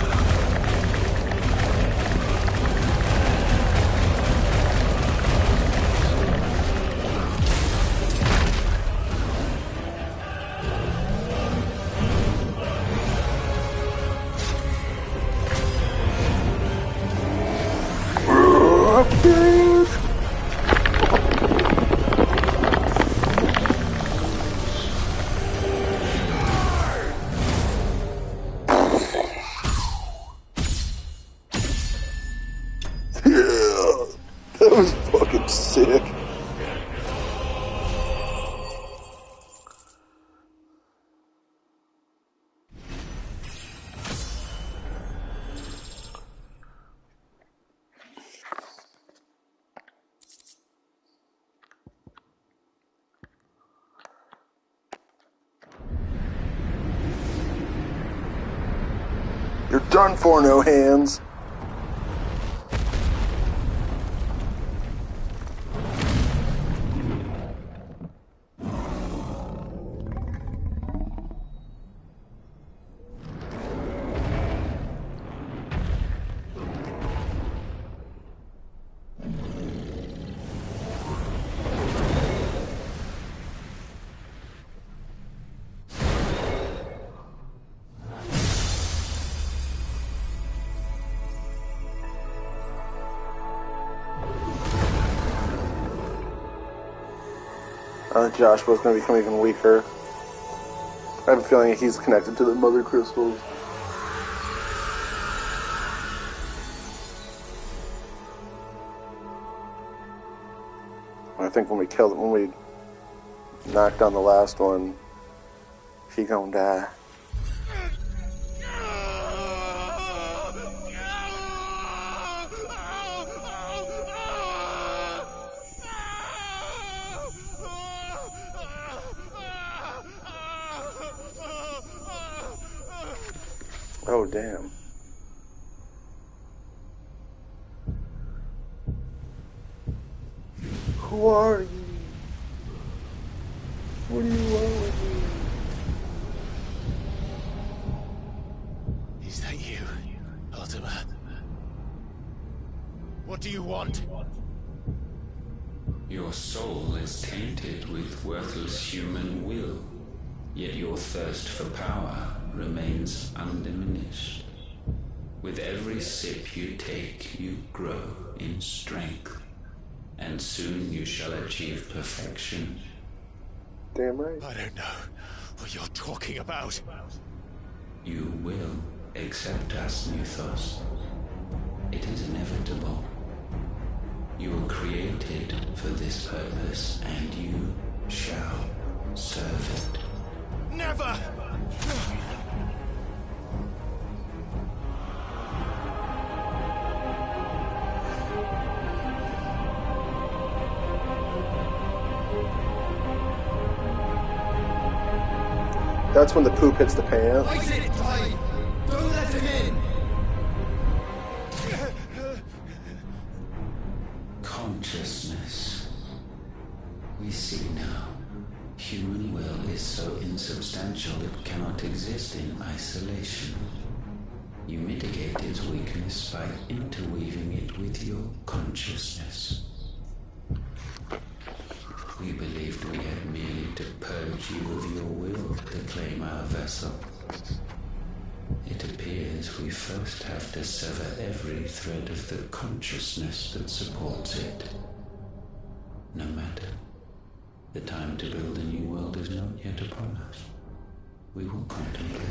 That was fucking sick. You're done for, no hands. Joshua's going to become even weaker. I have a feeling he's connected to the mother crystals. I think when we knocked down the last one, he gonna die. Oh, damn. Who are you? What do you want with me? Is that you, Ultima? What do you want? Your soul is tainted with worthless human will, yet your thirst for power remains undiminished. With every sip you take, you grow in strength, and soon you shall achieve perfection. Damn right. I don't know what you're talking about. You will accept us, Mythos. It is inevitable. You were created for this purpose, and you shall serve it. Never! That's when the poop hits the pan. Fight it, Ty! Don't let him in! Consciousness. We see now. Human will is so insubstantial it cannot exist in isolation. You mitigate its weakness by interweaving it with your consciousness. We believed we had merely to purge you of your will to claim our vessel. It appears we first have to sever every thread of the consciousness that supports it. No matter. The time to build a new world is not yet upon us. We will contemplate.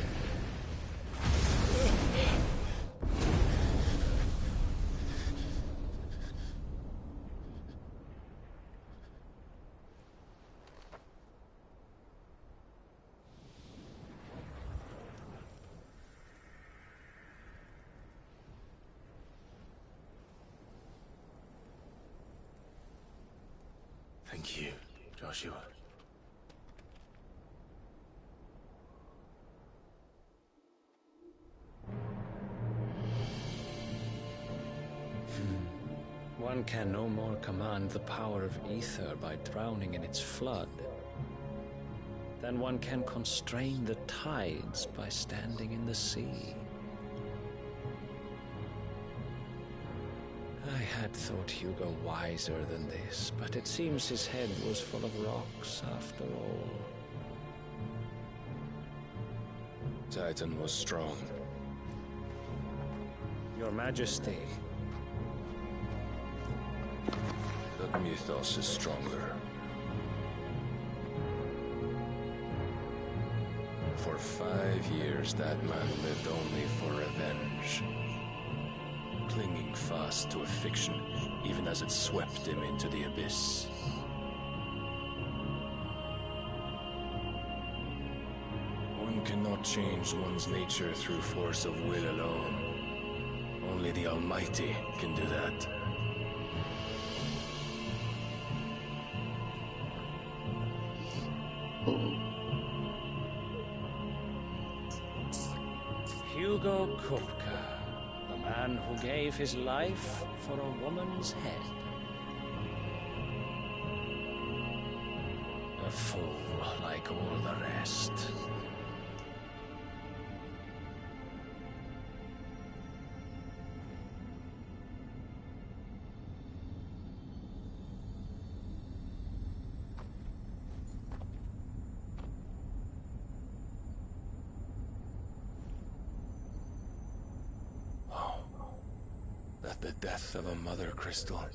Thank you, Joshua. One can no more command the power of ether by drowning in its flood than one can constrain the tides by standing in the sea. I had thought Hugo wiser than this, but it seems his head was full of rocks after all. Titan was strong. Your Majesty. The mythos is stronger. For 5 years, that man lived only for revenge. Clinging fast to a fiction, even as it swept him into the abyss. One cannot change one's nature through force of will alone. Only the Almighty can do that. Hugo Kupka, the man who gave his life for a woman's head. A fool like all the rest. That the death of a mother crystal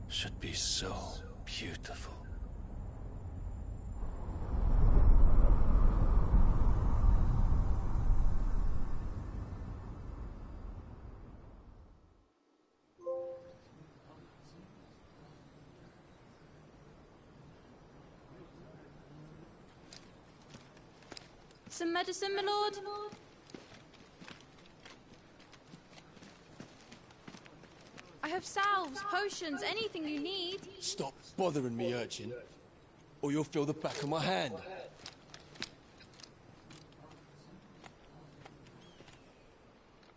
should be so beautiful. Some medicine, my lord? I have salves, potions, anything you need. Stop bothering me, urchin, or you'll feel the back of my hand.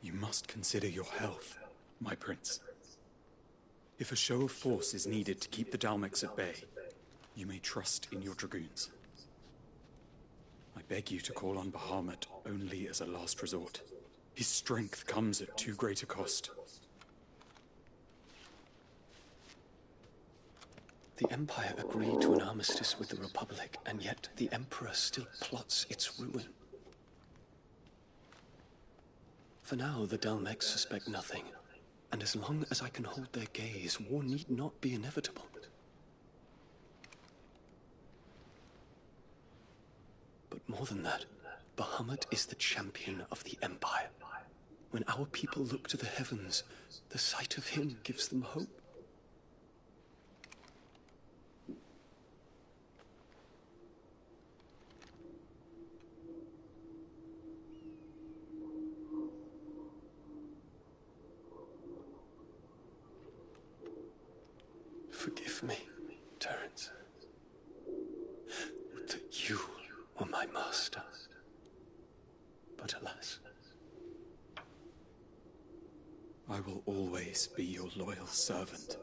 You must consider your health, my prince. If a show of force is needed to keep the Dalmex at bay, you may trust in your dragoons. I beg you to call on Bahamut only as a last resort. His strength comes at too great a cost. The Empire agreed to an armistice with the Republic, and yet the Emperor still plots its ruin. For now, the Dalmex suspect nothing, and as long as I can hold their gaze, war need not be inevitable. But more than that, Bahamut is the champion of the Empire. When our people look to the heavens, the sight of him gives them hope. Forgive me, Terence. Would that you were my master. But alas. I will always be your loyal servant.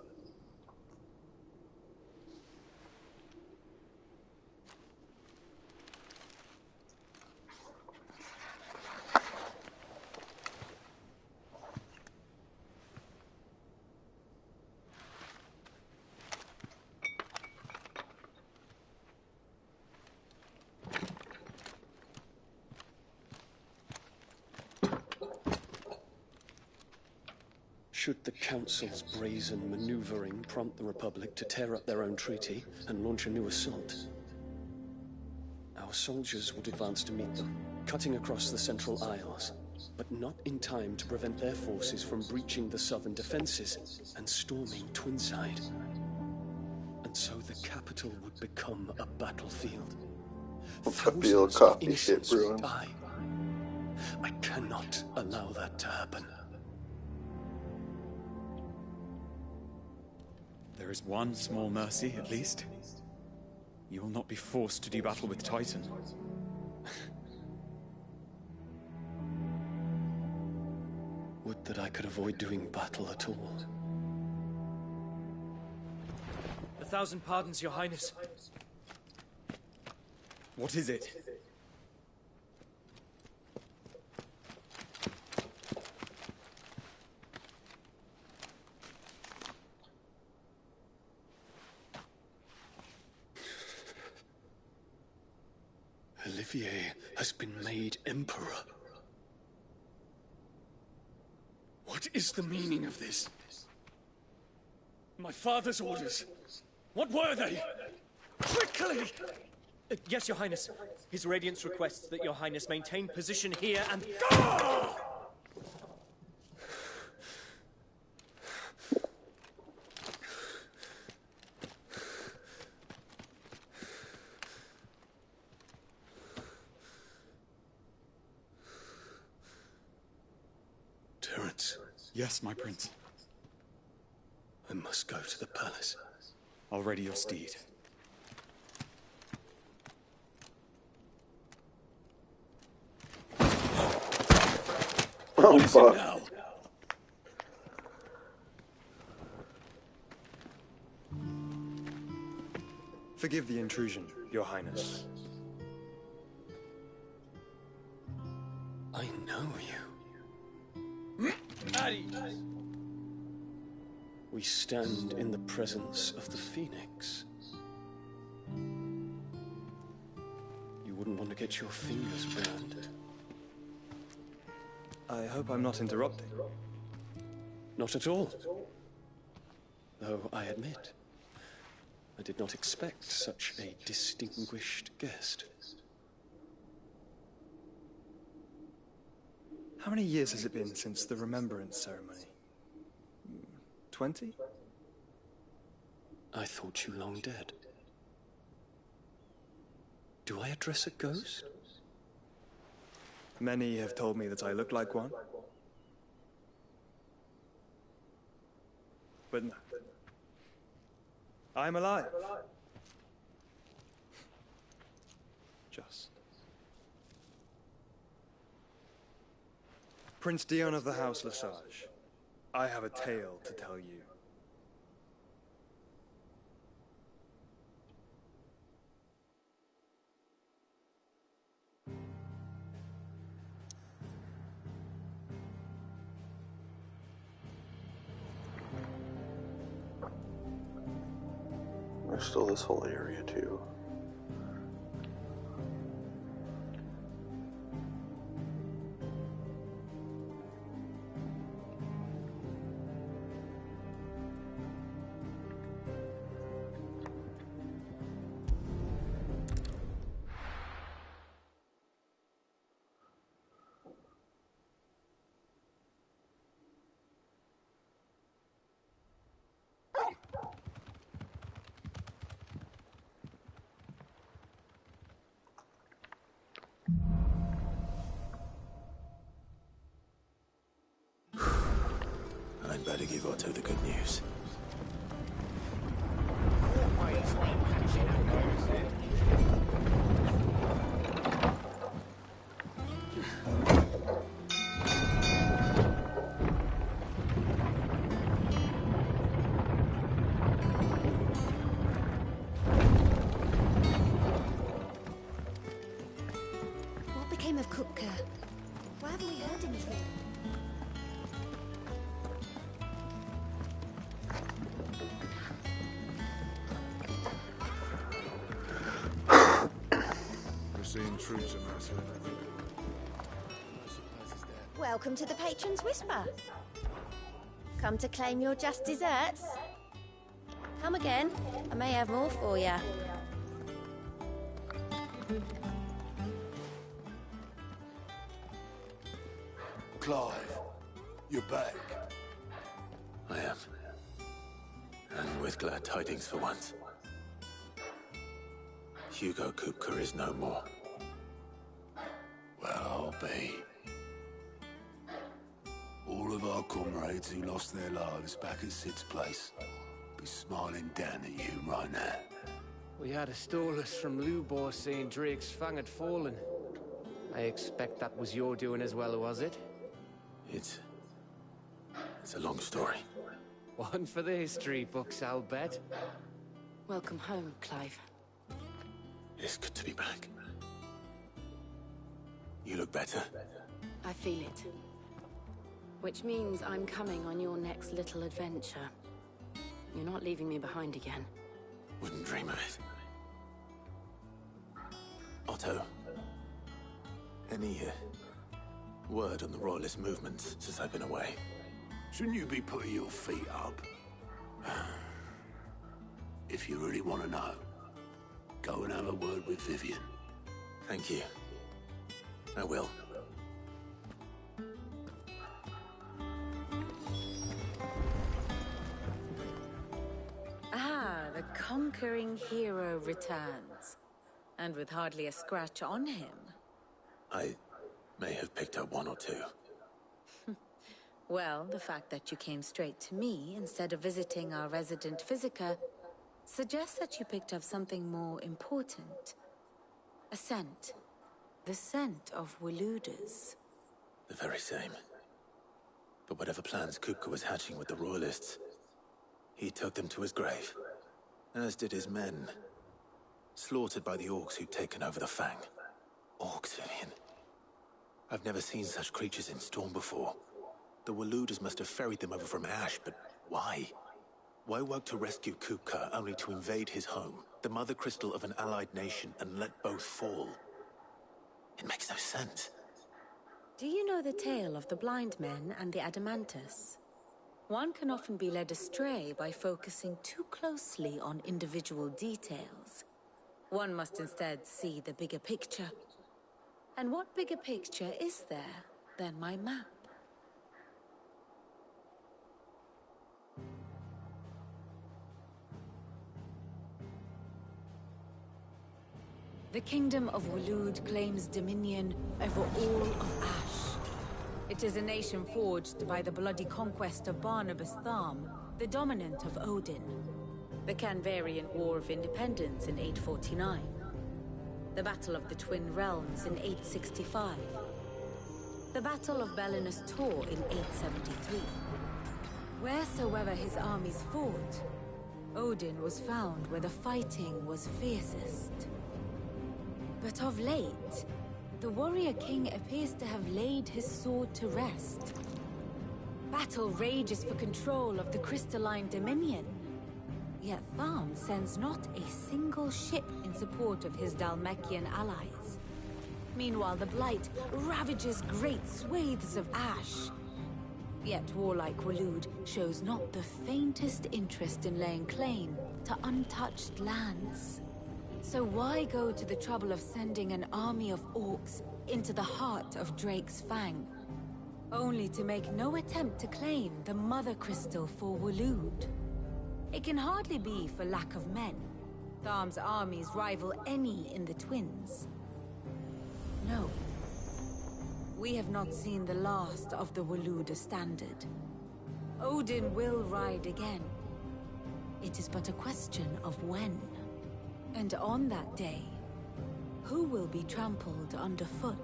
Should the Council's brazen maneuvering prompt the Republic to tear up their own treaty and launch a new assault, our soldiers would advance to meet them, cutting across the Central Isles, but not in time to prevent their forces from breaching the southern defenses and storming Twinside. And so the capital would become a battlefield. Thousands of innocents would die. I cannot allow that to happen. There is one small mercy, at least. You will not be forced to do battle with Titan. Would that I could avoid doing battle at all. 1,000 pardons, Your Highness. What is it? Olivier has been made Emperor. What is the meaning of this? My father's orders. What were they? Quickly! Yes, Your Highness. His Radiance requests that Your Highness maintain position here and... Terence. Yes, my prince. I must go to the palace. I'll ready your steed. Oh, fuck. Now? Forgive the intrusion, Your Highness. I know you. We stand in the presence of the Phoenix. You wouldn't want to get your fingers burned. I hope I'm not interrupting. Not at all. Though I admit, I did not expect such a distinguished guest. How many years has it been since the Remembrance ceremony? 20? I thought you long dead. Do I address a ghost? Many have told me that I look like one. But no. I'm alive. Just. Prince Dion of the House Lesage, I have a tale to tell you. There's still this whole area too. I'd better give Otto the good news. seeing troops amassing. Welcome to the Patron's Whisper. Come to claim your just desserts? Come again. I may have more for you. Clive, you're back. I am. And with glad tidings for once. Hugo Kupka is no more. Well, I'll be. All of our comrades who lost their lives back at Sid's place be smiling down at you right now. We had a stolus from Lubor saying Drake's Fang had fallen. I expect that was your doing as well, was it? It's a long story. One for the history books, I'll bet. Welcome home, Clive. It's good to be back. You look better. I feel it. Which means I'm coming on your next little adventure. You're not leaving me behind again. Wouldn't dream of it. Otto, any word on the Royalist movements since I've been away? Shouldn't you be putting your feet up? If you really want to know, go and have a word with Vivian. Thank you. I will. The conquering hero returns. And with hardly a scratch on him. I may have picked up one or two. Well, the fact that you came straight to me instead of visiting our resident Physica suggests that you picked up something more important. A scent. The scent of Waludas. The very same. But whatever plans Kupka was hatching with the Royalists, he took them to his grave. As did his men. Slaughtered by the orcs who'd taken over the Fang. Orcs, Vivian. I've never seen such creatures in Storm before. The Waludas must have ferried them over from Ash, but why? Why work to rescue Kupka only to invade his home, the mother crystal of an allied nation, and let both fall? It makes no sense. Do you know the tale of the blind men and the Adamantus? One can often be led astray by focusing too closely on individual details. One must instead see the bigger picture. And what bigger picture is there than my map? The Kingdom of Waloed claims dominion over all of Ash. It is a nation forged by the bloody conquest of Barnabas Tharm, the dominant of Odin. The Canvarian War of Independence in 849. The Battle of the Twin Realms in 865. The Battle of Belinus Tor in 873. Wheresoever his armies fought, Odin was found where the fighting was fiercest. But of late, the warrior king appears to have laid his sword to rest. Battle rages for control of the crystalline dominion. Yet Tharm sends not a single ship in support of his Dhalmekian allies. Meanwhile, the Blight ravages great swathes of Ash. Yet warlike Waloed shows not the faintest interest in laying claim to untouched lands. So why go to the trouble of sending an army of orcs into the heart of Drake's Fang, only to make no attempt to claim the Mother Crystal for Waloed? It can hardly be for lack of men. Tharm's armies rival any in the Twins. No. We have not seen the last of the Waluda standard. Odin will ride again. It is but a question of when. And on that day, who will be trampled underfoot?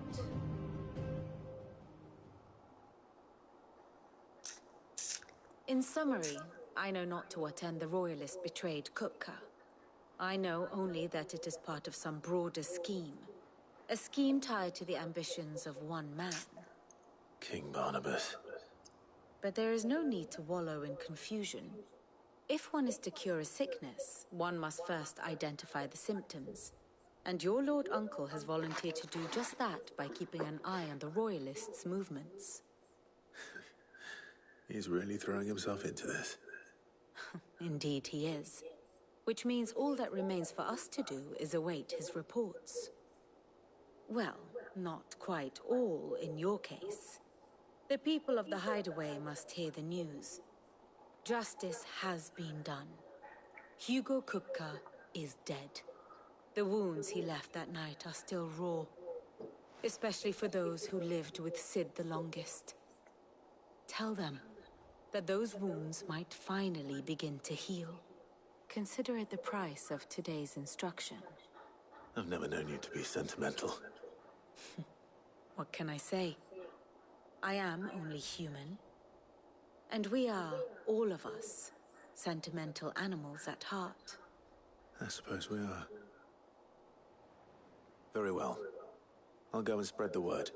In summary, I know not to what end the Royalists betrayed Kupka. I know only that it is part of some broader scheme. A scheme tied to the ambitions of one man. King Barnabas. But there is no need to wallow in confusion. If one is to cure a sickness, one must first identify the symptoms. And your Lord Uncle has volunteered to do just that by keeping an eye on the Royalists' movements. He's really throwing himself into this. Indeed he is. Which means all that remains for us to do is await his reports. Well, not quite all in your case. The people of the Hideaway must hear the news. Justice has been done. Hugo Kupka is dead. The wounds he left that night are still raw, especially for those who lived with Sid the longest. Tell them that those wounds might finally begin to heal. Consider it the price of today's instruction. I've never known you to be sentimental. What can I say? I am only human. And we are, all of us, sentimental animals at heart. I suppose we are. Very well. I'll go and spread the word.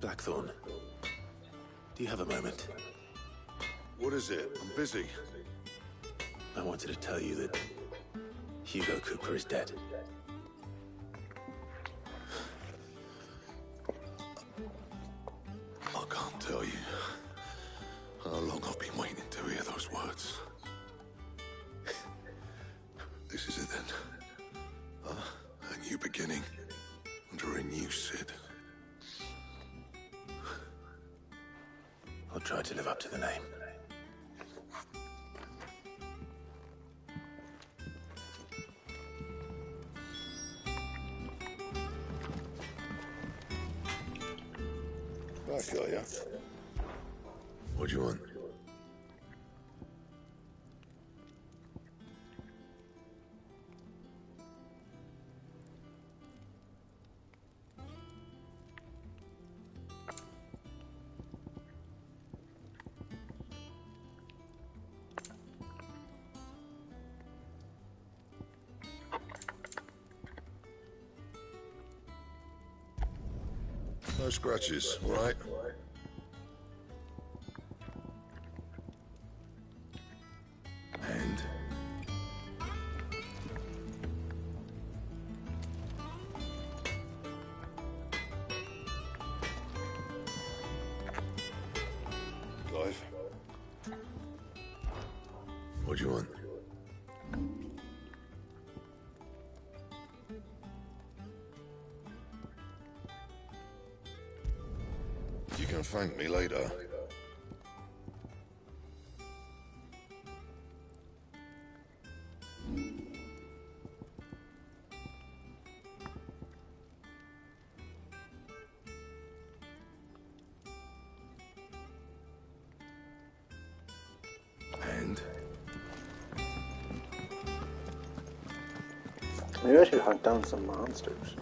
Blackthorn, do you have a moment? What is it? I'm busy. I wanted to tell you that Hugo Cooper is dead. I can't tell you how long I've been waiting to hear those words. This is it then. A new beginning under a new Sid. I'll try to live up to the name. I got ya. What do you want? No scratches, all right? And? Clive? What do you want? You can thank me later. And? Maybe I should hunt down some monsters.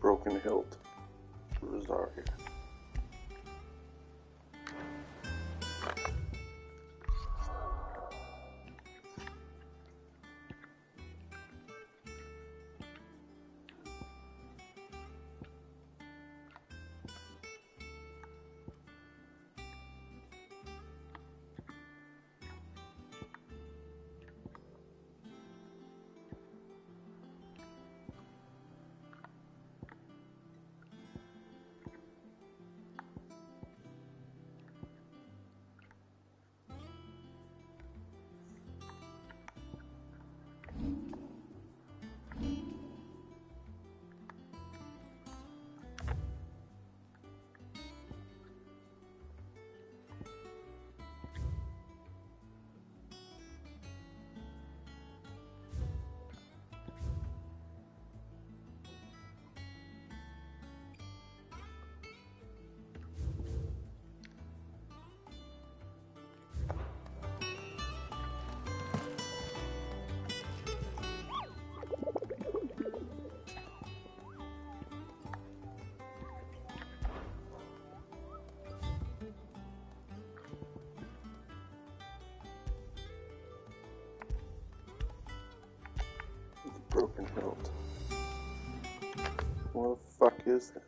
Broken hilt. Rosaria. Broken hilt. What the fuck is that?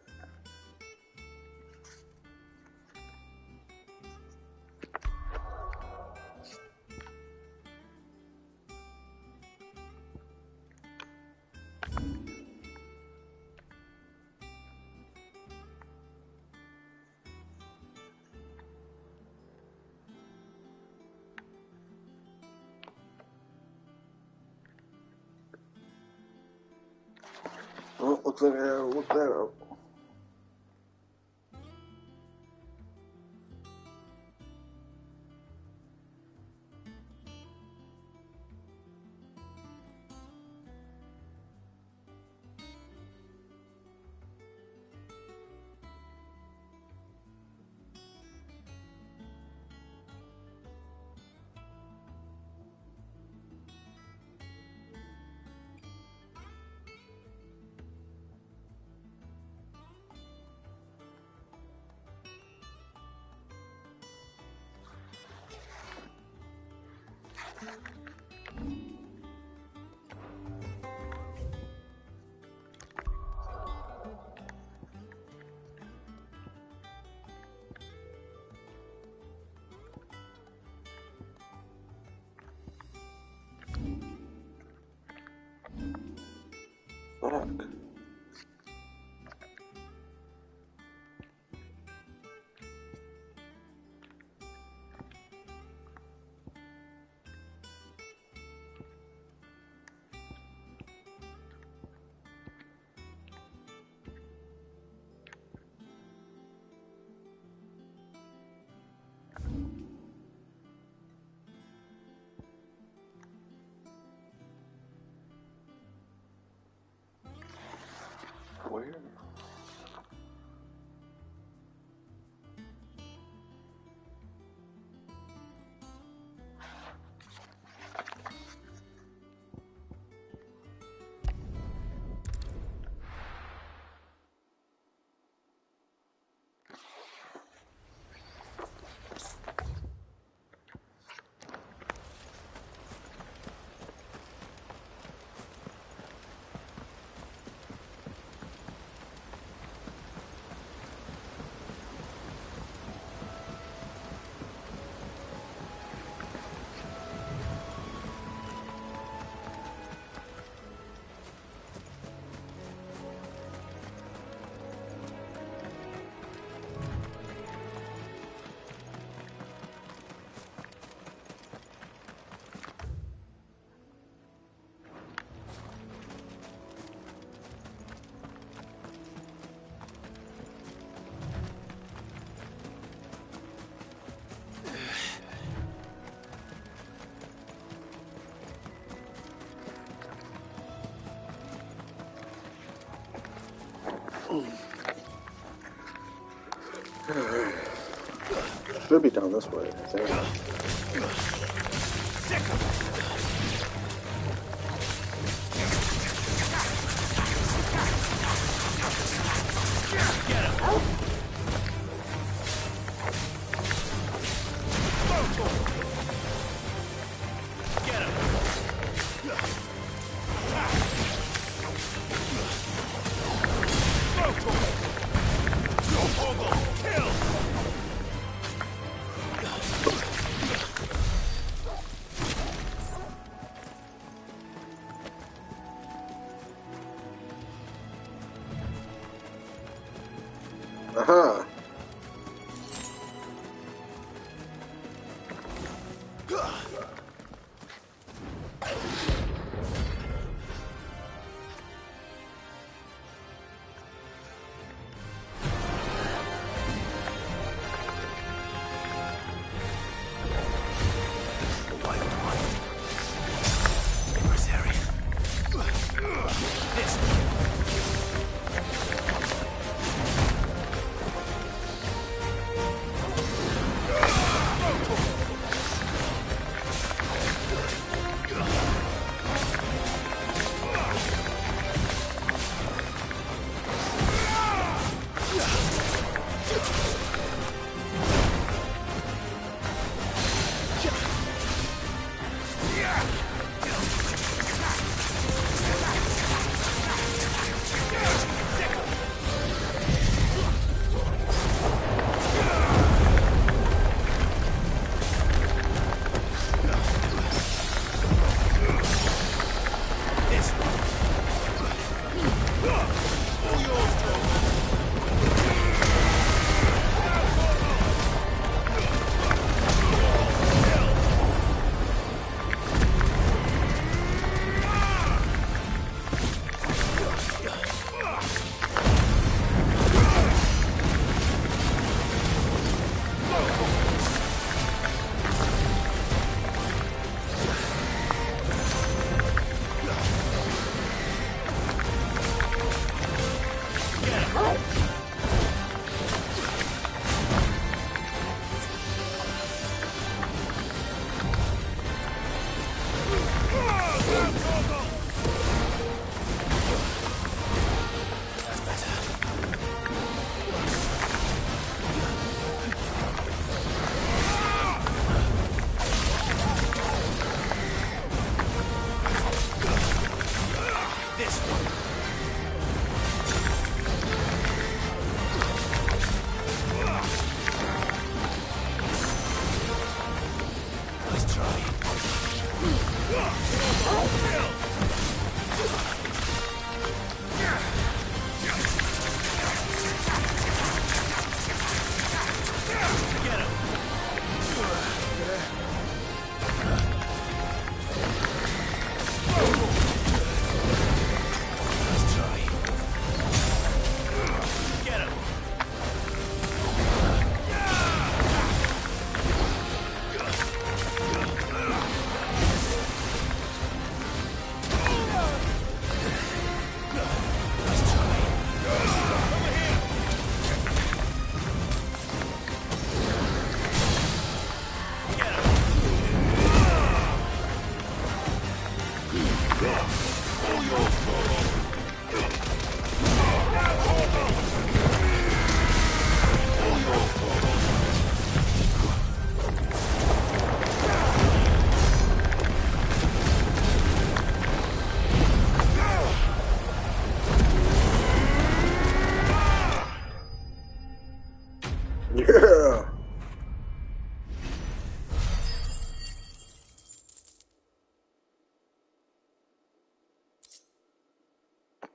Well, looks like I gotta look that up. Fuck. Where? Should be down this way, I think. Oh Aha! Yeah!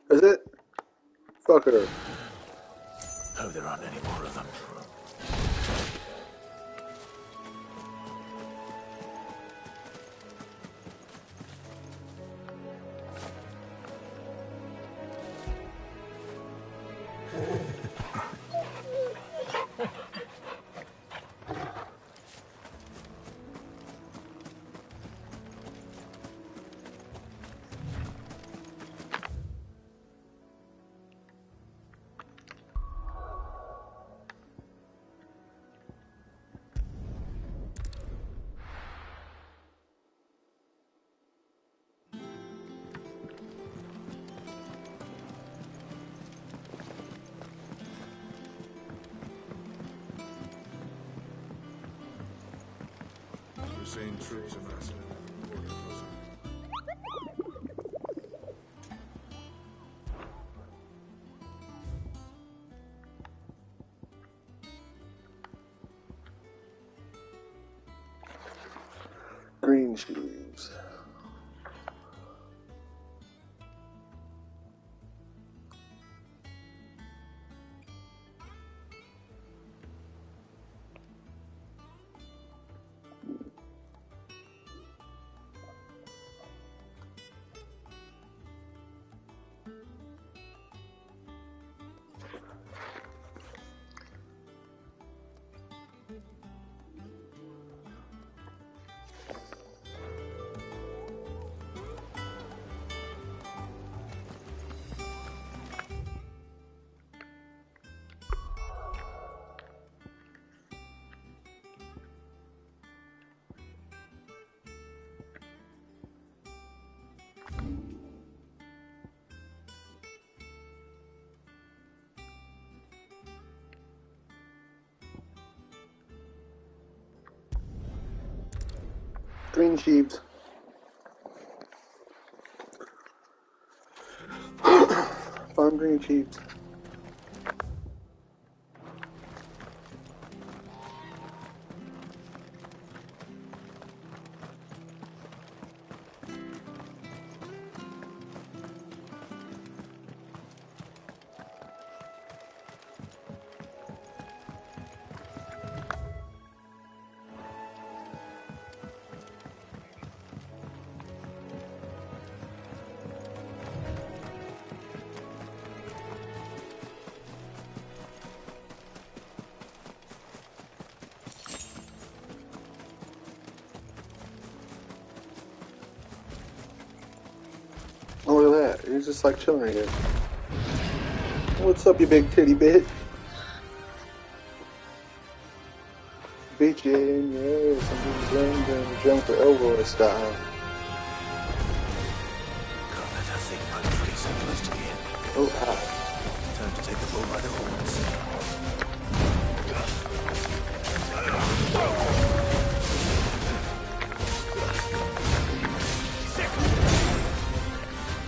Is it? Fuck her. Hope there aren't any more of them. Crusade troops amassing in the border closer. Green shoes. Green sheep. Farm green sheep. Oh, look at that. He's just like chilling again. What's up, you big titty bitch? Beat you in your ass. I'm just laying jump for Elroy style. Can't let her think I'm free so close to the end. Oh, hi. Time to take the bull by the horns.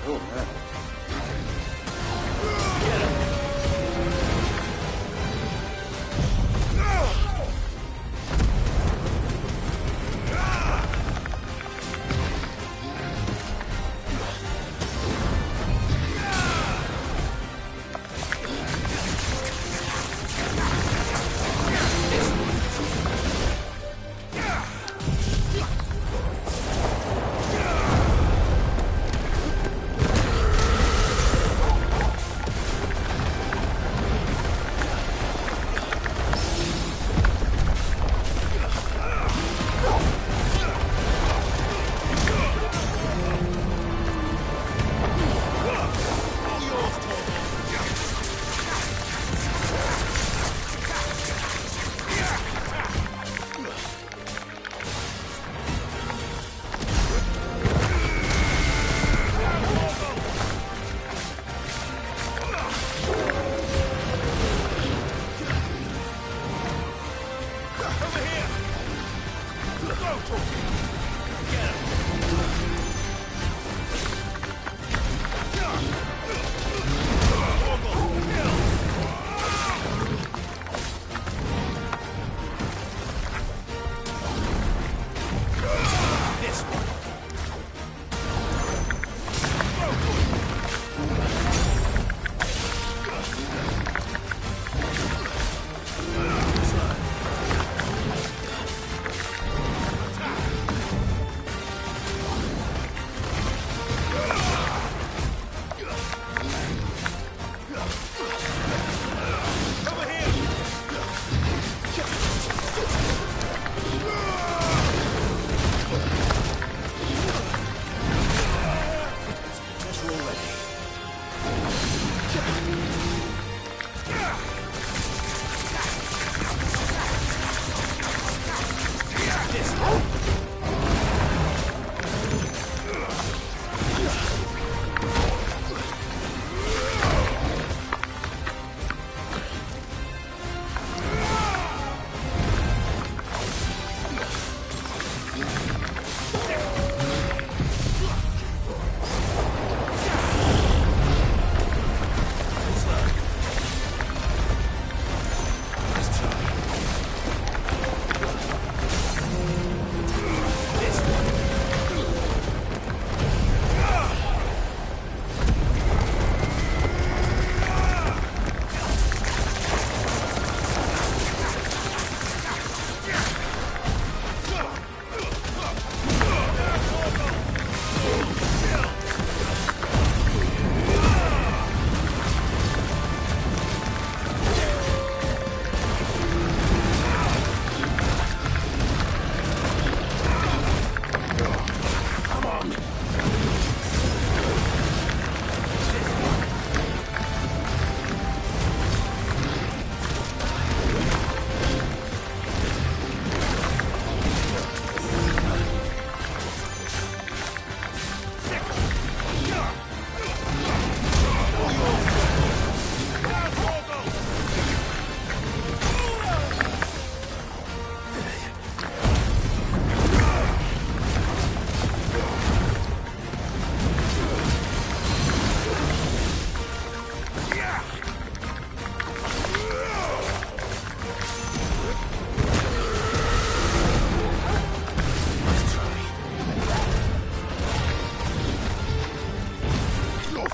Oh, man.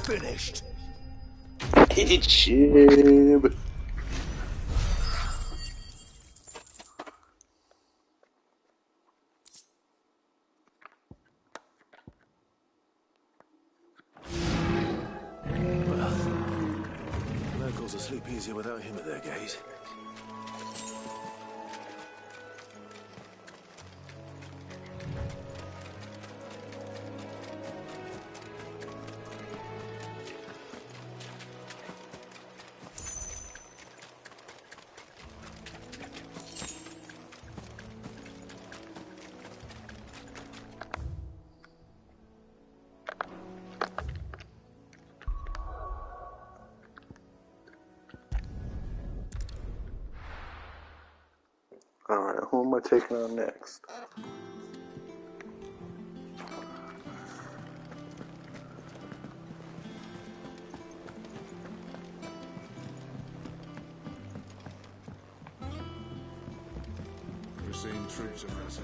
finished. Jib. Well, locals will sleep easier without him at their gate. Alright, who am I taking on next? We're seeing troops across it.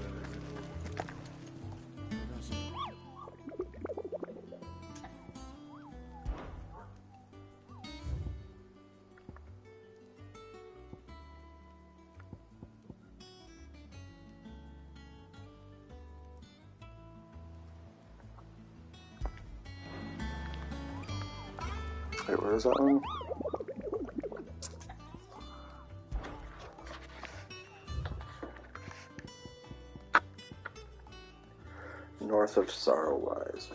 Wait, where is that one? North of Sorrowwise.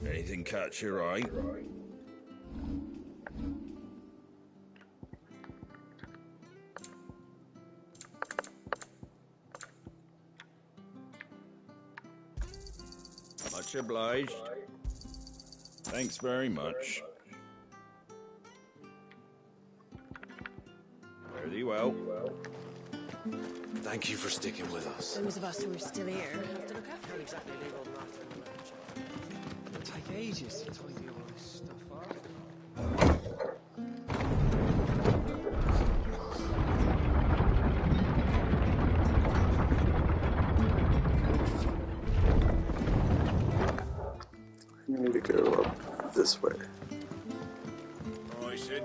Anything catch your eye? Much obliged. Thanks very much. Fare thee well. Thank you for sticking with us. Those of us who are still here have to look after Not exactly legal matter in the match. It'll take ages to tidy all this stuff up. You need to go up this way. I said.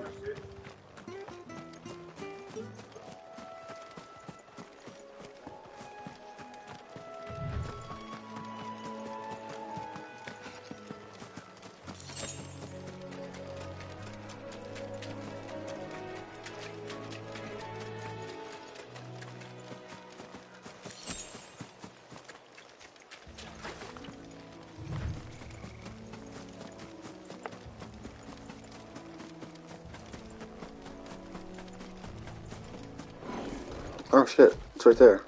Oh shit, it's right there.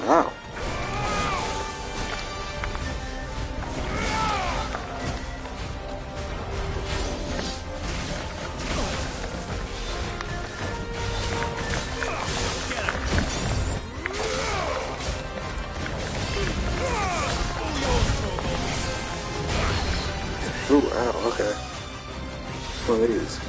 Wow. Ooh, ow, okay. One of these.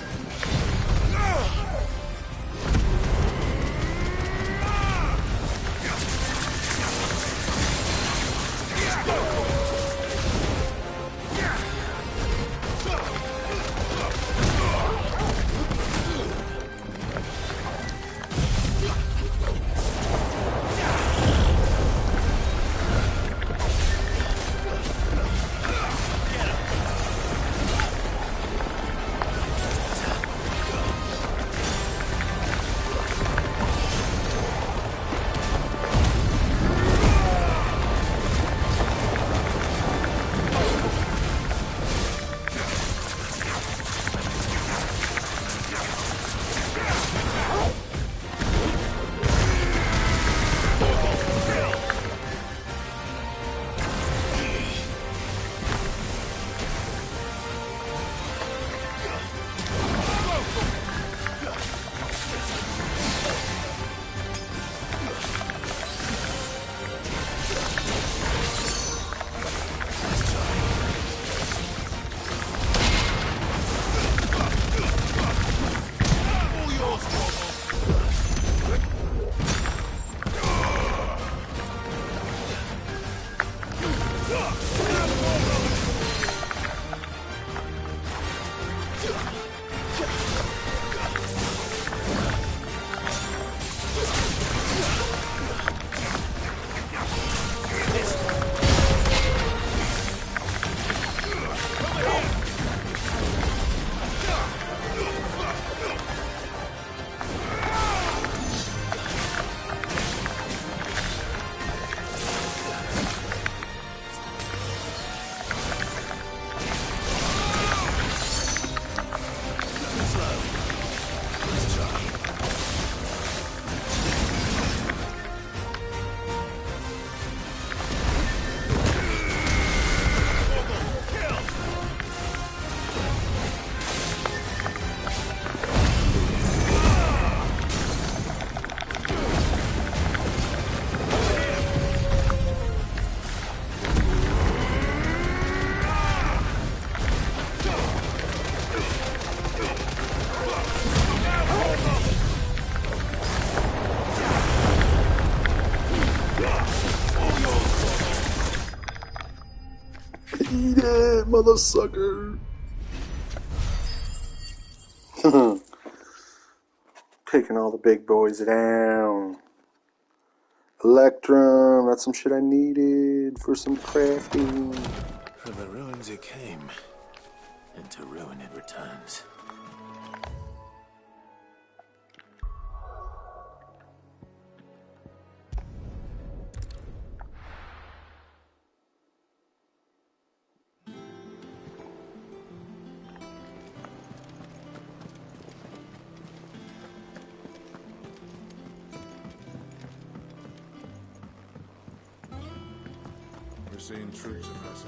Mother sucker. Taking all the big boys down. Electrum, that's some shit I needed for some crafting. From the ruins it came, and to ruin it returns. We're seeing troops of us.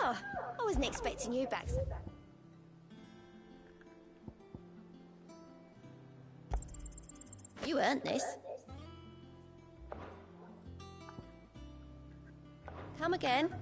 Oh, I wasn't expecting you back. You earned this. Come again.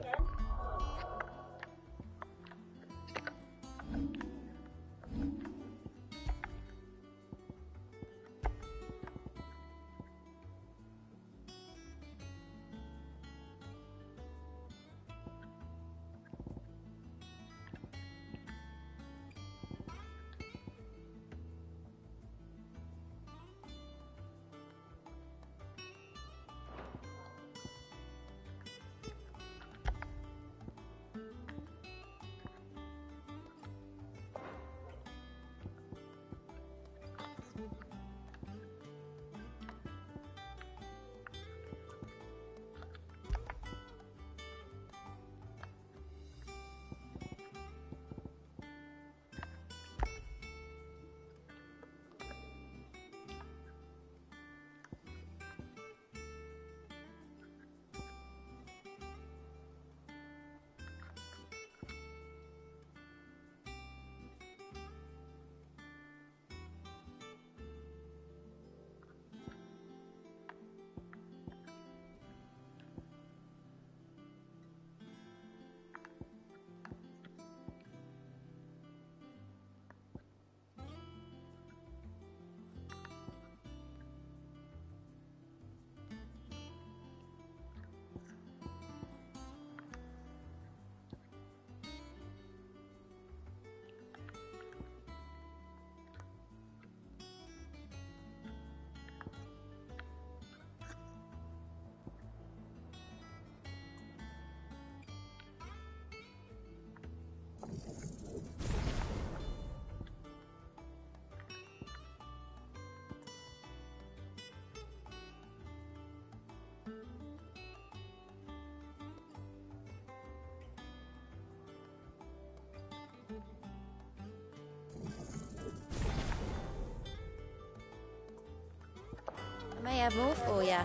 I may have more for you.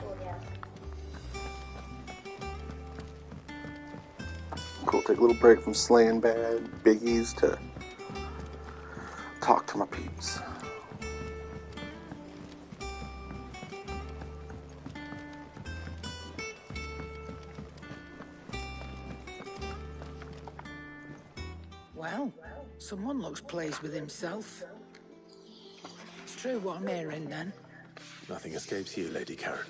Cool, take a little break from slaying bad biggies to talk to my peeps. Well, someone looks pleased with himself. It's true what I'm hearing, then. Nothing escapes you, Lady Karen.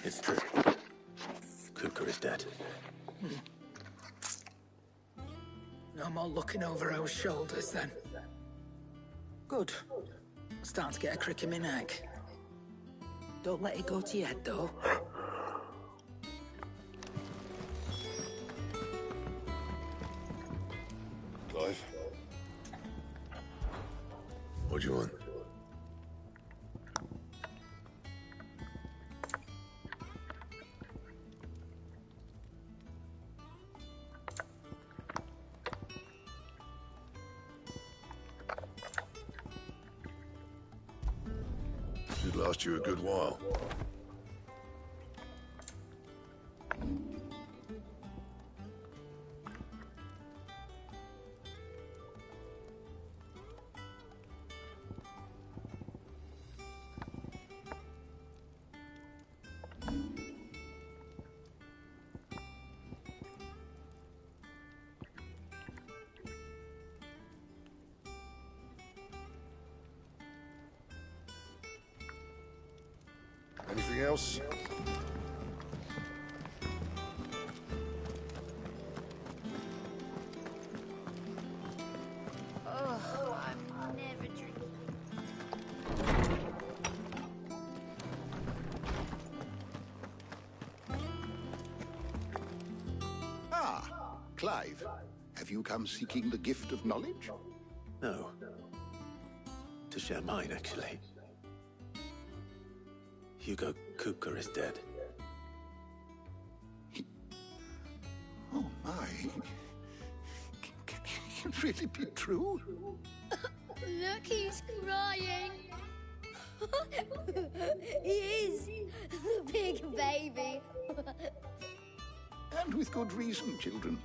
It's true. Kuka is dead. No more looking over our shoulders, then. Good. Starting to get a crick in my neck. Don't let it go to your head, though. Clive? What do you want? Should last you a good while. Anything else? Oh, I'm never drinking. Ah, Clive. Have you come seeking the gift of knowledge? No. To share mine, actually. Hugo Kupka is dead. Oh, my. Can it really be true? Look, he's crying. He is. The big baby. And with good reason, children.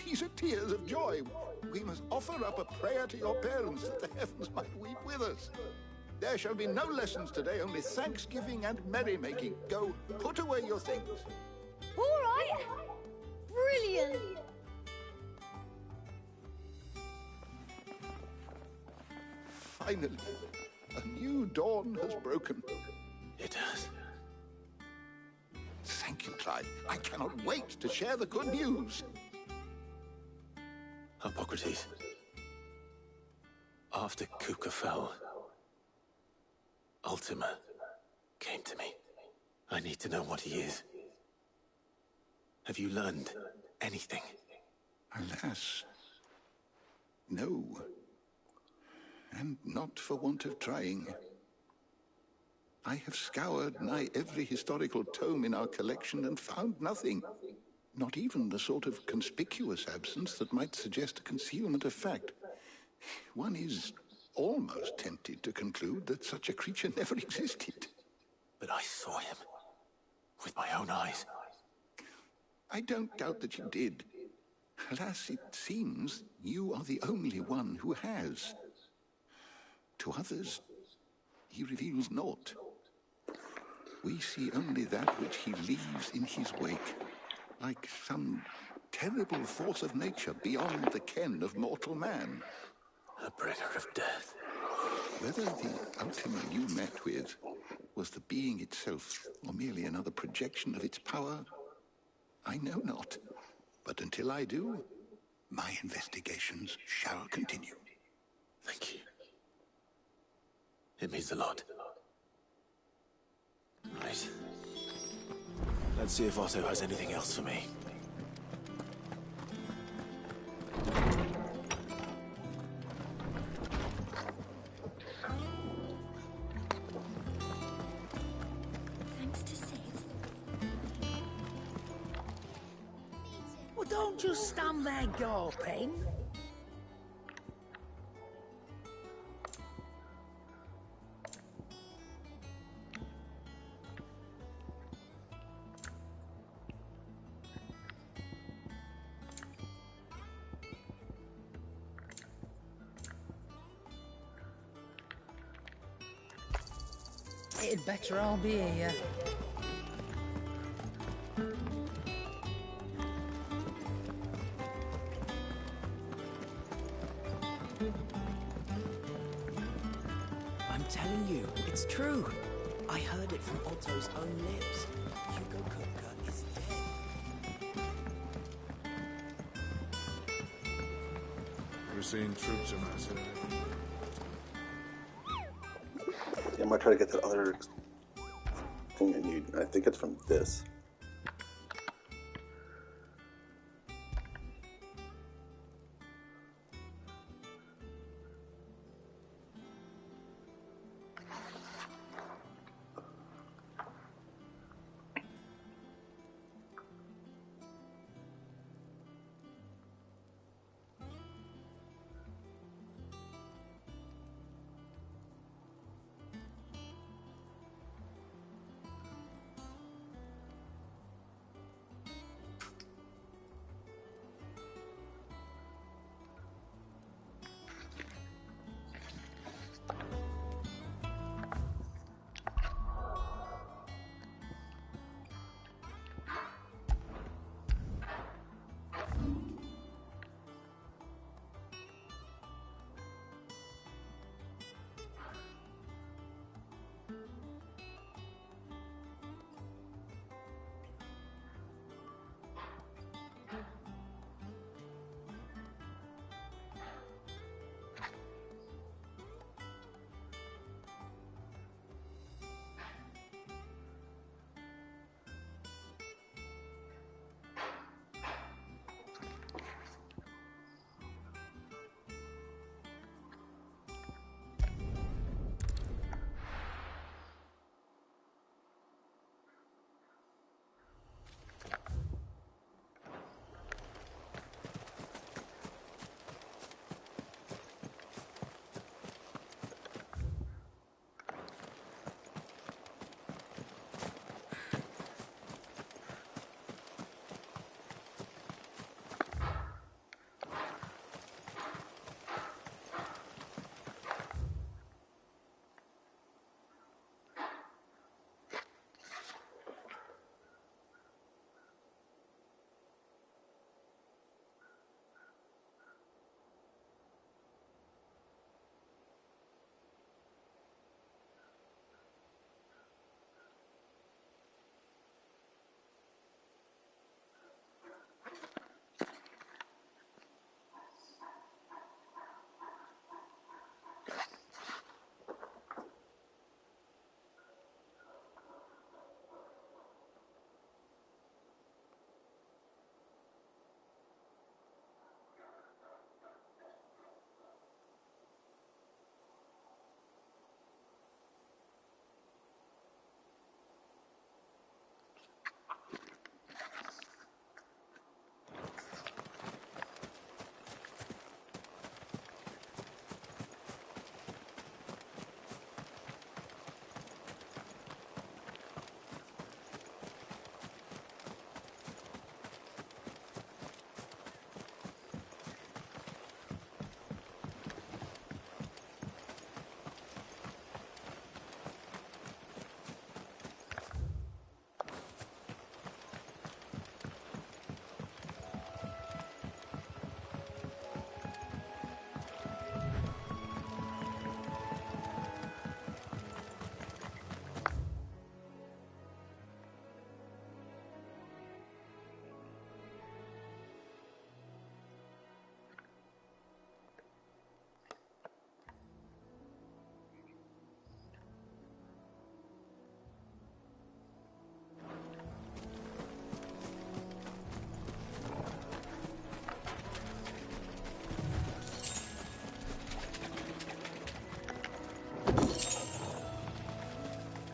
These are tears of joy. We must offer up a prayer to your parents that the heavens might weep with us. There shall be no lessons today, only thanksgiving and merrymaking. Go, put away your things. All right. Brilliant. Finally, a new dawn has broken. It has. Thank you, Clive. I cannot wait to share the good news. Hippocrates. After Kupka fell, Ultima came to me. I need to know what he is. Have you learned anything? Alas, no. And not for want of trying. I have scoured nigh every historical tome in our collection and found nothing. Not even the sort of conspicuous absence that might suggest a concealment of fact. One is almost tempted to conclude that such a creature never existed. But I saw him. With my own eyes. I don't doubt that you did. Alas, it seems you are the only one who has. To others, he reveals naught. We see only that which he leaves in his wake, like some terrible force of nature beyond the ken of mortal man. A bringer of death. Whether the Ultima you met with was the being itself, or merely another projection of its power, I know not. But until I do, my investigations shall continue. Thank you. It means a lot. Right. Let's see if Otto has anything else for me. Thanks to Sid. Well, don't just stand there gawping. It'd better all be here. I'm telling you, it's true. I heard it from Otto's own lips. Hugo Kupka is dead. seen troops amass early. Yeah, I'm gonna try to get that other thing I need. I think it's from this.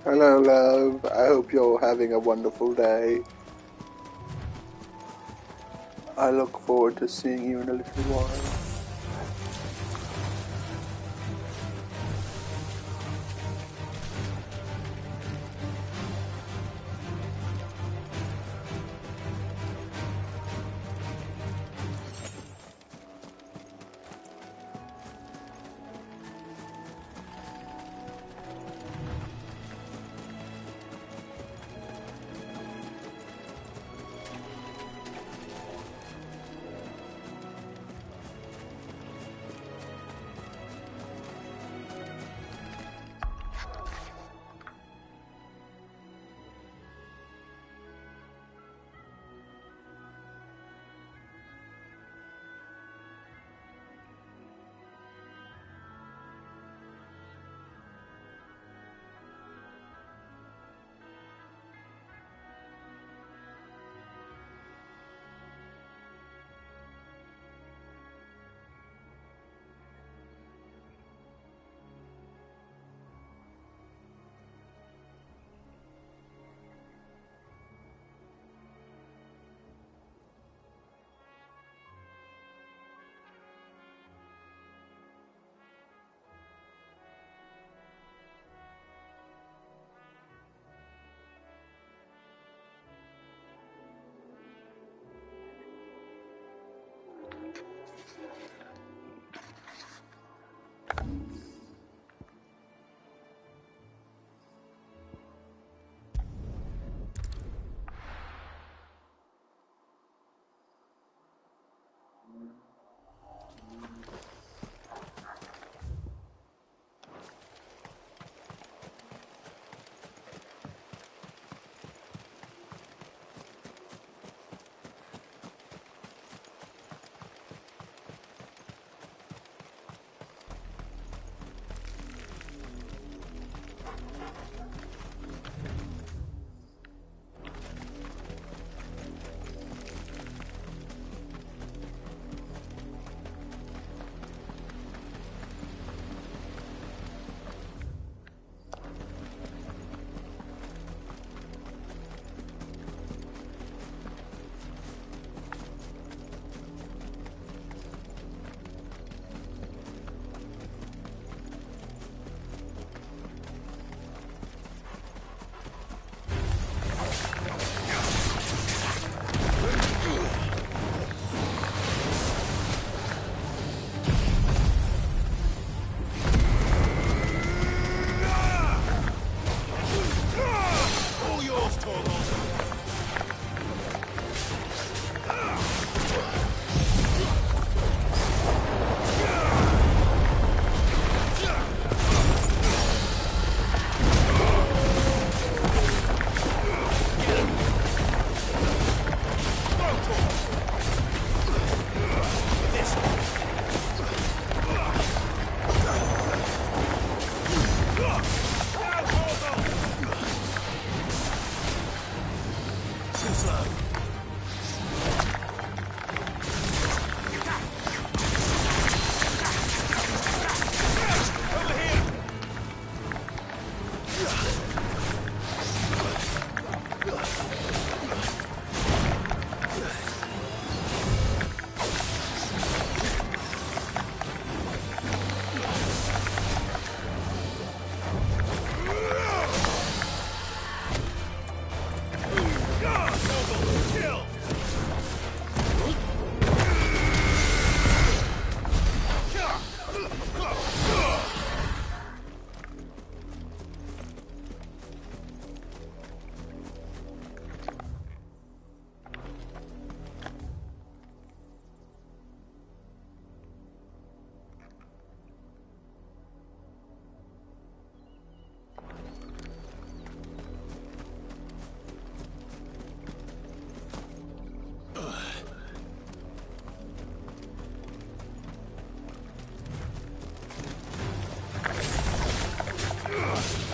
Hello, love. I hope you're having a wonderful day. I look forward to seeing you in a little while.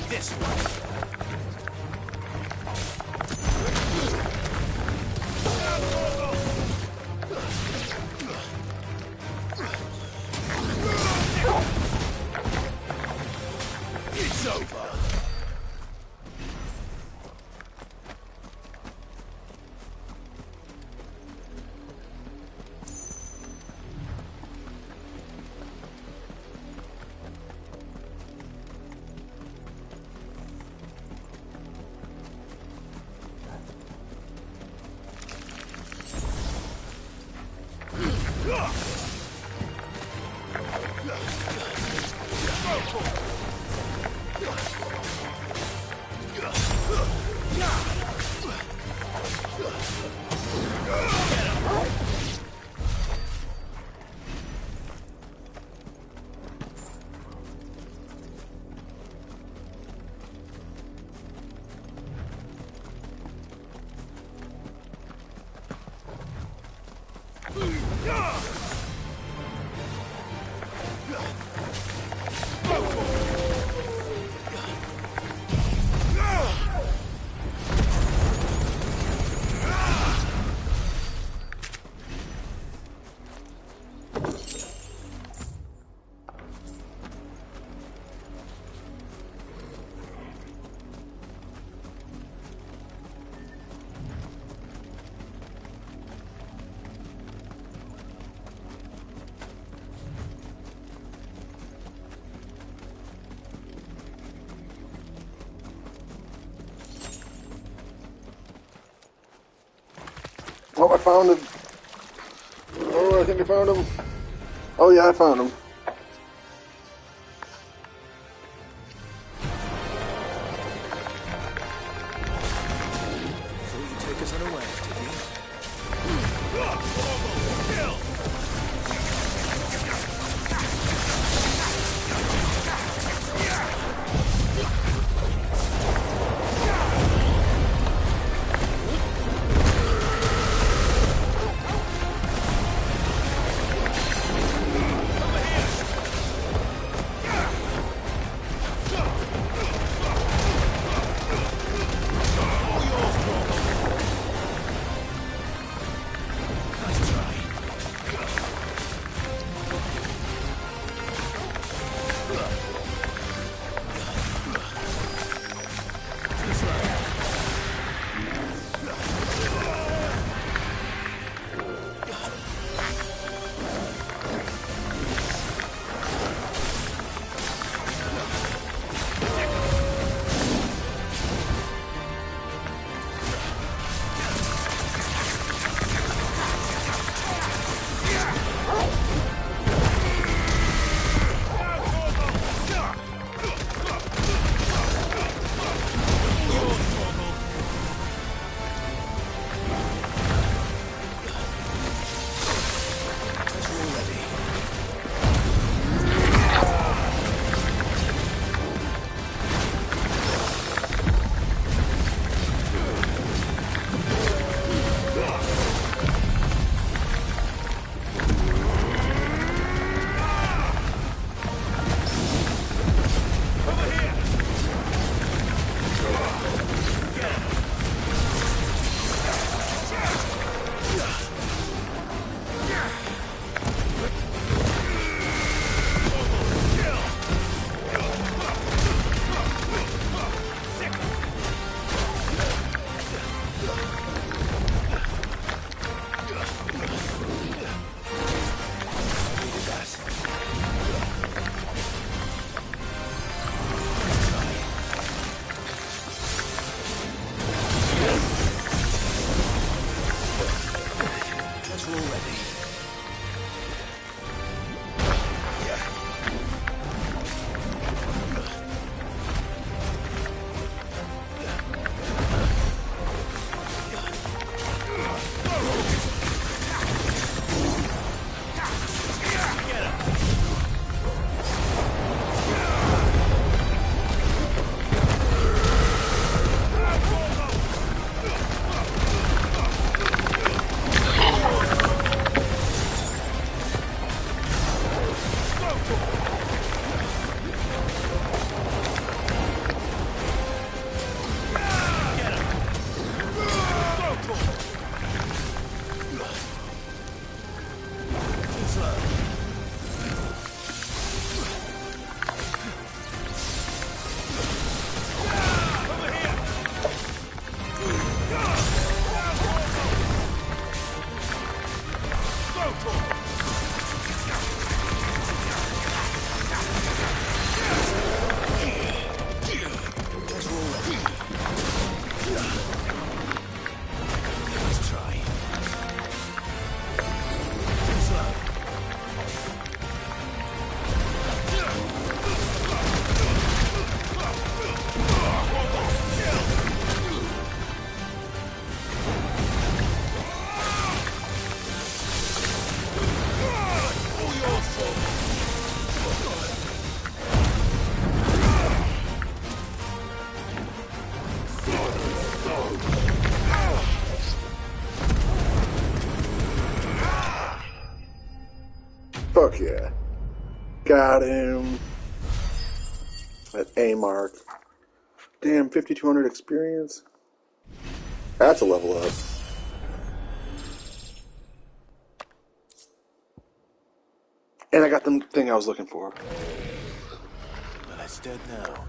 This way. It's over. Oh, I found him. Oh, I think I found him. Oh, yeah, I found him. Thought you'd take us unawares, did you? Over here! Fuck yeah. Got him. At A mark. Damn, 5,200 experience. That's a level up. And I got the thing I was looking for. But it's dead now.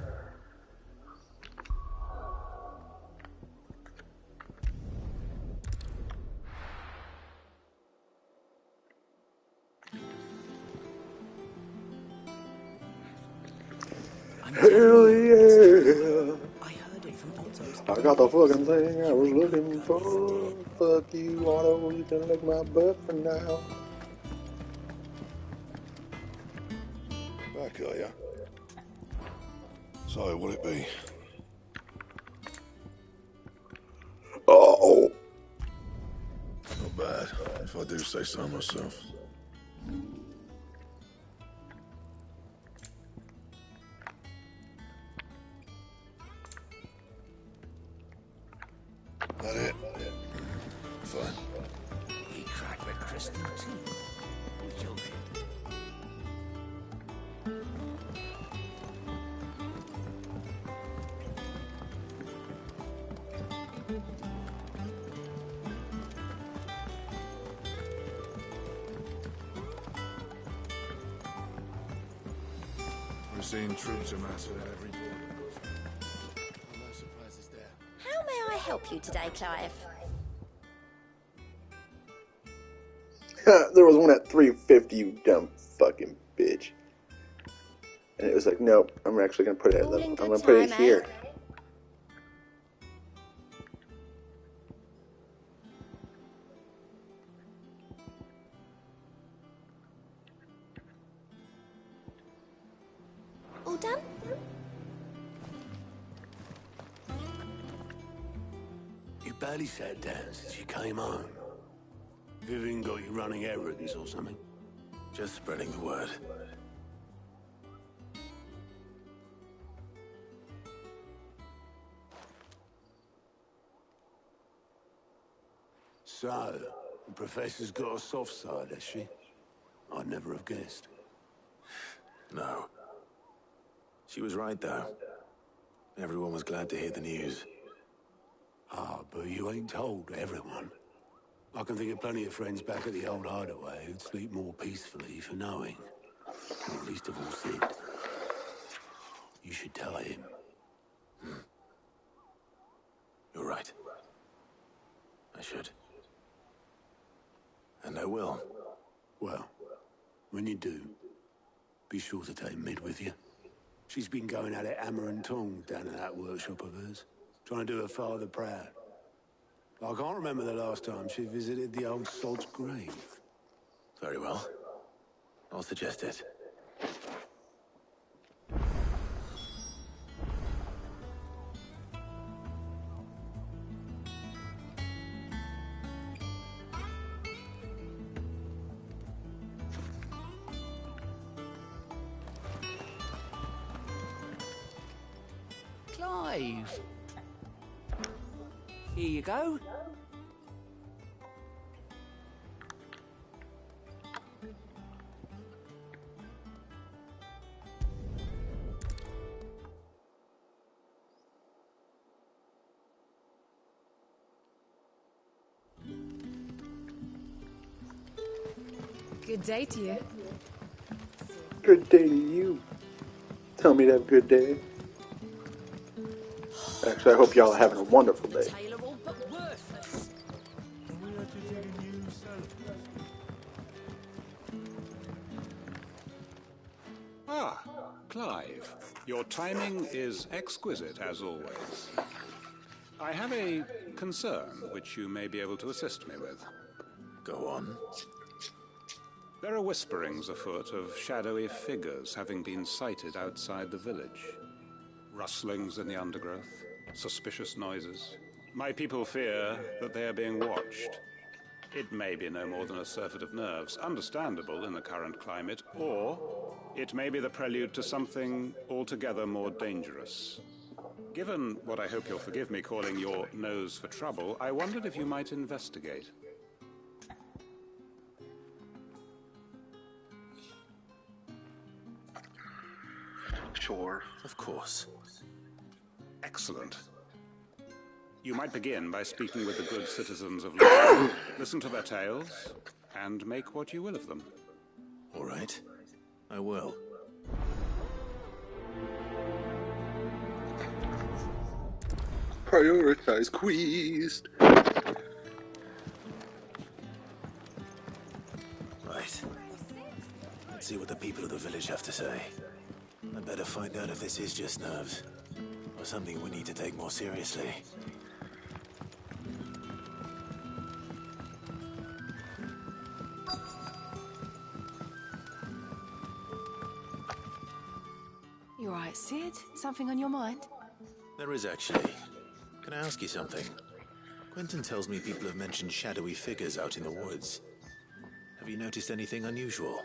Hell yeah! I heard it from Otto's. I got the fucking thing I was looking for. Fuck you, Otto. You can lick my butt for now. Back, are ya? So, what'll it be? Uh-oh. Not bad, if I do say so myself. That it? Fine. He cracked the crystal too. You joking? We're seeing troops amassing at every door. No surprises there. How may I help you today, Clive? There was one at 350, you dumb fucking bitch. And it was like, nope, I'm actually gonna put it. I'm gonna put it here. All done? You barely sat down since you came home. Vivian got you running errands or something? Just spreading the word. So, the Professor's got a soft side, has she? I'd never have guessed. No. She was right, though. Everyone was glad to hear the news. Ah, but you ain't told everyone. I can think of plenty of friends back at the old hideaway who'd sleep more peacefully for knowing. Not least of all Sid. You should tell him. You're right. I should. And I will. Well, when you do, be sure to take Mid with you. She's been going at it hammer and tongs down in that workshop of hers, trying to do her father proud. I can't remember the last time she visited the old sod's grave. Very well. I'll suggest it. Clive. Here you go. Good day to you. Good day to you. Tell me to have a good day. Actually, I hope y'all are having a wonderful day. Ah, Clive. Your timing is exquisite, as always. I have a concern which you may be able to assist me with. Go on. There are whisperings afoot of shadowy figures having been sighted outside the village. Rustlings in the undergrowth, suspicious noises. My people fear that they are being watched. It may be no more than a surfeit of nerves, understandable in the current climate, or it may be the prelude to something altogether more dangerous. Given what I hope you'll forgive me calling your nose for trouble, I wondered if you might investigate. Sure. Of course. Excellent. You might begin by speaking with the good citizens of London. Listen to their tales, and make what you will of them. All right. I will. Prioritize quiz. Right. Let's see what the people of the village have to say. I'd better find out if this is just nerves, or something we need to take more seriously. You all right, Sid? Something on your mind? There is actually. Can I ask you something? Quentin tells me people have mentioned shadowy figures out in the woods. Have you noticed anything unusual?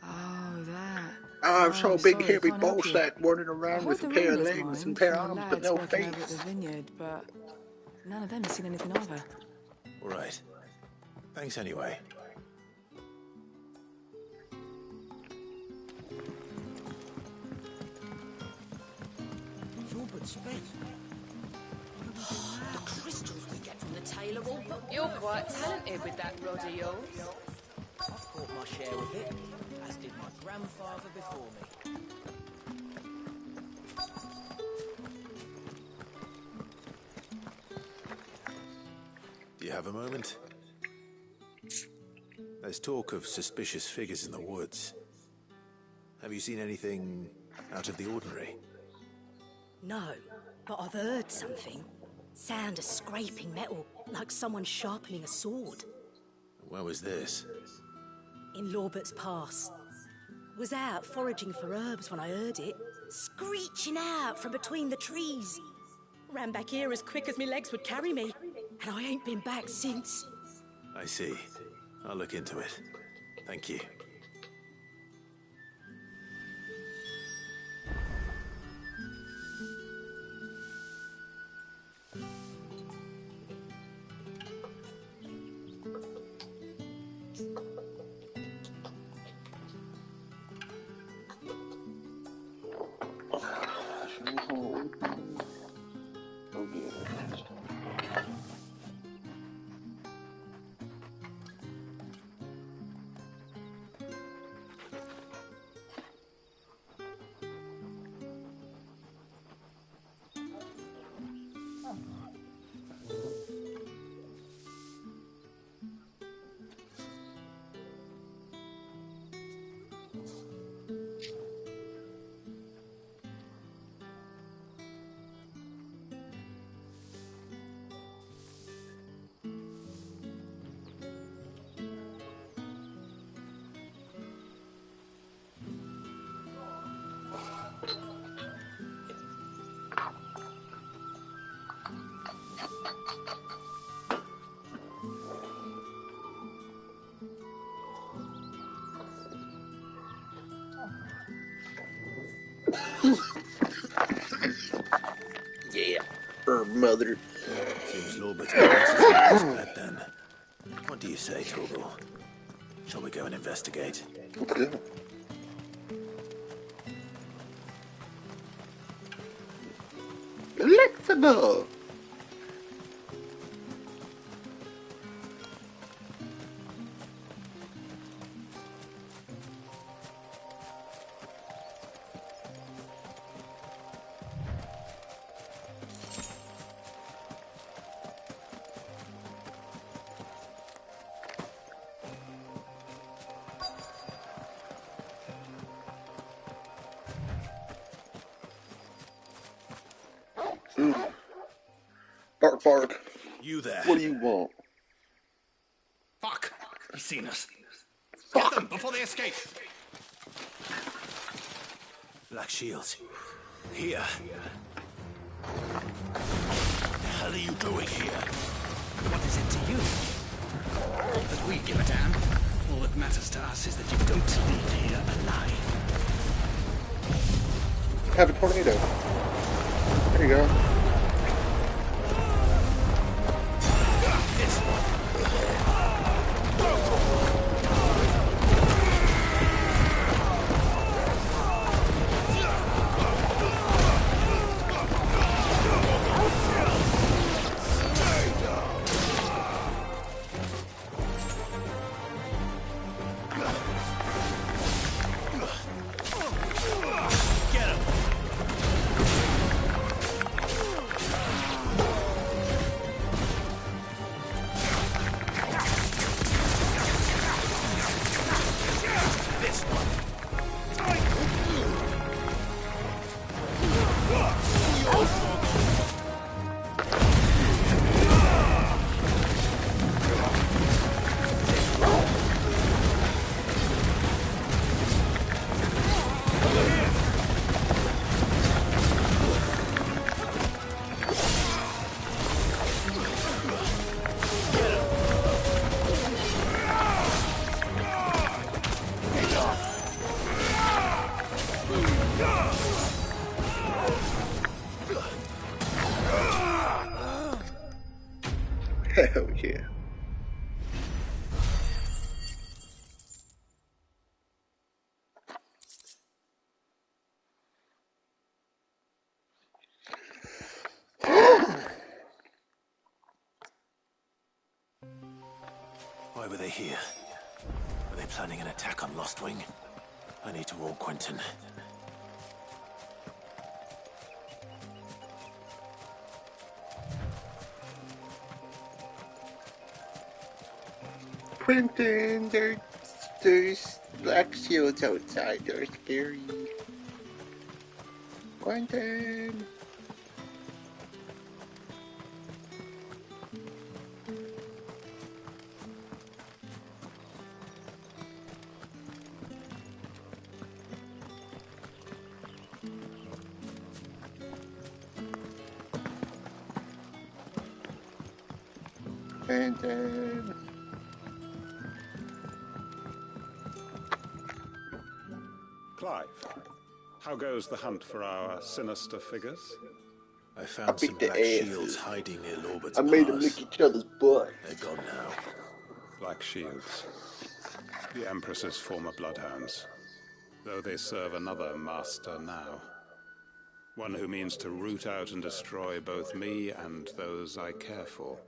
Oh, that. I'm so big, sorry, heavy can't help ball you. sack running I around heard with a the pair of rumours, legs mind, and pair of from the arms, but lads no working over at face. the vineyard, but none of them have seen anything either. All right. Thanks anyway. Robert Spence. The crystals we get from the tailor all but... You're quite talented with that rod of yours. I've caught my share with it, as did my grandfather before me. Do you have a moment? There's talk of suspicious figures in the woods. Have you seen anything out of the ordinary? No, but I've heard something. Sound of scraping metal, like someone sharpening a sword. Where was this? In Lorbert's Pass. Was out foraging for herbs when I heard it, screeching out from between the trees. Ran back here as quick as my legs would carry me, and I ain't been back since. I see. I'll look into it. Thank you. Yeah, her mother. Seems Lorbert's palace is not as bad then. What do you say, Torgal? Shall we go and investigate? Let's go. Let's go. Bark, bark. You there. What do you want? Fuck! He's seen us. Get them before they escape. Black shields. Here. The hell are you doing here? What is it to you? Not that we give a damn. All that matters to us is that you don't leave here alive. Have a tornado. There you go. This one. Hell yeah. Why were they here? Were they planning an attack on Lostwing? I need to warn Quentin. Quentin, there's black shields outside. They're scary. Quentin. Quentin. Clive, how goes the hunt for our sinister figures? I found some black shields hiding near Lorbert's I made them lick each other's butt. They're gone now. Black shields. The Empress's former bloodhounds. Though they serve another master now. One who means to root out and destroy both me and those I care for.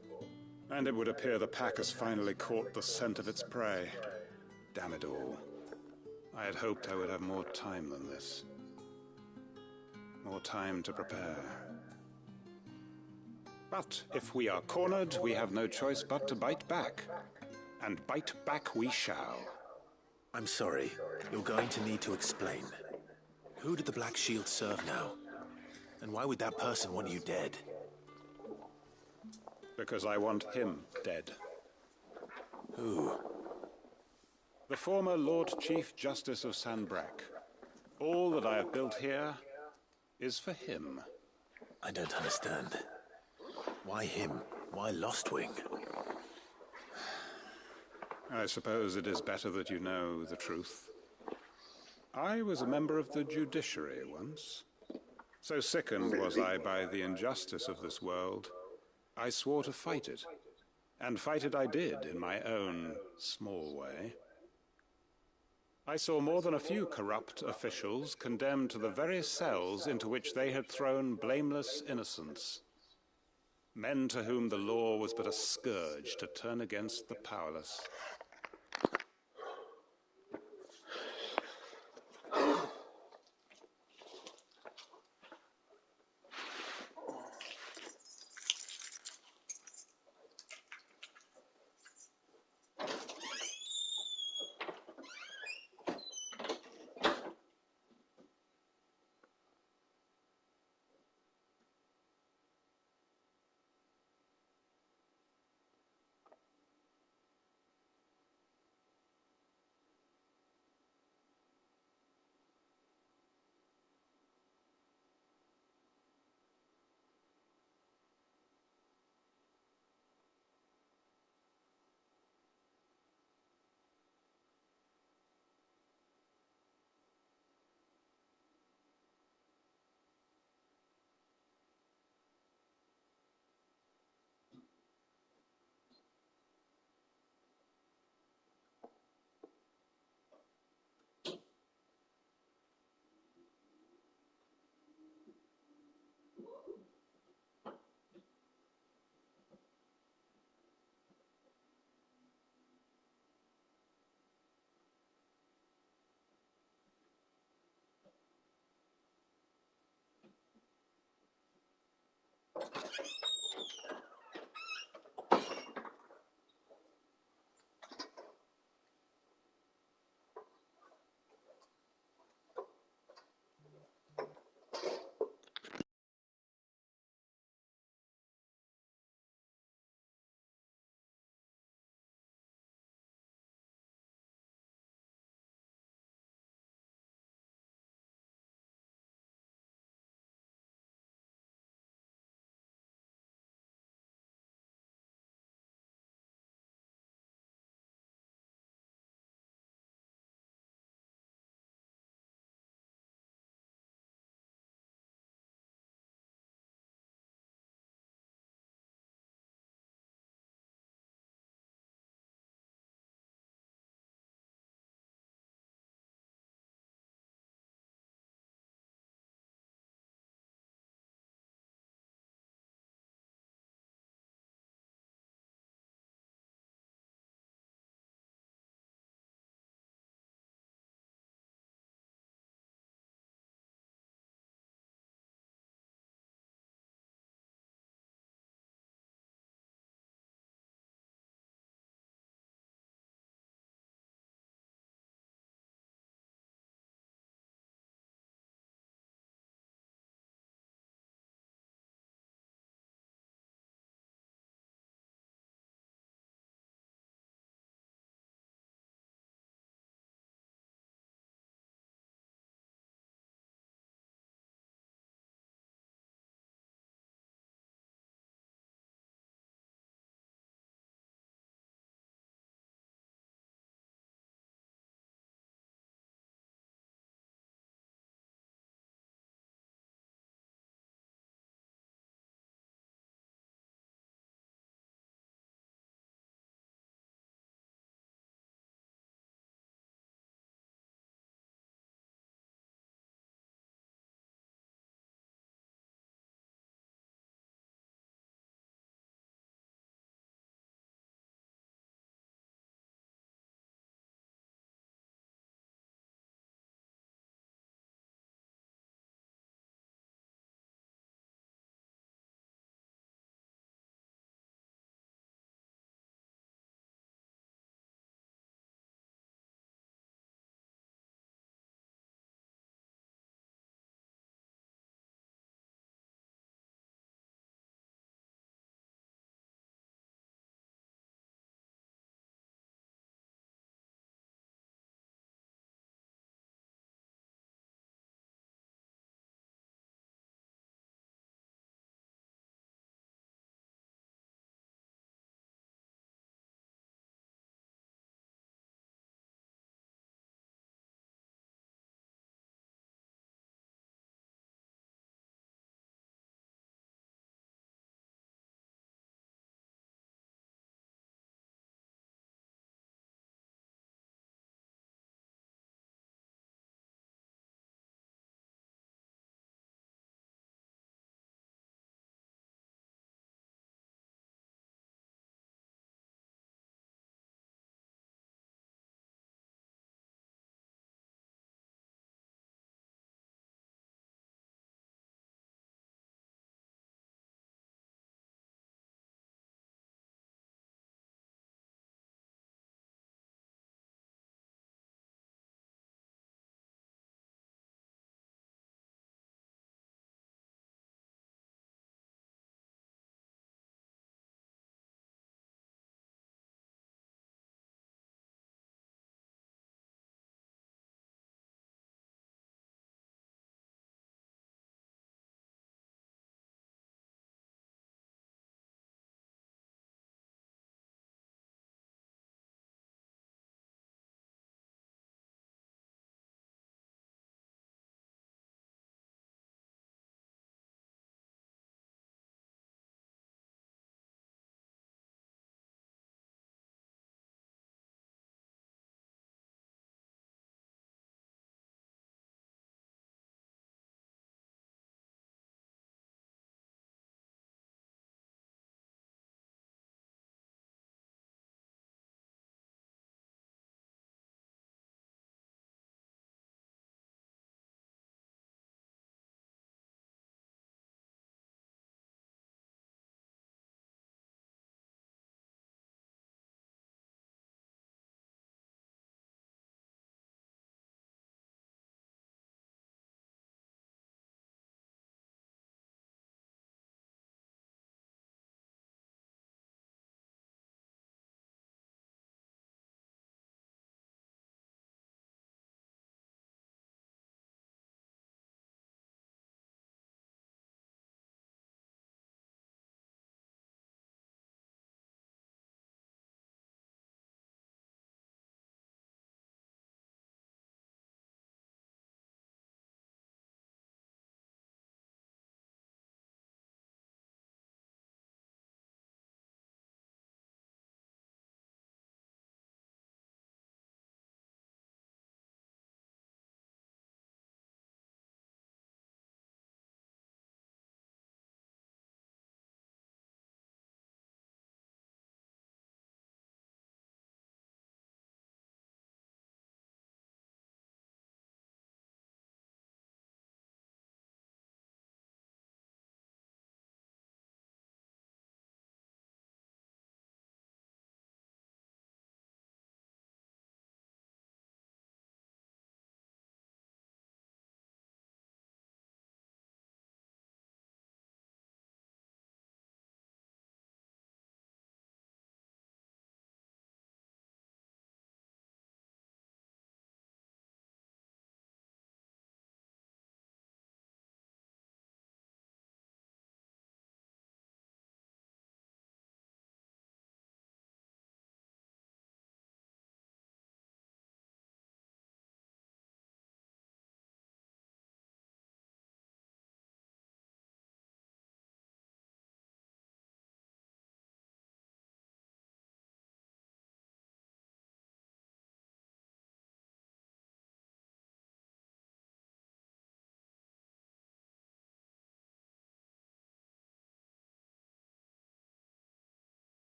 And it would appear the pack has finally caught the scent of its prey. Damn it all. I had hoped I would have more time than this. More time to prepare. But if we are cornered, we have no choice but to bite back. And bite back we shall. I'm sorry. You're going to need to explain. Who did the Black Shield serve now? And why would that person want you dead? Because I want him dead. Who? The former Lord Chief Justice of Sanbreque. All that I have built here is for him. I don't understand. Why him? Why Lostwing? I suppose it is better that you know the truth. I was a member of the judiciary once. So sickened was I by the injustice of this world, I swore to fight it. And fight it I did in my own small way. I saw more than a few corrupt officials condemned to the very cells into which they had thrown blameless innocents. Men to whom the law was but a scourge to turn against the powerless.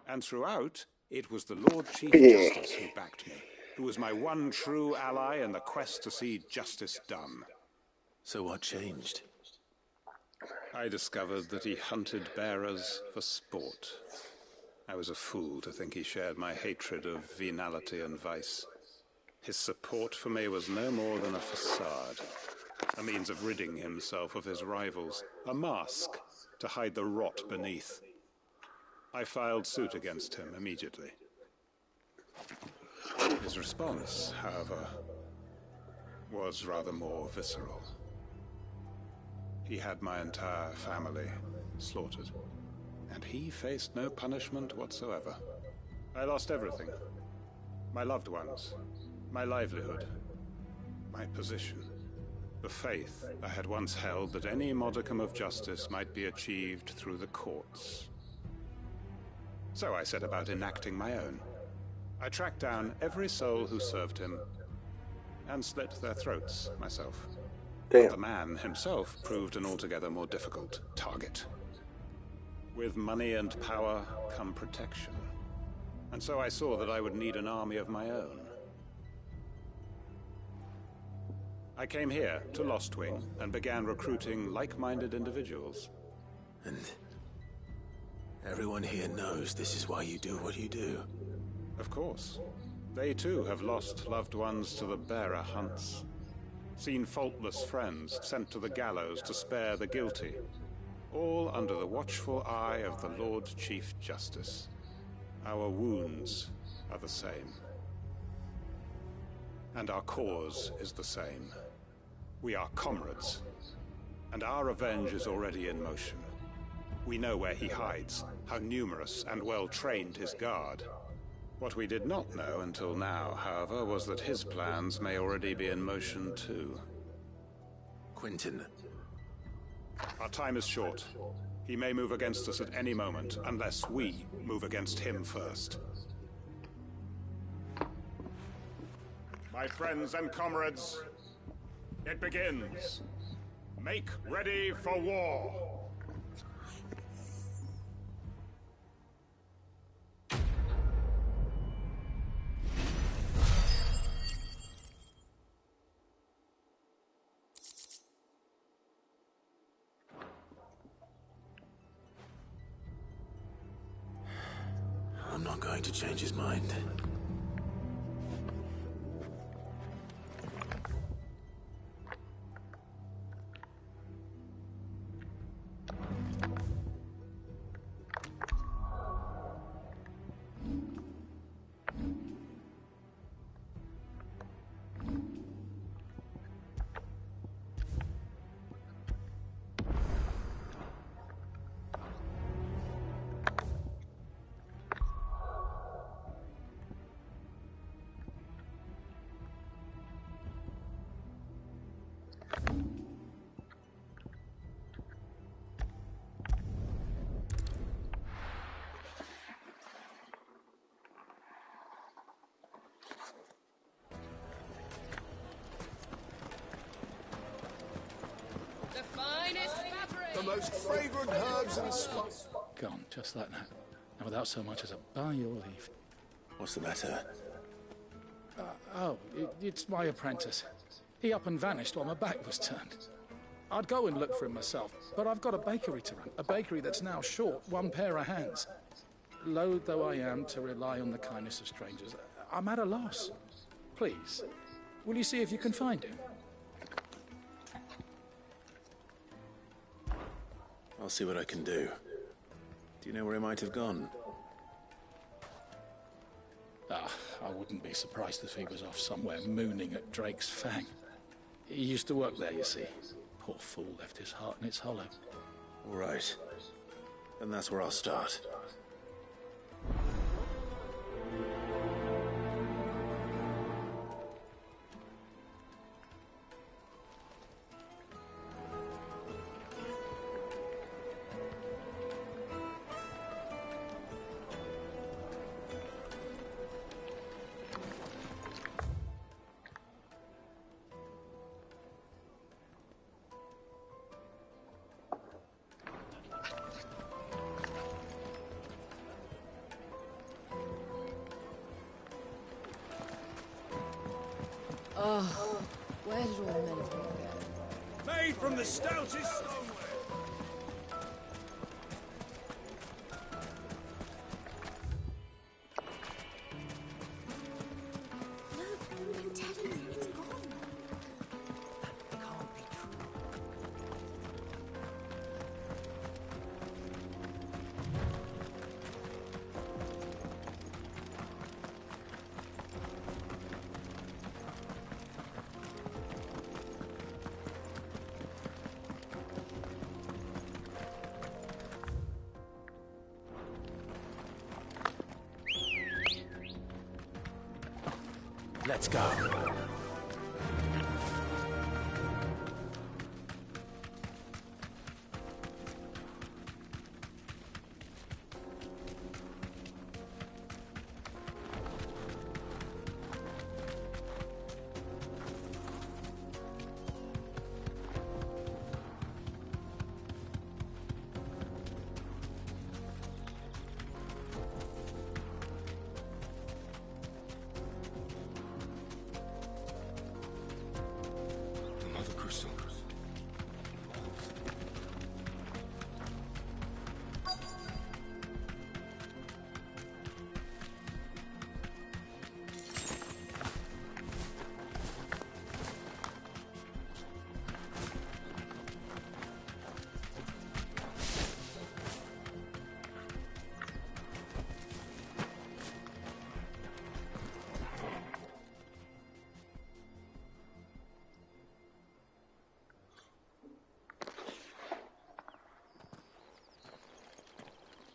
And throughout, it was the Lord Chief Justice who backed me, who was my one true ally in the quest to see justice done. So what changed? I discovered that he hunted bearers for sport. I was a fool to think he shared my hatred of venality and vice. His support for me was no more than a facade, a means of ridding himself of his rivals, a mask to hide the rot beneath. I filed suit against him immediately. His response, however, was rather more visceral. He had my entire family slaughtered, and he faced no punishment whatsoever. I lost everything. My loved ones, my livelihood, my position, the faith I had once held that any modicum of justice might be achieved through the courts. So I set about enacting my own. I tracked down every soul who served him, and slit their throats myself. But the man himself proved an altogether more difficult target. With money and power come protection. And so I saw that I would need an army of my own. I came here to Lostwing and began recruiting like-minded individuals. And everyone here knows this is why you do what you do. Of course. They too have lost loved ones to the bearer hunts. Seen faultless friends sent to the gallows to spare the guilty. All under the watchful eye of the Lord Chief Justice. Our wounds are the same. And our cause is the same. We are comrades. And our revenge is already in motion. We know where he hides, how numerous and well-trained his guard. What we did not know until now, however, was that his plans may already be in motion too. Quentin. Our time is short. He may move against us at any moment, unless we move against him first. My friends and comrades, it begins. Make ready for war. I'm not going to change his mind. The most fragrant herbs and spices. Gone, just like that. And without so much as a by your leave. What's the matter? It's my apprentice. He up and vanished while my back was turned. I'd go and look for him myself, but I've got a bakery to run. A bakery that's now short one pair of hands. Loath though I am to rely on the kindness of strangers, I'm at a loss. Please, will you see if you can find him? I'll see what I can do. Do you know where he might have gone? I wouldn't be surprised if he was off somewhere mooning at Drake's Fang. He used to work there, you see. Poor fool left his heart in its hollow. All right. Then that's where I'll start. Oh, where did all the men of them go? Made from the stoutest stoneware. I'm telling you, it's gone. That can't be true. Let's go. Mother Crystal.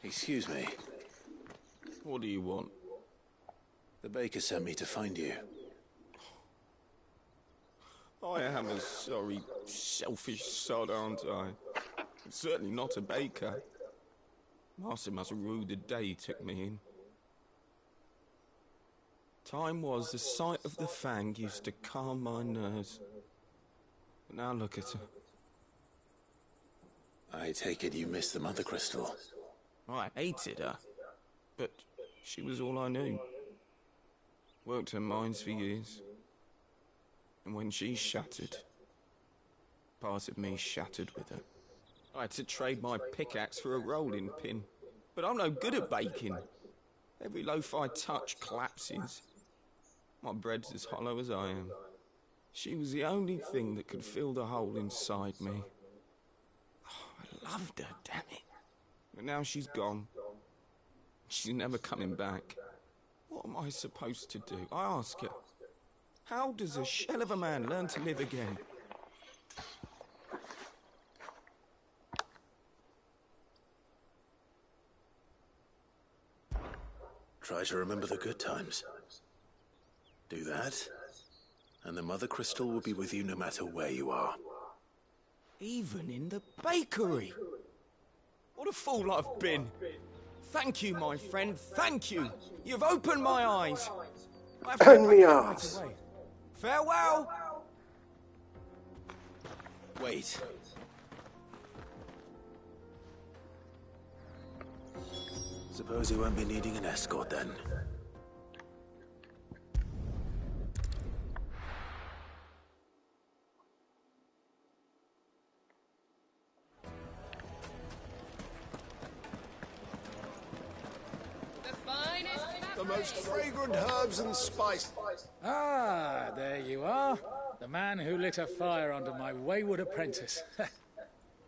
Excuse me. What do you want? The baker sent me to find you. I am a sorry, selfish sod, aren't I? Certainly not a baker. Master must rue the day he took me in. Time was the sight of the fang used to calm my nerves. But now look at her. I take it you missed the Mother Crystal. I hated her, but she was all I knew. Worked her mines for years. And when she shattered, part of me shattered with her. I had to trade my pickaxe for a rolling pin, but I'm no good at baking. Every loaf I touch collapses. My bread's as hollow as I am. She was the only thing that could fill the hole inside me. Oh, I loved her, damn it. But now she's gone. She's never coming back. What am I supposed to do? I ask her. How does a shell of a man learn to live again? Try to remember the good times. Do that, and the Mother Crystal will be with you no matter where you are. Even in the bakery. What a fool I've been. Thank you, my friend, thank you. You've opened my eyes. I have to And me get back eyes. right away. Farewell. Wait. Suppose you won't be needing an escort then. The most fragrant herbs and spice. Ah, there you are. The man who lit a fire under my wayward apprentice.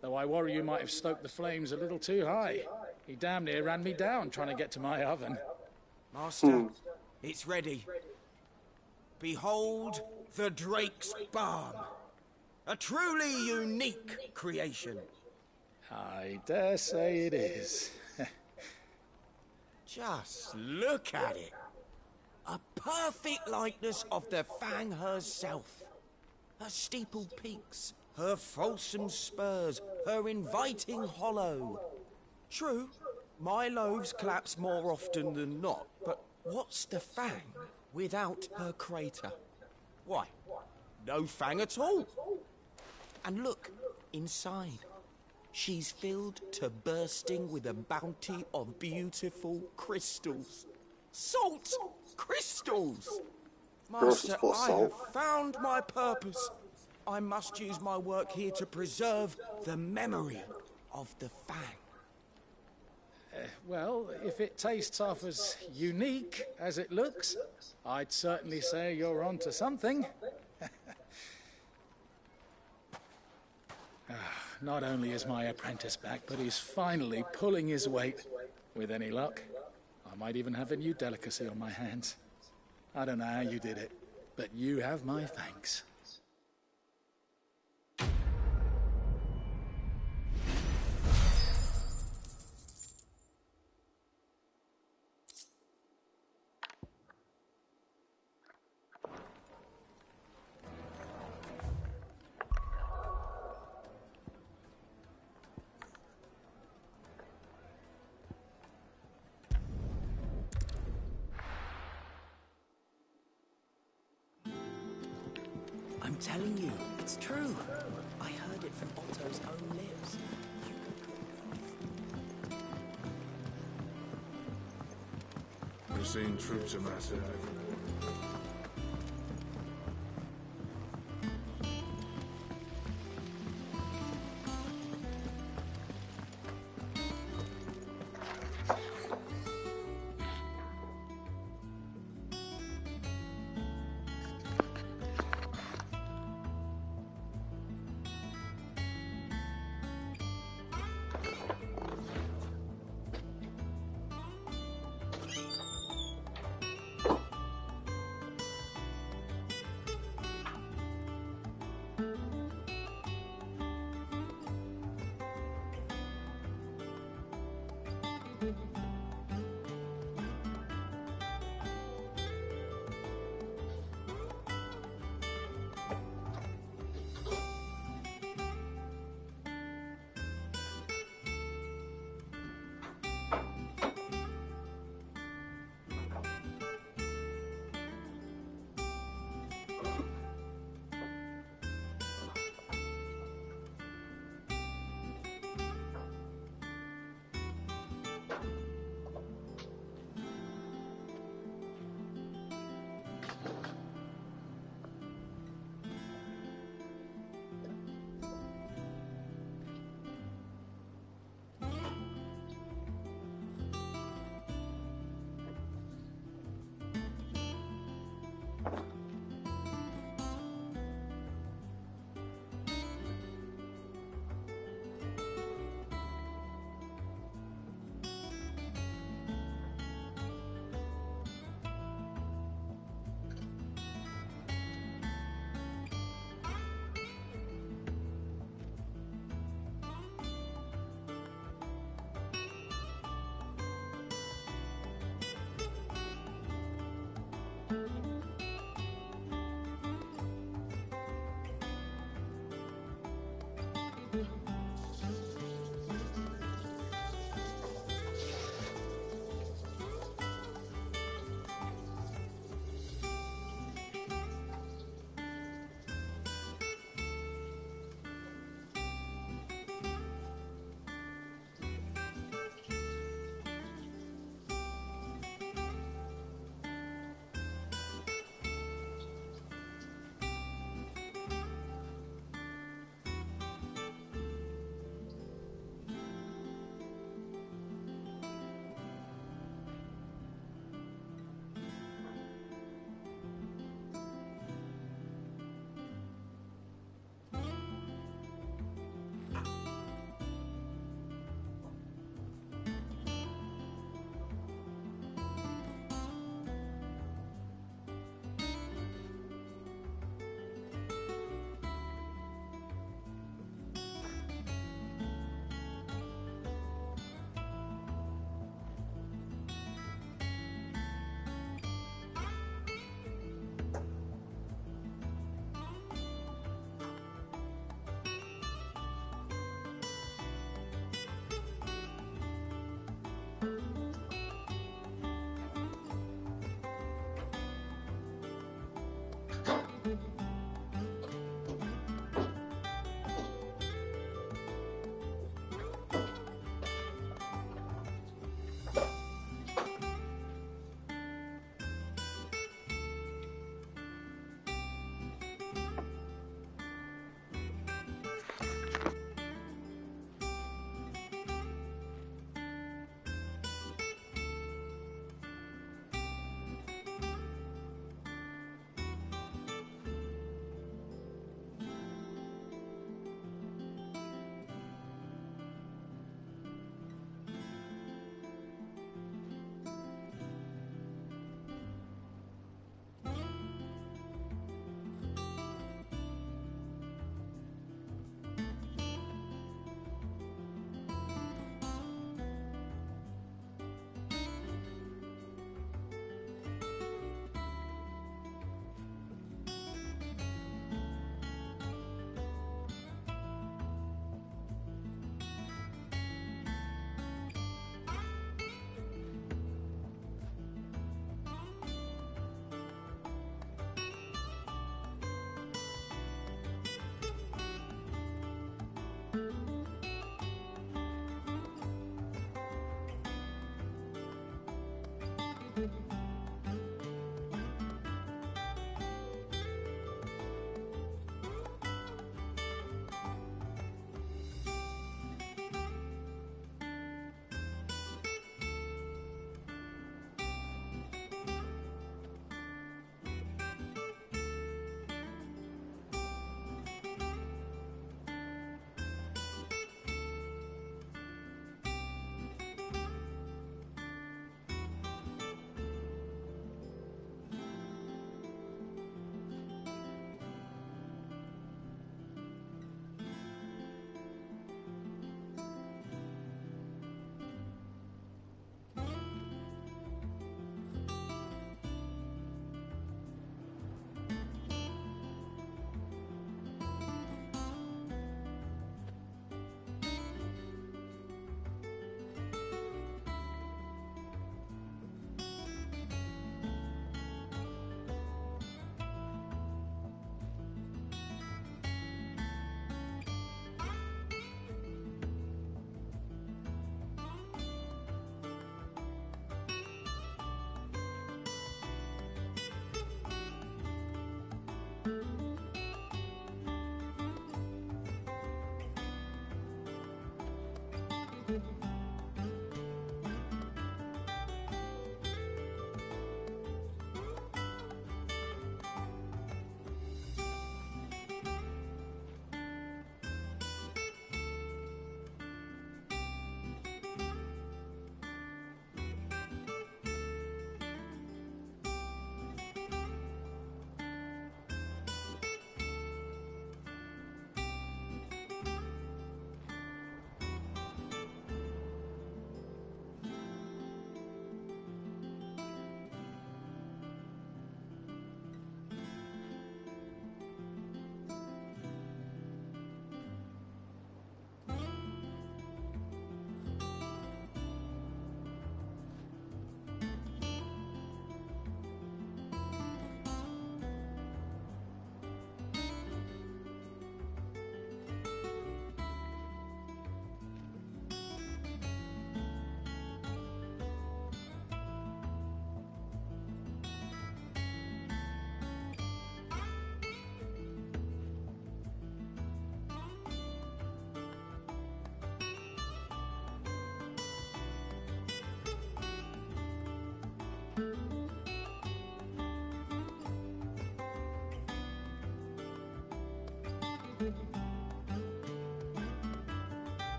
Though I worry you might have stoked the flames a little too high. He damn near ran me down trying to get to my oven. Master, it's ready. Behold the Drake's Balm. A truly unique creation. I dare say it is. Just look at it. A perfect likeness of the Fang herself. Her steeple peaks, her fulsome spurs, her inviting hollow. True, my loaves collapse more often than not, but what's the Fang without her crater? Why, no Fang at all. And look, inside. She's filled to bursting with a bounty of beautiful crystals. Salt crystals! Gross is Master, full of I salt. have found my purpose. I must use my work here to preserve the memory of the Fang. Well, if it tastes half as unique as it looks, I'd certainly say you're onto something. Not only is my apprentice back, but he's finally pulling his weight. With any luck, I might even have a new delicacy on my hands. I don't know how you did it, but you have my thanks. I'm telling you, it's true. I heard it from Otto's own lips. We've seen troops amass here.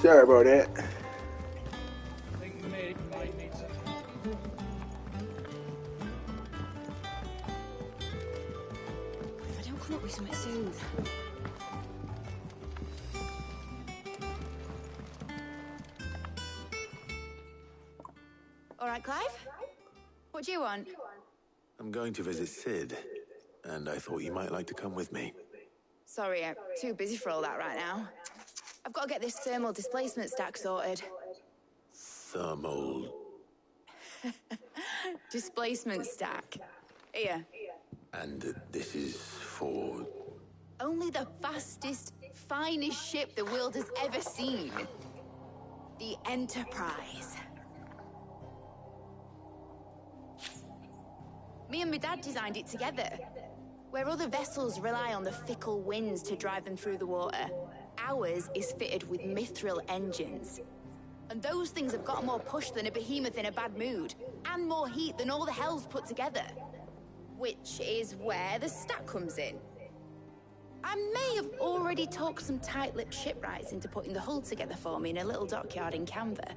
Sorry about that. If I don't come up with something soon. All right, Clive? What do you want? I'm going to visit Sid, and I thought you might like to come with me. Sorry, I'm too busy for all that right now. I've got to get this thermal displacement stack sorted. Thermal... Displacement stack. Here. And this is for... Only the fastest, finest ship the world has ever seen. The Enterprise. Me and my dad designed it together. Where other vessels rely on the fickle winds to drive them through the water, ours is fitted with mithril engines. And those things have got more push than a behemoth in a bad mood, and more heat than all the hells put together. Which is where the stack comes in. I may have already talked some tight-lipped shipwrights into putting the hull together for me in a little dockyard in Canva.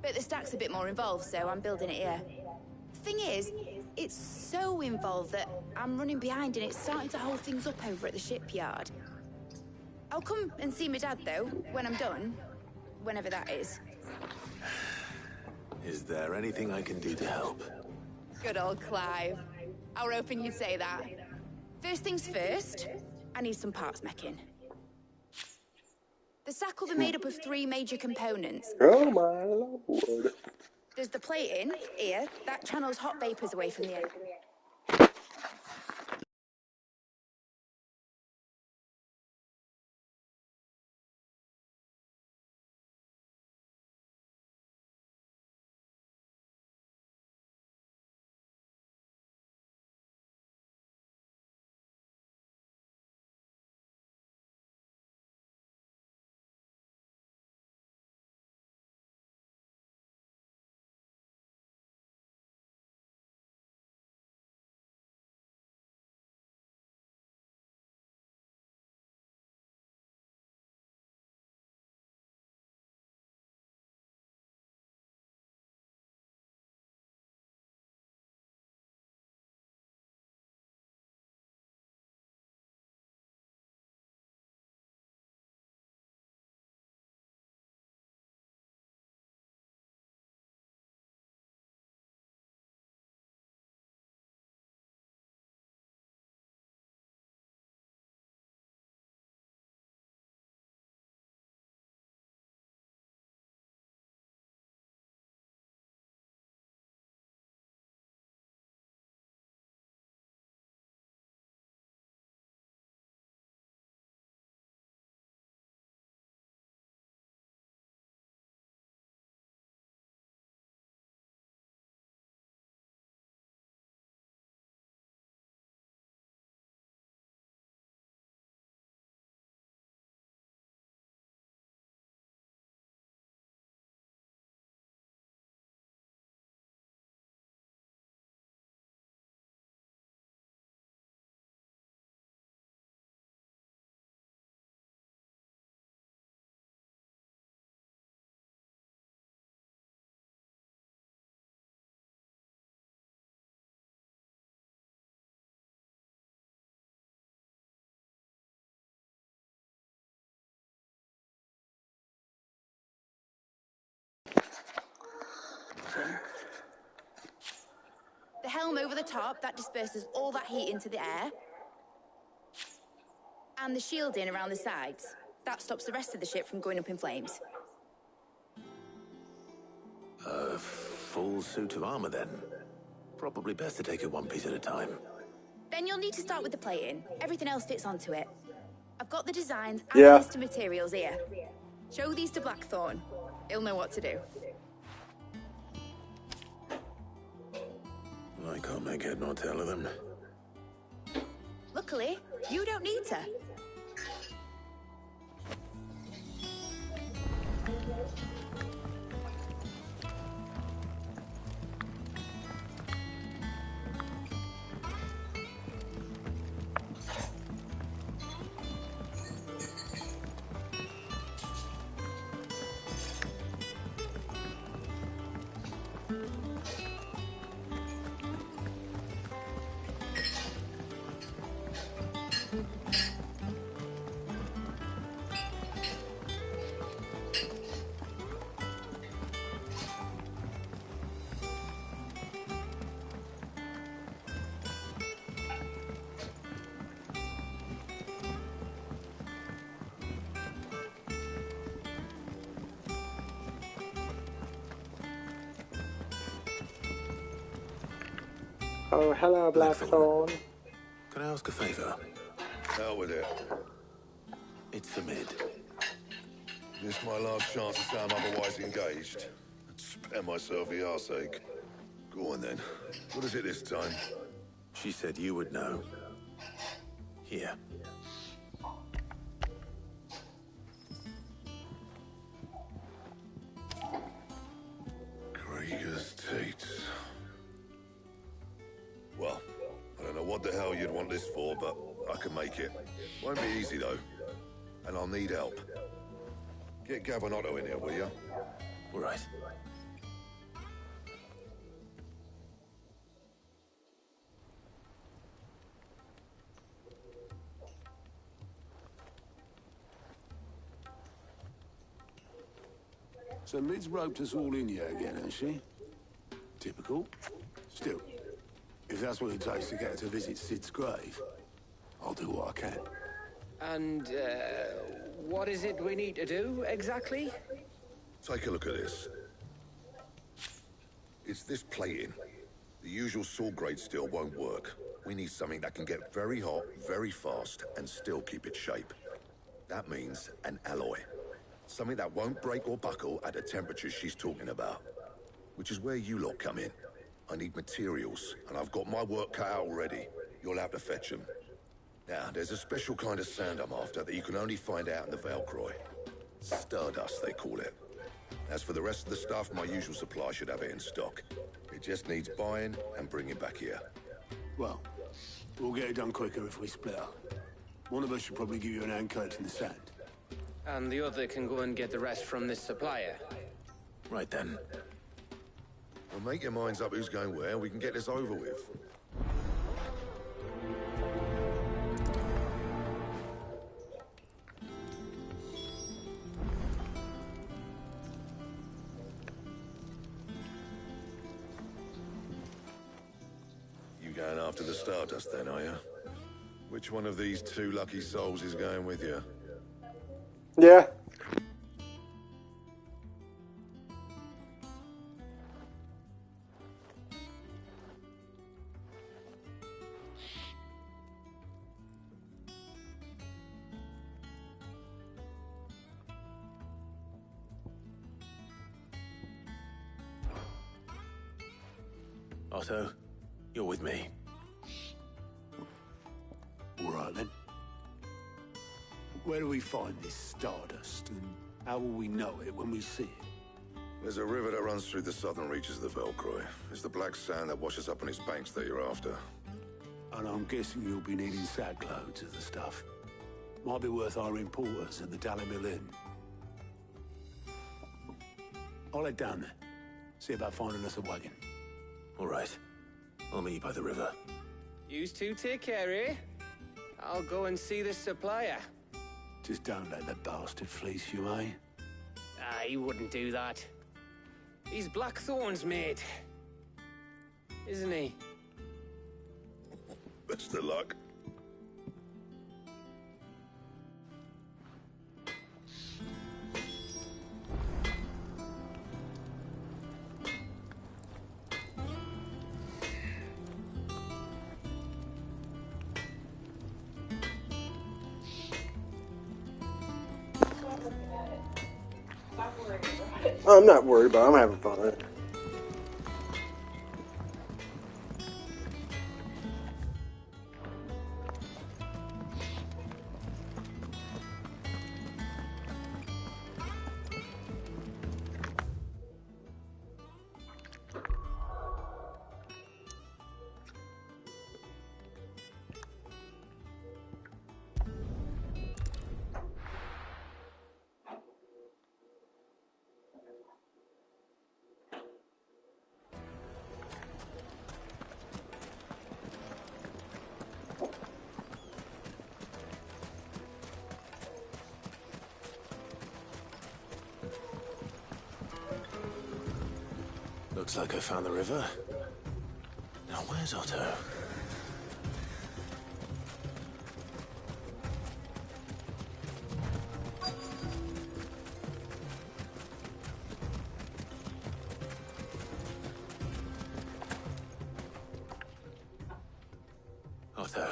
But the stack's a bit more involved, so I'm building it here. Thing is, it's so involved that I'm running behind and it's starting to hold things up over at the shipyard. I'll come and see my dad, though, when I'm done. Whenever that is. Is there anything I can do to help? Good old Clive. I were hoping you'd say that. First things first, I need some parts meching. The sack will be made up of 3 major components. Oh my lord. There's the plating, here, that channels hot vapors away from the air. helm over the top, that disperses all that heat into the air. And the shielding around the sides. That stops the rest of the ship from going up in flames. A full suit of armor, then. Probably best to take it one piece at a time. Then you'll need to start with the plating. Everything else fits onto it. I've got the designs and the list of materials here. Show these to Blackthorn. He'll know what to do. I can't make head nor tail of them. Luckily, you don't need to. Oh, hello, Blackthorn. Can I ask a favor? Hell with it. It's for Mid. This my last chance to say I'm otherwise engaged. Spare myself the arseache. Go on then. What is it this time? She said you would know. Here. Krieger's Tates. Well, I don't know what the hell you'd want this for, but I can make it. Won't be easy, though. And I'll need help. Get Gavin-Otto in here, will you? All right. So Mid's roped us all in here again, has she? Typical. Still, if that's what it takes to get her to visit Sid's grave, I'll do what I can. And, what is it we need to do, exactly? Take a look at this. It's this plating. The usual sword-grade steel won't work. We need something that can get very hot, very fast, and still keep its shape. That means an alloy. Something that won't break or buckle at the temperatures she's talking about. Which is where you lot come in. I need materials, and I've got my work cut out already. You'll have to fetch them. Now, there's a special kind of sand I'm after that you can only find out in the Valkyrie. Stardust, they call it. As for the rest of the stuff, my usual supply should have it in stock. It just needs buying and bringing back here. Well, we'll get it done quicker if we split up. One of us should probably give you an hand coat in the sand. And the other can go and get the rest from this supplier. Right then. Well, make your minds up who's going where, and we can get this over with. You going after the Stardust then, are you? Which one of these two lucky souls is going with you? Yeah. Otto, you're with me. All right, then. Where do we find this Stardust, and how will we know it when we see it? There's a river that runs through the southern reaches of the Valkyrie. It's the black sand that washes up on its banks that you're after. And I'm guessing you'll be needing sackloads of the stuff. Might be worth our importers at the Dalimil Inn. I'll head down there. See about finding us a wagon. All right. I'll meet you by the river. Yous two take care, eh? I'll go and see this supplier. Just don't let the bastard fleece you, eh? He wouldn't do that. He's Blackthorn's mate. Isn't he? Best of luck. I'm not worried about it. I'm having fun. Looks like I found the river. Now where's Otto? Otto,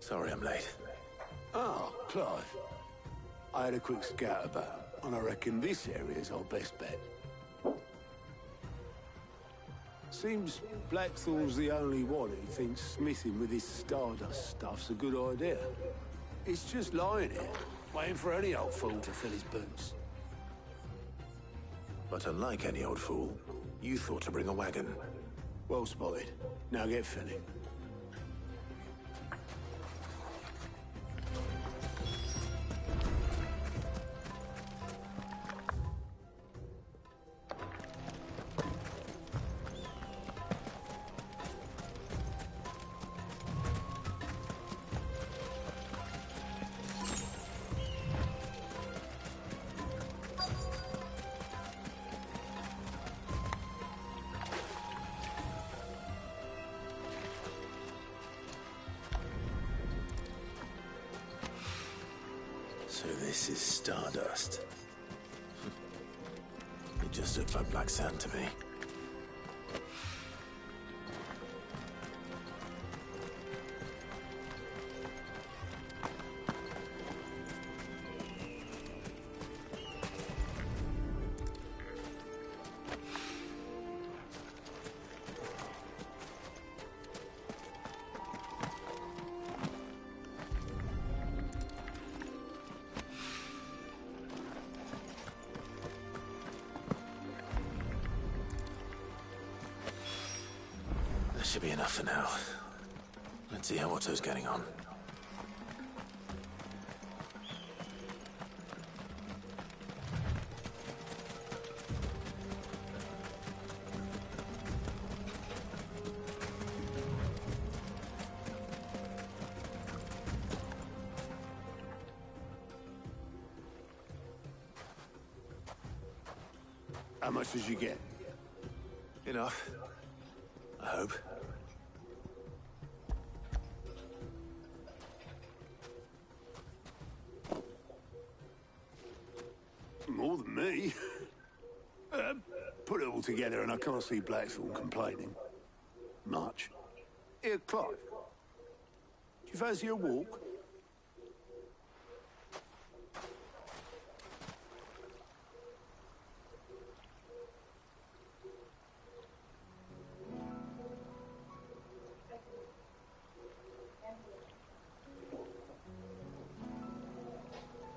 sorry I'm late. Oh, Clive. I had a quick scout about, and I reckon this area's our best bet. Seems Blackthorn's the only one who thinks smithing with this Stardust stuff's a good idea. It's just lying here, waiting for any old fool to fill his boots. But unlike any old fool, you thought to bring a wagon. Well spotted. Now get filling. So this is Stardust. It just looks like black sand to me. Should be enough for now. Let's see how Otto's getting on. How much did you get? Enough. I hope. More than me. Put it all together and I can't see Blackthorn complaining. Much. Here, Clive. Do you fancy a walk?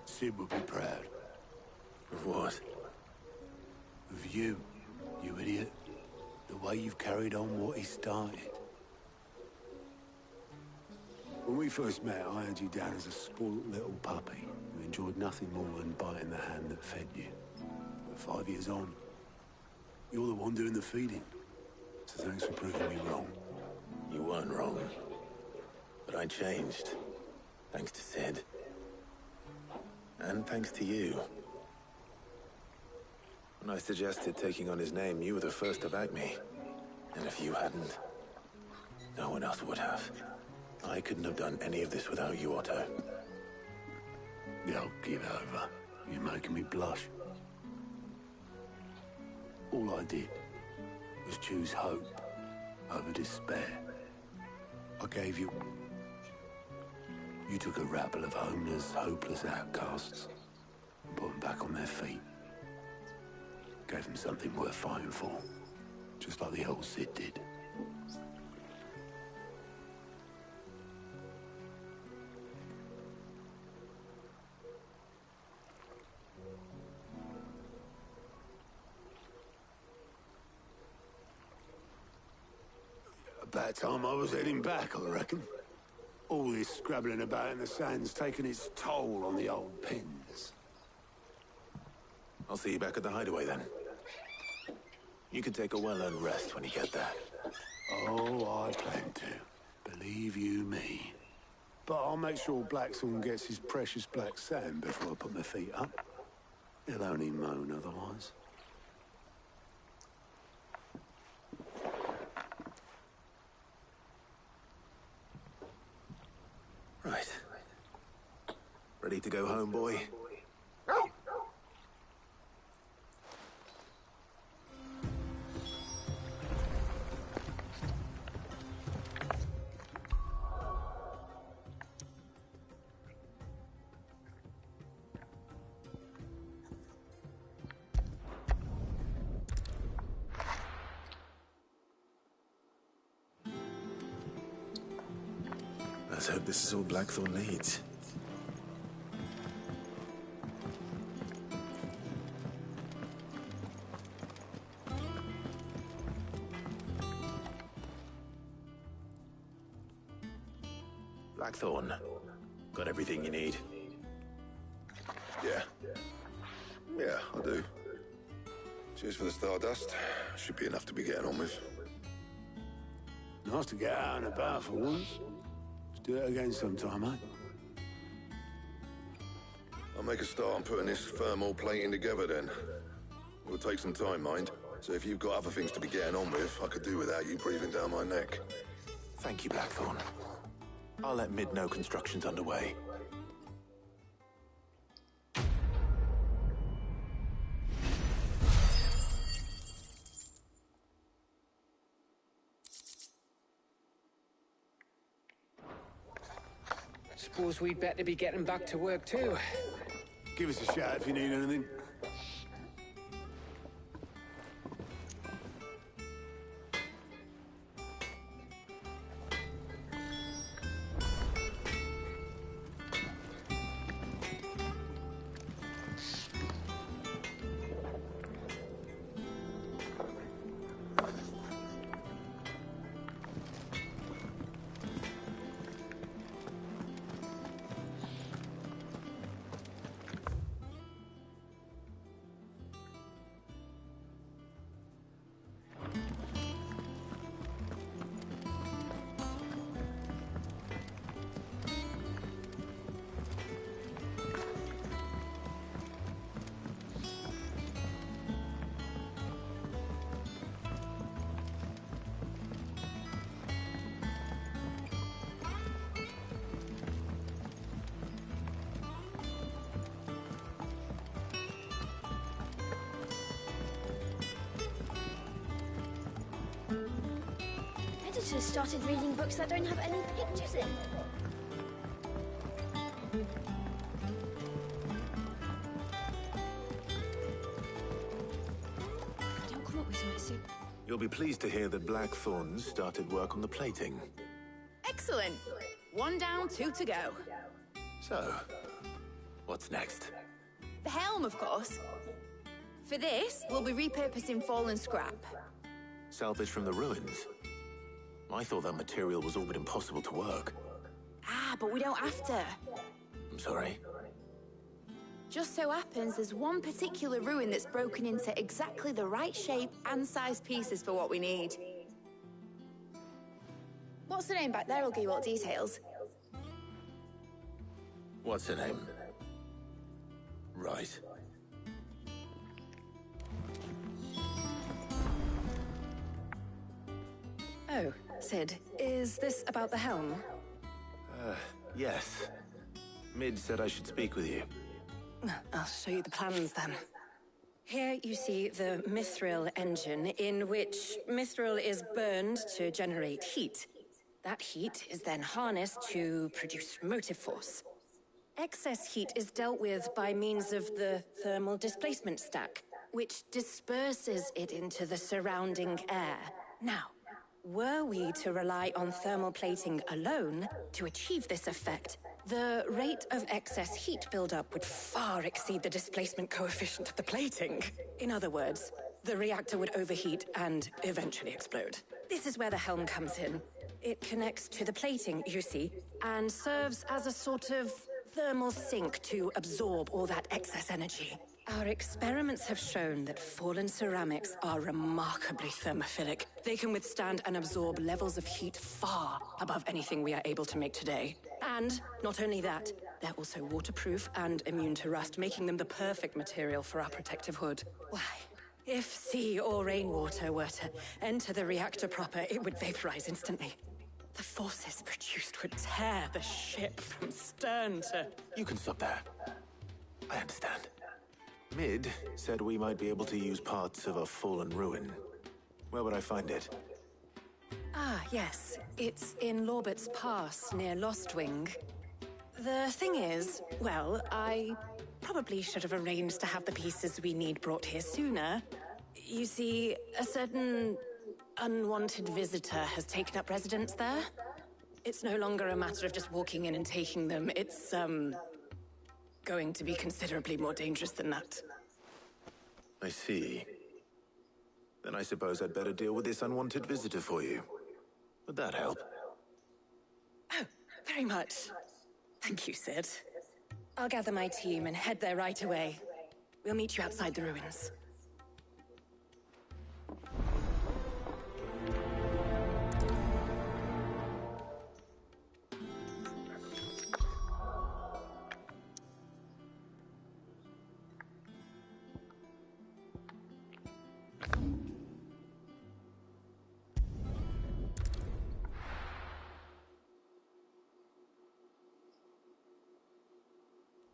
Sid would be proud. Of what? Of you, you idiot. The way you've carried on what he started. When we first met, I had you down as a spoilt little puppy who enjoyed nothing more than biting the hand that fed you. But 5 years on, you're the one doing the feeding. So thanks for proving me wrong. You weren't wrong. But I changed. Thanks to Sid. And thanks to you. When I suggested taking on his name, you were the first to back me. And if you hadn't, no one else would have. I couldn't have done any of this without you, Otto. Yo, give over. You're making me blush. All I did was choose hope over despair. I gave you... You took a rabble of homeless, hopeless outcasts and put them back on their feet. Gave them something worth fighting for, just like the old Cid did. About time I was heading back, I reckon. All this scrabbling about in the sand's taken its toll on the old pins. I'll see you back at the hideaway then. You can take a well-earned rest when you get there. Oh, I plan to. Believe you me. But I'll make sure Blackthorn gets his precious black sand before I put my feet up. He'll only moan otherwise. Right. Ready to go home, boy? Let's hope this is all Blackthorn needs. Blackthorn, got everything you need? Yeah. Yeah, I do. Cheers for the stardust. Should be enough to be getting on with. Nice to get out and about for once. Let's do it again sometime, eh? I'll make a start on putting this thermal plating together then. It'll take some time, mind. So if you've got other things to be getting on with, I could do without you breathing down my neck. Thank you, Blackthorn. I'll let Mid know construction's underway. Suppose we'd better be getting back to work too. Give us a shout if you need anything. Editors started reading books that don't have any pictures in. Don't come up with something soup. You'll be pleased to hear that Blackthorn started work on the plating. Excellent. 1 down, 2 to go. So, what's next? The helm, of course. For this, we'll be repurposing fallen scrap. Salvage from the ruins? I thought that material was all but impossible to work. Ah, but we don't have to. I'm sorry. Just so happens there's one particular ruin that's broken into exactly the right shape and size pieces for what we need. What's the name back there? I'll give you all details. What's her name? Right. Oh, Sid, is this about the helm? Yes. Mid said I should speak with you. I'll show you the plans then. Here you see the mithril engine, in which mithril is burned to generate heat. That heat is then harnessed to produce motive force. Excess heat is dealt with by means of the thermal displacement stack, which disperses it into the surrounding air. Now, were we to rely on thermal plating alone to achieve this effect, the rate of excess heat buildup would far exceed the displacement coefficient of the plating. In other words, the reactor would overheat and eventually explode. This is where the helm comes in. It connects to the plating, you see, and serves as a sort of thermal sink to absorb all that excess energy. Our experiments have shown that fallen ceramics are remarkably thermophilic. They can withstand and absorb levels of heat far above anything we are able to make today. And not only that, they're also waterproof and immune to rust, making them the perfect material for our protective hood. Why, if sea or rainwater were to enter the reactor proper, it would vaporize instantly. The forces produced would tear the ship from stern to... You can stop there. I understand. Mid said we might be able to use parts of a fallen ruin. Where would I find it? Ah, yes. It's in Lorbert's Pass, near Lostwing. The thing is, well, I probably should have arranged to have the pieces we need brought here sooner. You see, a certain unwanted visitor has taken up residence there. It's no longer a matter of just walking in and taking them. It's, going to be considerably more dangerous than that. I see. Then I suppose I'd better deal with this unwanted visitor for you. Would that help? Oh, very much. Thank you, Sid. I'll gather my team and head there right away. We'll meet you outside the ruins.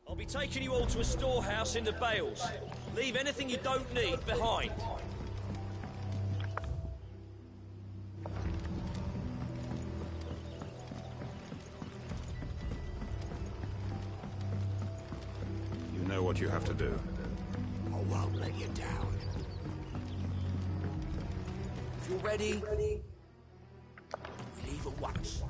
I'll be taking you all to a storehouse in the Bales. Leave anything you don't need behind. You know what you have to do. I won't let you down. If you're ready, leave at once.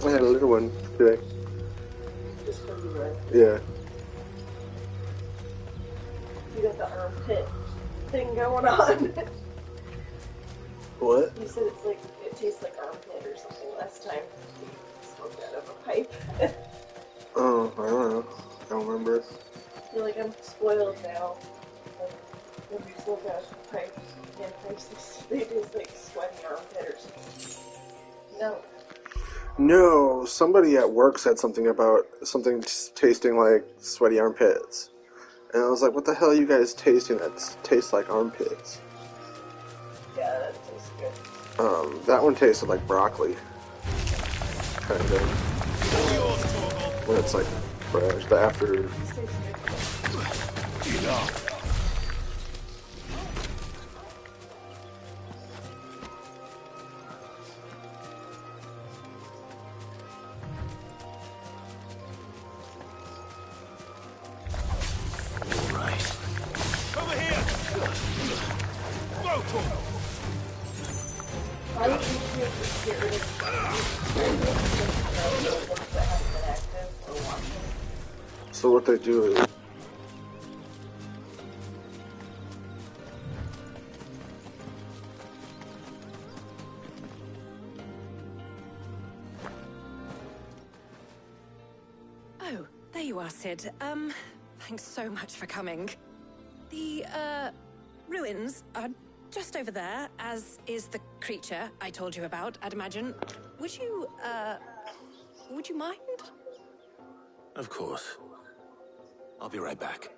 I had a little one today. Just because you read. Yeah. You got the armpit thing going on. What? You said it's like, it tastes like armpit or something last time. You smoked out of a pipe. Oh, I don't know. I don't remember. I feel like I'm spoiled now. Like, when you smoke out of a pipe, and they taste like sweaty armpit or something. No. No, somebody at work said something about something tasting like sweaty armpits. And I was like, what the hell are you guys tasting that tastes like armpits? Yeah, that tastes good. That one tasted like broccoli. Kind of. When it's like fresh, the after... Enough. So what they do is There you are, Sid. Thanks so much for coming. The, ruins are just over there, as is the creature I told you about, I'd imagine. Would you mind? Of course. I'll be right back.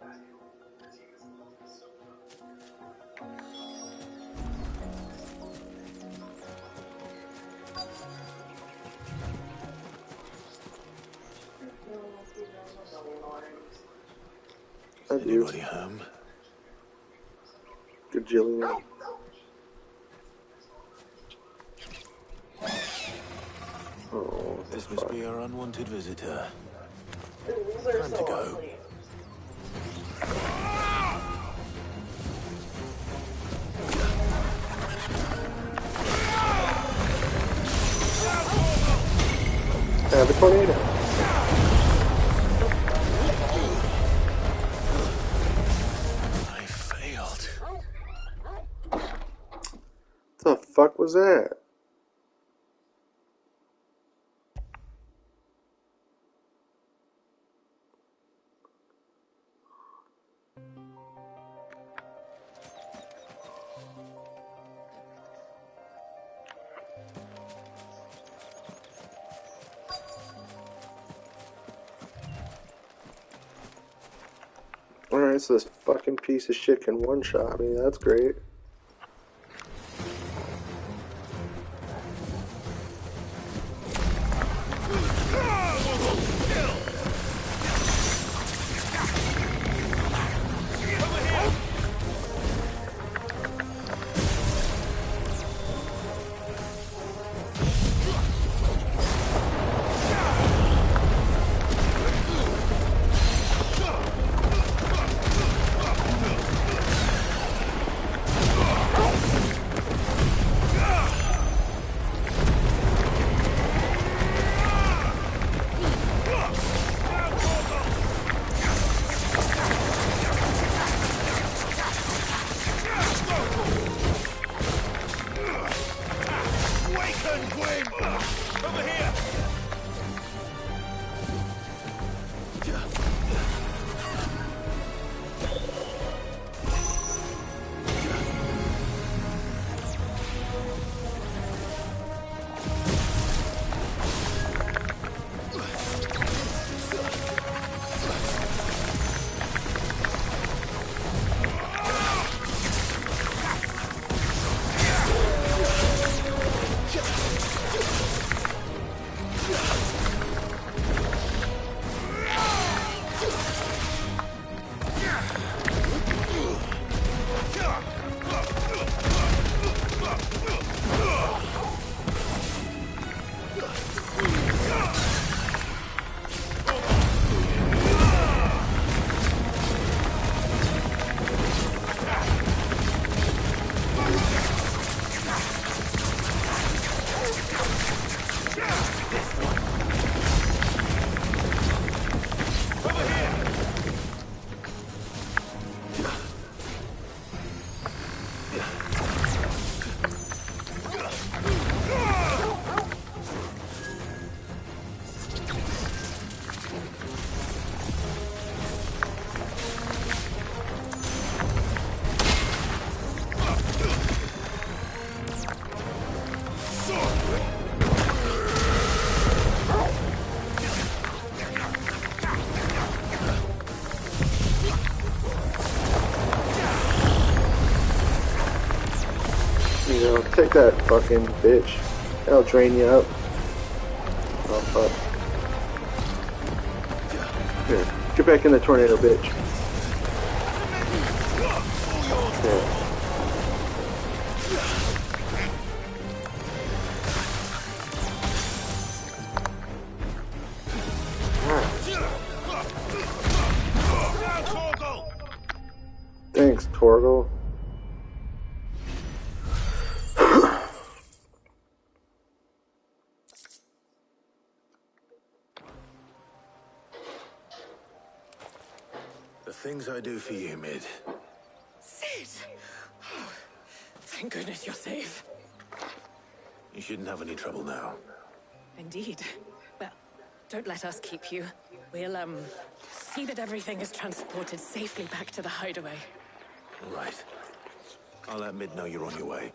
Anybody home? Gajillion. Oh, this must be our unwanted visitor. They're Time to so go. ugly. Have a tornado. I failed. What the fuck was that? Alright, so this fucking piece of shit can one-shot me. That's great. Take that fucking bitch. That'll drain you out. Oh fuck. Here, get back in the tornado, bitch. Yeah. Thanks, Torgal. The things I do for you, Mid. Sid! Oh, thank goodness you're safe. You shouldn't have any trouble now. Indeed. Well, don't let us keep you. See that everything is transported safely back to the hideaway. All right. I'll let Mid know you're on your way.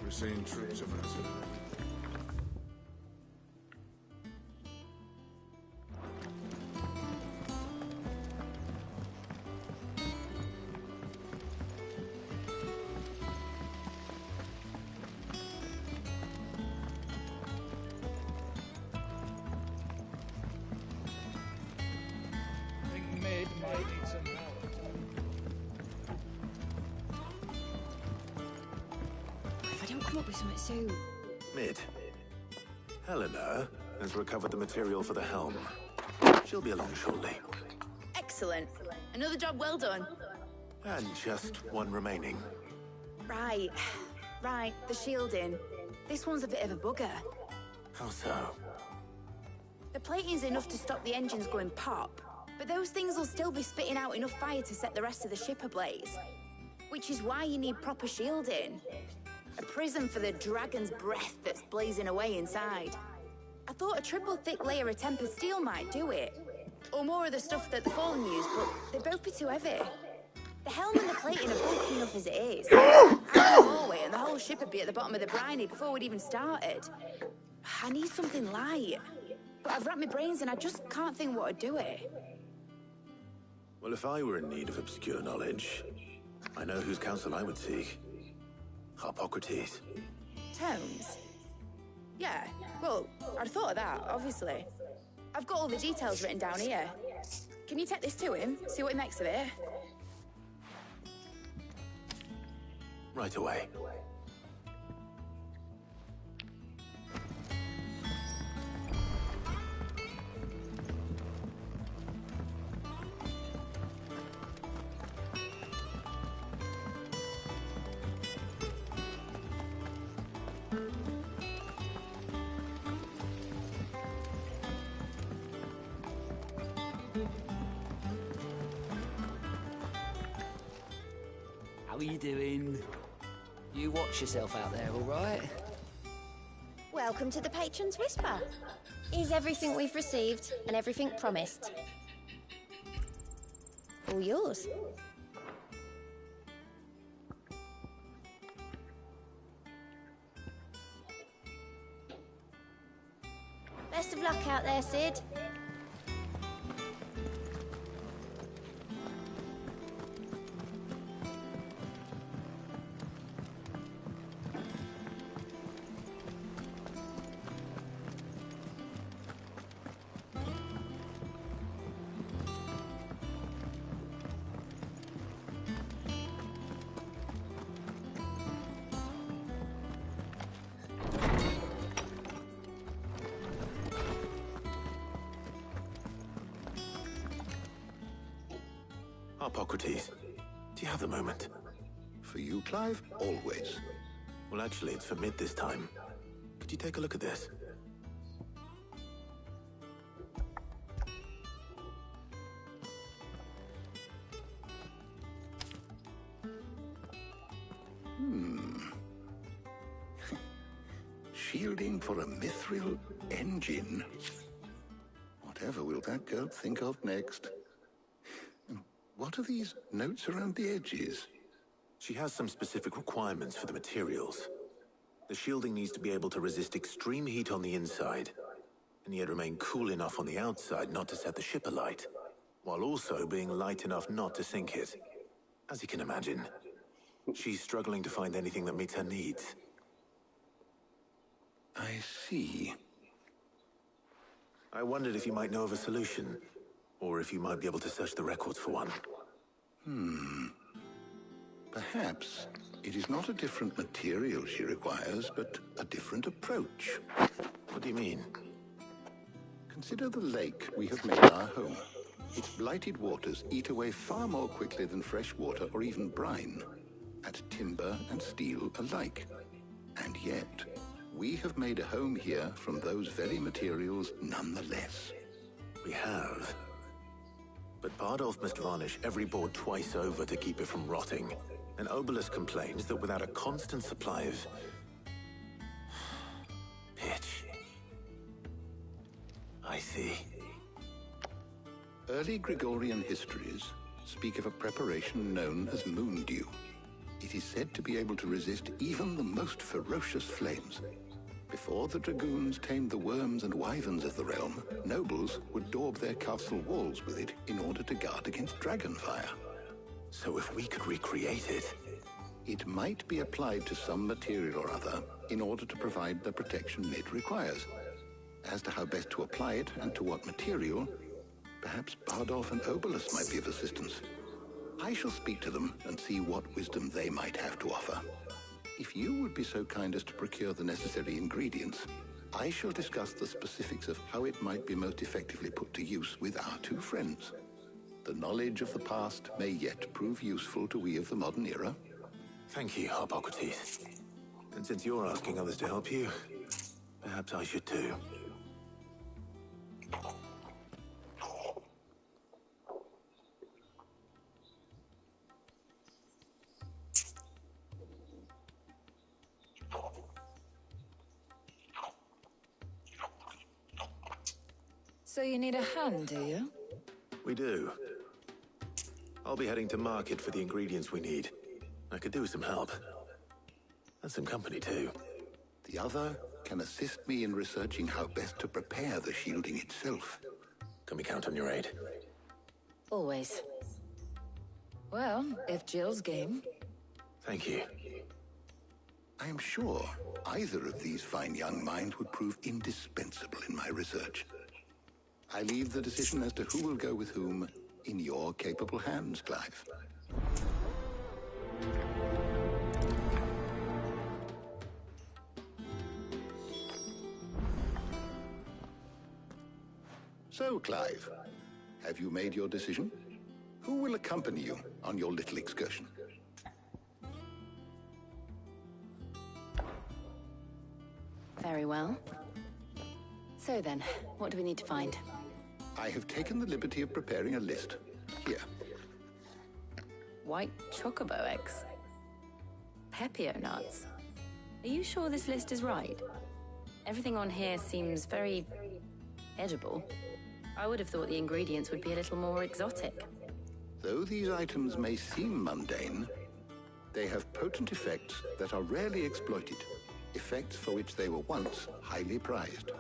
We're seeing troops amassing. I think Mid might need some help. If I don't come up with something soon. Mid. Helena has recovered the material for the helm. She'll be along shortly. Excellent. Another job well done. And just one remaining. Right. Right, the shielding. This one's a bit of a bugger. How so? The plating's enough to stop the engines going pop, but those things will still be spitting out enough fire to set the rest of the ship ablaze. Which is why you need proper shielding. A prism for the dragon's breath that's blazing away inside. I thought a triple thick layer of tempered steel might do it. Or more of the stuff that the Fallen use, but they'd both be too heavy. The helm and the plating are bulky enough as it is. Add more weight and the whole ship would be at the bottom of the briny before we'd even started. I need something light. But I've racked my brains and I just can't think what would do it. Well, if I were in need of obscure knowledge, I know whose counsel I would seek. Harpocrates. Tomes? Yeah, well, I'd thought of that, obviously. I've got all the details written down here. Can you take this to him, see what he makes of it? Right away. How are you doing? You watch yourself out there, all right? Welcome to the Patron's Whisper. Here's everything we've received and everything promised. All yours. Best of luck out there, Sid. Harpocrates, do you have the moment? For you, Clive, always. Well, actually, it's for Mid this time. Could you take a look at this? Shielding for a mithril engine. Whatever will that girl think of next? What are these notes around the edges? She has some specific requirements for the materials. The shielding needs to be able to resist extreme heat on the inside, and yet remain cool enough on the outside not to set the ship alight, while also being light enough not to sink it. As you can imagine, she's struggling to find anything that meets her needs. I see. I wondered if you might know of a solution, or if you might be able to search the records for one. Perhaps it is not a different material she requires, but a different approach. What do you mean? Consider the lake we have made our home. Its blighted waters eat away far more quickly than fresh water or even brine, at timber and steel alike. And yet, we have made a home here from those very materials nonetheless. We have. But Bardolph must varnish every board twice over to keep it from rotting. And Obelisk complains that without a constant supply of pitch. I see. Early Gregorian histories speak of a preparation known as moondew. It is said to be able to resist even the most ferocious flames. Before the dragoons tamed the worms and wyverns of the realm, nobles would daub their castle walls with it in order to guard against dragonfire. So if we could recreate it... It might be applied to some material or other in order to provide the protection it requires. As to how best to apply it and to what material, perhaps Bardolph and Obelisk might be of assistance. I shall speak to them and see what wisdom they might have to offer. If you would be so kind as to procure the necessary ingredients, I shall discuss the specifics of how it might be most effectively put to use with our two friends. The knowledge of the past may yet prove useful to we of the modern era. Thank you, Hippocrates. And since you're asking others to help you, perhaps I should too. So you need a hand, do you? We do. I'll be heading to market for the ingredients we need. I could do with some help. And some company, too. The other can assist me in researching how best to prepare the shielding itself. Can we count on your aid? Always. Well, if Jill's game. Thank you. I am sure either of these fine young minds would prove indispensable in my research. I leave the decision as to who will go with whom in your capable hands, Clive. So, Clive, have you made your decision? Who will accompany you on your little excursion? Very well. So then, what do we need to find? I have taken the liberty of preparing a list. Here. White chocobo eggs. Pepio nuts. Are you sure this list is right? Everything on here seems very edible. I would have thought the ingredients would be a little more exotic. Though these items may seem mundane, they have potent effects that are rarely exploited, effects for which they were once highly prized.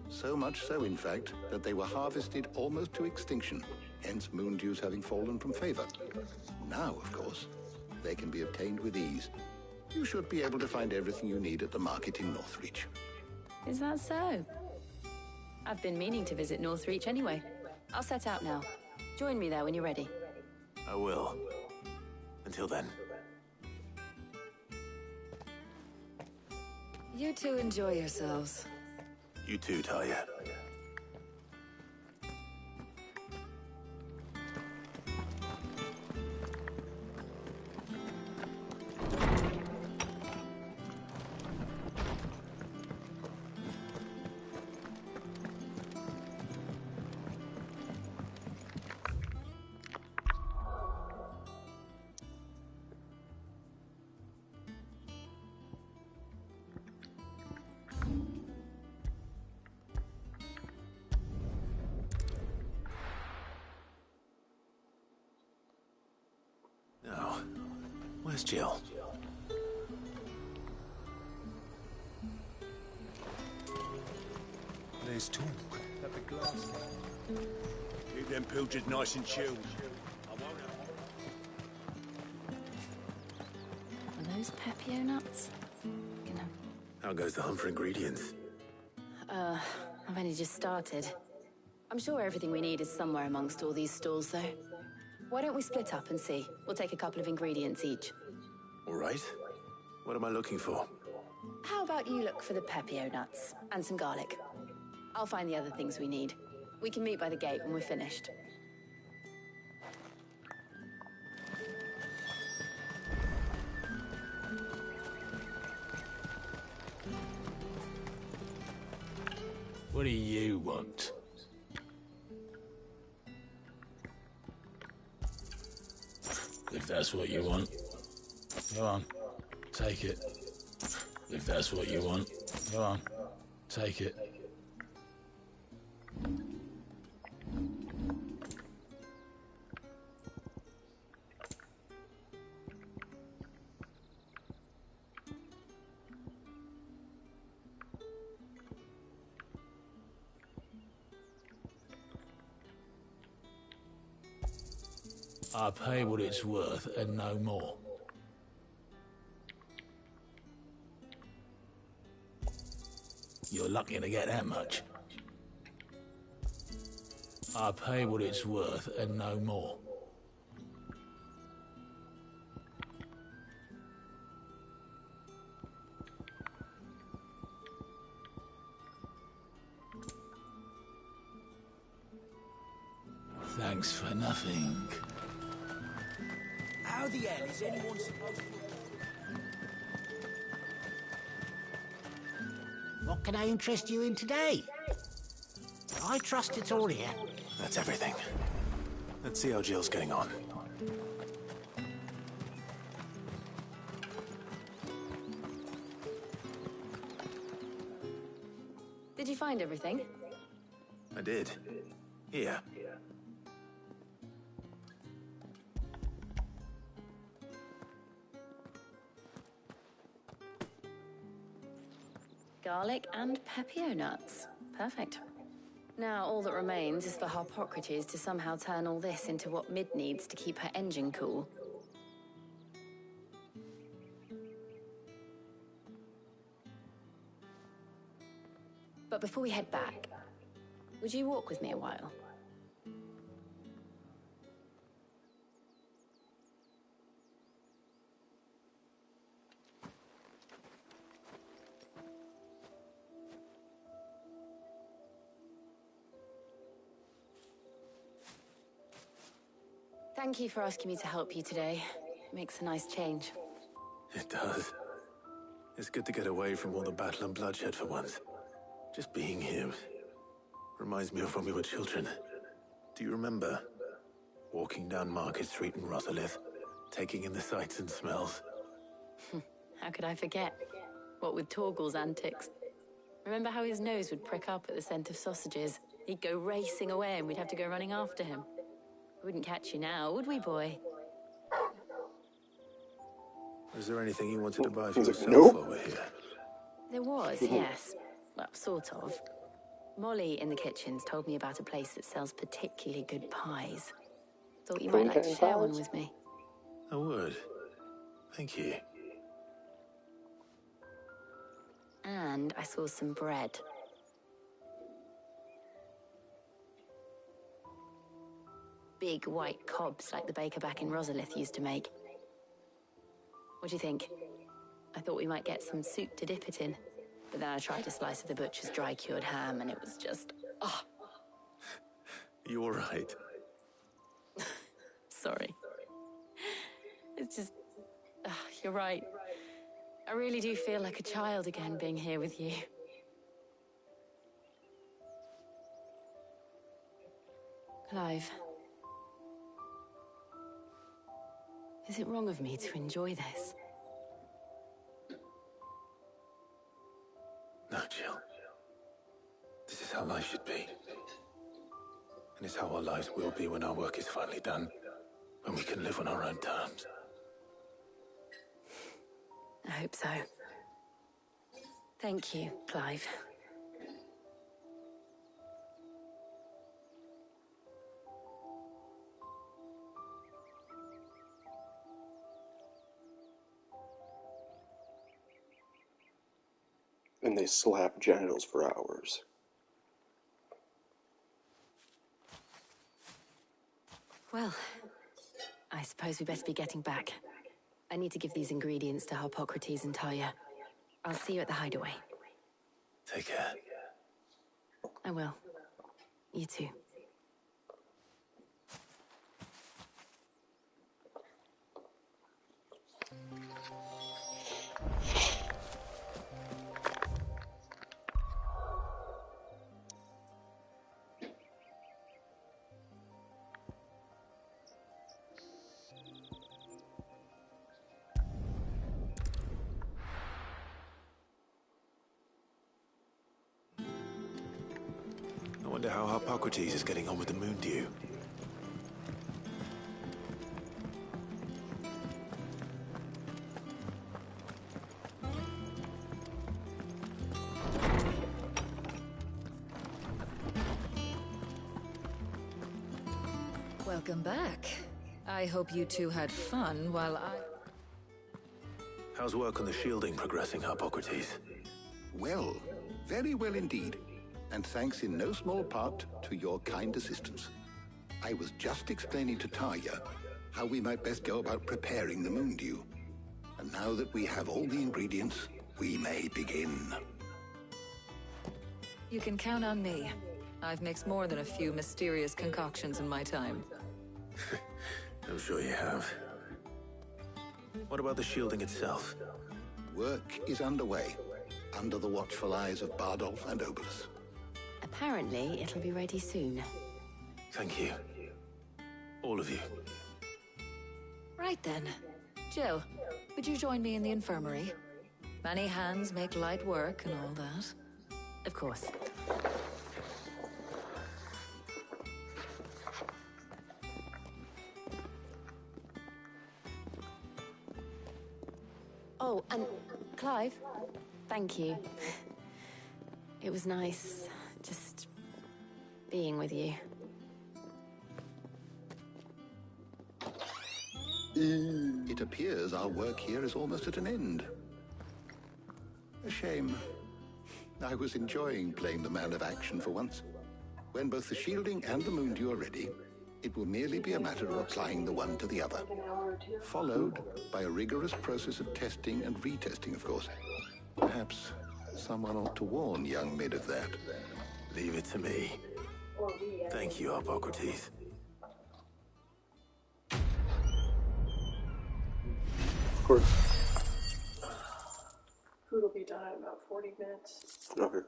So much so, in fact, that they were harvested almost to extinction, hence moondews having fallen from favor. Now, of course, they can be obtained with ease. You should be able to find everything you need at the market in Northreach. Is that so? I've been meaning to visit Northreach anyway. I'll set out now. Join me there when you're ready. I will. Until then. You two enjoy yourselves. You too, Talia. Now, where's Jill? There's talk at the glass gate. Keep them pilchards nice and chilled. I won't have... Pepio nuts? How goes the hunt for ingredients? I've only just started. I'm sure everything we need is somewhere amongst all these stalls, though. Why don't we split up and see? We'll take a couple of ingredients each. All right. What am I looking for? How about you look for the Pepio nuts and some garlic? I'll find the other things we need. We can meet by the gate when we're finished. What do you want? If that's what you want, go on, take it. If that's what you want, go on, take it. I pay what it's worth and no more. You're lucky to get that much. I pay what it's worth and no more. Thanks for nothing. How the hell is anyone supposed to... What can I interest you in today? I trust it's all here. That's everything. Let's see how Jill's getting on. Did you find everything? I did. Here. Garlic and Pepio nuts. Perfect. Now all that remains is for Harpocrates to somehow turn all this into what Mid needs to keep her engine cool. But before we head back, would you walk with me a while? Thank you for asking me to help you today. It makes a nice change. It does. It's good to get away from all the battle and bloodshed for once. Just being here reminds me of when we were children. Do you remember? Walking down Market Street in Rosalith, taking in the sights and smells. How could I forget? What with Torgal's antics. Remember how his nose would prick up at the scent of sausages? He'd go racing away and we'd have to go running after him. We wouldn't catch you now, would we, boy? Is there anything you wanted to buy for yourself while we're here? There was, yes. Well, sort of. Molly in the kitchens told me about a place that sells particularly good pies. Thought you might like to share one with me. I would. Thank you. And I saw some bread. Big white cobs like the baker back in Rosalith used to make. What do you think? I thought we might get some soup to dip it in. But then I tried a slice of the butcher's dry-cured ham and it was just... oh. You all right? Sorry. It's just... you're right. I really do feel like a child again being here with you. Clive. Is it wrong of me to enjoy this? No, Jill. This is how life should be. And it's how our lives will be when our work is finally done. When we can live on our own terms. I hope so. Thank you, Clive. And they slap genitals for hours. Well, I suppose we best be getting back. I need to give these ingredients to Harpocrates and Talia. I'll see you at the hideaway. Take care. I will. You too. I wonder how Harpocrates is getting on with the moon dew. Welcome back. I hope you two had fun while I... How's work on the shielding progressing, Harpocrates? Well, very well indeed. And thanks in no small part to your kind assistance. I was just explaining to Talia how we might best go about preparing the moon dew. And now that we have all the ingredients, we may begin. You can count on me. I've mixed more than a few mysterious concoctions in my time. I'm sure you have. What about the shielding itself? Work is underway, under the watchful eyes of Bardolph and Obolus. Apparently, it'll be ready soon. Thank you. All of you. Right then. Jill, would you join me in the infirmary? Many hands make light work and all that. Of course. Oh, and Clive, thank you. It was nice, just being with you. It appears our work here is almost at an end. A shame. I was enjoying playing the man of action for once. When both the shielding and the moon dew are ready, it will merely be a matter of applying the one to the other. Followed by a rigorous process of testing and retesting, of course. Perhaps someone ought to warn young Mid of that. Leave it to me. Thank you, Harpocrates. Of course. Food will be done in about 40 minutes. Okay.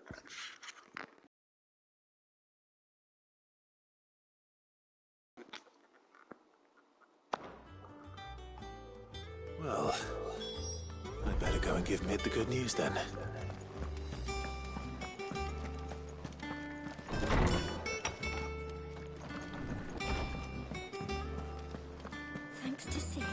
Well, I'd better go and give Mid the good news then. Thanks to Sid.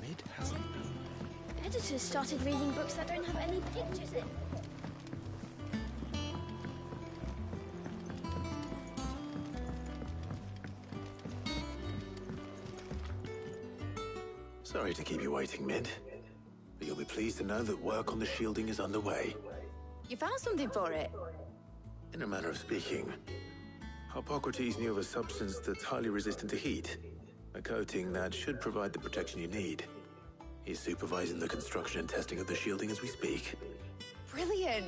Mid hasn't been. Editors started reading books that don't have any pictures in. Sorry to keep you waiting, Mid. But you'll be pleased to know that work on the shielding is underway. You found something for it? In a manner of speaking, Harpocrates knew of a substance that's highly resistant to heat. A coating that should provide the protection you need. He's supervising the construction and testing of the shielding as we speak. Brilliant!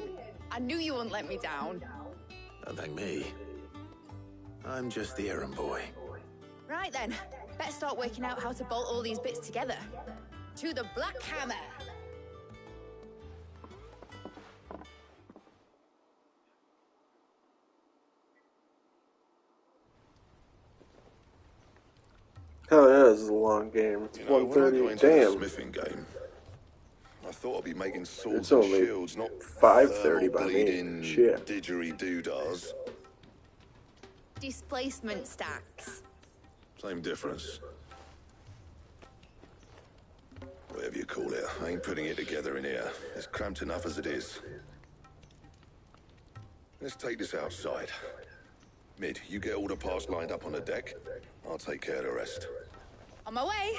I knew you wouldn't let me down. Don't thank me. I'm just the errand boy. Right then, better start working out how to bolt all these bits together. To the Black Hammer! Hell yeah, this is a long game. You know, when I got 1:30. into the Damn. smithing game, I thought I'd be making swords It's and only shields, not 5:30 by me. bleeding Shit. didgeridoo-dahs. Displacement stacks. Same difference. Whatever you call it, I ain't putting it together in here. It's cramped enough as it is. Let's take this outside. Mid, you get all the parts lined up on the deck. I'll take care of the rest. On my way.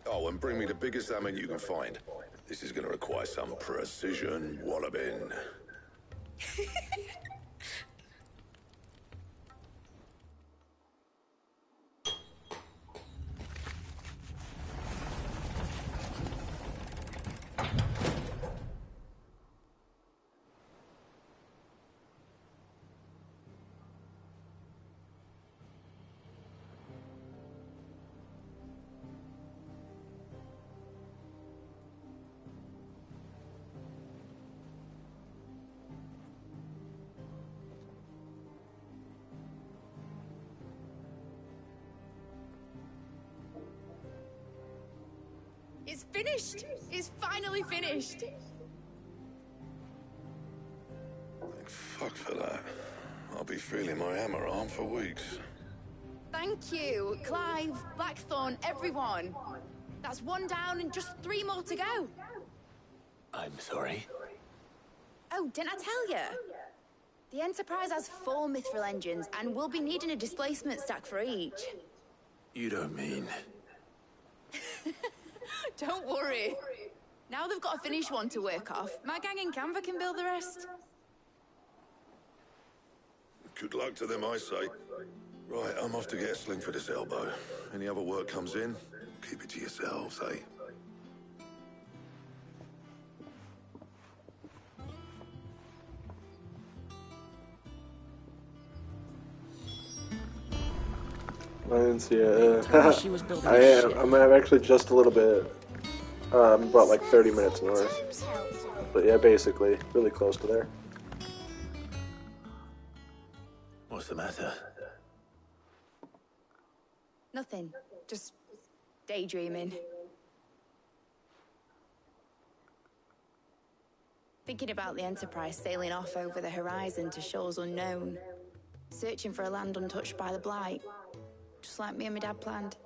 Oh, and bring me the biggest salmon you can find. This is gonna require some precision walloping. It's finished! It's finally finished! Thank fuck for that. I'll be feeling my hammer arm for weeks. Thank you, Clive, Blackthorn, everyone. That's one down and just 3 more to go. I'm sorry. Oh, didn't I tell you? The Enterprise has 4 mithril engines, and we'll be needing a displacement stack for each. You don't mean... Don't worry. Now they've got a finished one to work off. My gang in Canva can build the rest. Good luck to them, I say. Right, I'm off to get a sling for this elbow. Any other work comes in, keep it to yourselves, eh? I didn't see it. Told me she was building I a am. ship. I'm actually just a little bit. About like 30 minutes north. But yeah, basically, really close to there. What's the matter? Nothing. Just daydreaming. Thinking about the Enterprise sailing off over the horizon to shores unknown. Searching for a land untouched by the Blight. Just like me and my dad planned.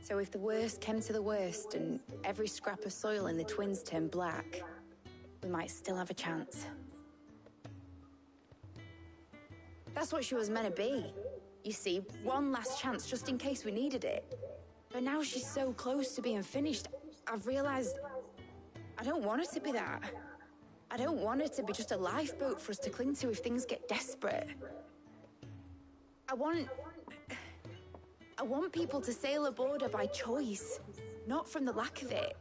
So if the worst came to the worst and every scrap of soil in the Twins turned black, we might still have a chance. That's what she was meant to be. You see, one last chance just in case we needed it. But now she's so close to being finished, I've realized I don't want her to be that. I don't want her to be just a lifeboat for us to cling to if things get desperate. I want people to sail aboard her by choice, not from the lack of it.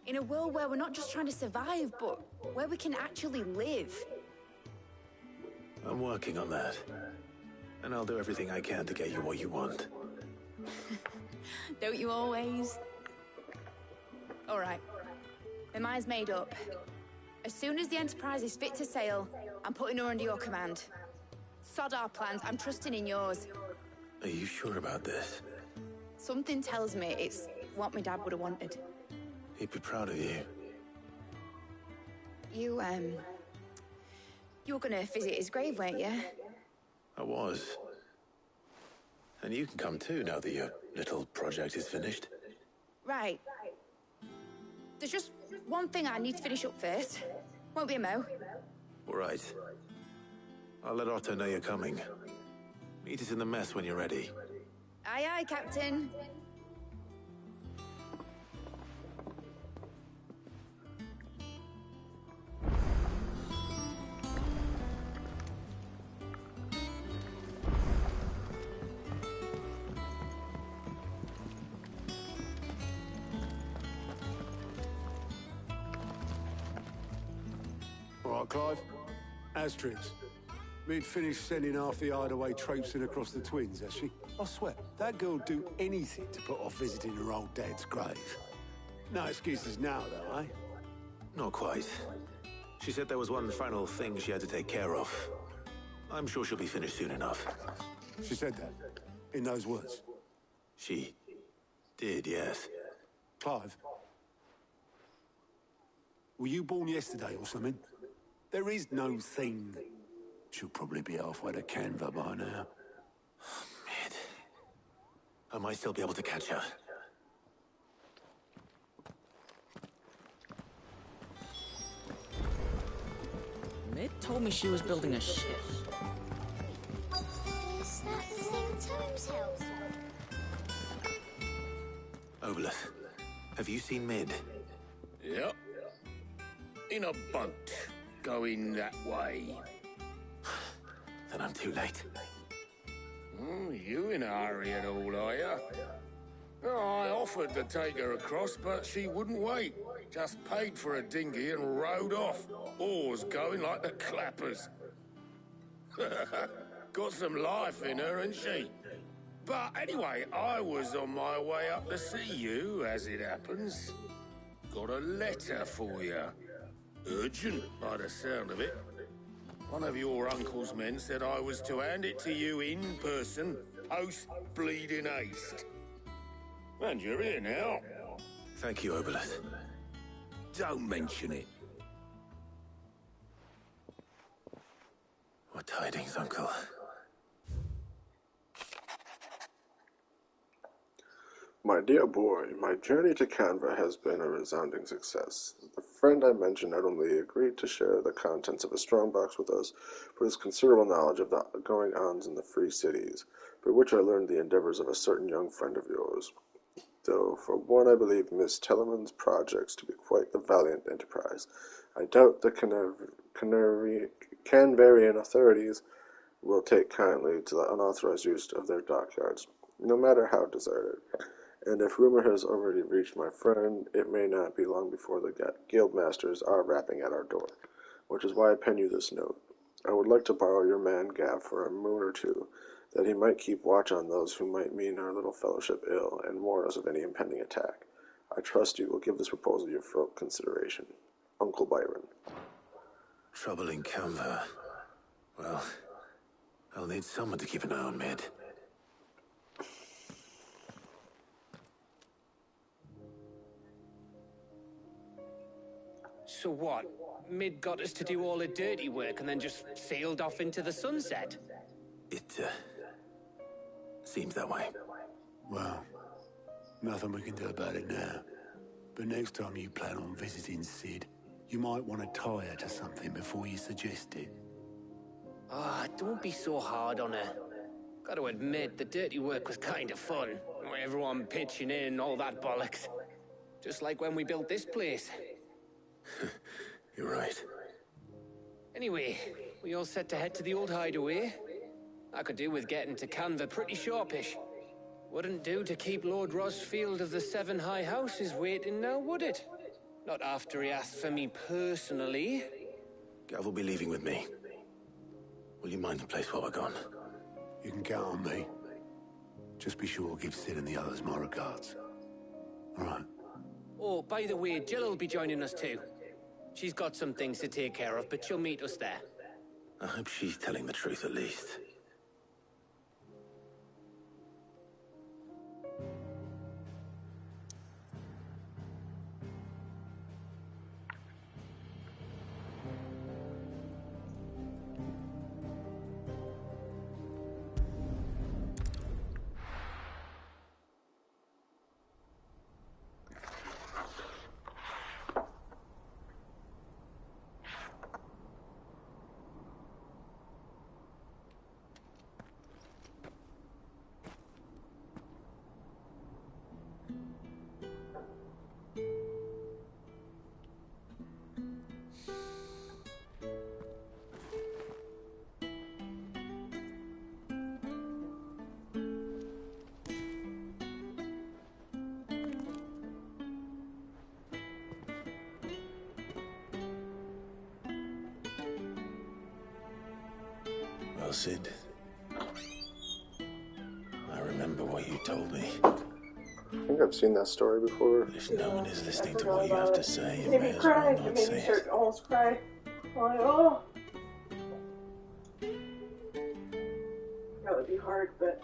In a world where we're not just trying to survive, but where we can actually live. I'm working on that. And I'll do everything I can to get you what you want. Don't you always? All right. My mind's made up. As soon as the Enterprise is fit to sail, I'm putting her under your command. Sod our plans, I'm trusting in yours. Are you sure about this? Something tells me it's what my dad would have wanted. He'd be proud of you. You were gonna visit his grave, weren't you? I was. And you can come too now that your little project is finished. Right. There's just one thing I need to finish up first. Won't be a mo. All right. I'll let Otto know you're coming. Meet us in the mess when you're ready. Aye, aye, Captain. All right, Clive. Astrix. We'd finished sending half the hideaway traipsing across the Twins, has she? I swear, that girl'd do anything to put off visiting her old dad's grave. No excuses now, though, eh? Not quite. She said there was one final thing she had to take care of. I'm sure she'll be finished soon enough. She said that? In those words? She did, yes. Clive? Were you born yesterday or something? There is no thing. She'll probably be halfway to Canva by now. I might still be able to catch her. Mid told me she was building a ship. Is that the thing Tomes held? Obelith, have you seen Mid? Yep. In a boat, going that way. Then I'm too late. You in a hurry at all, are you? I offered to take her across, but she wouldn't wait. Just paid for a dinghy and rowed off. Oars going like the clappers. Got some life in her, ain't she? But anyway, I was on my way up to see you, as it happens. Got a letter for you. Urgent, by the sound of it. One of your uncle's men said I was to hand it to you in person, post-bleeding haste. And you're here now. Thank you, Obelith. Don't mention it. What tidings, Uncle? My dear boy, my journey to Canva has been a resounding success. The friend I mentioned not only agreed to share the contents of a strongbox with us, but his considerable knowledge of the going-ons in the free cities, by which I learned the endeavors of a certain young friend of yours. Though, for one, I believe Miss Tellerman's projects to be quite a valiant enterprise. I doubt the Canvarian authorities will take kindly to the unauthorized use of their dockyards, no matter how deserted. And if rumor has already reached my friend, it may not be long before the guild masters are rapping at our door, which is why I pen you this note. I would like to borrow your man Gav for a moon or two, that he might keep watch on those who might mean our little fellowship ill, and warn us of any impending attack. I trust you will give this proposal your full consideration. Uncle Byron. Trouble in Canva. Well, I'll need someone to keep an eye on Mid. So what? Mid got us to do all the dirty work and then just sailed off into the sunset? It, seems that way. Well, nothing we can do about it now. But next time you plan on visiting Sid, you might want to tie her to something before you suggest it. Ah, don't be so hard on her. Gotta admit, the dirty work was kind of fun. Everyone pitching in, all that bollocks. Just like when we built this place. You're right. Anyway, we all set to head to the old hideaway. I could do with getting to Canva pretty sharpish. Wouldn't do to keep Lord Rosfield of the Seven High Houses waiting now, would it? Not after he asked for me personally. Gav will be leaving with me. Will you mind the place while we're gone? You can count on me. Just be sure to give Sid and the others my regards. All right. Oh, by the way, Jill will be joining us too. She's got some things to take care of, but she'll meet us there. I hope she's telling the truth at least. Well, Sid, I remember what you told me. I think I've seen that story before. But if no one is listening to what you have to say, you It made may me as well cry. It not made me say start it. almost cry. I'm like, oh. That would be hard, but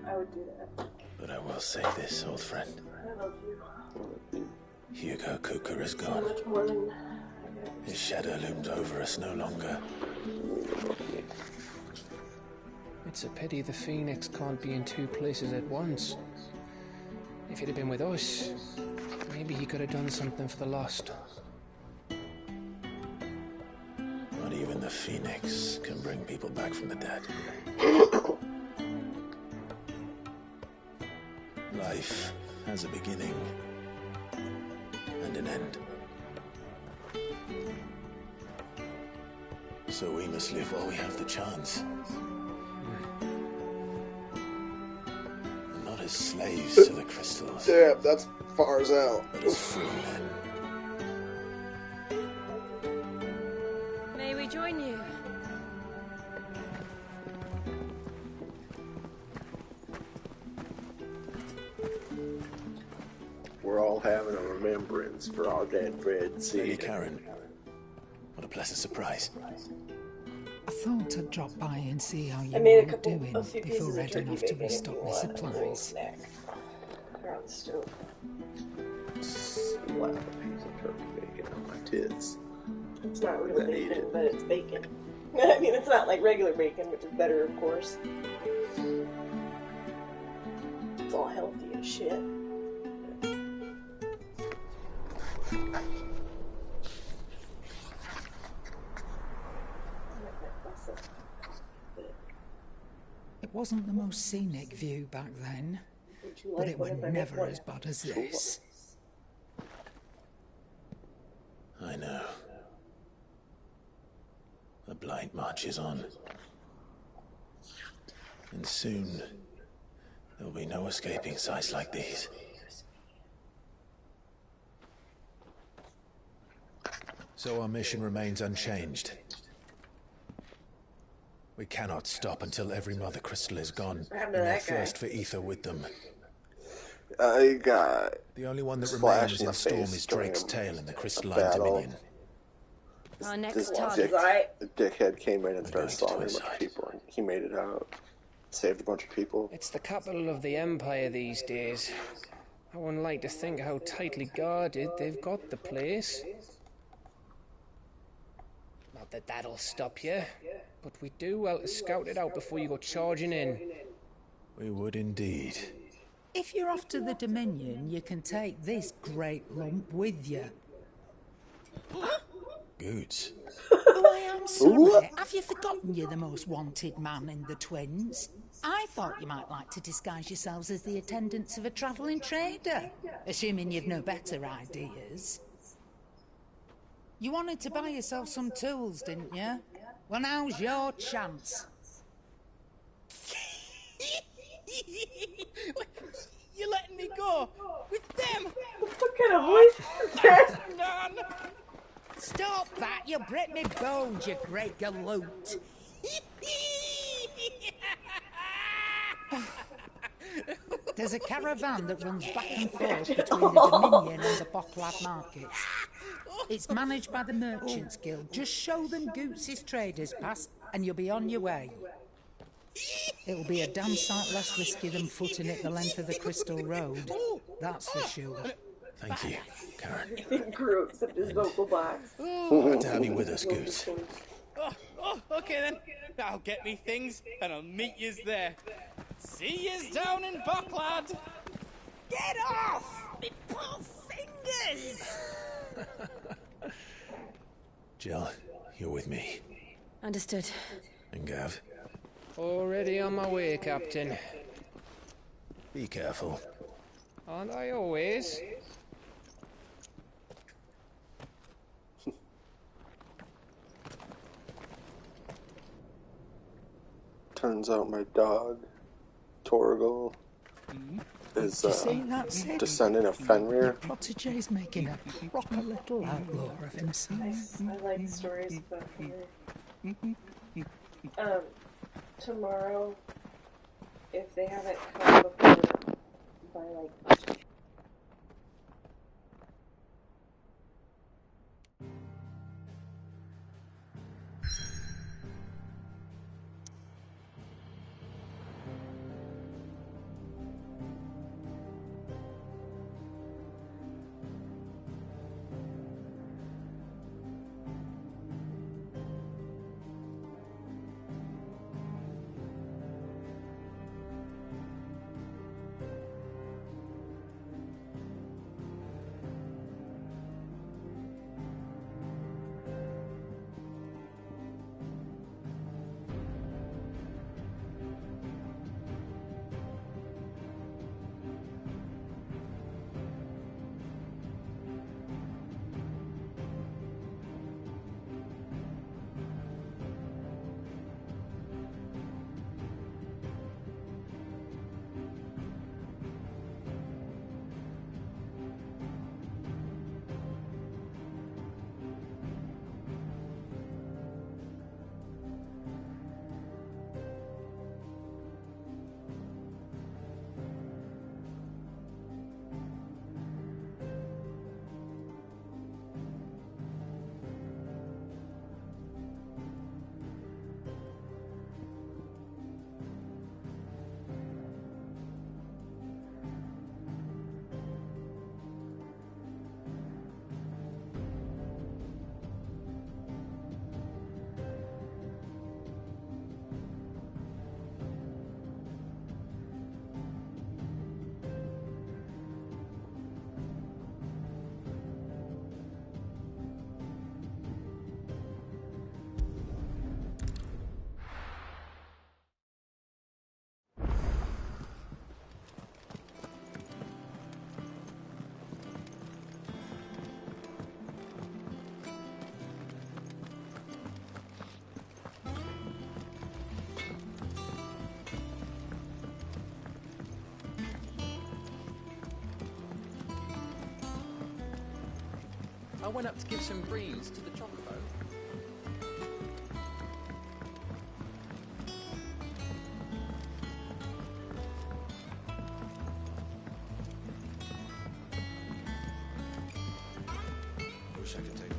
I would do that. But I will say this, old friend. I love you. Hugo Cooker is So gone. much more than His shadow looms over us no longer. It's a pity the Phoenix can't be in two places at once. If he'd have been with us, maybe he could have done something for the lost. Not even the Phoenix can bring people back from the dead. Life has a beginning and an end. So we must live while we have the chance. And not as slaves to the crystals. Damn, that's far as out. But as free men. May we join you? We're all having a remembrance for our dead friend, Lady Karen. What a pleasant surprise. I thought I'd drop by and see how you I made were doing before heading off to restock my supplies. They're on the stove. Slap a piece of turkey bacon on my tits. It's not real bacon, but it's bacon. I mean, it's not like regular bacon, which is better, of course. It's all healthy as shit. It wasn't the most scenic view back then, but it was never as bad as this. I know. The Blight marches on. And soon, there'll be no escaping sights like these. So our mission remains unchanged. We cannot stop until every Mother Crystal is gone, and their thirst for ether with them. I got the only one that remains in Storm is Drake's tail in the crystalline dominion. Our This next target. dickhead came in and started slaughtering a bunch of people, and he made it out. Saved a bunch of people. It's the capital of the Empire these days. I wouldn't like to think how tightly guarded they've got the place. Not that that'll stop you, but we do well to scout it out before you go charging in. We would indeed. If you're off to the Dominion, you can take this great lump with you. Goods. Oh, I am sorry. Have you forgotten you're the most wanted man in the Twins? I thought you might like to disguise yourselves as the attendants of a travelling trader, assuming you've no better ideas. You wanted to buy yourself some tools, didn't you? Well, now's your chance. You're letting me go with them? What kind of voice is that? None. Stop that! You break me bones, you great galoot! There's a caravan that runs back and forth between the Dominion and the Bocklad markets. It's managed by the Merchants Guild. Just show them Goots' traders pass and you'll be on your way. It'll be a damn sight less risky than footing it the length of the Crystal Road. That's for sure. Thank you, Karen. He grew except his vocal box. Glad to have you with us, Goots. Okay then. I'll get me things and I'll meet yous there. See yous down in Bocklad. Get off! Me poor fingers! Jill, you're with me. Understood. And Gav? Already on my way, Captain. Be careful. Aren't I always? Turns out my dog, Torgal, is descendant of Fenrir. Protégé's making a proper little outlaw of himself. I like stories about Fenrir. Tomorrow, if they haven't come before by like I went up to give some breeze to the chocobo. Wish I could take it.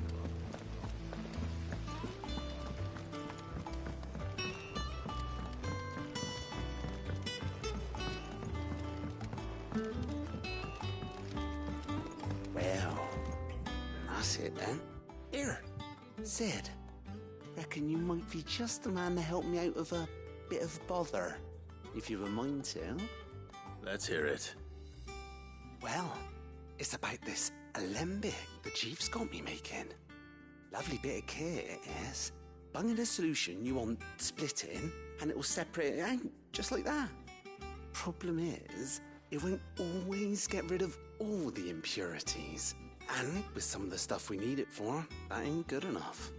Well, that's it then. Here, Sid. Reckon you might be just the man to help me out of a bit of bother, if you've a mind to. Let's hear it. Well, it's about this alembic the chief's got me making. Lovely bit of kit it is. Bung in a solution you want splitting, and it will separate it out, just like that. Problem is, it won't always get rid of all the impurities. And with some of the stuff we need it for, that ain't good enough.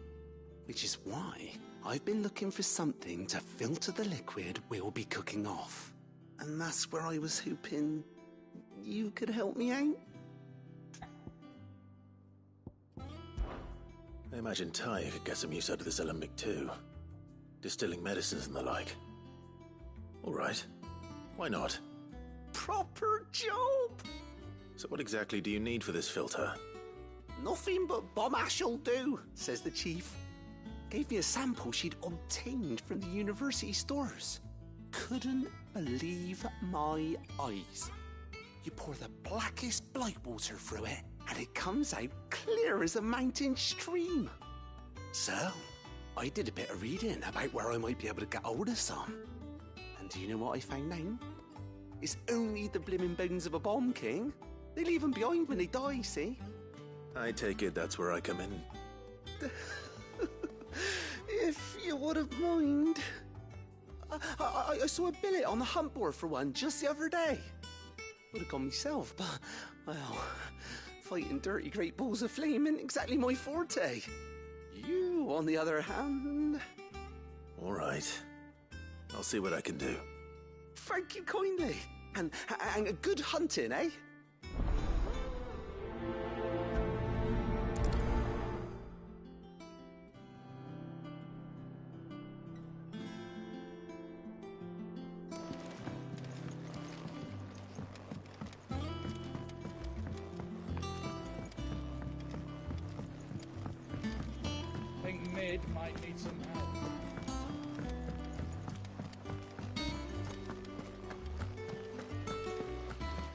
Which is why I've been looking for something to filter the liquid we'll be cooking off. And that's where I was hoping you could help me out. I imagine Ty could get some use out of this alembic too. Distilling medicines and the like. All right. Why not? Proper job! So what exactly do you need for this filter? Nothing but bomb ash'll do, says the chief. Gave me a sample she'd obtained from the university stores. Couldn't believe my eyes. You pour the blackest blight water through it, and it comes out clear as a mountain stream. So, I did a bit of reading about where I might be able to get hold of some. And do you know what I found out? It's only the blimmin' bones of a bomb king. They leave them behind when they die, see? I take it that's where I come in. If you wouldn't mind. I saw a billet on the hunt board for one just the other day. Would have gone myself, but, well, fighting dirty great balls of flame ain't exactly my forte. You, on the other hand... All right. I'll see what I can do. Thank you kindly. And a good hunting, eh? I think Mid might need some help.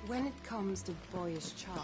When it comes to boyish charm,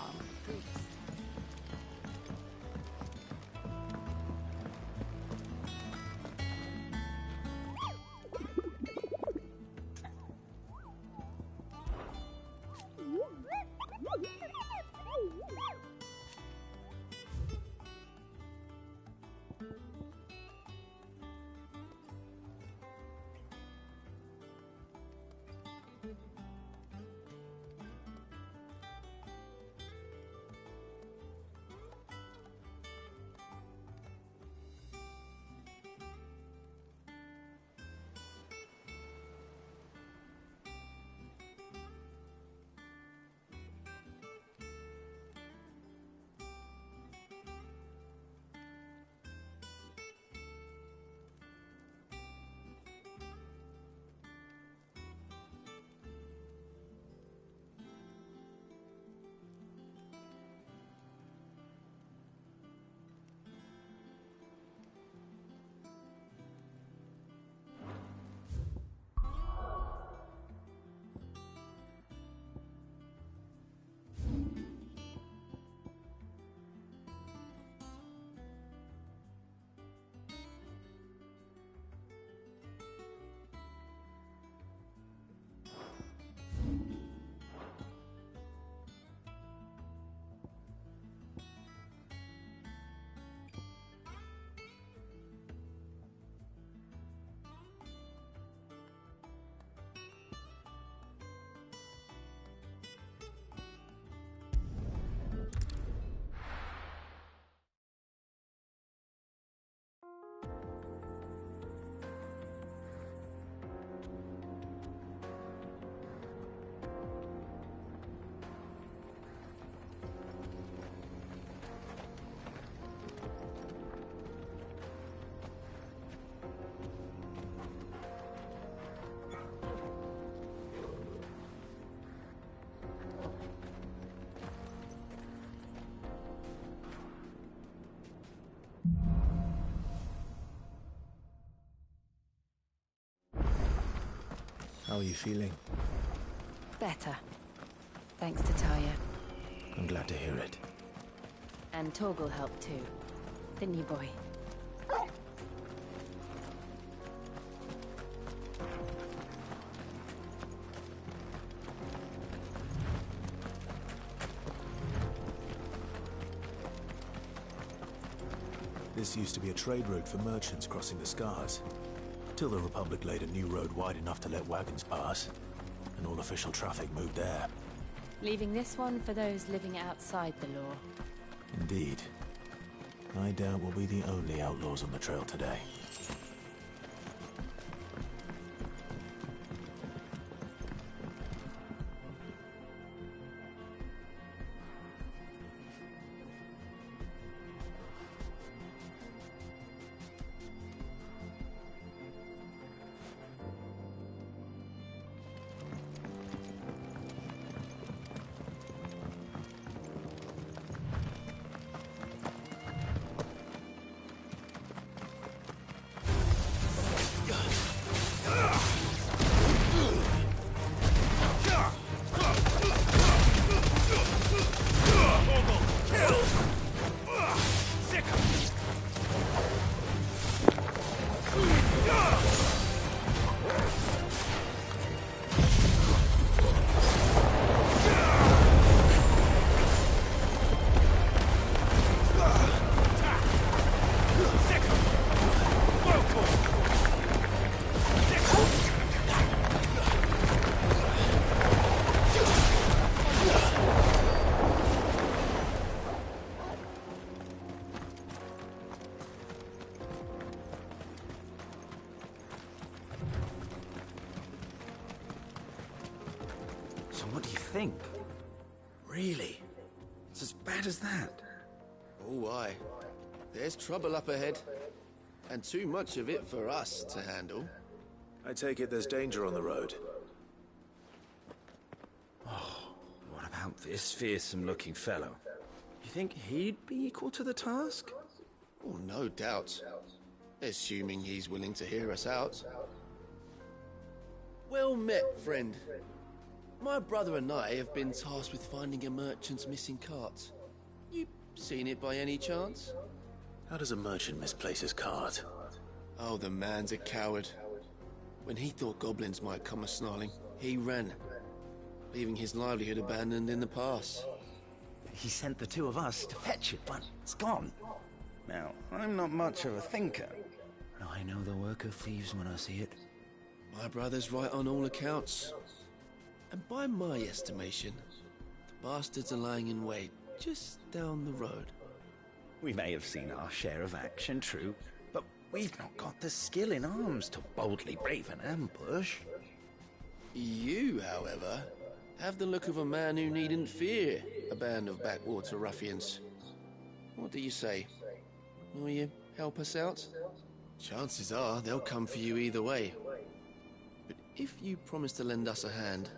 How are you feeling? Better. Thanks to Taya. I'm glad to hear it. And Torgal helped too. The new boy. This used to be a trade route for merchants crossing the Scars, till the Republic laid a new road wide enough to let wagons pass, and all official traffic moved there. Leaving this one for those living outside the law. Indeed. I doubt we'll be the only outlaws on the trail today. So what do you think? Really? It's as bad as that? Oh, aye. There's trouble up ahead. And too much of it for us to handle. I take it there's danger on the road. Oh, what about this fearsome-looking fellow? You think he'd be equal to the task? Oh, no doubt. Assuming he's willing to hear us out. Well met, friend. My brother and I have been tasked with finding a merchant's missing cart. You seen it by any chance? How does a merchant misplace his cart? Oh, the man's a coward. When he thought goblins might come a-snarling, he ran, leaving his livelihood abandoned in the pass. He sent the two of us to fetch it, but it's gone. Now, I'm not much of a thinker, but I know the work of thieves when I see it. My brother's right on all accounts. And by my estimation, the bastards are lying in wait just down the road. We may have seen our share of action, true, but we've not got the skill in arms to boldly brave an ambush. You, however, have the look of a man who needn't fear a band of backwater ruffians. What do you say? Will you help us out? Chances are they'll come for you either way. But if you promise to lend us a hand,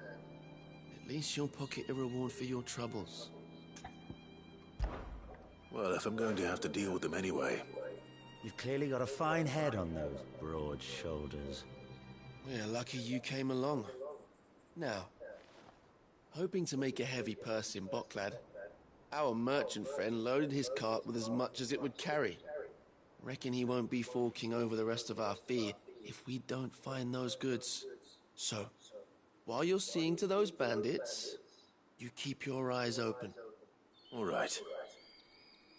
at least you'll pocket a reward for your troubles. Well, if I'm going to have to deal with them anyway. You've clearly got a fine head on those broad shoulders. We're lucky you came along. Now, hoping to make a heavy purse in Bocklad, our merchant friend loaded his cart with as much as it would carry. Reckon he won't be forking over the rest of our fee if we don't find those goods. So, while you're seeing to those bandits, you keep your eyes open. All right.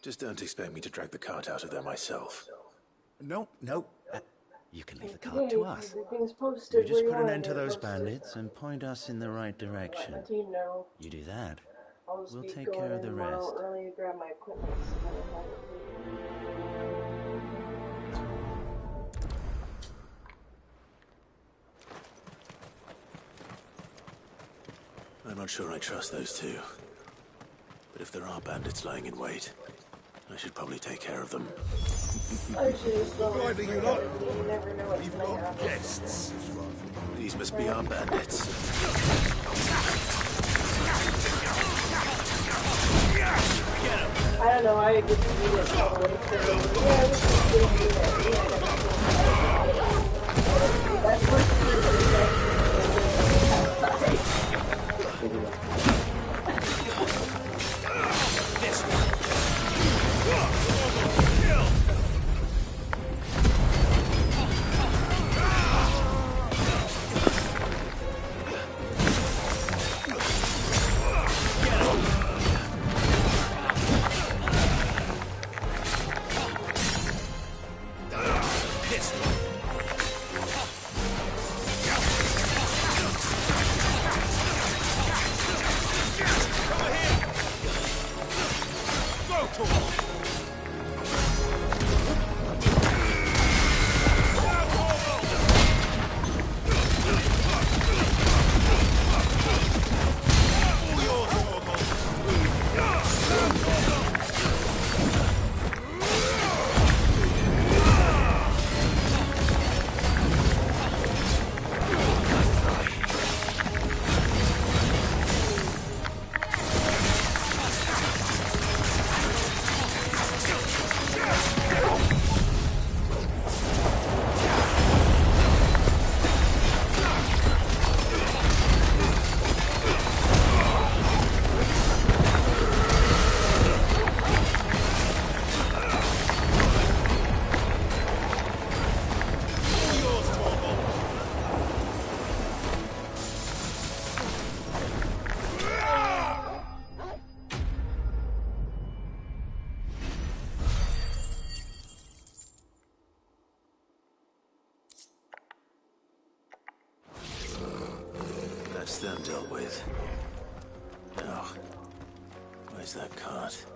Just don't expect me to drag the cart out of there myself. No. You can leave the cart to us. Everything's posted. You just where put you an are end to there, those but bandits and point us in the right direction. let the team know. You do that, I'll just we'll be take going care of in the tomorrow rest. early to grab my equipment. So that I have it. I'm not sure I trust those two. But if there are bandits lying in wait, I should probably take care of them. I should have slowed it. You never know what's going to happen. Guests. These must be our bandits. I don't know, I just need it all the way through. Yeah, we just didn't do that. Yeah, that's what This one. That's them dealt with. Now, where's that cart?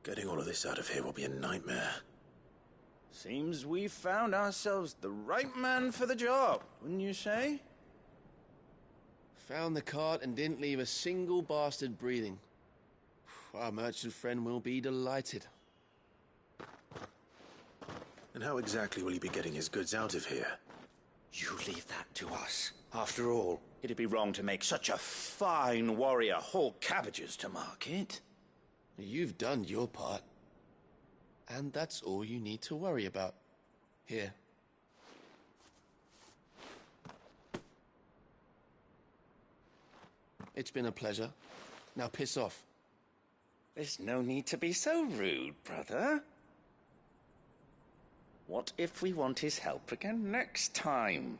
Getting all of this out of here will be a nightmare. Seems we found ourselves the right man for the job, wouldn't you say? Found the cart and didn't leave a single bastard breathing. Our merchant friend will be delighted. And how exactly will he be getting his goods out of here? You leave that to us. After all, it'd be wrong to make such a fine warrior haul cabbages to market. You've done your part. And that's all you need to worry about. Here. It's been a pleasure. Now piss off. There's no need to be so rude, brother. What if we want his help again next time?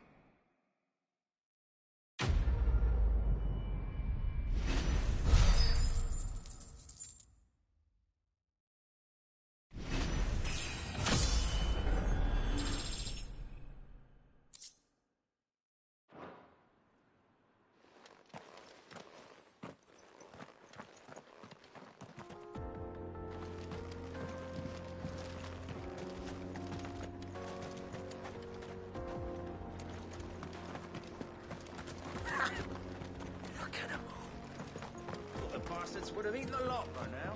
Would have eaten a lot by now.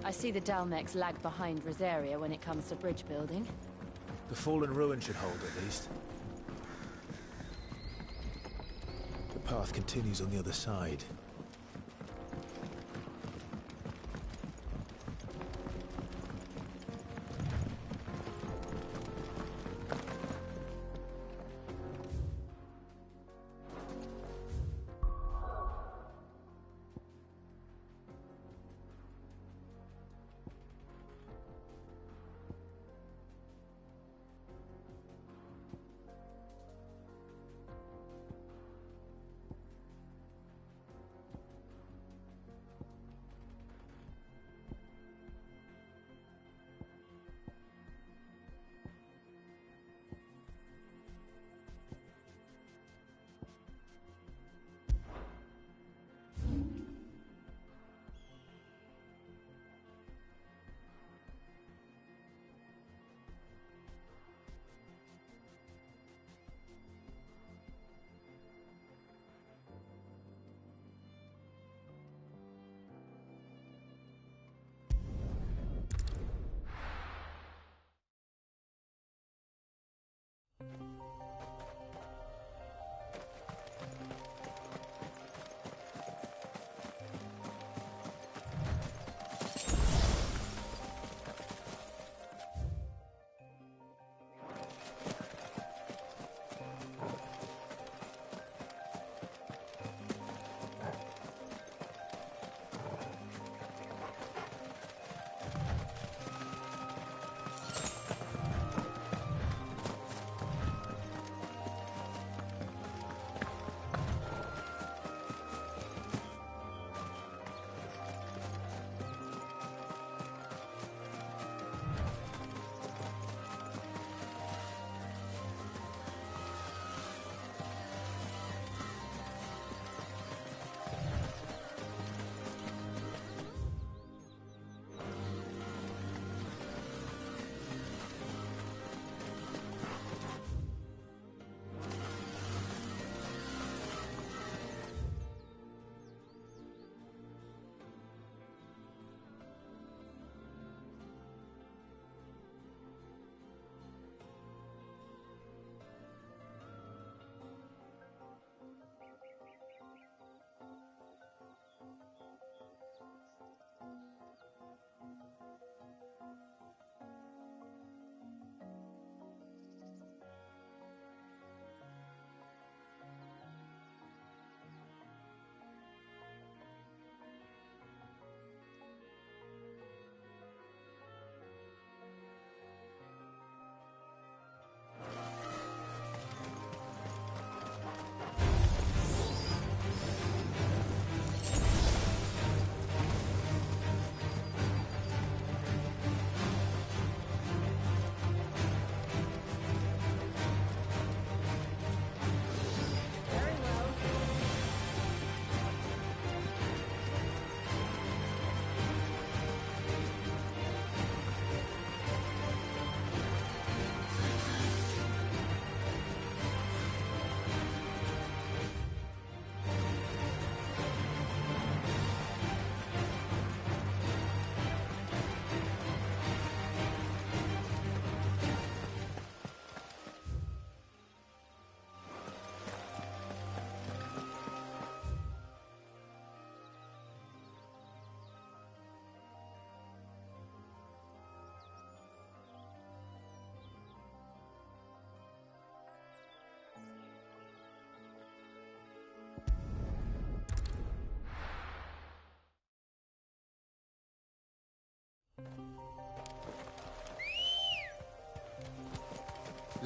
I see the Dalmex lag behind Rosaria when it comes to bridge building. The fallen ruin should hold, at least. The path continues on the other side.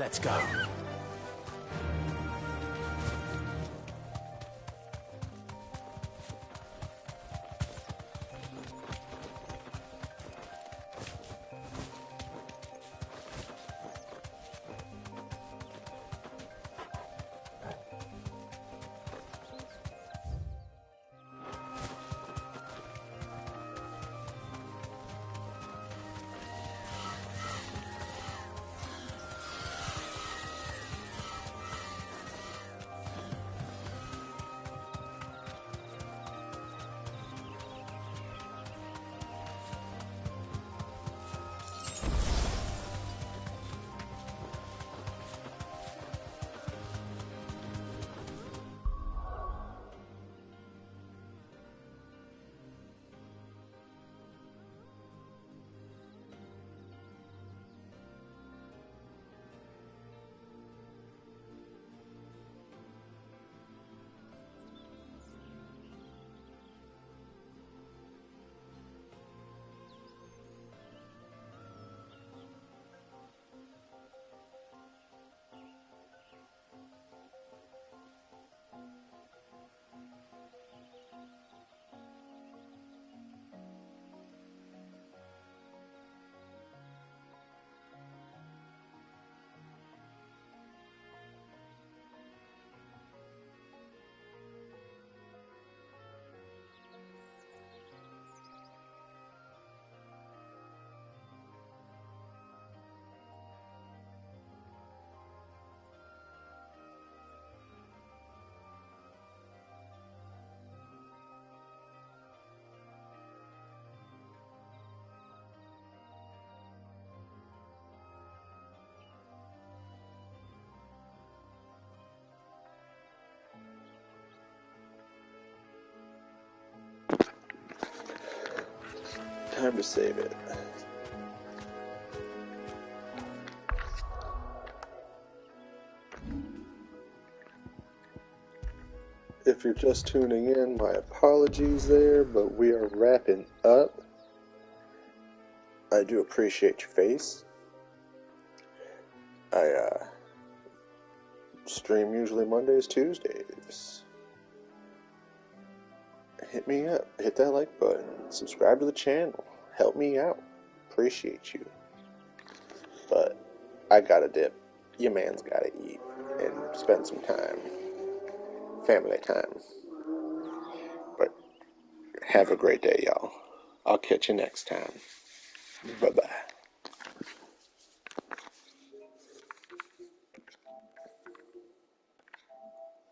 Let's go. Time to save it. If you're just tuning in, my apologies there, but we are wrapping up. I do appreciate your face. I stream usually Mondays, Tuesdays. Hit me up. Hit that like button. Subscribe to the channel. Help me out. Appreciate you. But I gotta dip. Your man's gotta eat and spend some time. Family time. But have a great day, y'all. I'll catch you next time. Bye-bye.